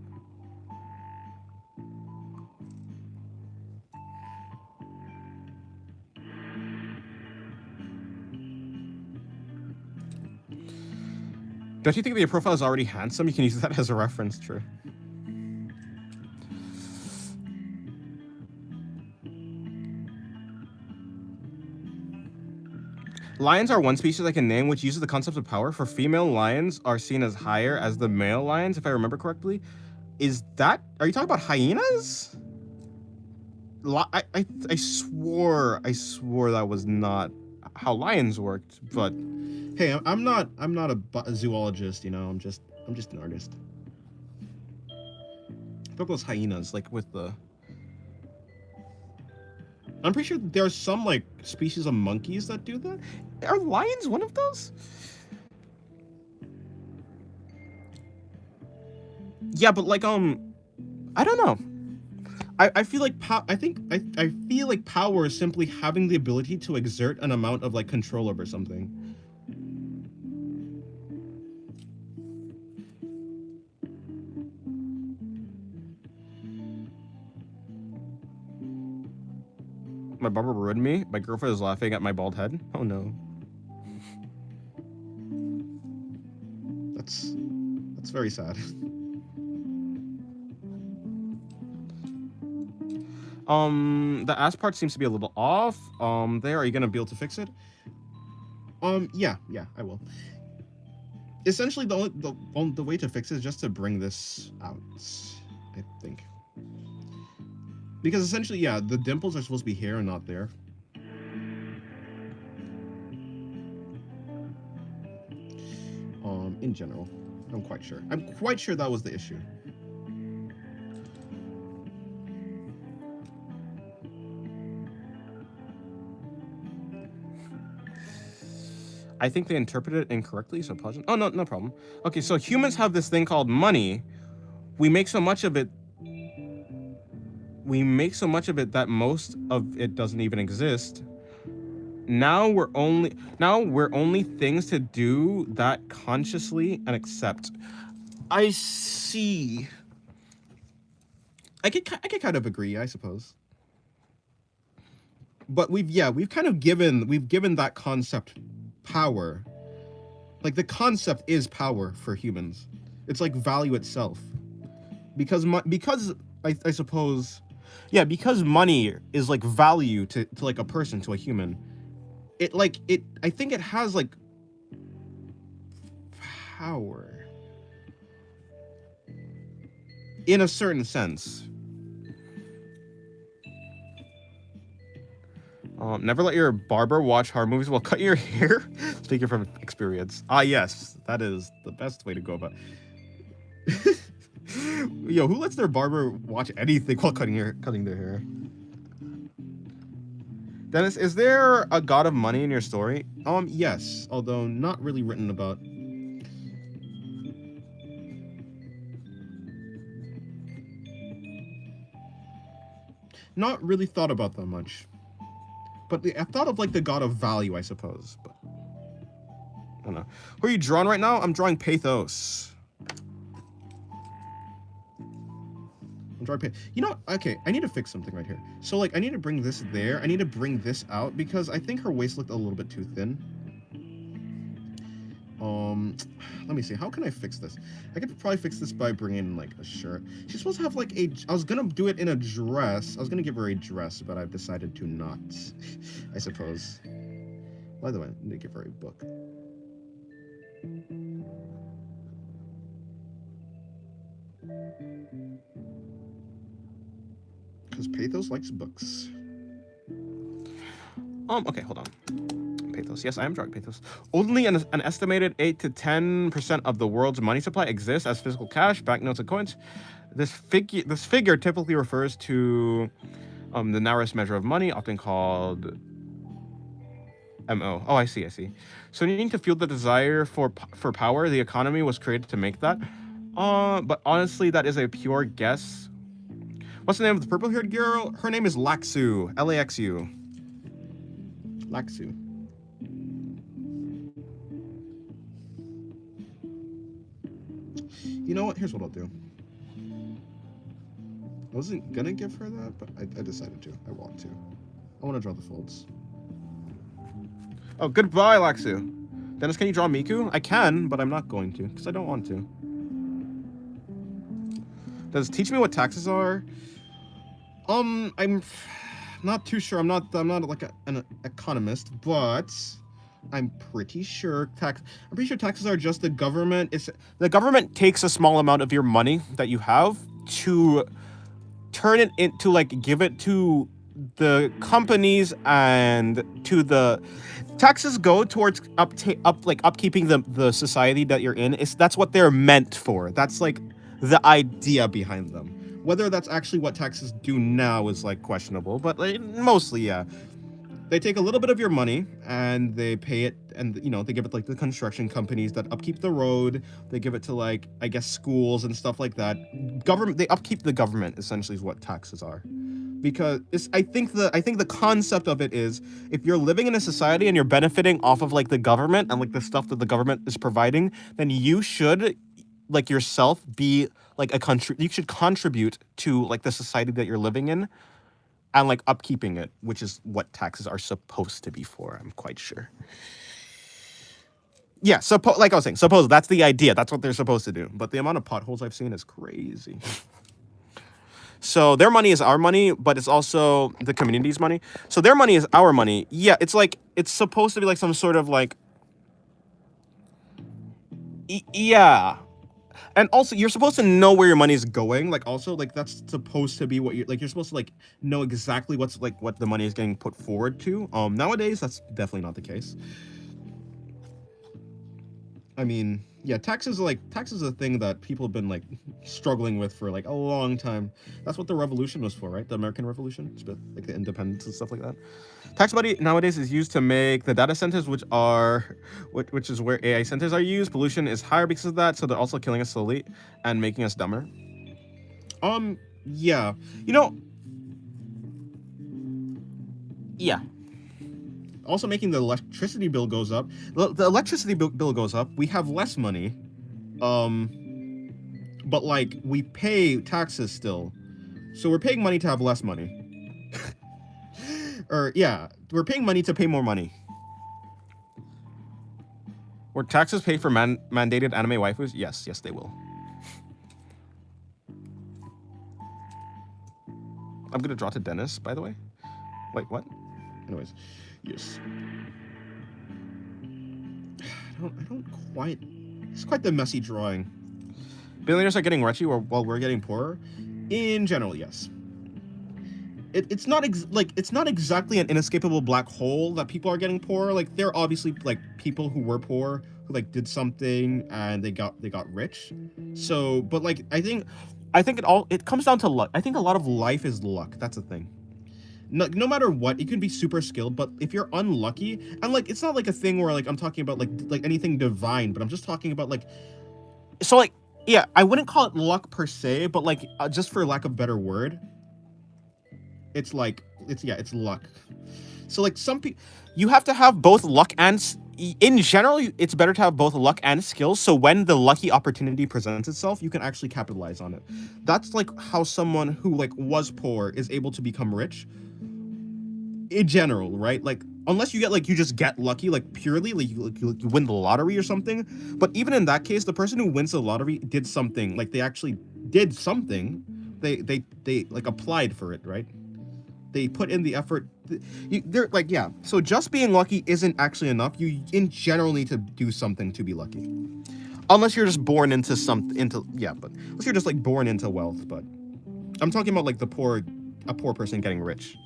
Don't you think that your profile is already handsome? You can use that as a reference, true. Lions are one species I can name which uses the concept of power. For female lions are seen as higher as the male lions, if I remember correctly. Are you talking about hyenas? I swore that was not how lions worked, but hey, I'm not a zoologist, you know. I'm just an artist. I thought those hyenas, like with the. I'm pretty sure there are some like species of monkeys that do that. Are lions one of those? Yeah, but like I don't know. I feel like I feel like power is simply having the ability to exert an amount of like control over something. My barber ruined me. My girlfriend is laughing at my bald head. Oh no. That's very sad. The ass part seems to be a little off. Are you gonna be able to fix it? Yeah, I will. Essentially, the way to fix it is just to bring this out, I think. Because essentially, yeah, the dimples are supposed to be here and not there. In general, I'm quite sure that was the issue. I think they interpreted it incorrectly, so apologize. Oh, no problem. Okay, so humans have this thing called money. We make so much of it that most of it doesn't even exist. Now we're only things to do that consciously and accept. I see. I could kind of agree, I suppose. But we've given that concept power. Like the concept is power for humans. It's like value itself. Because I suppose, yeah, because money is like value to like a person, to a human. I think it has like power in a certain sense. Never let your barber watch horror movies while cutting your hair. Speaking from experience. Yes, that is the best way to go about it. Yo, who lets their barber watch anything while cutting their hair? Dennis, is there a god of money in your story? Yes, although not really written about. Not really thought about that much. But I thought of like the god of value, I suppose. But I don't know. Who are you drawing right now? I'm drawing Pathos. You know, okay, I need to fix something right here. So like I need to bring this there. I need to bring this out because I think her waist looked a little bit too thin. Let me see. How can I fix this? I could probably fix this by bringing like a shirt. She's supposed to have like I was gonna do it in a dress. I was gonna give her a dress, but I've decided to not. I suppose. By the way, I need to give her a book. Because Pathos likes books. Okay, hold on. Pathos. Yes, I am drawing Pathos. Only an estimated 8 to 10% of the world's money supply exists as physical cash, banknotes, and coins. This figure typically refers to the narrowest measure of money, often called MO. Oh, I see. So needing to fuel the desire for power, the economy was created to make that. But honestly, that is a pure guess. What's the name of the purple-haired girl? Her name is Laxu. Laxu. Laxu. You know what? Here's what I'll do. I wasn't gonna give her that, but I decided to. I want to draw the folds. Oh, goodbye, Laxu. Dennis, can you draw Miku? I can, but I'm not going to because I don't want to. Does teach me what taxes are? I'm not too sure. I'm not like an economist, but I'm pretty sure taxes are just the government. The government takes a small amount of your money that you have to turn it into, like, give it to the companies, and to the taxes go towards upkeeping the society that you're in. That's what they're meant for. That's like the idea behind them. Whether that's actually what taxes do now is like questionable, but like, mostly, yeah. They take a little bit of your money and they pay it, and they give it like the construction companies that upkeep the road. They give it to, like, I guess, schools and stuff like that. They upkeep the government, essentially, is what taxes are. Because I think the concept of it is, if you're living in a society and you're benefiting off of, like, the government and, like, the stuff that the government is providing, then you should, like, yourself be like you should contribute to, like, the society that you're living in, and, like, upkeeping it, which is what taxes are supposed to be for, I'm quite sure. Yeah, like I was saying, suppose that's the idea. That's what they're supposed to do. But the amount of potholes I've seen is crazy. So their money is our money, but it's also the community's money. So their money is our money. Yeah, it's like, it's supposed to be like some sort of like... yeah. And also, you're supposed to know where your money is going. Like, also, like, that's supposed to be what you're supposed to, like, know exactly what the money is getting put forward to. Nowadays, that's definitely not the case. I mean, yeah, taxes is a thing that people have been, like, struggling with for, like, a long time. That's what the revolution was for, right? The American Revolution, like the independence and stuff like that. Tax money nowadays is used to make the data centers, which is where AI centers are used. Pollution is higher because of that, so they're also killing us slowly and making us dumber. Yeah. Yeah. Also making the electricity bill goes up. The electricity bill goes up. We have less money. But, like, we pay taxes still. So we're paying money to have less money. Or, yeah, we're paying money to pay more money. Were taxes paid for mandated anime waifus? Yes, they will. I'm gonna draw to Dennis, by the way. Wait, what? Anyways, yes. I don't quite... It's quite the messy drawing. Billionaires are getting richer while we're getting poorer? In general, yes. It's not exactly an inescapable black hole that people are getting poorer. Like, there are obviously, like, people who were poor who, like, did something and they got rich. So, but, like, I think it comes down to luck. I think a lot of life is luck. That's the thing. No matter what, it can be super skilled, but if you're unlucky, and, like, it's not like a thing where, like, I'm talking about like anything divine, but I'm just talking about, like, so, like, yeah, I wouldn't call it luck per se, but, like, just for lack of a better word, it's like, it's luck. So, like, some people, you have to have both luck and, in general, it's better to have both luck and skills, so when the lucky opportunity presents itself, you can actually capitalize on it. That's, like, how someone who, like, was poor is able to become rich. In general, right? Like, unless you just get lucky, like, purely, like, you win the lottery or something. But even in that case, the person who wins the lottery did something. Like, they actually did something. They like, applied for it, right? They put in the effort. They're like, yeah. So just being lucky isn't actually enough. You, in general, need to do something to be lucky. Unless you're just born into but unless you're just, like, born into wealth. But I'm talking about, like, a poor person getting rich.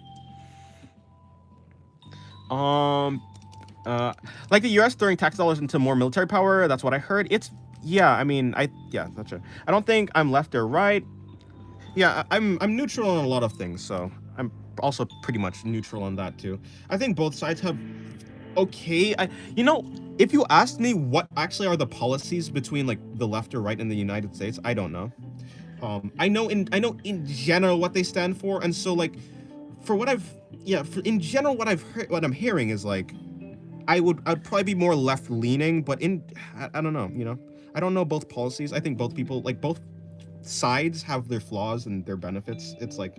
Like the US throwing tax dollars into more military power, that's what I heard. That's true. I don't think I'm left or right. Yeah, I'm neutral on a lot of things, so I'm also pretty much neutral on that too. I think both sides have okay. If you asked me what actually are the policies between, like, the left or right in the United States, I don't know. I know in general what they stand for, and so, like, in general, what I'm hearing is, like, I'd probably be more left leaning, but I don't know, I don't know both policies. I think both people, like, both sides have their flaws and their benefits. It's like,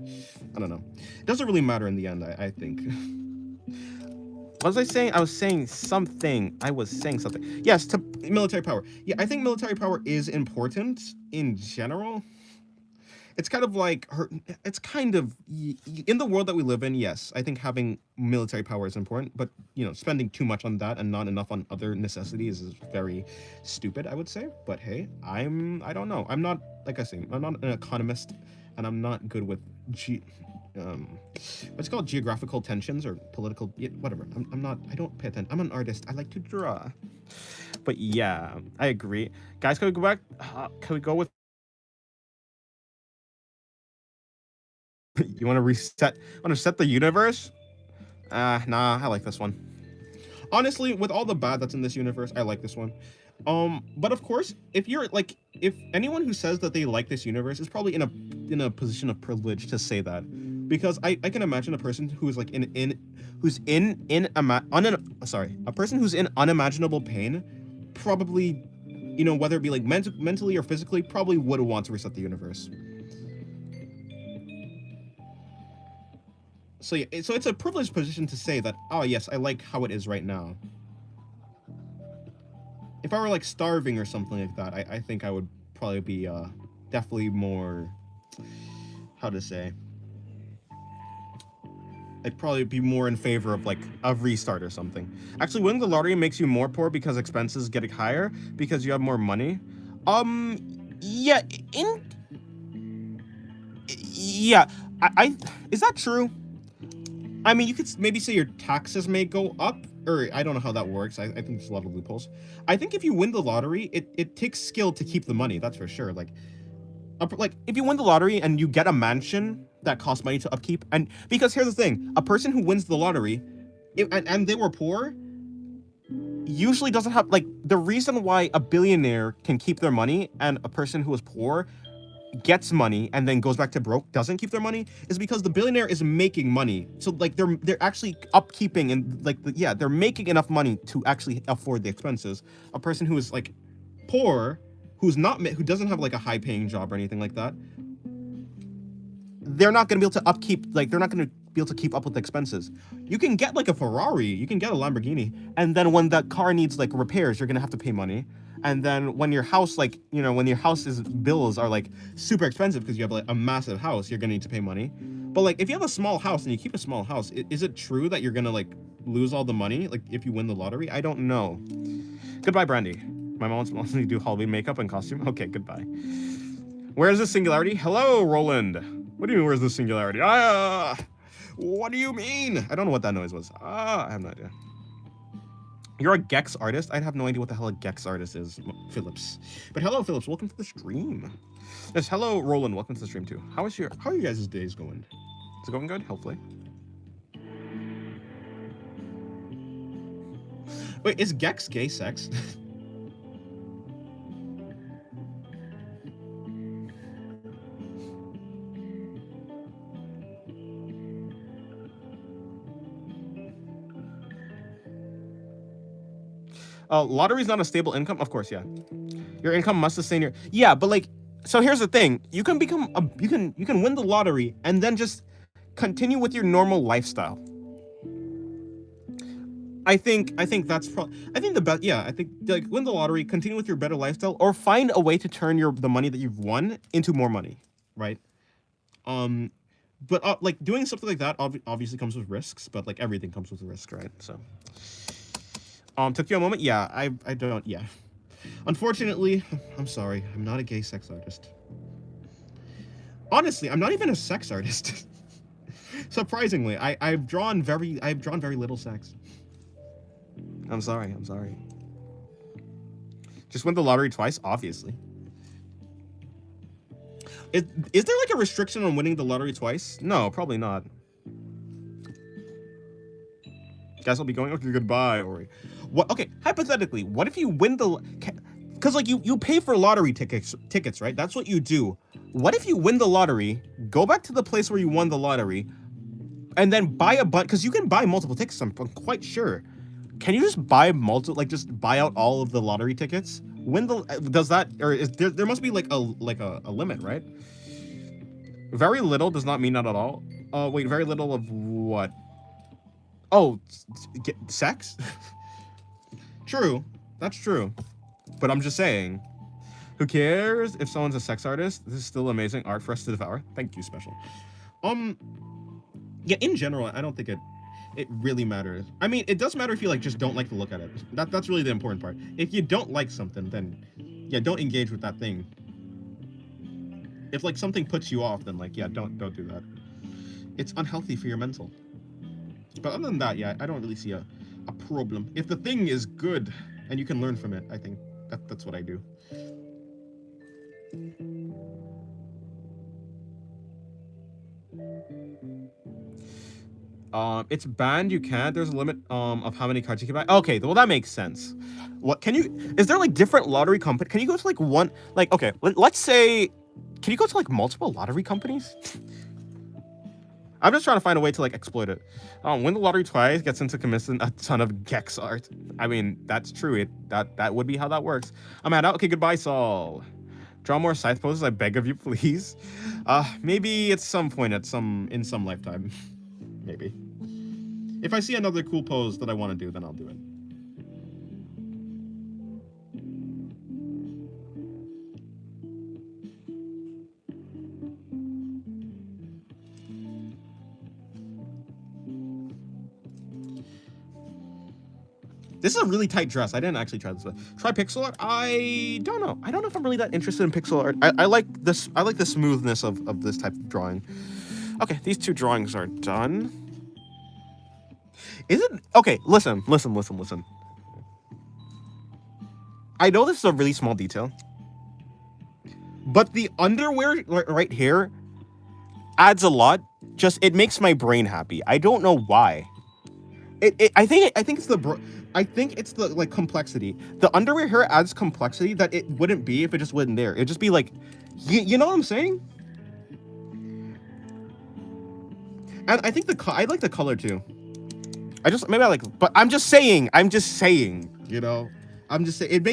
I don't know. It doesn't really matter in the end, I think. What was I saying? I was saying something. Yes, to military power. Yeah, I think military power is important in general. It's kind of like it's kind of in the world that we live in. Yes, I think having military power is important, but spending too much on that and not enough on other necessities is very stupid, I would say. But hey, I don't know. I'm not, like I say, I'm not an economist, and I'm not good with what's called geographical tensions or political, whatever. I'm not. I don't pay attention. I'm an artist. I like to draw. But yeah, I agree. Guys, can we go back? Can we go with? You want to reset? Want to set the universe? Nah, I like this one. Honestly, with all the bad that's in this universe, I like this one. But of course, if anyone who says that they like this universe is probably in a position of privilege to say that, because I can imagine a person who is like a person who's in unimaginable pain, probably, whether it be like mentally or physically, probably would want to reset the universe. So yeah, so it's a privileged position to say that, oh yes, I like how it is right now. If I were like starving or something like that, I think I would probably be definitely more, how to say, I'd probably be more in favor of like a restart or something. Actually, winning the lottery makes you more poor because expenses get higher because you have more money. Yeah, I is that true? I mean, you could maybe say your taxes may go up, or I don't know how that works. I think there's a lot of loopholes. I think if you win the lottery, it takes skill to keep the money. That's for sure. Like if you win the lottery and you get a mansion that costs money to upkeep, and because here's the thing, a person who wins the lottery, and they were poor, usually doesn't have, like, the reason why a billionaire can keep their money and a person who is poor gets money and then goes back to broke doesn't keep their money is because the billionaire is making money. So like they're actually upkeeping and like they're making enough money to actually afford the expenses. A person who is like poor, who doesn't have like a high paying job or anything like that, they're not going to be able to upkeep, like they're not going to be able to keep up with the expenses. You can get like a Ferrari, you can get a Lamborghini, and then when that car needs like repairs, you're going to have to pay money. And then when your house, like, when your house's bills are like super expensive because you have like a massive house, you're gonna need to pay money. But like if you have a small house and you keep a small house, is it true that you're gonna like lose all the money like if you win the lottery? I don't know. Goodbye, Brandy. My mom wants me to do Halloween makeup and costume. Okay, goodbye. Where is the singularity? Hello, Roland. What do you mean, where's the singularity? What do you mean? I don't know what that noise was. I have no idea. You're a Gex artist? I'd have no idea what the hell a Gex artist is, Phillips. But hello, Phillips. Welcome to the stream. Yes, hello, Roland. Welcome to the stream, too. How are you guys' days going? Is it going good? Hopefully. Wait, is Gex gay sex? Lottery's not a stable income? Of course, yeah. Your income must sustain your... Yeah, but like... So here's the thing. You can become you can win the lottery and then just continue with your normal lifestyle. I think that's the best. Yeah, I think like win the lottery, continue with your better lifestyle, or find a way to turn the money that you've won into more money, right? But like doing something like that obviously comes with risks, but like everything comes with a risk, right? So took you a moment? Yeah, I don't, yeah. Unfortunately, I'm sorry, I'm not a gay sex artist. Honestly, I'm not even a sex artist. Surprisingly, I've drawn very little sex. I'm sorry. Just win the lottery twice, obviously. Is there like a restriction on winning the lottery twice? No, probably not. Guys, I'll be going. Okay, goodbye, Ori. What? Okay, hypothetically, what if you win the? Because like you pay for lottery tickets, right? That's what you do. What if you win the lottery, go back to the place where you won the lottery, and then buy a bunch? Because you can buy multiple tickets. I'm quite sure. Can you just buy like just buy out all of the lottery tickets? When does that, or is there must be like a limit, right? Very little does not mean not at all. Wait, very little of what? Oh, get sex? True. That's true. But I'm just saying, who cares if someone's a sex artist? This is still amazing art for us to devour. Thank you, Special. Yeah, in general, I don't think it really matters. I mean, it does matter if you like just don't like to look at it. That's really the important part. If you don't like something, then yeah, don't engage with that thing. If like something puts you off, then like yeah, don't do that. It's unhealthy for your mental. But other than that, yeah, I don't really see a problem. If the thing is good and you can learn from it, I think that's what I do. It's banned. You can't. There's a limit of how many cards you can buy. Okay, well that makes sense. What can you? Is there like different lottery company? Can you go to like one? Like okay, let's say, can you go to like multiple lottery companies? I'm just trying to find a way to like exploit it. Win the lottery twice, gets into commission a ton of Gex art. I mean, that's true. That would be how that works. I'm out. Okay, goodbye, Saul. Draw more scythe poses, I beg of you, please. Maybe at some point in some lifetime. Maybe. If I see another cool pose that I want to do, then I'll do it. This is a really tight dress. I didn't actually try this. Try pixel art? I don't know. I don't know if I'm really that interested in pixel art. I like this. I like the smoothness of this type of drawing. Okay, these two drawings are done. Is it? Okay, listen. I know this is a really small detail, but the underwear right here adds a lot. Just, it makes my brain happy. I don't know why. I think it's the like complexity. The underwear here adds complexity that it wouldn't be if it just wasn't there. It'd just be like, you know what I'm saying? And I think I like the color too. But I'm just saying, you know, I'm just saying, it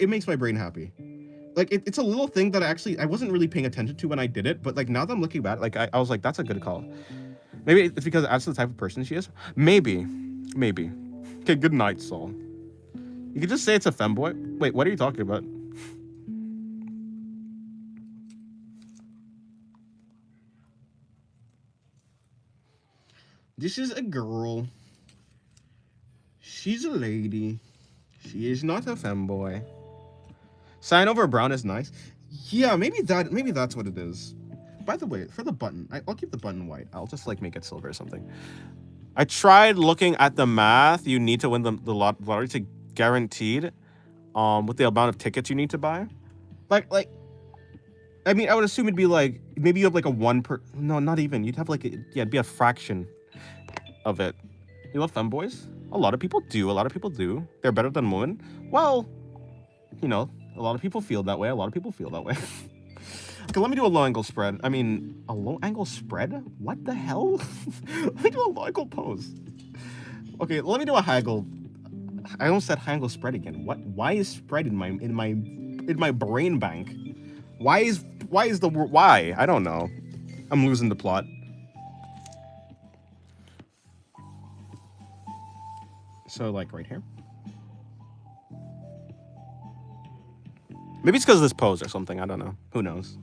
makes my brain happy. Like it's a little thing that I wasn't really paying attention to when I did it, but like now that I'm looking back, like I was like, that's a good call. Maybe it's because it adds to the type of person she is. Maybe. Okay, good night, Saul. You could just say it's a femboy. Wait, what are you talking about? This is a girl. She's a lady. She is not a femboy. Cyan over brown is nice. Yeah, maybe that's what it is. By the way, for the button, I'll keep the button white. I'll just like make it silver or something. I tried looking at the math. You need to win the lottery to guaranteed. With the amount of tickets you need to buy. Like, I mean, I would assume it'd be like, maybe you have like a no, not even. You'd have like, it'd be a fraction of it. You love femboys? A lot of people do. They're better than women. Well, you know, a lot of people feel that way. Okay, let me do a low angle spread. I mean, a low angle spread? What the hell? Let me do a low angle pose. Okay, let me do a high angle. I almost said high angle spread again. What? Why is spread in my brain bank? Why is the word? Why? I don't know. I'm losing the plot. So like right here. Maybe it's because of this pose or something. I don't know. Who knows?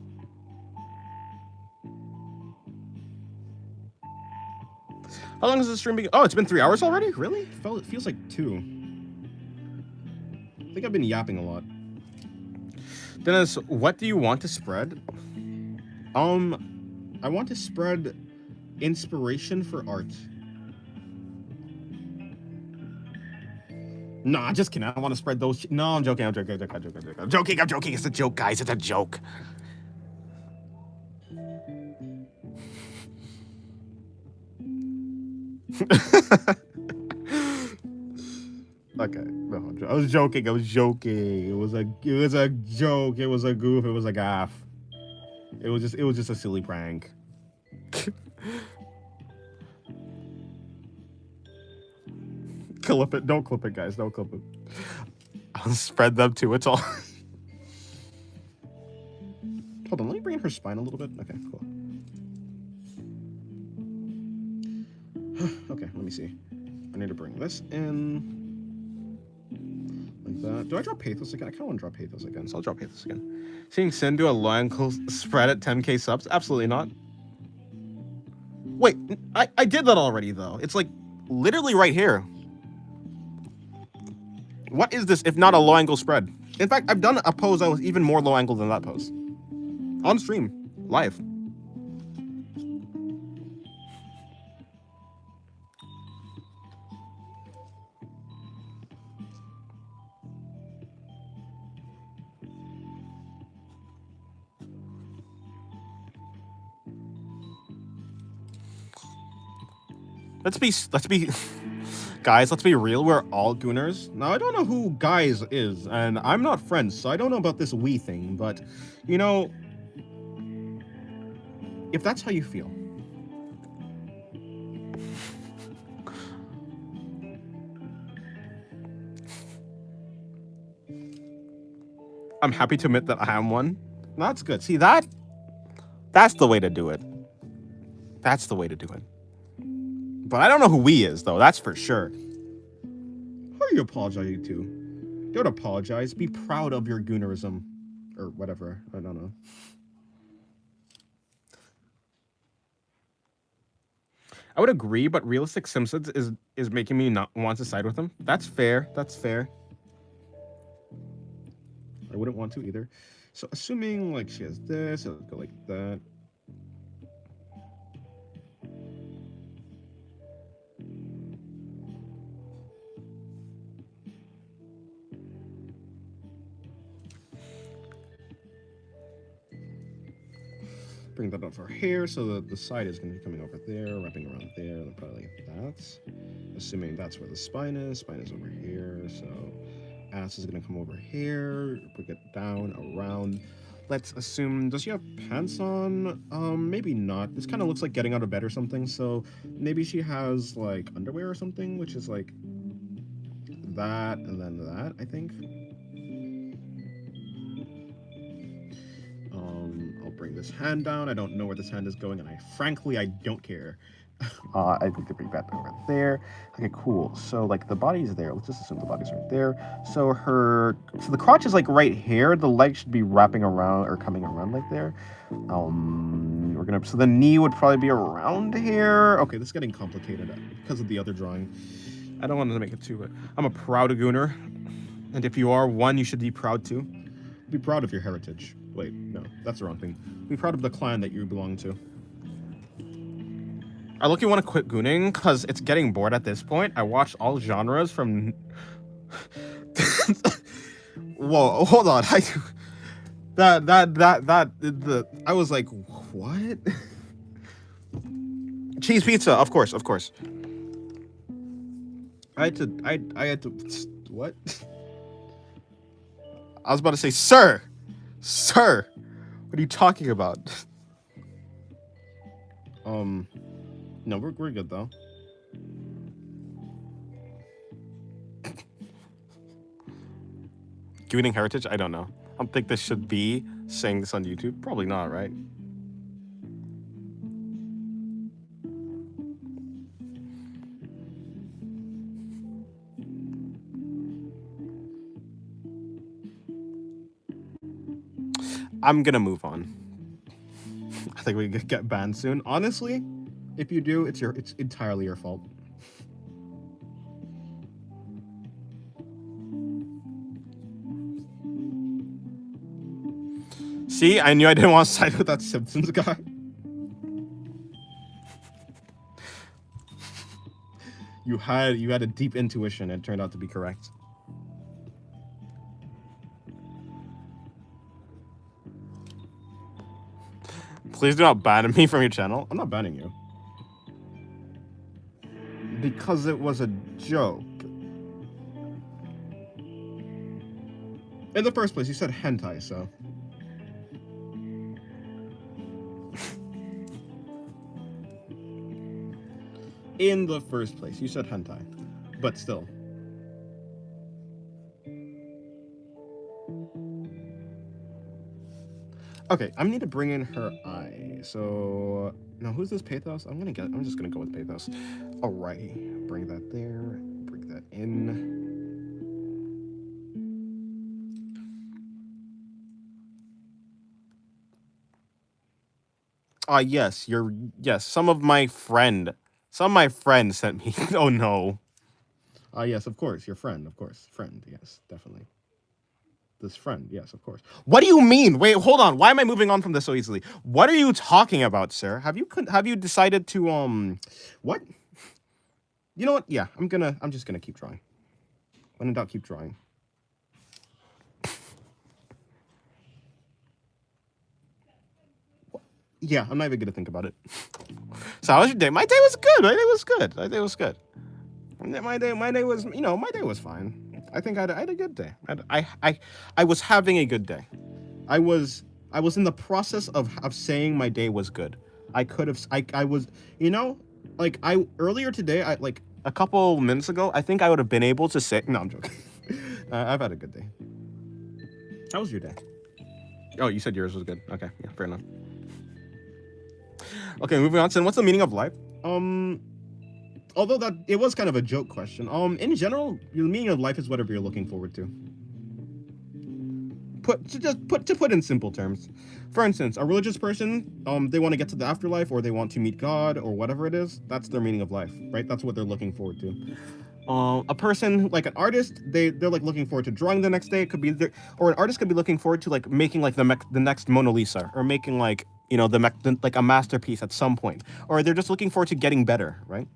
How long has this stream been? Oh, it's been 3 hours already? Really? It feels like 2. I think I've been yapping a lot. Dennis, what do you want to spread? I want to spread inspiration for art. Nah, just kidding. I don't want to spread those. No, I'm joking. I'm joking. It's a joke, guys. It's a joke. Okay, no, I was joking. It was a joke. It was a goof. It was a gaff. It was just a silly prank. Clip it. Don't clip it, guys. Don't clip it. I'll spread them too. It's all. Hold on. Let me bring in her spine a little bit. Okay, cool. Okay, let me see. I need to bring this in. Like that. Do I drop Pathos again? I kind of want to drop Pathos again, so I'll drop Pathos again. Seeing Sin do a low ankle spread at 10k subs? Absolutely not. Wait, I did that already, though. It's like literally right here. What is this if not a low angle spread? In fact, I've done a pose that was even more low angle than that pose. On stream, live. Let's be guys, let's be real, we're all gooners. Now I don't know who guys is, and I'm not friends, so I don't know about this we thing, but you know, if that's how you feel. I'm happy to admit that I am one. That's good. See that's the way to do it. That's the way to do it. But I don't know who we is, though. That's for sure. Who are you apologizing to? Don't apologize. Be proud of your goonerism. Or whatever. I don't know. I would agree, but Realistic Simpsons is making me not want to side with him. That's fair. That's fair. I wouldn't want to either. So assuming like she has this, it'll go like that. Bring that up for her hair, so that the side is going to be coming over there, wrapping around there, and probably like that. Assuming that's where the spine is. Spine is over here, so ass is going to come over here. Bring it down, around. Let's assume, does she have pants on? Maybe not. This kind of looks like getting out of bed or something, so maybe she has like underwear or something, which is like that and then that, I think. I'll bring this hand down. I don't know where this hand is going, and frankly, I don't care. I think to bring that over there. Okay, cool. So like the body's there. Let's just assume the body's right there. So the crotch is like right here. The leg should be wrapping around or coming around like there. So the knee would probably be around here. Okay, this is getting complicated because of the other drawing. I don't want to make it too, but I'm a proud gooner, and if you are one, you should be proud too. Be proud of your heritage. Wait, no, that's the wrong thing. Be proud of the clan that you belong to. I look, you want to quit gooning because it's getting bored at this point. I watched all genres from. Whoa, hold on. I was like, what? Cheese pizza, of course. I had to. What? I was about to say, sir, what are you talking about? No, we're good though. Gooning heritage? I don't know. I don't think this should be saying this on YouTube. Probably not, right? I'm gonna move on. I think we could get banned soon. Honestly, if you do, it's entirely your fault. See, I knew I didn't want to side with that Simpsons guy. You had a deep intuition and it turned out to be correct. Please do not ban me from your channel. I'm not banning you. Because it was a joke. In the first place, you said hentai, so. In the first place, you said hentai. But still. Okay, I need to bring in her eye. So now who's this Pathos? I'm just gonna go with Pathos. Alrighty. bring that there. Bring that in. Yes, yes. Some of my friends sent me. Oh no. Yes, of course, your friend, of course, friend. Yes, definitely. This friend, yes, of course. What do you mean? Wait, hold on. Why am I moving on from this so easily? What are you talking about, sir? Have you decided to what? You know what? Yeah, I'm just gonna keep drawing. When in doubt, keep drawing. Yeah, I'm not even gonna think about it. So how was your day? My day was good. My day was good. My day was good. My day was, my day was fine. I think I had a good day. I was having a good day. I was in the process of saying my day was good. I could have I was, like I earlier today, I like a couple minutes ago, I think I would have been able to say, no, I'm joking. I've had a good day. How was your day? Oh, you said yours was good. Okay, yeah, fair enough. Okay, moving on. So, what's the meaning of life? Although that it was kind of a joke question. In general, the meaning of life is whatever you're looking forward to. To put in simple terms. For instance, a religious person, they want to get to the afterlife, or they want to meet God, or whatever it is. That's their meaning of life, right? That's what they're looking forward to. A person like an artist, they're like looking forward to drawing the next day. It could be or an artist could be looking forward to like making like the next Mona Lisa, or making like like a masterpiece at some point, or they're just looking forward to getting better, right?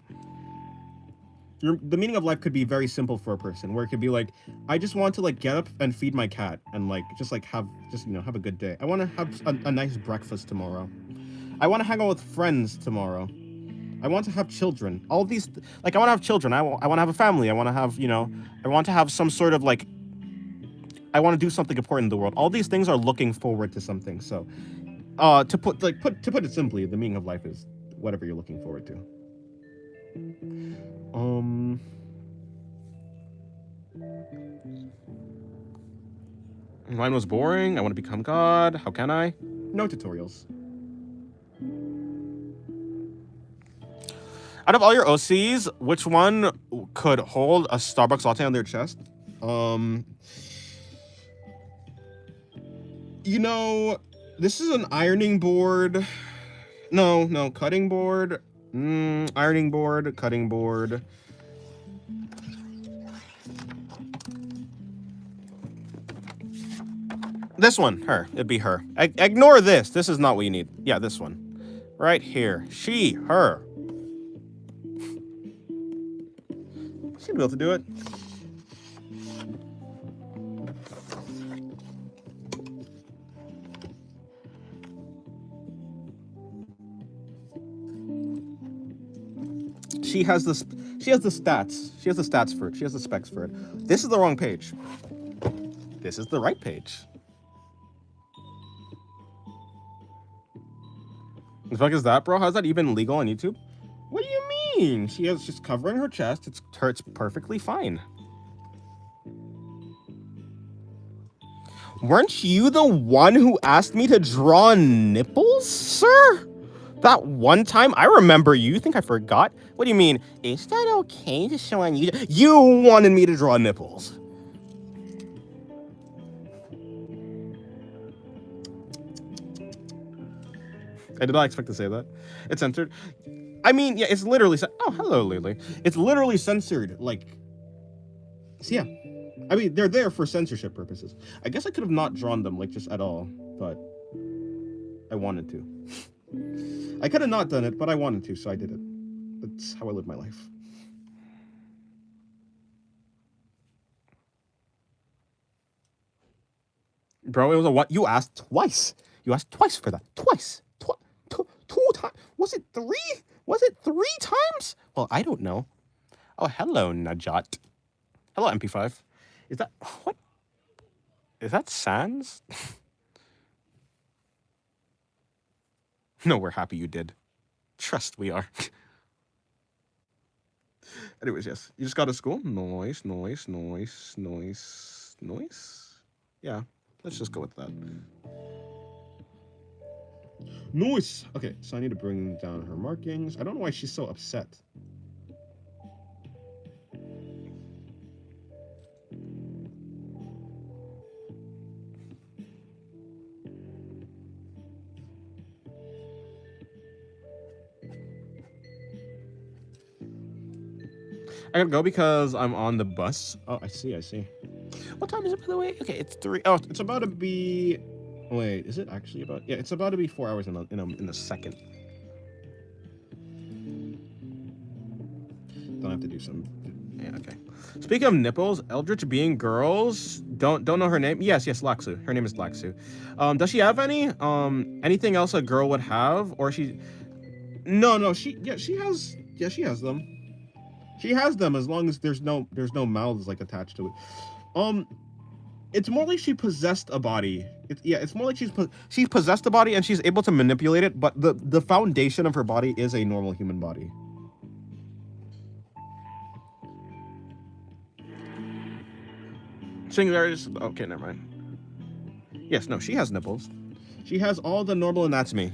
The meaning of life could be very simple for a person, where it could be like, I just want to like get up and feed my cat and like just like have have a good day. I want to have a nice breakfast tomorrow. I want to hang out with friends tomorrow. I want to have children. All these, like, I want to have children. I want to have a family. I want to have, I want to have some sort of like, I want to do something important in the world. All these things are looking forward to something. So, to put it simply, the meaning of life is whatever you're looking forward to. Mine was boring. I want to become God. How can I? No tutorials. Out of all your OCs, which one could hold a Starbucks latte on their chest? This is an ironing board. No, cutting board. Ironing board, cutting board. This one, her. It'd be her. Ignore this. This is not what you need. Yeah, this one. Right here. She, her. She'd be able to do it. She has the stats. She has the stats for it. She has the specs for it. This is the wrong page. This is the right page. The fuck is that, bro? How's that even legal on YouTube? What do you mean? She's covering her chest. It's perfectly fine. Weren't you the one who asked me to draw nipples, sir? That one time? I remember you. You think I forgot? What do you mean? Is that okay to show on YouTube? You wanted me to draw nipples. I did not expect to say that. It's censored. I mean, yeah, it's literally... Oh, hello, Lily. It's literally censored. Like... So, yeah. I mean, they're there for censorship purposes. I guess I could have not drawn them, like, just at all. But... I wanted to. I could have not done it, but I wanted to, so I did it. That's how I live my life. Bro, it was a what? You asked twice. You asked twice for that. Twice. Two times. Was it three? Was it 3 times? Well, I don't know. Oh, hello, Najat. Hello, MP5. Is that... What? Is that Sans? No, we're happy you did. Trust we are. Anyways, yes. You just got to school? Noise. Yeah, let's just go with that. Noise! Okay, so I need to bring down her markings. I don't know why she's so upset. I gotta go because I'm on the bus. Oh, I see. What time is it, by the way? Okay, it's 3. Oh, it's about to be. Wait, is it actually about? Yeah, it's about to be 4 hours in a second. Don't have to do some. Yeah, okay. Speaking of nipples, Eldritch being girls. Don't know her name. Yes, Laksu. Her name is Laksu. Does she have any? Anything else a girl would have, or she? No. She has. Yeah, she has them. She has them as long as there's no mouths like attached to it. It's more like she possessed a body. It's more like she's possessed a body and she's able to manipulate it, but the foundation of her body is a normal human body. Singularities. Okay, never mind. Yes, no, she has nipples. She has all the normal anatomy.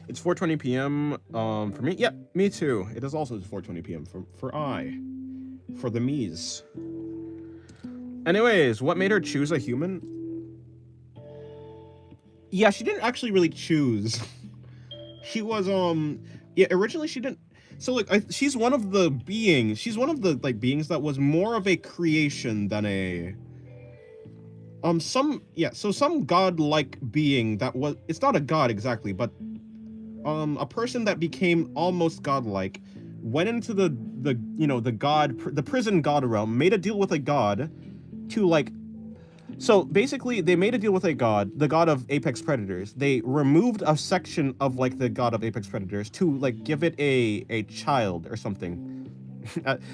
It's 4:20 p.m. For me. Yep, me too. It is also 4:20 p.m. for the me's. Anyways, what made her choose a human? Yeah, she didn't actually really choose. She was originally she didn't. So like she's one of the beings. She's one of the like beings that was more of a creation than a some god-like being that was, it's not a god exactly, but a person that became almost godlike, went into the prison god realm, made a deal with a god to like, so basically they made a deal with a god, the god of apex predators. They removed a section of like the god of apex predators to like give it a child or something.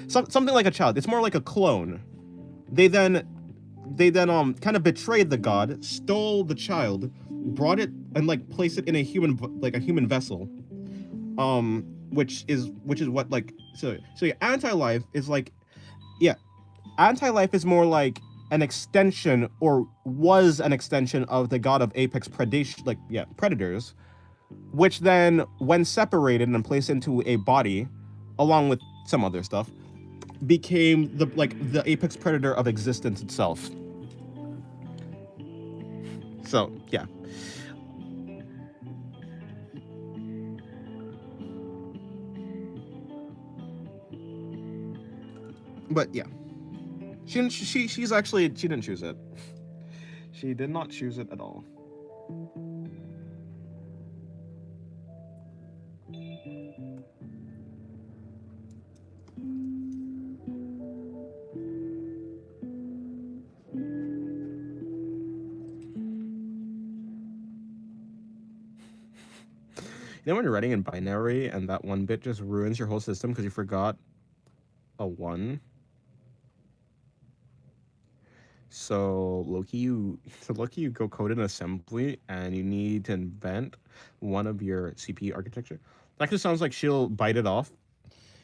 Something like a child. It's more like a clone. They then kind of betrayed the god, stole the child, brought it and like placed it in a human vessel, which is what like so yeah, anti-life is like, yeah, anti-life is more like an extension, or was an extension of the god of apex predation, like predators, which then when separated and placed into a body along with some other stuff became the apex predator of existence itself. So yeah. But yeah, she didn't choose it. She did not choose it at all. You know when you're writing in binary and that one bit just ruins your whole system because you forgot a 1? So Loki, you go code in assembly and you need to invent one of your CPU architecture. That actually sounds like she'll bite it off.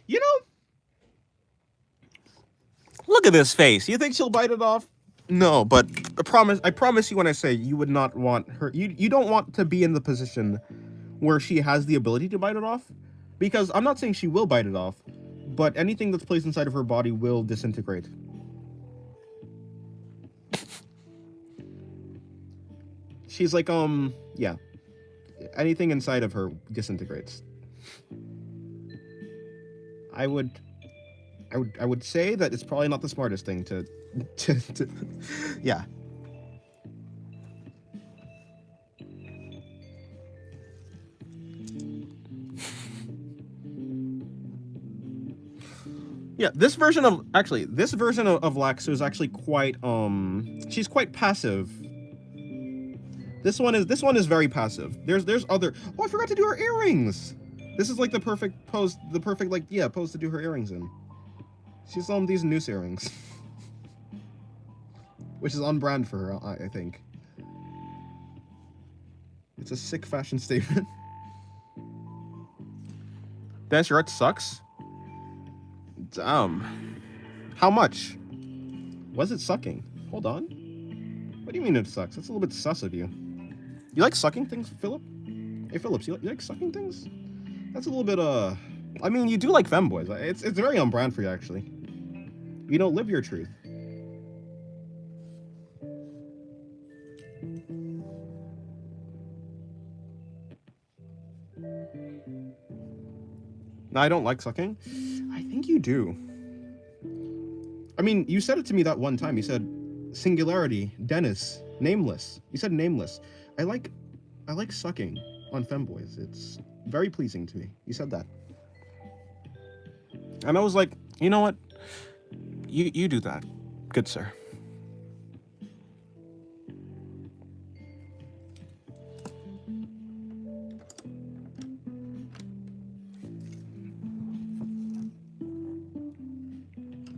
You know, look at this face. You think she'll bite it off? No, but I promise you when I say you would not want her. You don't want to be in the position where she has the ability to bite it off, because I'm not saying she will bite it off, but anything that's placed inside of her body will disintegrate. She's like, yeah, anything inside of her disintegrates. I would say that it's probably not the smartest thing to yeah. Yeah, this version of Laksu is actually quite she's quite passive. This one is very passive. There's other. Oh, I forgot to do her earrings. This is like the perfect pose to do her earrings in. She's these noose earrings, which is on brand for her, I think. It's a sick fashion statement. Dance your art sucks. How much? Was it sucking? Hold on. What do you mean it sucks? That's a little bit sus of you. You like sucking things, Philip? Hey, Phillips, you like sucking things? That's a little bit, I mean, you do like femboys. It's very on brand for you, actually. You don't live your truth. No, I don't like sucking. I think you do. I mean, you said it to me that one time. You said singularity, Dennis, nameless. You said nameless. I like sucking on femboys. It's very pleasing to me. You said that. And I was like, you know what? You do that. Good sir.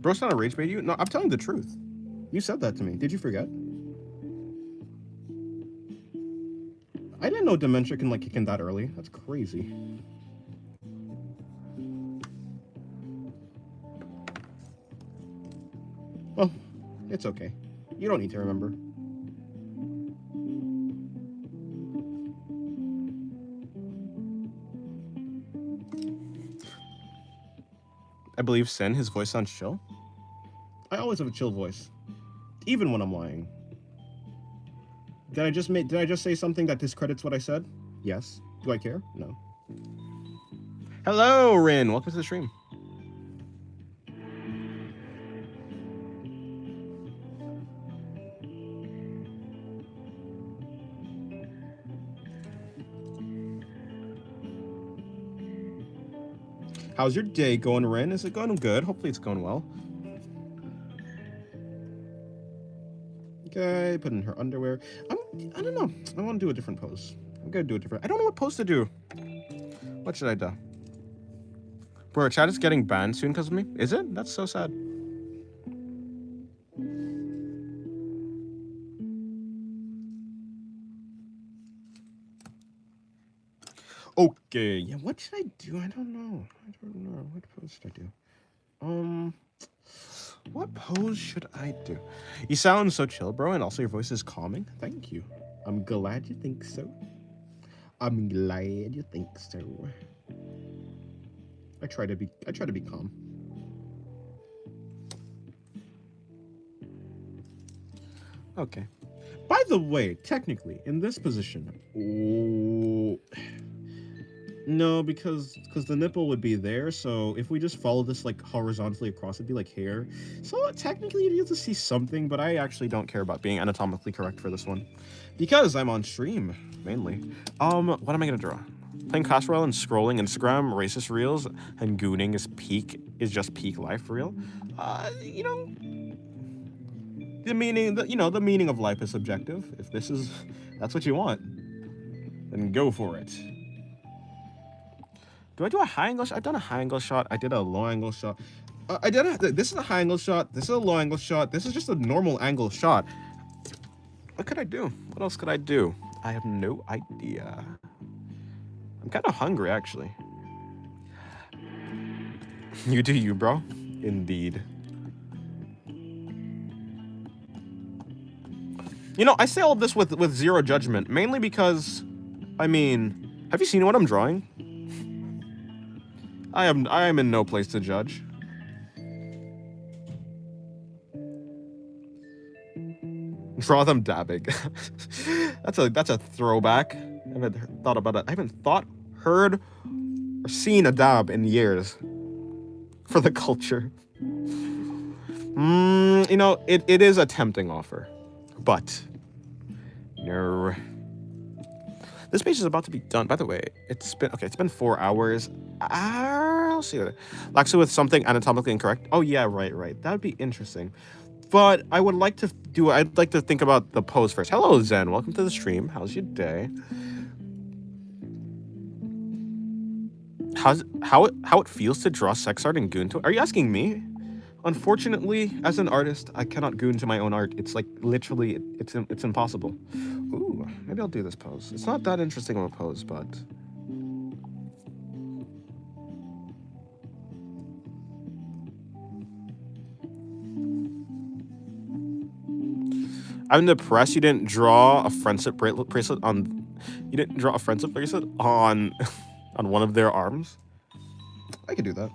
Bro's trying to rage bait you? No, I'm telling the truth. You said that to me. Did you forget? I didn't know dementia can like kick in that early. That's crazy. Well, it's okay. You don't need to remember. I believe Sin, his voice sounds chill. I always have a chill voice, even when I'm lying. Did I just say something that discredits what I said? Yes. Do I care? No. Hello, Rin. Welcome to the stream. How's your day going, Rin? Is it going good? Hopefully it's going well. Okay, put in her underwear. I don't know. I want to do a different pose. I'm gonna do a different. I don't know what pose to do. What should I do? Bro, chat is getting banned soon because of me. Is it? That's so sad. Okay, yeah, what should I do? I don't know. What pose should I do? What pose should I do? You sound so chill, bro, and also your voice is calming. Thank you. I'm glad you think so. I'm glad you think so. I try to be calm. Okay. By the way, technically, in this position, no, because the nipple would be there. So if we just follow this like horizontally across, it'd be like hair. So technically, you'd be able to see something, but I actually don't care about being anatomically correct for this one, because I'm on stream mainly. What am I gonna draw? Playing Clash Royale and scrolling Instagram, racist reels, and gooning is just peak life real. You know, the meaning of life is subjective. If that's what you want, then go for it. Do I do a high angle shot? I've done a high angle shot. I did a low angle shot. This is a high angle shot. This is a low angle shot. This is just a normal angle shot. What could I do? What else could I do? I have no idea. I'm kind of hungry, actually. You do you, bro. Indeed. You know, I say all of this with zero judgment, mainly because, I mean, have you seen what I'm drawing? I am in no place to judge. Draw them dabbing. that's a throwback. I haven't thought about it. I haven't heard, or seen a dab in years. For the culture. You know, it is a tempting offer, but no. This page is about to be done. By the way, it's been 4 hours. I'll see that. Laxu with something anatomically incorrect. Oh yeah, right. That would be interesting. But I'd like to think about the pose first. Hello, Zen. Welcome to the stream. How's your day? How it feels to draw sex art and goon to it? Are you asking me? Unfortunately, as an artist, I cannot goon to my own art. It's like literally, it's impossible. Ooh, maybe I'll do this pose. It's not that interesting of a pose, but I'm depressed. You didn't draw a friendship bracelet on. You didn't draw a friendship bracelet on on one of their arms. I could do that.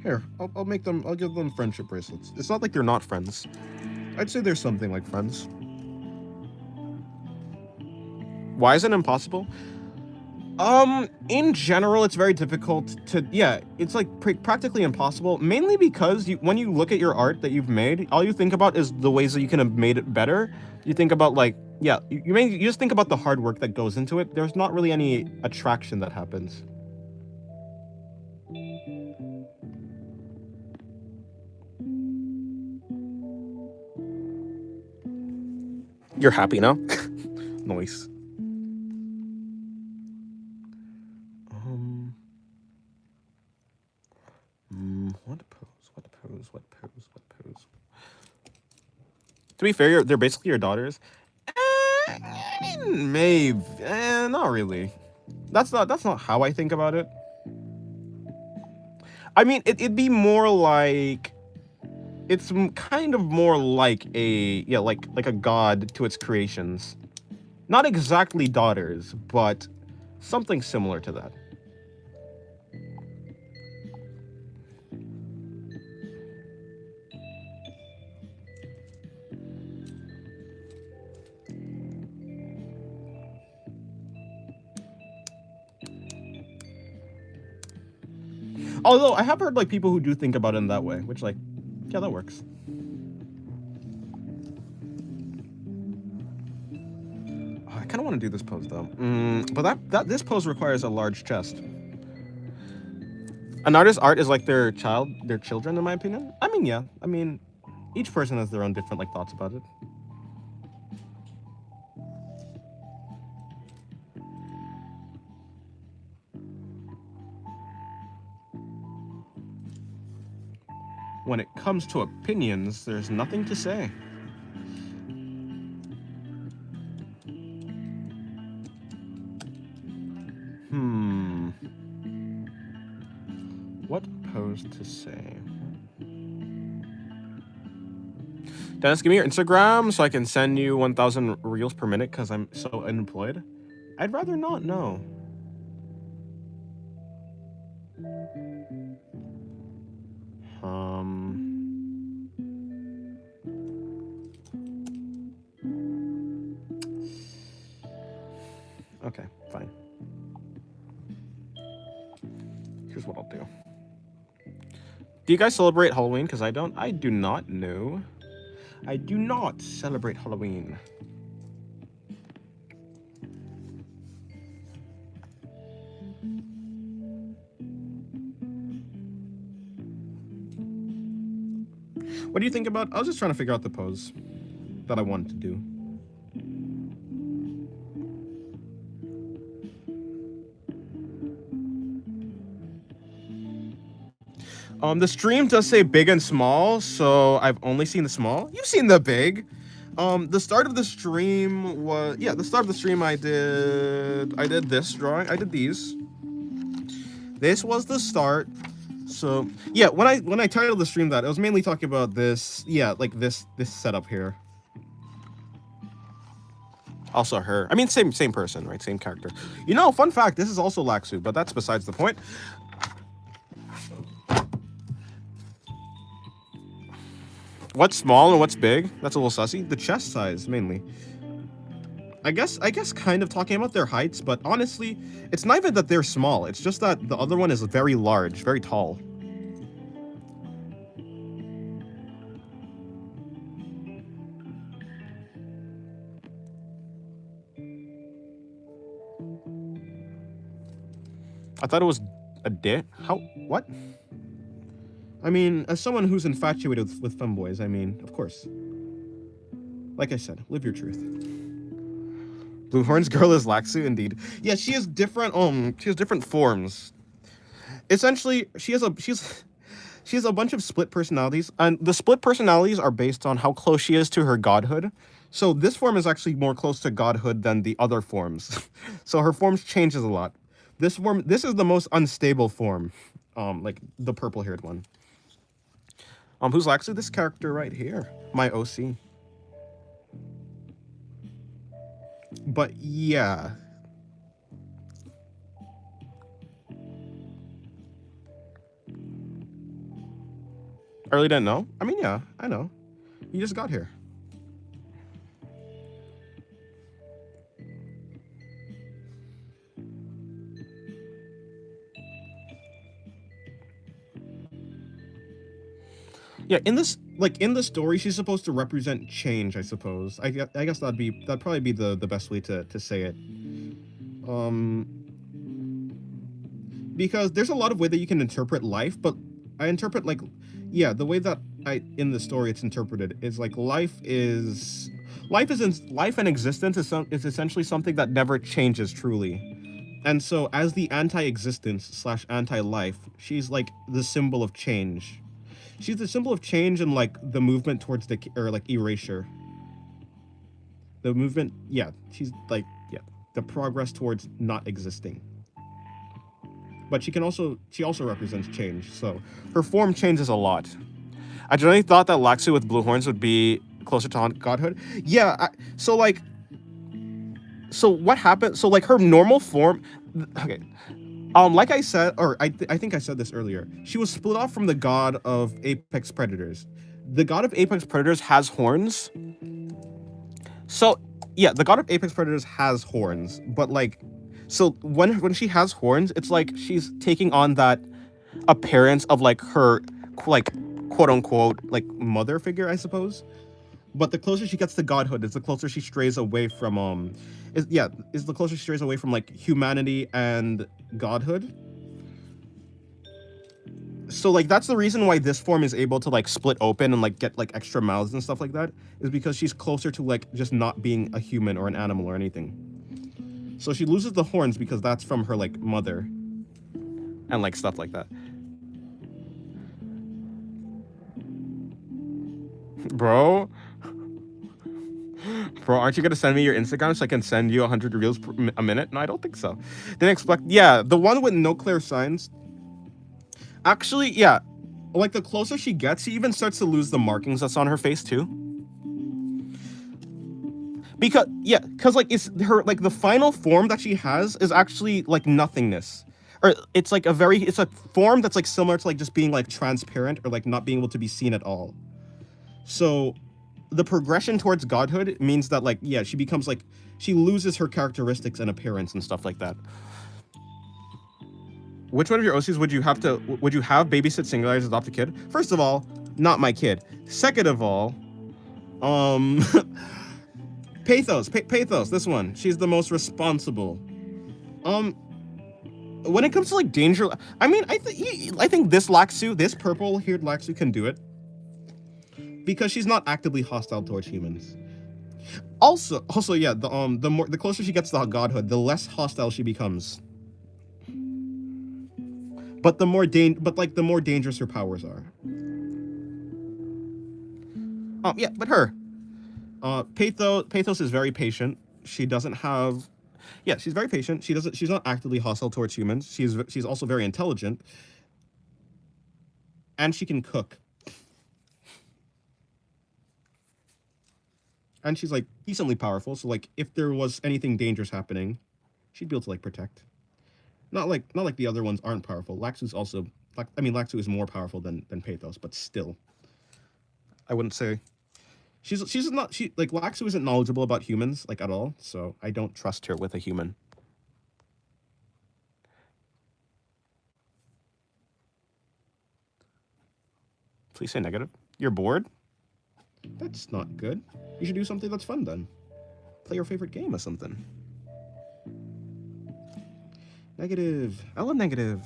Here, I'll make them. I'll give them friendship bracelets. It's not like they're not friends. I'd say there's something like friends. Why is it impossible? In general, it's very difficult to, yeah, it's like practically impossible, mainly because when you look at your art that you've made, all you think about is the ways that you can have made it better. You think about, like, yeah, you just think about the hard work that goes into it. There's not really any attraction that happens. You're happy now? Nice. What pose? To be fair, they're basically your daughters. Maybe, not really. That's not how I think about it. I mean, it'd be more like, it's kind of more like a, yeah, like a god to its creations. Not exactly daughters, but something similar to that. Although I have heard like people who do think about it in that way, which, like, yeah, that works. Oh, I kind of want to do this pose though, but this pose requires a large chest. An artist's art is like their children, in my opinion. I mean, yeah. I mean, each person has their own different, like, thoughts about it. When it comes to opinions, there's nothing to say. What pose to say? Dennis, give me your Instagram so I can send you 1,000 reels per minute because I'm so unemployed. I'd rather not know. Okay, fine. Here's what I'll do. Do you guys celebrate Halloween? Because I don't. I do not know. I do not celebrate Halloween. What do you think about? I was just trying to figure out the pose that I wanted to do. The stream does say big and small, so I've only seen the small. You've seen the big. The start of the stream was, yeah, the start of the stream I did this drawing. I did these. This was the start. So, yeah, when I titled the stream that, I was mainly talking about this, yeah, like this setup here. Also her. I mean, same person, right? Same character. You know, fun fact, this is also Laxu, but that's besides the point. What's small and what's big? That's a little sussy. The chest size, mainly. I guess kind of talking about their heights, but honestly, it's not even that they're small. It's just that the other one is very large, very tall. I thought it was a dick. How? What? I mean, as someone who's infatuated with femboys, I mean, of course. Like I said, live your truth. Bluehorn's girl is Laxu, indeed. Yeah, she has different forms. Essentially, she has a bunch of split personalities, and the split personalities are based on how close she is to her godhood. So this form is actually more close to godhood than the other forms. So her forms changes a lot. This is the most unstable form, like the purple-haired one. Who's actually this character right here? My OC. But yeah. I really didn't know. I mean, yeah, I know. You just got here. Yeah, in this, like, in the story, she's supposed to represent change, I suppose. I guess that'd probably be the best way to say it. Because there's a lot of way that you can interpret life, but I interpret, like, yeah, the way that in the story it's interpreted is like life and existence is essentially something that never changes truly. And so as the anti-existence / anti-life, she's like the symbol of change. She's the symbol of change and like the movement towards like erasure. The movement, yeah, she's like, yeah, the progress towards not existing. But she also represents change, so her form changes a lot. I generally thought that Laxu with blue horns would be closer to godhood. Yeah, so what happened? So like her normal form, okay. Like I said, or I think I said this earlier. She was split off from the god of apex predators. The god of apex predators has horns. So yeah, the god of apex predators has horns, but like, so when she has horns, it's like she's taking on that appearance of like her like quote unquote like mother figure, I suppose. But the closer she gets to godhood, is the closer she strays away from is the closer she strays away from like humanity and godhood. So like that's the reason why this form is able to like split open and like get like extra mouths and stuff like that, is because she's closer to like just not being a human or an animal or anything. So she loses the horns because that's from her like mother and like stuff like that. Bro, aren't you gonna send me your Instagram so I can send you 100 reels a minute? No, I don't think so. Didn't expect. Yeah, the one with no clear signs. Actually, yeah, like the closer she gets, she even starts to lose the markings that's on her face too. Because like it's her like the final form that she has is actually like nothingness, or it's like it's a form that's like similar to like just being like transparent or like not being able to be seen at all. So the progression towards godhood means that like yeah, she becomes like she loses her characteristics and appearance and stuff like that. Which one of your OCs would you have babysit Singularity's adopt a kid? First of all, not my kid. Second of all, Pathos, this one. She's the most responsible. When it comes to like danger, I mean, I think this purple-haired Laxu can do it because she's not actively hostile towards humans. Also, yeah, the closer she gets to godhood, the less hostile she becomes. But the more dangerous her powers are. Yeah, but her. Pathos is very patient. She doesn't have, yeah, she's very patient. She's not actively hostile towards humans. She's also very intelligent, and she can cook. And she's like decently powerful. So like, if there was anything dangerous happening, she'd be able to like protect. Not like the other ones aren't powerful. Laxu's also, Laxu is more powerful than Pathos, but still, I wouldn't say. Laxu isn't knowledgeable about humans like at all, so I don't trust her with a human. Please say negative. You're bored? That's not good. You should do something that's fun then. Play your favorite game or something. Negative. I love negative.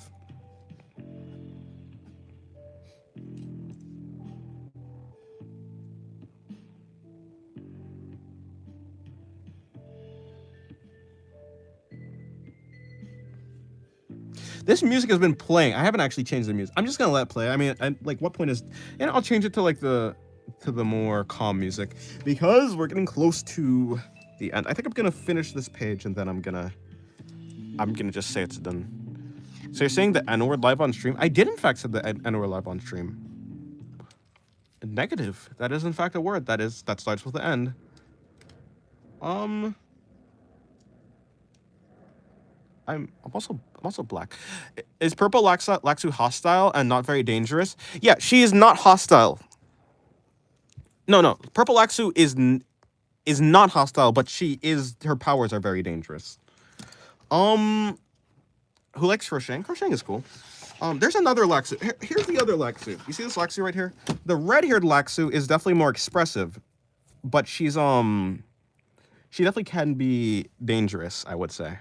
This music has been playing. I haven't actually changed the music. I'm just gonna let it play. I mean, what point is? And I'll change it to like the more calm music because we're getting close to the end. I think I'm gonna finish this page and then I'm gonna just say it's done. So you're saying the N-word live on stream? I did in fact say the N-word live on stream. Negative. That is in fact a word. That starts with the end. Um, I'm also black. Is purple Laxu hostile and not very dangerous? Yeah, she is not hostile. No. Purple Laxu is not hostile, but her powers are very dangerous. Who likes crocheting? Crocheting is cool. There's another Laxu. Here's the other Laxu. You see this Laxu right here? The red-haired Laxu is definitely more expressive, but she definitely can be dangerous, I would say.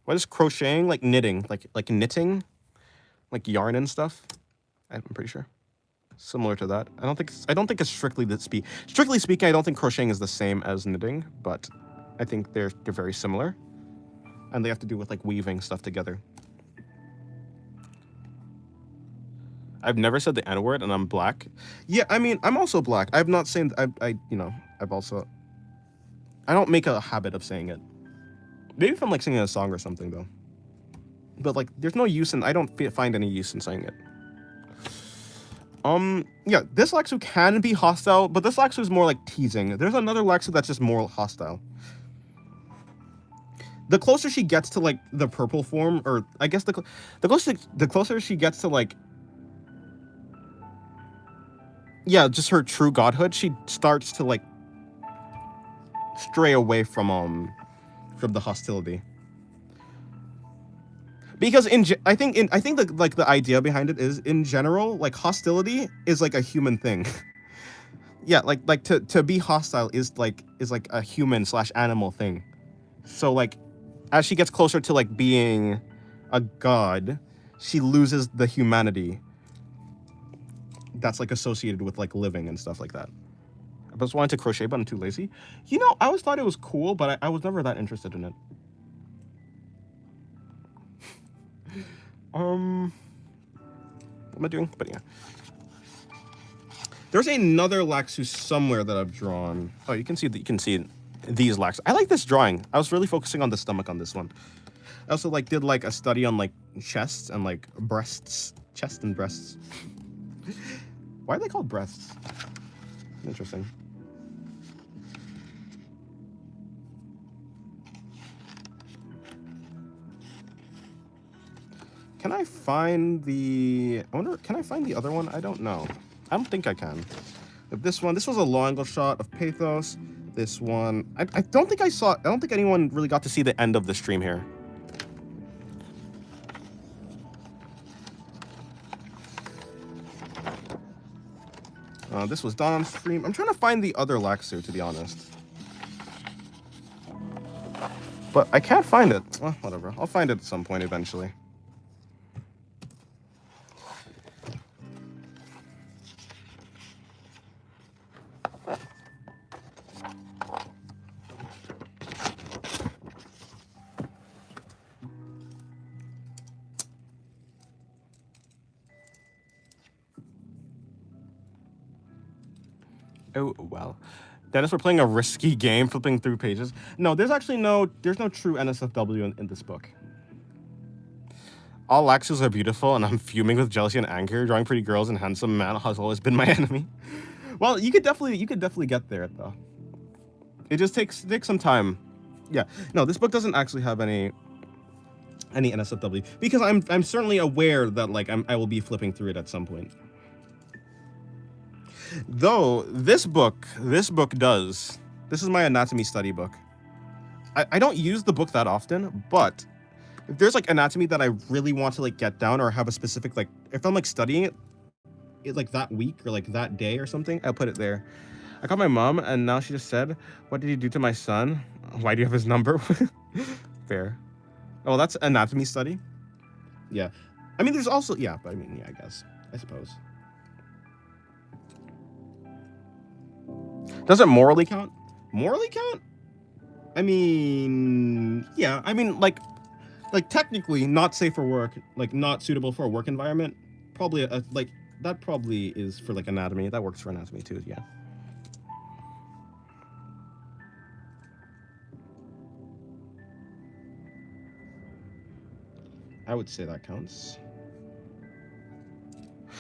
What is crocheting? Like knitting, like knitting, like yarn and stuff. I'm pretty sure. Similar to that. I don't think it's strictly speaking, I don't think crocheting is the same as knitting, but I think they're very similar. And they have to do with like weaving stuff together. I've never said the N-word and I'm black. Yeah, I mean, I'm also black. I've not saying I don't make a habit of saying it. Maybe if I'm like singing a song or something though. But like there's no use in I don't find any use in saying it. Yeah, this Laxu can be hostile, but this Laxu is more like teasing. There's another Laxu that's just more hostile. The closer she gets to like the purple form, or I guess the closer she gets to like, yeah, just her true godhood, she starts to like stray away from the hostility. Because I think the idea behind it is in general like hostility is like a human thing. Yeah, like to be hostile is like a human / animal thing. So like as she gets closer to like being a god, she loses the humanity that's like associated with like living and stuff like that. I just wanted to crochet, but I'm too lazy. You know, I always thought it was cool, but I was never that interested in it. What am I doing? But yeah. There's another Laxu somewhere that I've drawn. Oh, you can see these Laxu. I like this drawing. I was really focusing on the stomach on this one. I also like did like a study on like chests and like breasts. Chest and breasts. Why are they called breasts? Interesting. Can I find the... can I find the other one? I don't know. I don't think I can. But this was a long angle shot of Pathos. This one... I don't think anyone really got to see the end of the stream here. This was done on stream. I'm trying to find the other Laxu, to be honest. But I can't find it. Well, whatever. I'll find it at some point eventually. Oh, well. Dennis, we're playing a risky game, flipping through pages. No, there's no true NSFW in this book. All Laxus are beautiful, and I'm fuming with jealousy and anger. Drawing pretty girls and handsome man has always been my enemy. Well, you could definitely get there, though. It just takes some time. Yeah. No, this book doesn't actually have any NSFW, because I'm certainly aware that like I will be flipping through it at some point. Though this book does. This is my anatomy study book. I don't use the book that often, but if there's like anatomy that I really want to like get down or have a specific like if I'm like studying it like that week or like that day or something, I'll put it there. I called my mom and now she just said, "What did you do to my son? Why do you have his number?" Fair. Oh, that's anatomy study. Yeah. I mean, there's also yeah, but I mean, yeah, I suppose. Does it morally count? Morally count? I mean, yeah. I mean, like technically not safe for work, like not suitable for a work environment. Probably like that probably is for like anatomy. That works for anatomy too. Yeah. I would say that counts.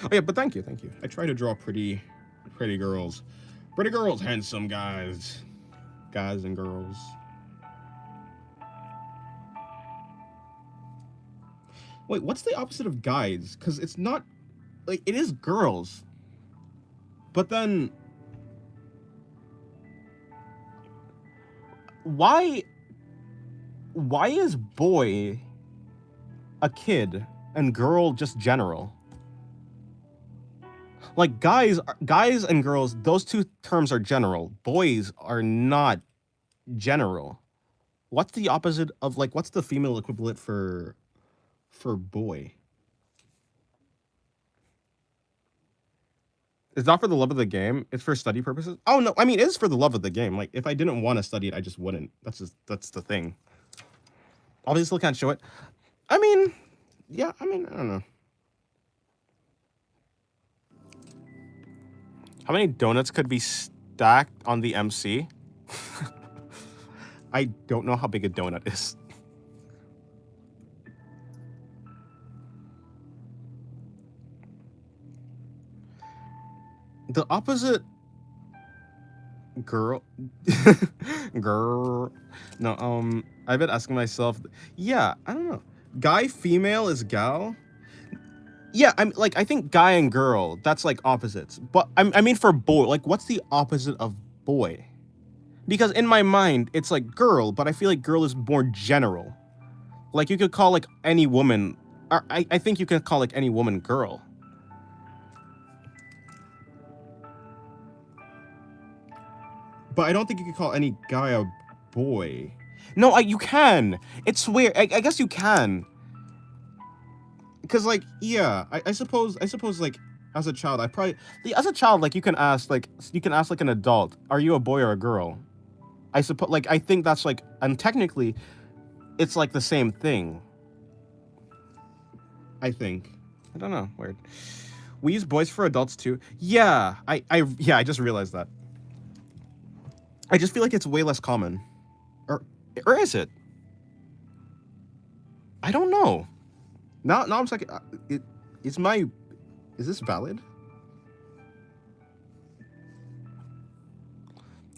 Oh yeah, but thank you, thank you. I try to draw pretty girls. Pretty girls, handsome guys. Guys and girls. Wait, what's the opposite of guys? Because it's not... Like, it is girls. But then... Why is boy a kid and girl just general? Like, guys and girls, those two terms are general. Boys are not general. What's the opposite of, like, what's the female equivalent for boy? It's not for the love of the game. It's for study purposes. Oh no, I mean it is for the love of the game. Like if I didn't want to study it, I just wouldn't. That's the thing. Obviously, still can't show it. I mean, yeah. I mean, I don't know. How many donuts could be stacked on the MC? I don't know how big a donut is. The opposite girl no, I've been asking myself, yeah, I don't know. Guy, female is gal. Yeah, I think guy and girl, that's like opposites. But I mean for boy, like what's the opposite of boy? Because in my mind, it's like girl, but I feel like girl is more general. Like you could call like any woman, or I think you can call like any woman girl. But I don't think you could call any guy a boy. No, you can. It's weird. I guess you can. Because like, yeah, I suppose like as a child, as a child, like you can ask like an adult, are you a boy or a girl? I suppose like I think that's like, and technically, it's like the same thing. I think. I don't know. Weird. We use boys for adults too. Yeah, I just realized that. I just feel like it's way less common. Or is it? I don't know. Now I'm like, is this valid?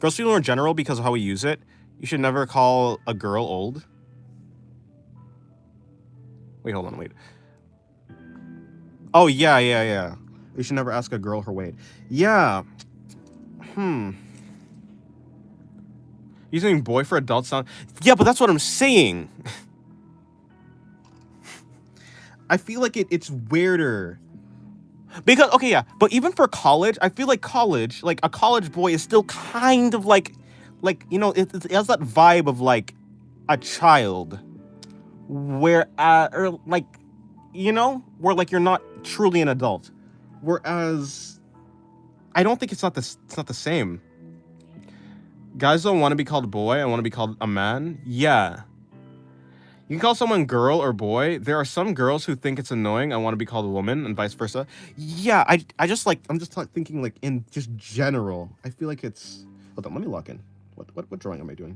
Girls feel more general because of how we use it. You should never call a girl old. Wait, hold on, wait. Oh, yeah. You should never ask a girl her weight. Yeah. Using boy for adults sound... Yeah, but that's what I'm saying. I feel like it's weirder. Because, okay, yeah, but even for college, I feel like college, like a college boy is still kind of like you know, it has that vibe of like a child. Where, or like, you know, where like you're not truly an adult. Whereas, I don't think it's not the same. Guys don't want to be called boy. I want to be called a man. Yeah. You can call someone girl or boy. There are some girls who think it's annoying. I want to be called a woman and vice versa. Yeah, I just like, I'm just thinking like in just general. I feel like it's, hold on, let me log in. What drawing am I doing?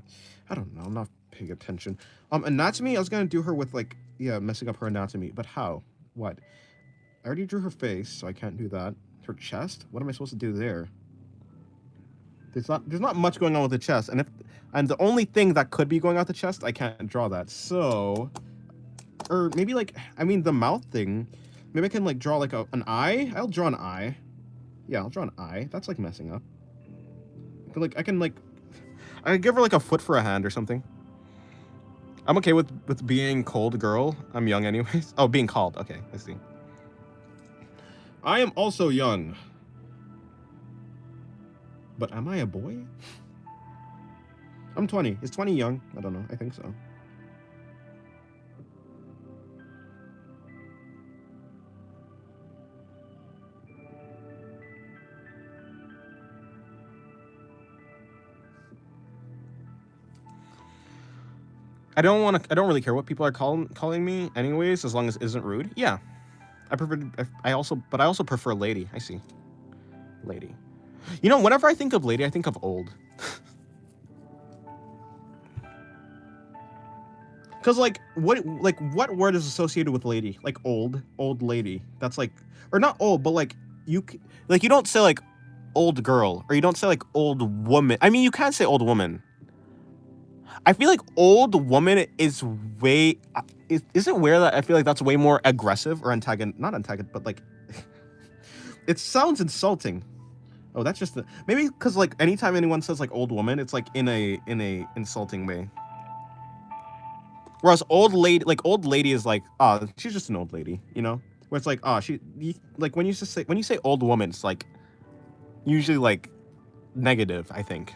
I don't know. I'm not paying attention. Anatomy, I was going to do her with like, yeah, messing up her anatomy. But how? What? I already drew her face, so I can't do that. Her chest? What am I supposed to do there? There's not much going on with the chest, and the only thing that could be going on the chest, I can't draw that. So, or maybe like, I mean the mouth thing, maybe I can like draw like an eye. I'll draw an eye. Yeah, I'll draw an eye. That's like messing up. I can give her like a foot for a hand or something. I'm okay with being called girl. I'm young anyways. Oh, being called. Okay, I see. I am also young. But am I a boy? I'm 20. Is 20 young? I don't know. I think so. I don't really care what people are calling me anyways, as long as it isn't rude. Yeah. I also prefer lady. I see. Lady. You know, whenever I think of lady, I think of old. Cause what word is associated with lady? Like old lady. That's like, or not old, but like you like you don't say like old girl, or you don't say like old woman. I mean, you can say old woman. I feel like old woman is way. Is it weird that I feel like that's way more aggressive or not antagonist, but like it sounds insulting. Oh, that's just maybe because like anytime anyone says like old woman, it's like in a insulting way. Whereas old lady is like, oh, she's just an old lady, you know? Where it's like, oh, like when you say old woman, it's like usually like negative, I think.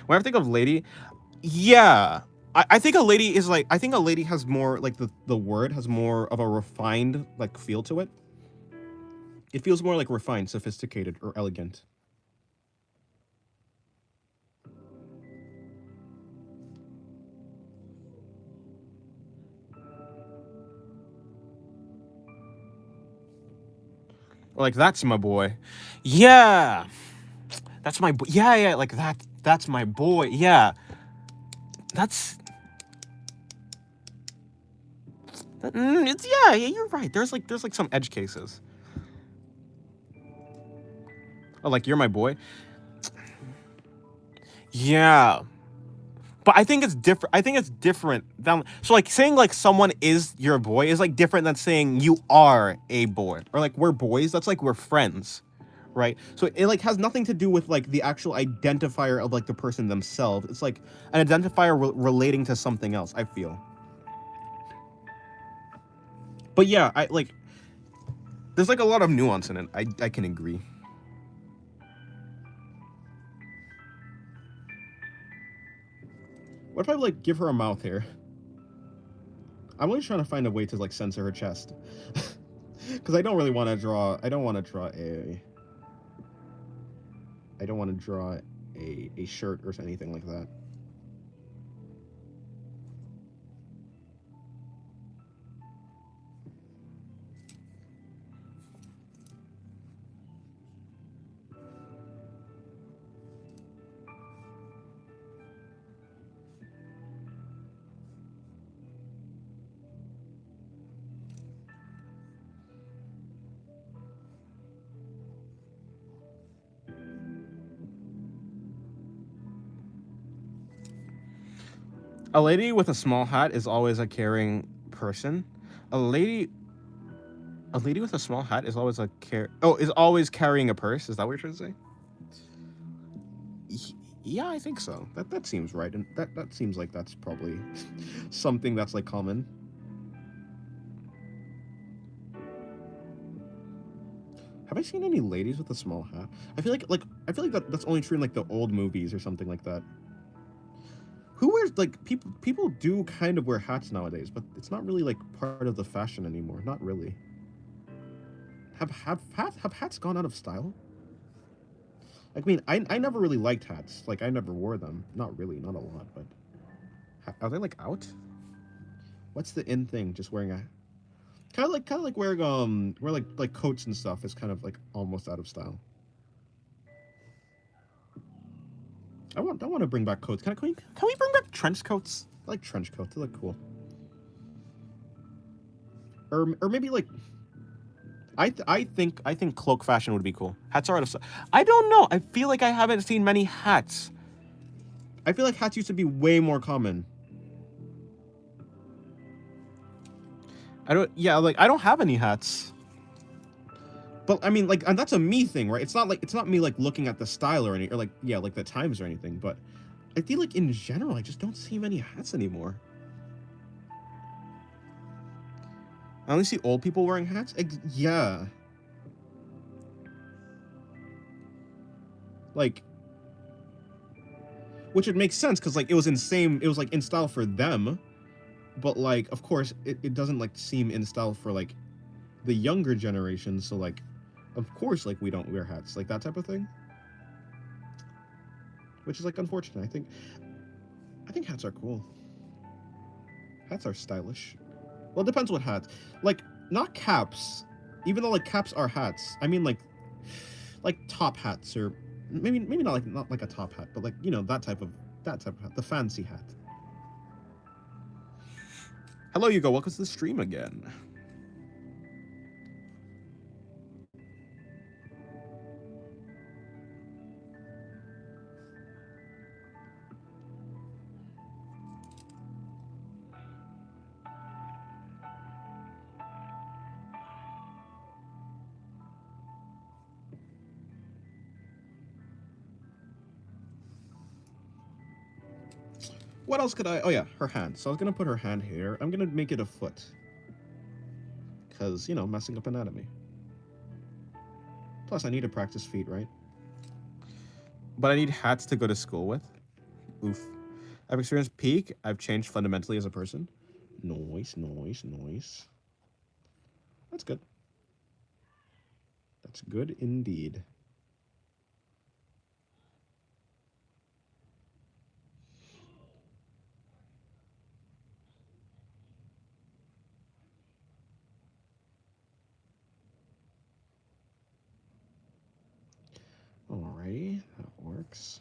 When I think of lady, yeah. I think a lady is like, I think a lady has more like the word has more of a refined like feel to it. It feels more like refined, sophisticated, or elegant. Or like, that's my boy. Yeah. That's my boy. Yeah, like that's my boy. Yeah. That's it's yeah, you're right. There's like some edge cases. Oh, like you're my boy. Yeah. But I think it's different. I think it's different than so like saying like someone is your boy is like different than saying you are a boy, or like we're boys. That's like we're friends, right? So it like has nothing to do with like the actual identifier of like the person themselves. It's like an identifier relating to something else, I feel. But yeah, I like there's like a lot of nuance in it. I can agree. What if I like give her a mouth here? I'm always trying to find a way to like censor her chest. Because I don't really want to draw. I don't want to draw a shirt or anything like that. A lady with a small hat is always a caring person. A lady with a small hat is always is always carrying a purse. Is that what you're trying to say? Yeah, I think so. That seems right, and that seems like that's probably something that's like common. Have I seen any ladies with a small hat? I feel like that's only true in like the old movies or something like that. Who wears like people do kind of wear hats nowadays, but it's not really like part of the fashion anymore. Not really. Have hats gone out of style? Like, I mean, I never really liked hats. Like, I never wore them. Not really, not a lot, but are they like out? What's the in thing? Just wearing a kind of like wearing wear like coats and stuff is kind of like almost out of style. I want to bring back coats. Can we bring back trench coats? I like trench coats. They look cool. Or maybe like I think cloak fashion would be cool. Hats are out of style. I don't know. I feel like I haven't seen many hats. I feel like hats used to be way more common. I don't have any hats. But I mean, like, and that's a me thing, right? It's not me like looking at the style or anything, or like, yeah, like the times or anything. But I feel like in general, I just don't see many hats anymore. I only see old people wearing hats. Yeah. Like, which would make sense because like it was like in style for them, but like of course it doesn't like seem in style for like the younger generation. So like, of course, like we don't wear hats, like that type of thing, which is like unfortunate. I think hats are cool. Hats are stylish. Well, it depends what hats. Like, not caps. Even though like caps are hats. I mean like top hats, or maybe not like a top hat, but like, you know, that type of That type of hat. The fancy hat. Hello, Hugo. Welcome to the stream again. What else could I... Oh, yeah, her hand. So I was going to put her hand here. I'm going to make it a foot. Because, you know, messing up anatomy. Plus, I need to practice feet, right? But I need hats to go to school with. Oof. I've experienced peak. I've changed fundamentally as a person. Noise, noise, noise. That's good. That's good indeed. Alrighty, that works.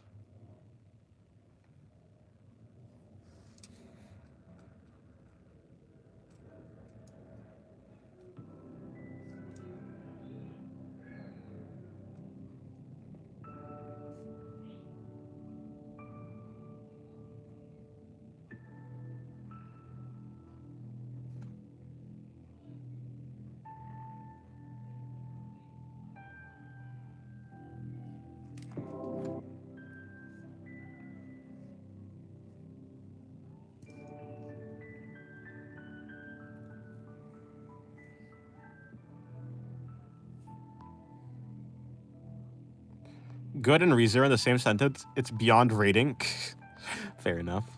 Good and ReZero in the same sentence. It's beyond rating. Fair enough.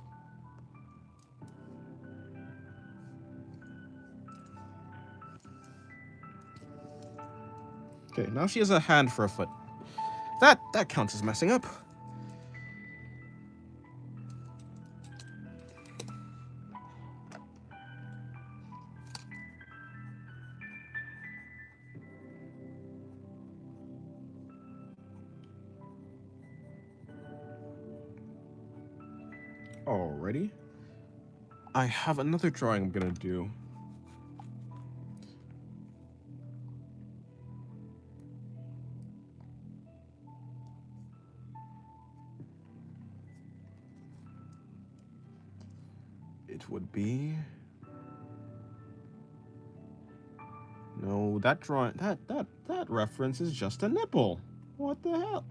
Okay, now she has a hand for a foot. That counts as messing up. Alrighty. I have another drawing I'm gonna do. It would be... No, that drawing, that reference is just a nipple. What the hell?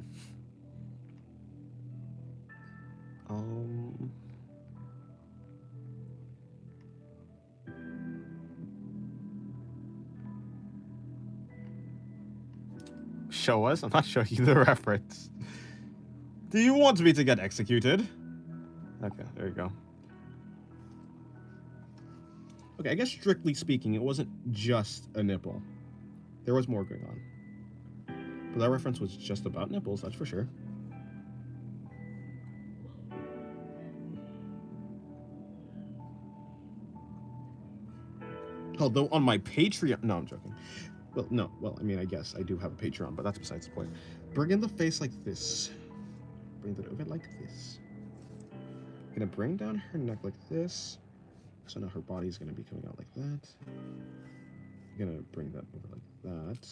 Show us? I'm not showing you the reference. Do you want me to get executed? Okay, there you go. Okay, I guess strictly speaking, it wasn't just a nipple. There was more going on. But that reference was just about nipples, that's for sure. Although on my Patreon... No, I'm joking. Well, no. Well, I mean, I guess I do have a Patreon, but that's besides the point. Bring in the face like this. Bring it over like this. I'm gonna bring down her neck like this. So now her body's gonna be coming out like that. I'm gonna bring that over like that.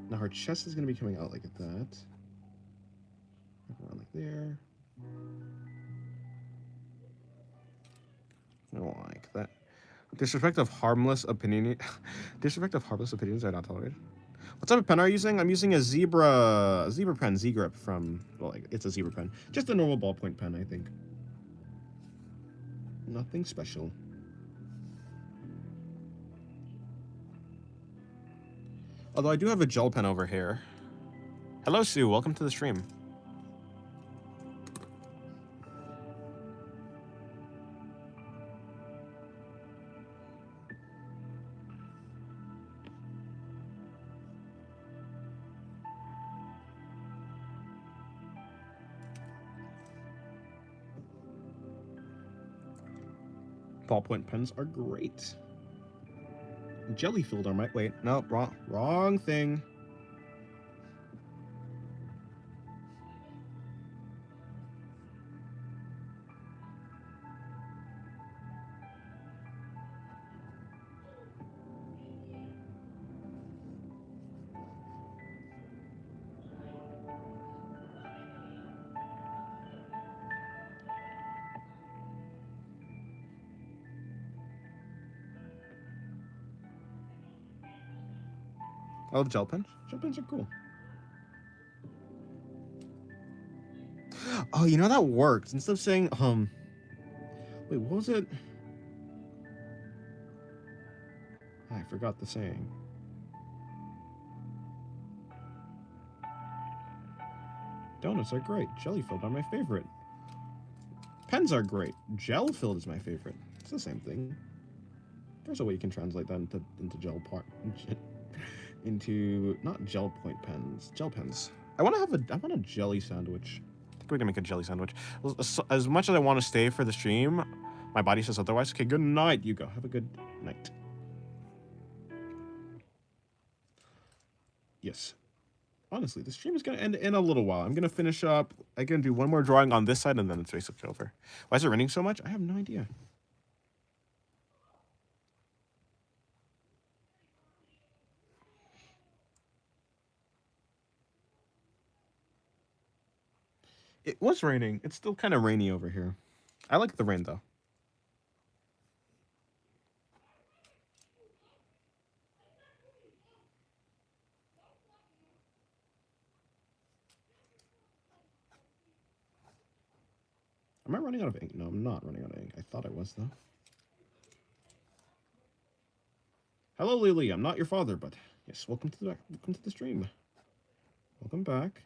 Now her chest is gonna be coming out like that. Around like there. Like that. Disrespect of harmless opinions are not tolerated. What type of pen are you using? I'm using a zebra pen, Z-Grip from, well, it's a zebra pen. Just a normal ballpoint pen, I think. Nothing special. Although I do have a gel pen over here. Hello, Sue. Welcome to the stream. Ballpoint pens are great. Jelly-filled are my... Wait, no, wrong thing. I love gel pens. Gel pens are cool. Oh, you know that worked. Instead of saying, wait, what was it? I forgot the saying. Donuts are great. Jelly-filled are my favorite. Pens are great. Gel-filled is my favorite. It's the same thing. There's a way you can translate that into gel part into not gel point pens, gel pens. I want a jelly sandwich. I think we're gonna make a jelly sandwich. As much as I want to stay for the stream, my body says otherwise. Okay, good night, you go. Have a good night. Yes. Honestly, the stream is gonna end in a little while. I'm gonna finish up. I'm gonna do one more drawing on this side, and then it's basically over. Why is it raining so much? I have no idea. It was raining. It's still kind of rainy over here. I like the rain, though. Am I running out of ink? No, I'm not running out of ink. I thought I was, though. Hello, Lily. I'm not your father, but yes, welcome to the stream. Welcome back.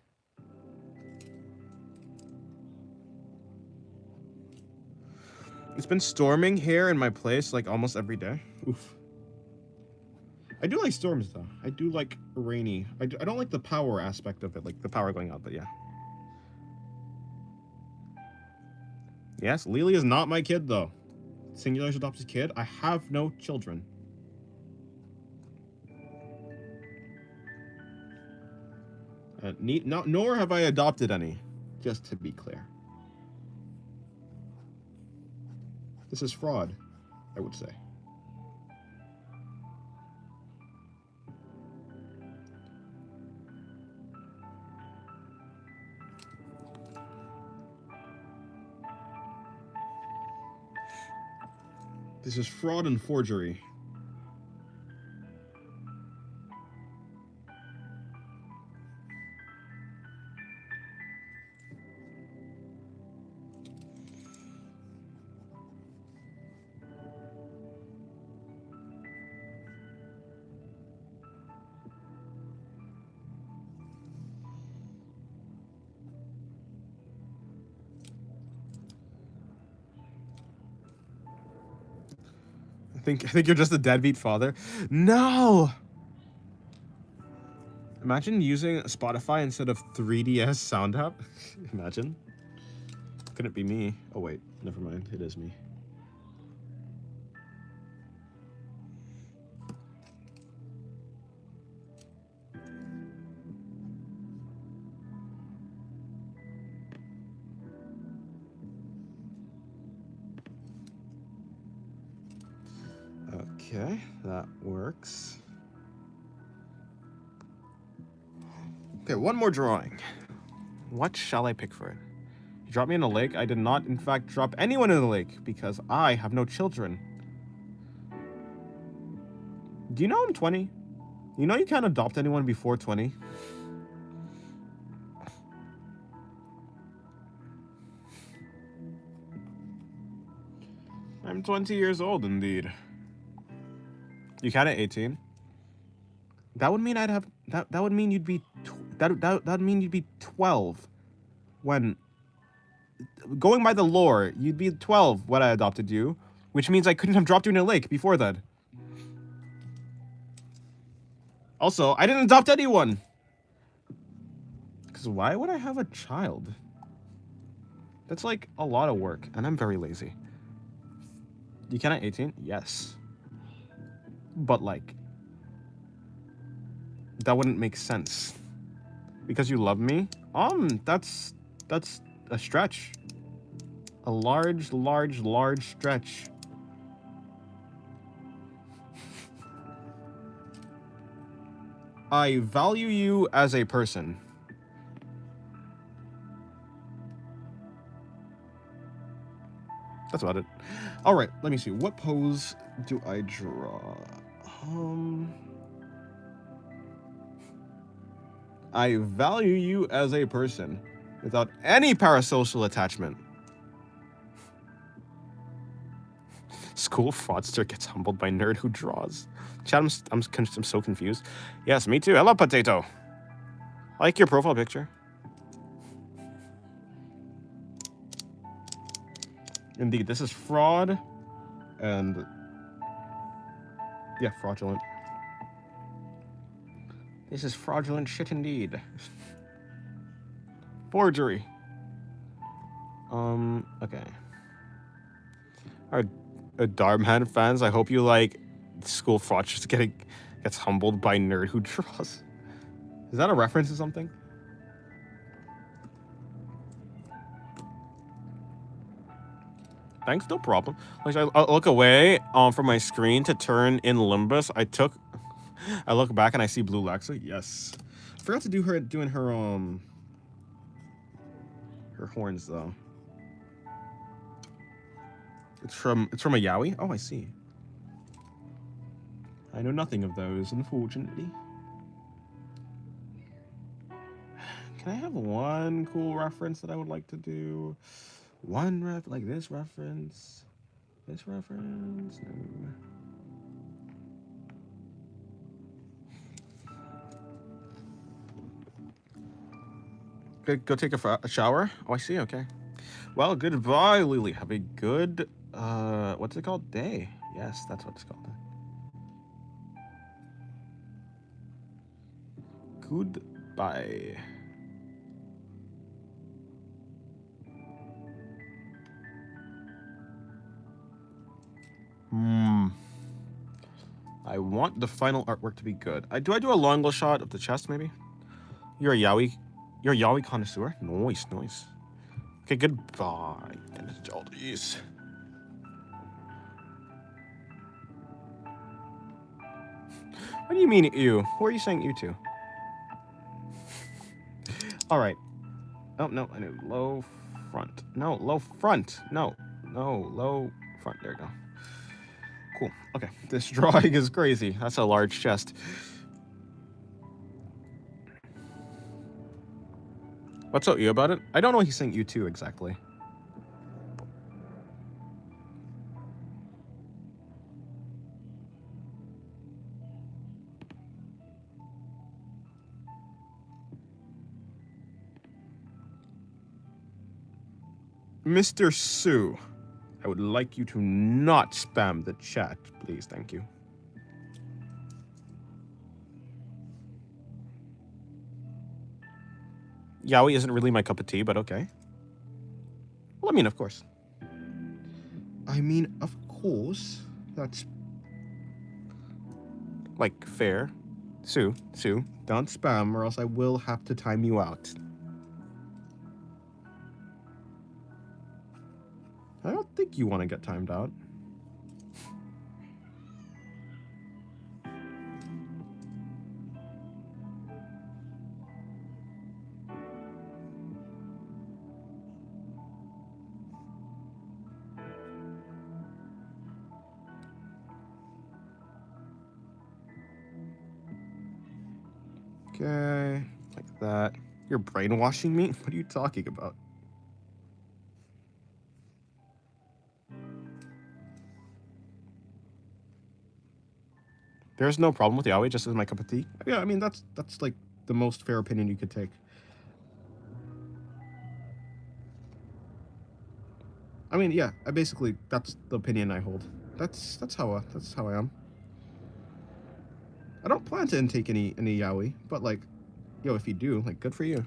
It's been storming here in my place like almost every day. Oof. I do like storms though. I do like rainy. I don't like the power aspect of it, like the power going out, but yeah. Yes, Lily is not my kid though. Singular's adopted kid. I have no children. Nor have I adopted any, just to be clear. This is fraud, I would say. This is fraud and forgery. I think you're just a deadbeat father. No! Imagine using Spotify instead of 3DS Sound app. Imagine. Couldn't be me. Oh wait, never mind. It is me. Okay, that works. Okay, one more drawing. What shall I pick for it? You dropped me in a lake. I did not, in fact, drop anyone in the lake because I have no children. Do you know I'm 20? You know you can't adopt anyone before 20? I'm 20 years old, indeed. You can at 18. That would mean I'd have that would mean you'd be that would mean you'd be 12 when going by the lore, you'd be 12 when I adopted you, which means I couldn't have dropped you in a lake before that. Also, I didn't adopt anyone. Cuz why would I have a child? That's like a lot of work and I'm very lazy. You can at 18? Yes. But like that wouldn't make sense. Because you love me? That's a stretch. A large stretch. I value you as a person. That's about it. All right, let me see. What pose do I draw? I value you as a person without any parasocial attachment. School fraudster gets humbled by nerd who draws. Chat, I'm so confused. Yes, me too. Hello, Potato. I like your profile picture. Indeed, this is fraud. And yeah, fraudulent. This is fraudulent shit indeed. Forgery. Okay. Our Darman fans, I hope you like school fraudsters gets humbled by nerd who draws. Is that a reference to something? Thanks, no problem. Like, I look away from my screen to turn in Limbus. I look back and I see Blue Lexa. Yes. I forgot to do her doing her horns though. It's from a Yaoi? Oh, I see. I know nothing of those, unfortunately. Can I have one cool reference that I would like to do? One like this reference? This reference? No. Go take a shower? Oh, I see, okay. Well, goodbye, Lily. Have a good, what's it called? Day. Yes, that's what it's called. Goodbye. I want the final artwork to be good. Do I do a long angle shot of the chest, maybe? You're a Yaoi connoisseur? Nice, nice. Okay, goodbye. All these. What do you mean, ew? Who are you saying ew to? Alright. Oh, no, I know. Low front. No, low front. No, low front. There we go. Cool. Okay, this drawing is crazy. That's a large chest. What's up, you about it? I don't know what he's saying you to exactly. Mr. Sue, I would like you to not spam the chat, please. Thank you. Yaoi isn't really my cup of tea, but okay. Well, I mean, of course. That's like fair. Sue, don't spam or else I will have to time you out. I don't think you want to get timed out. Okay, like that. You're brainwashing me? What are you talking about? There's no problem with Yaoi, just as my cup of tea. Yeah, I mean, that's like the most fair opinion you could take. I mean, yeah, that's the opinion I hold. That's how I am. I don't plan to intake any Yaoi, but like, yo, if you do, like, good for you.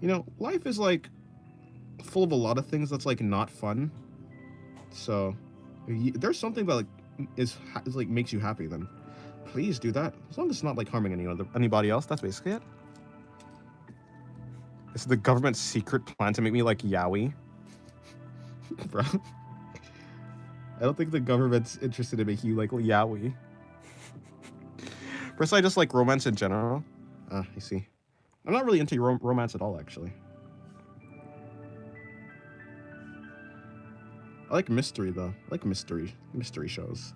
You know, life is like full of a lot of things that's like not fun. So, if there's something that like is like makes you happy, then please do that. As long as it's not like harming anybody else. That's basically it. This is the government's secret plan to make me like Yaoi. Bro. I don't think the government's interested in making you like Yaoi. First, I just like romance in general. I see. I'm not really into romance at all, actually. I like mystery though. I like mystery shows.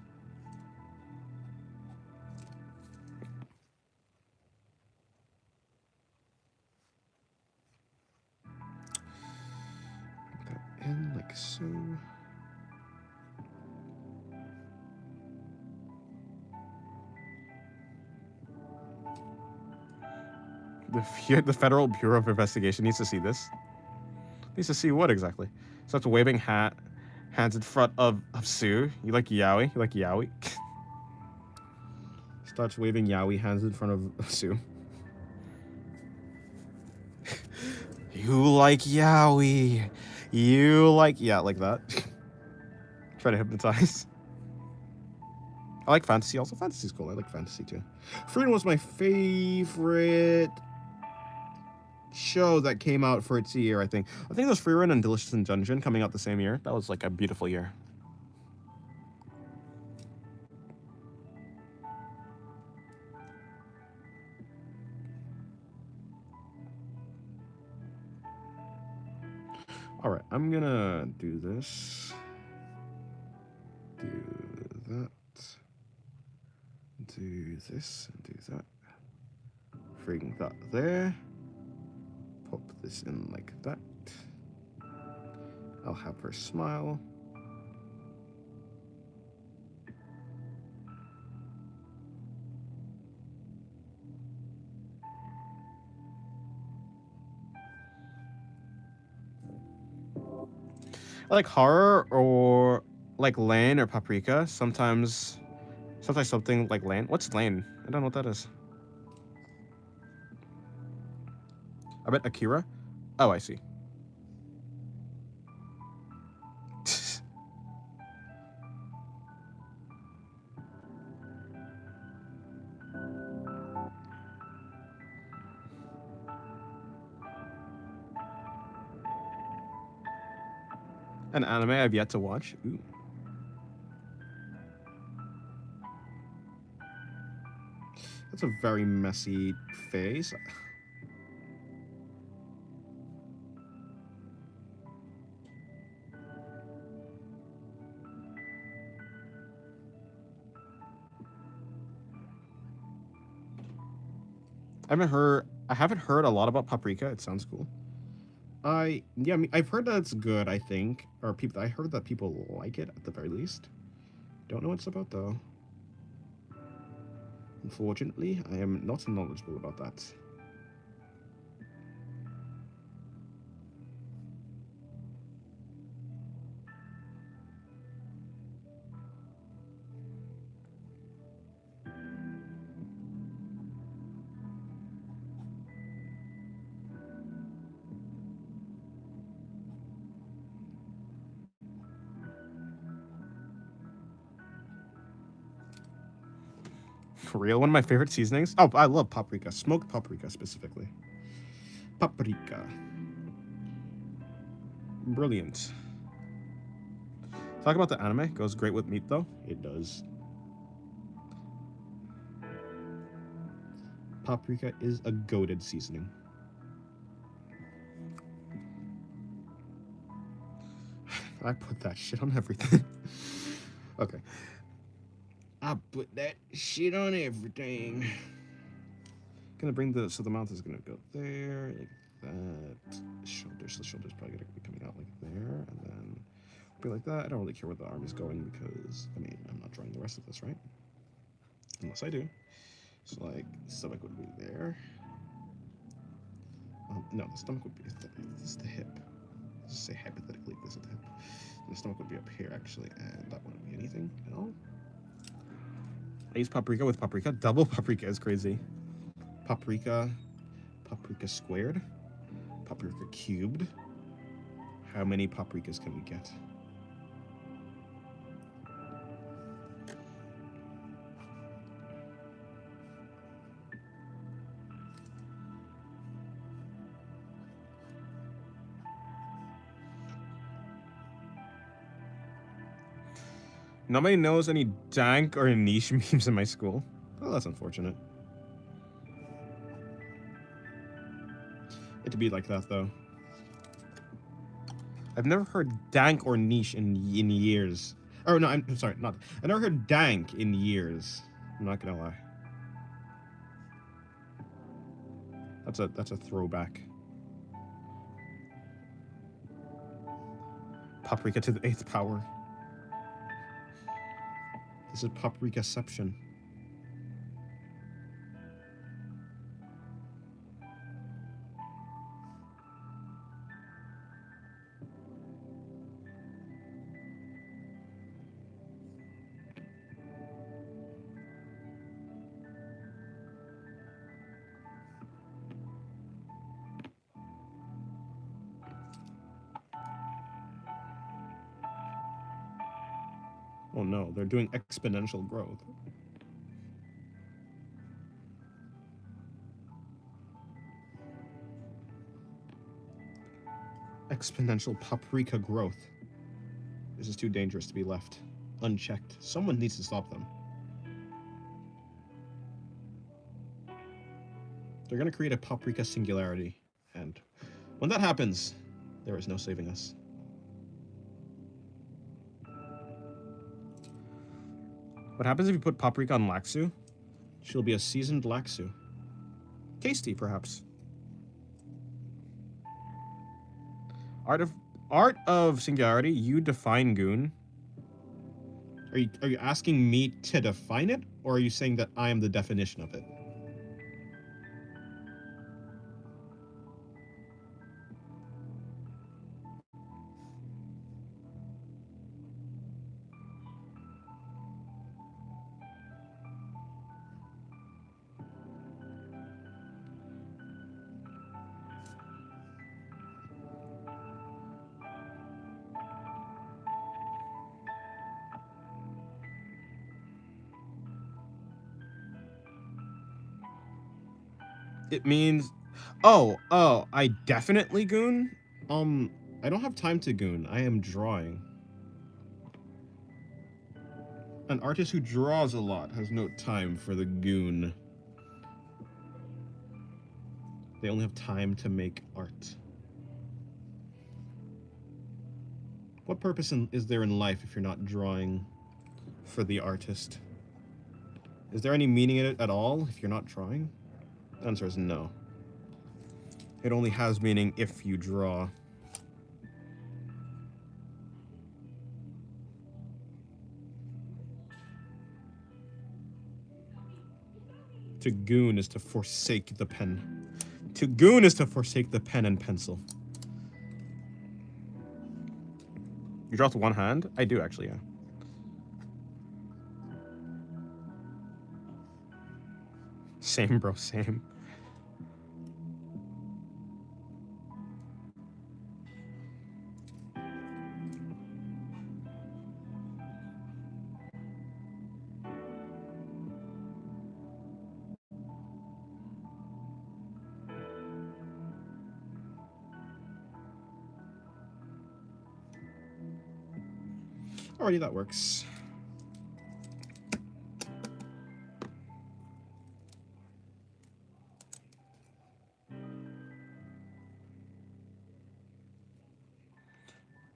Put that in like so. The Federal Bureau of Investigation needs to see this. Needs to see what exactly? Starts waving hands in front of Sue. You like Yaoi? You like Yaoi? Starts waving Yaoi hands in front of Sue. You like Yaoi. You like, yeah, like that. Try to hypnotize. I like fantasy. Also, fantasy's cool. I like fantasy too. Frieren was my favorite show that came out for its year, I think. I think it was Frieren and Delicious in Dungeon coming out the same year. That was like a beautiful year. All right, I'm gonna do this. Do that. Do this and do that. Bring that there. Pop this in like that. I'll have her smile. I like horror or like Lane or Paprika. Sometimes something like Lane. What's Lane? I don't know what that is. I bet Akira. Oh, I see. An anime I've yet to watch. Ooh. That's a very messy face. I haven't heard a lot about Paprika. It sounds cool. I mean, I've heard that it's good, I think. I heard that people like it at the very least. Don't know what it's about though. Unfortunately, I am not knowledgeable about that. For real, one of my favorite seasonings. Oh, I love paprika. Smoked paprika specifically. Paprika. Brilliant. Talk about the anime. Goes great with meat though. It does. Paprika is a goated seasoning. I put that shit on everything. Okay. I put that shit on everything. Gonna bring the mouth is gonna go there, like that. Shoulders, the shoulders probably gonna be coming out like there, and then be like that. I don't really care where the arm is going because I mean I'm not drawing the rest of this, right? Unless I do. So like stomach would be there. No, the stomach would be this is the hip. Let's say hypothetically this is the hip. And the stomach would be up here actually, and that wouldn't be anything at all. I use paprika with paprika. Double paprika is crazy. Paprika squared, paprika cubed. How many paprikas can we get? Nobody knows any dank or niche memes in my school. Oh, that's unfortunate. It to be like that though. I've never heard dank or niche in years. Oh no, I'm sorry, not. I've never heard dank in years. I'm not gonna lie. That's a throwback. Paprika to the 8th power. This is Paprikaception. Oh no, they're doing exponential growth. Exponential paprika growth. This is too dangerous to be left unchecked. Someone needs to stop them. They're gonna create a paprika singularity, and when that happens, there is no saving us. What happens if you put paprika on Laksu? She'll be a seasoned Laksu. Tasty, perhaps. Art of Singularity, you define Goon. Are you asking me to define it, or are you saying that I am the definition of it? It means, oh, I definitely goon? I don't have time to goon. I am drawing. An artist who draws a lot has no time for the goon. They only have time to make art. What purpose is there in life if you're not drawing for the artist? Is there any meaning in it at all if you're not drawing? The answer is no. It only has meaning if you draw. To goon is to forsake the pen. To goon is to forsake the pen and pencil. You draw with one hand? I do, actually, yeah. Same, bro, same. Alrighty, that works.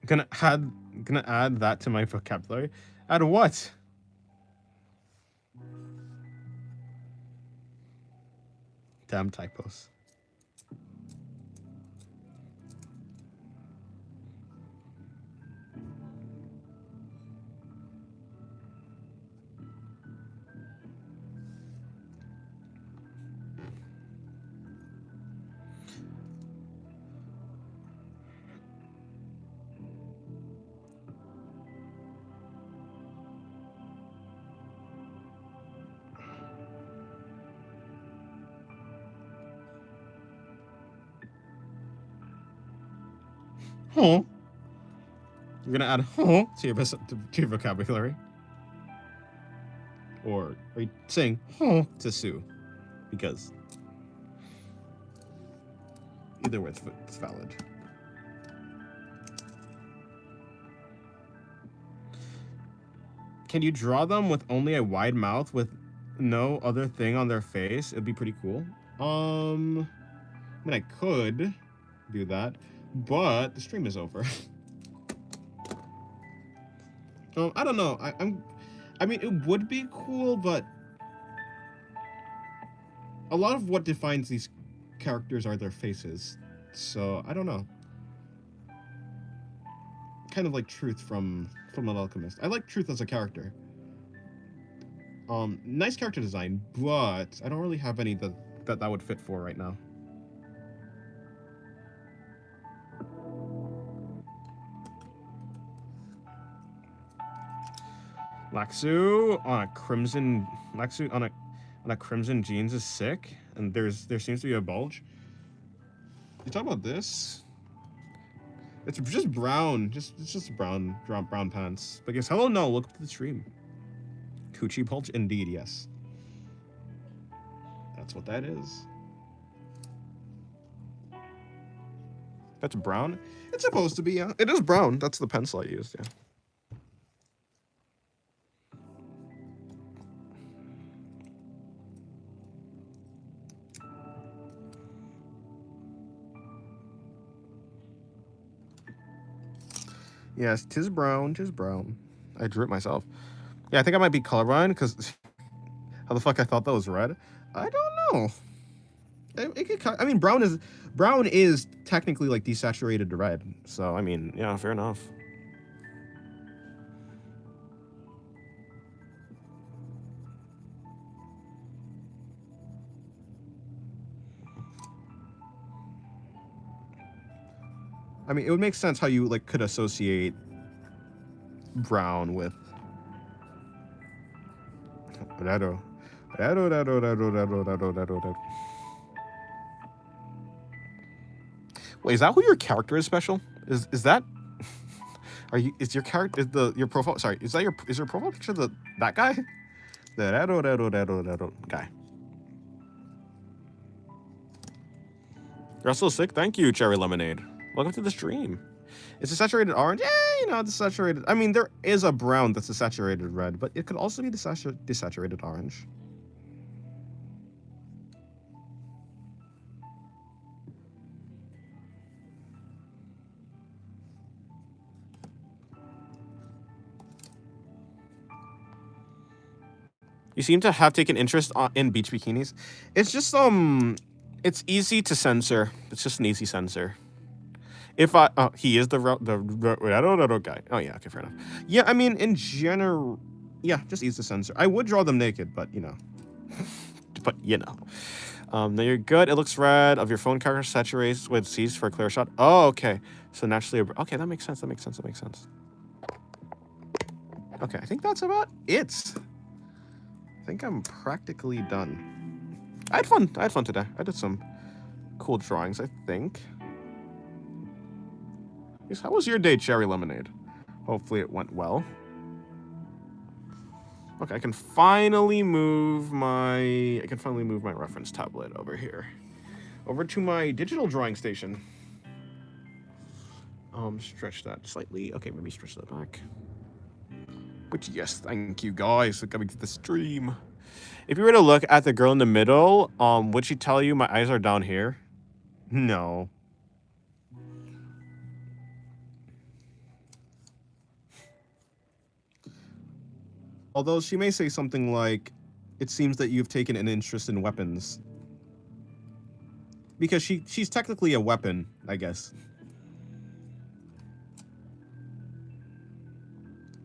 Gonna add that to my vocabulary. Add what? Damn typos. Huh? You're gonna add huh to your vocabulary? Or are you saying huh to Sue? Because either way, it's valid. Can you draw them with only a wide mouth with no other thing on their face? It'd be pretty cool. I mean, I could do that, but the stream is over. I don't know. I mean, it would be cool, but a lot of what defines these characters are their faces. So I don't know. Kind of like Truth from Fullmetal Alchemist. I like Truth as a character. Nice character design, but I don't really have any that would fit for right now. Laxu on a crimson jeans is sick, and there seems to be a bulge. You talk about this? It's just brown, it's just brown pants. But yes, hello, no, look at the stream. Coochie bulge, indeed, yes. That's what that is. That's brown. It's supposed to be, yeah. It is brown. That's the pencil I used, yeah. Yes, tis brown, tis brown. I drew it myself. Yeah, I think I might be colorblind because how the fuck I thought that was red? I don't know. I mean, brown is technically like desaturated red. So I mean, yeah, fair enough. I mean, it would make sense how you like could associate brown with Wait, is that who your character is special? Is that is your character your profile, sorry, is your profile picture that guy? The guy. You're also sick? Thank you, Cherry Lemonade. Welcome to the stream. It's a saturated orange. Yeah, you know, it's saturated. I mean, there is a brown that's a saturated red, but it could also be desaturated orange. You seem to have taken interest in beach bikinis. It's just it's easy to censor. It's just an easy censor. If he is the guy. Oh yeah, okay, fair enough. Yeah, I mean, in general, yeah, just easy to censor. I would draw them naked, but you know, no, you're good. It looks red. Of your phone character saturates with C's for a clear shot. Oh, okay. So naturally, okay, that makes sense. That makes sense. That makes sense. Okay, I think that's about it. I think I'm practically done. I had fun. I had fun today. I did some cool drawings, I think. Yes, how was your day, Cherry Lemonade? Hopefully it went well. Okay, I can finally move my reference tablet over here. Over to my digital drawing station. Stretch that slightly. Okay, maybe stretch that back. But yes, thank you guys for coming to the stream. If you were to look at the girl in the middle, would she tell you my eyes are down here? No. Although she may say something like, it seems that you've taken an interest in weapons. Because she's technically a weapon, I guess.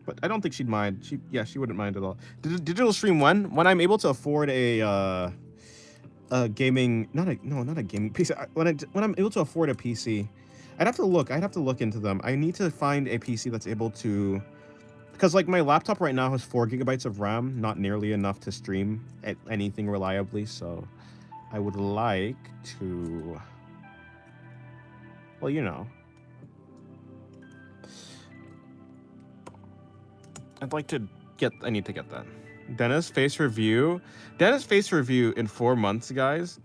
But I don't think she'd mind. She wouldn't mind at all. Digital stream when I'm able to afford a gaming, not a gaming PC. When I'm able to afford a PC, I'd have to look into them. I need to find a PC that's able to, because like my laptop right now has 4 GB of RAM, not nearly enough to stream anything reliably. So I would like to, well, you know, I need to get that. Dennis face review in 4 months, guys.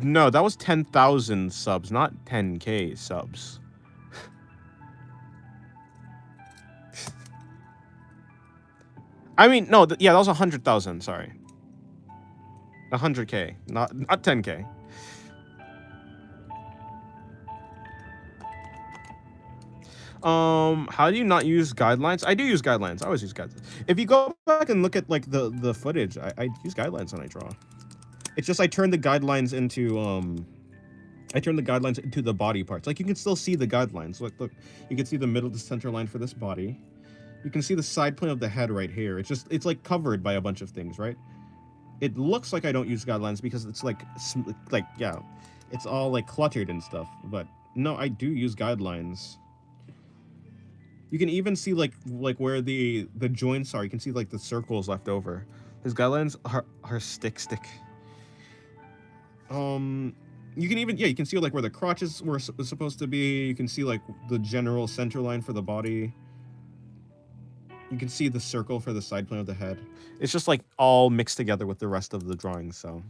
No, that was 10,000 subs, not 10K subs. I mean, no, yeah, that was 100,000, sorry. 100K, not 10K. How do you not use guidelines? I do use guidelines. I always use guidelines. If you go back and look at like the footage, I use guidelines when I draw. It's just I turn the guidelines into the body parts. Like you can still see the guidelines. Look, you can see the middle to center line for this body. You can see the side plane of the head right here. It's like covered by a bunch of things, right? It looks like I don't use guidelines because it's like yeah, it's all like cluttered and stuff. But no, I do use guidelines. You can even see like where the joints are. You can see like the circles left over. His guidelines are stick. You can even, yeah, you can see like where the crotches were supposed to be. You can see like the general center line for the body. You can see the circle for the side plane of the head. It's just like all mixed together with the rest of the drawing. So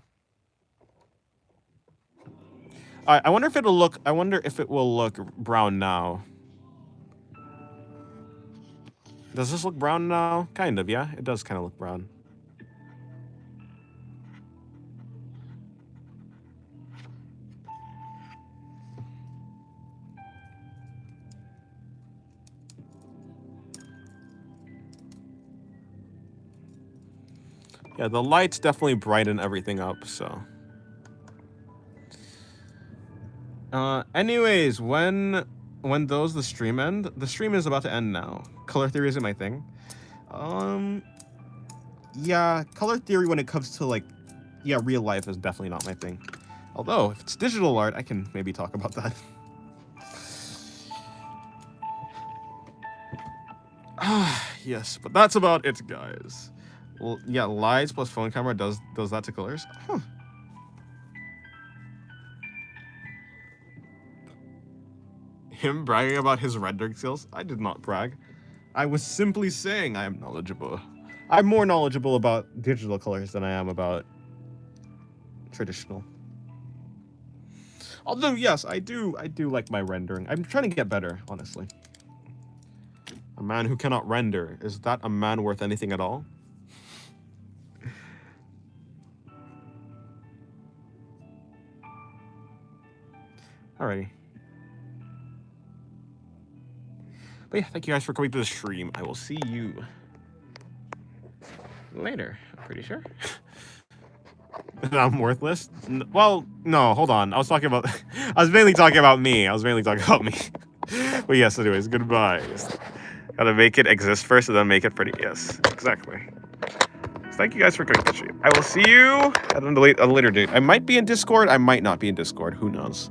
I wonder if it'll look. I wonder if it will look brown now. Does this look brown now? Kind of, yeah. It does kind of look brown. Yeah, the lights definitely brighten everything up, so. Anyways, when the stream end? The stream is about to end now. Color theory isn't my thing. Yeah, color theory when it comes to like, yeah, real life is definitely not my thing. Although, if it's digital art, I can maybe talk about that. Yes, but that's about it, guys. Well, yeah, lights plus phone camera does that to colors. Huh. Him bragging about his rendering skills? I did not brag. I was simply saying I am knowledgeable. I'm more knowledgeable about digital colors than I am about traditional. Although, yes, I do like my rendering. I'm trying to get better, honestly. A man who cannot render, is that a man worth anything at all? Alrighty. But yeah, thank you guys for coming to the stream. I will see you later, I'm pretty sure. I'm worthless? Well, no, hold on. I was mainly talking about me. But yes, anyways, goodbye. Gotta make it exist first and then make it pretty. Yes, exactly. So thank you guys for coming to the stream. I will see you at a later date. I might be in Discord. I might not be in Discord. Who knows?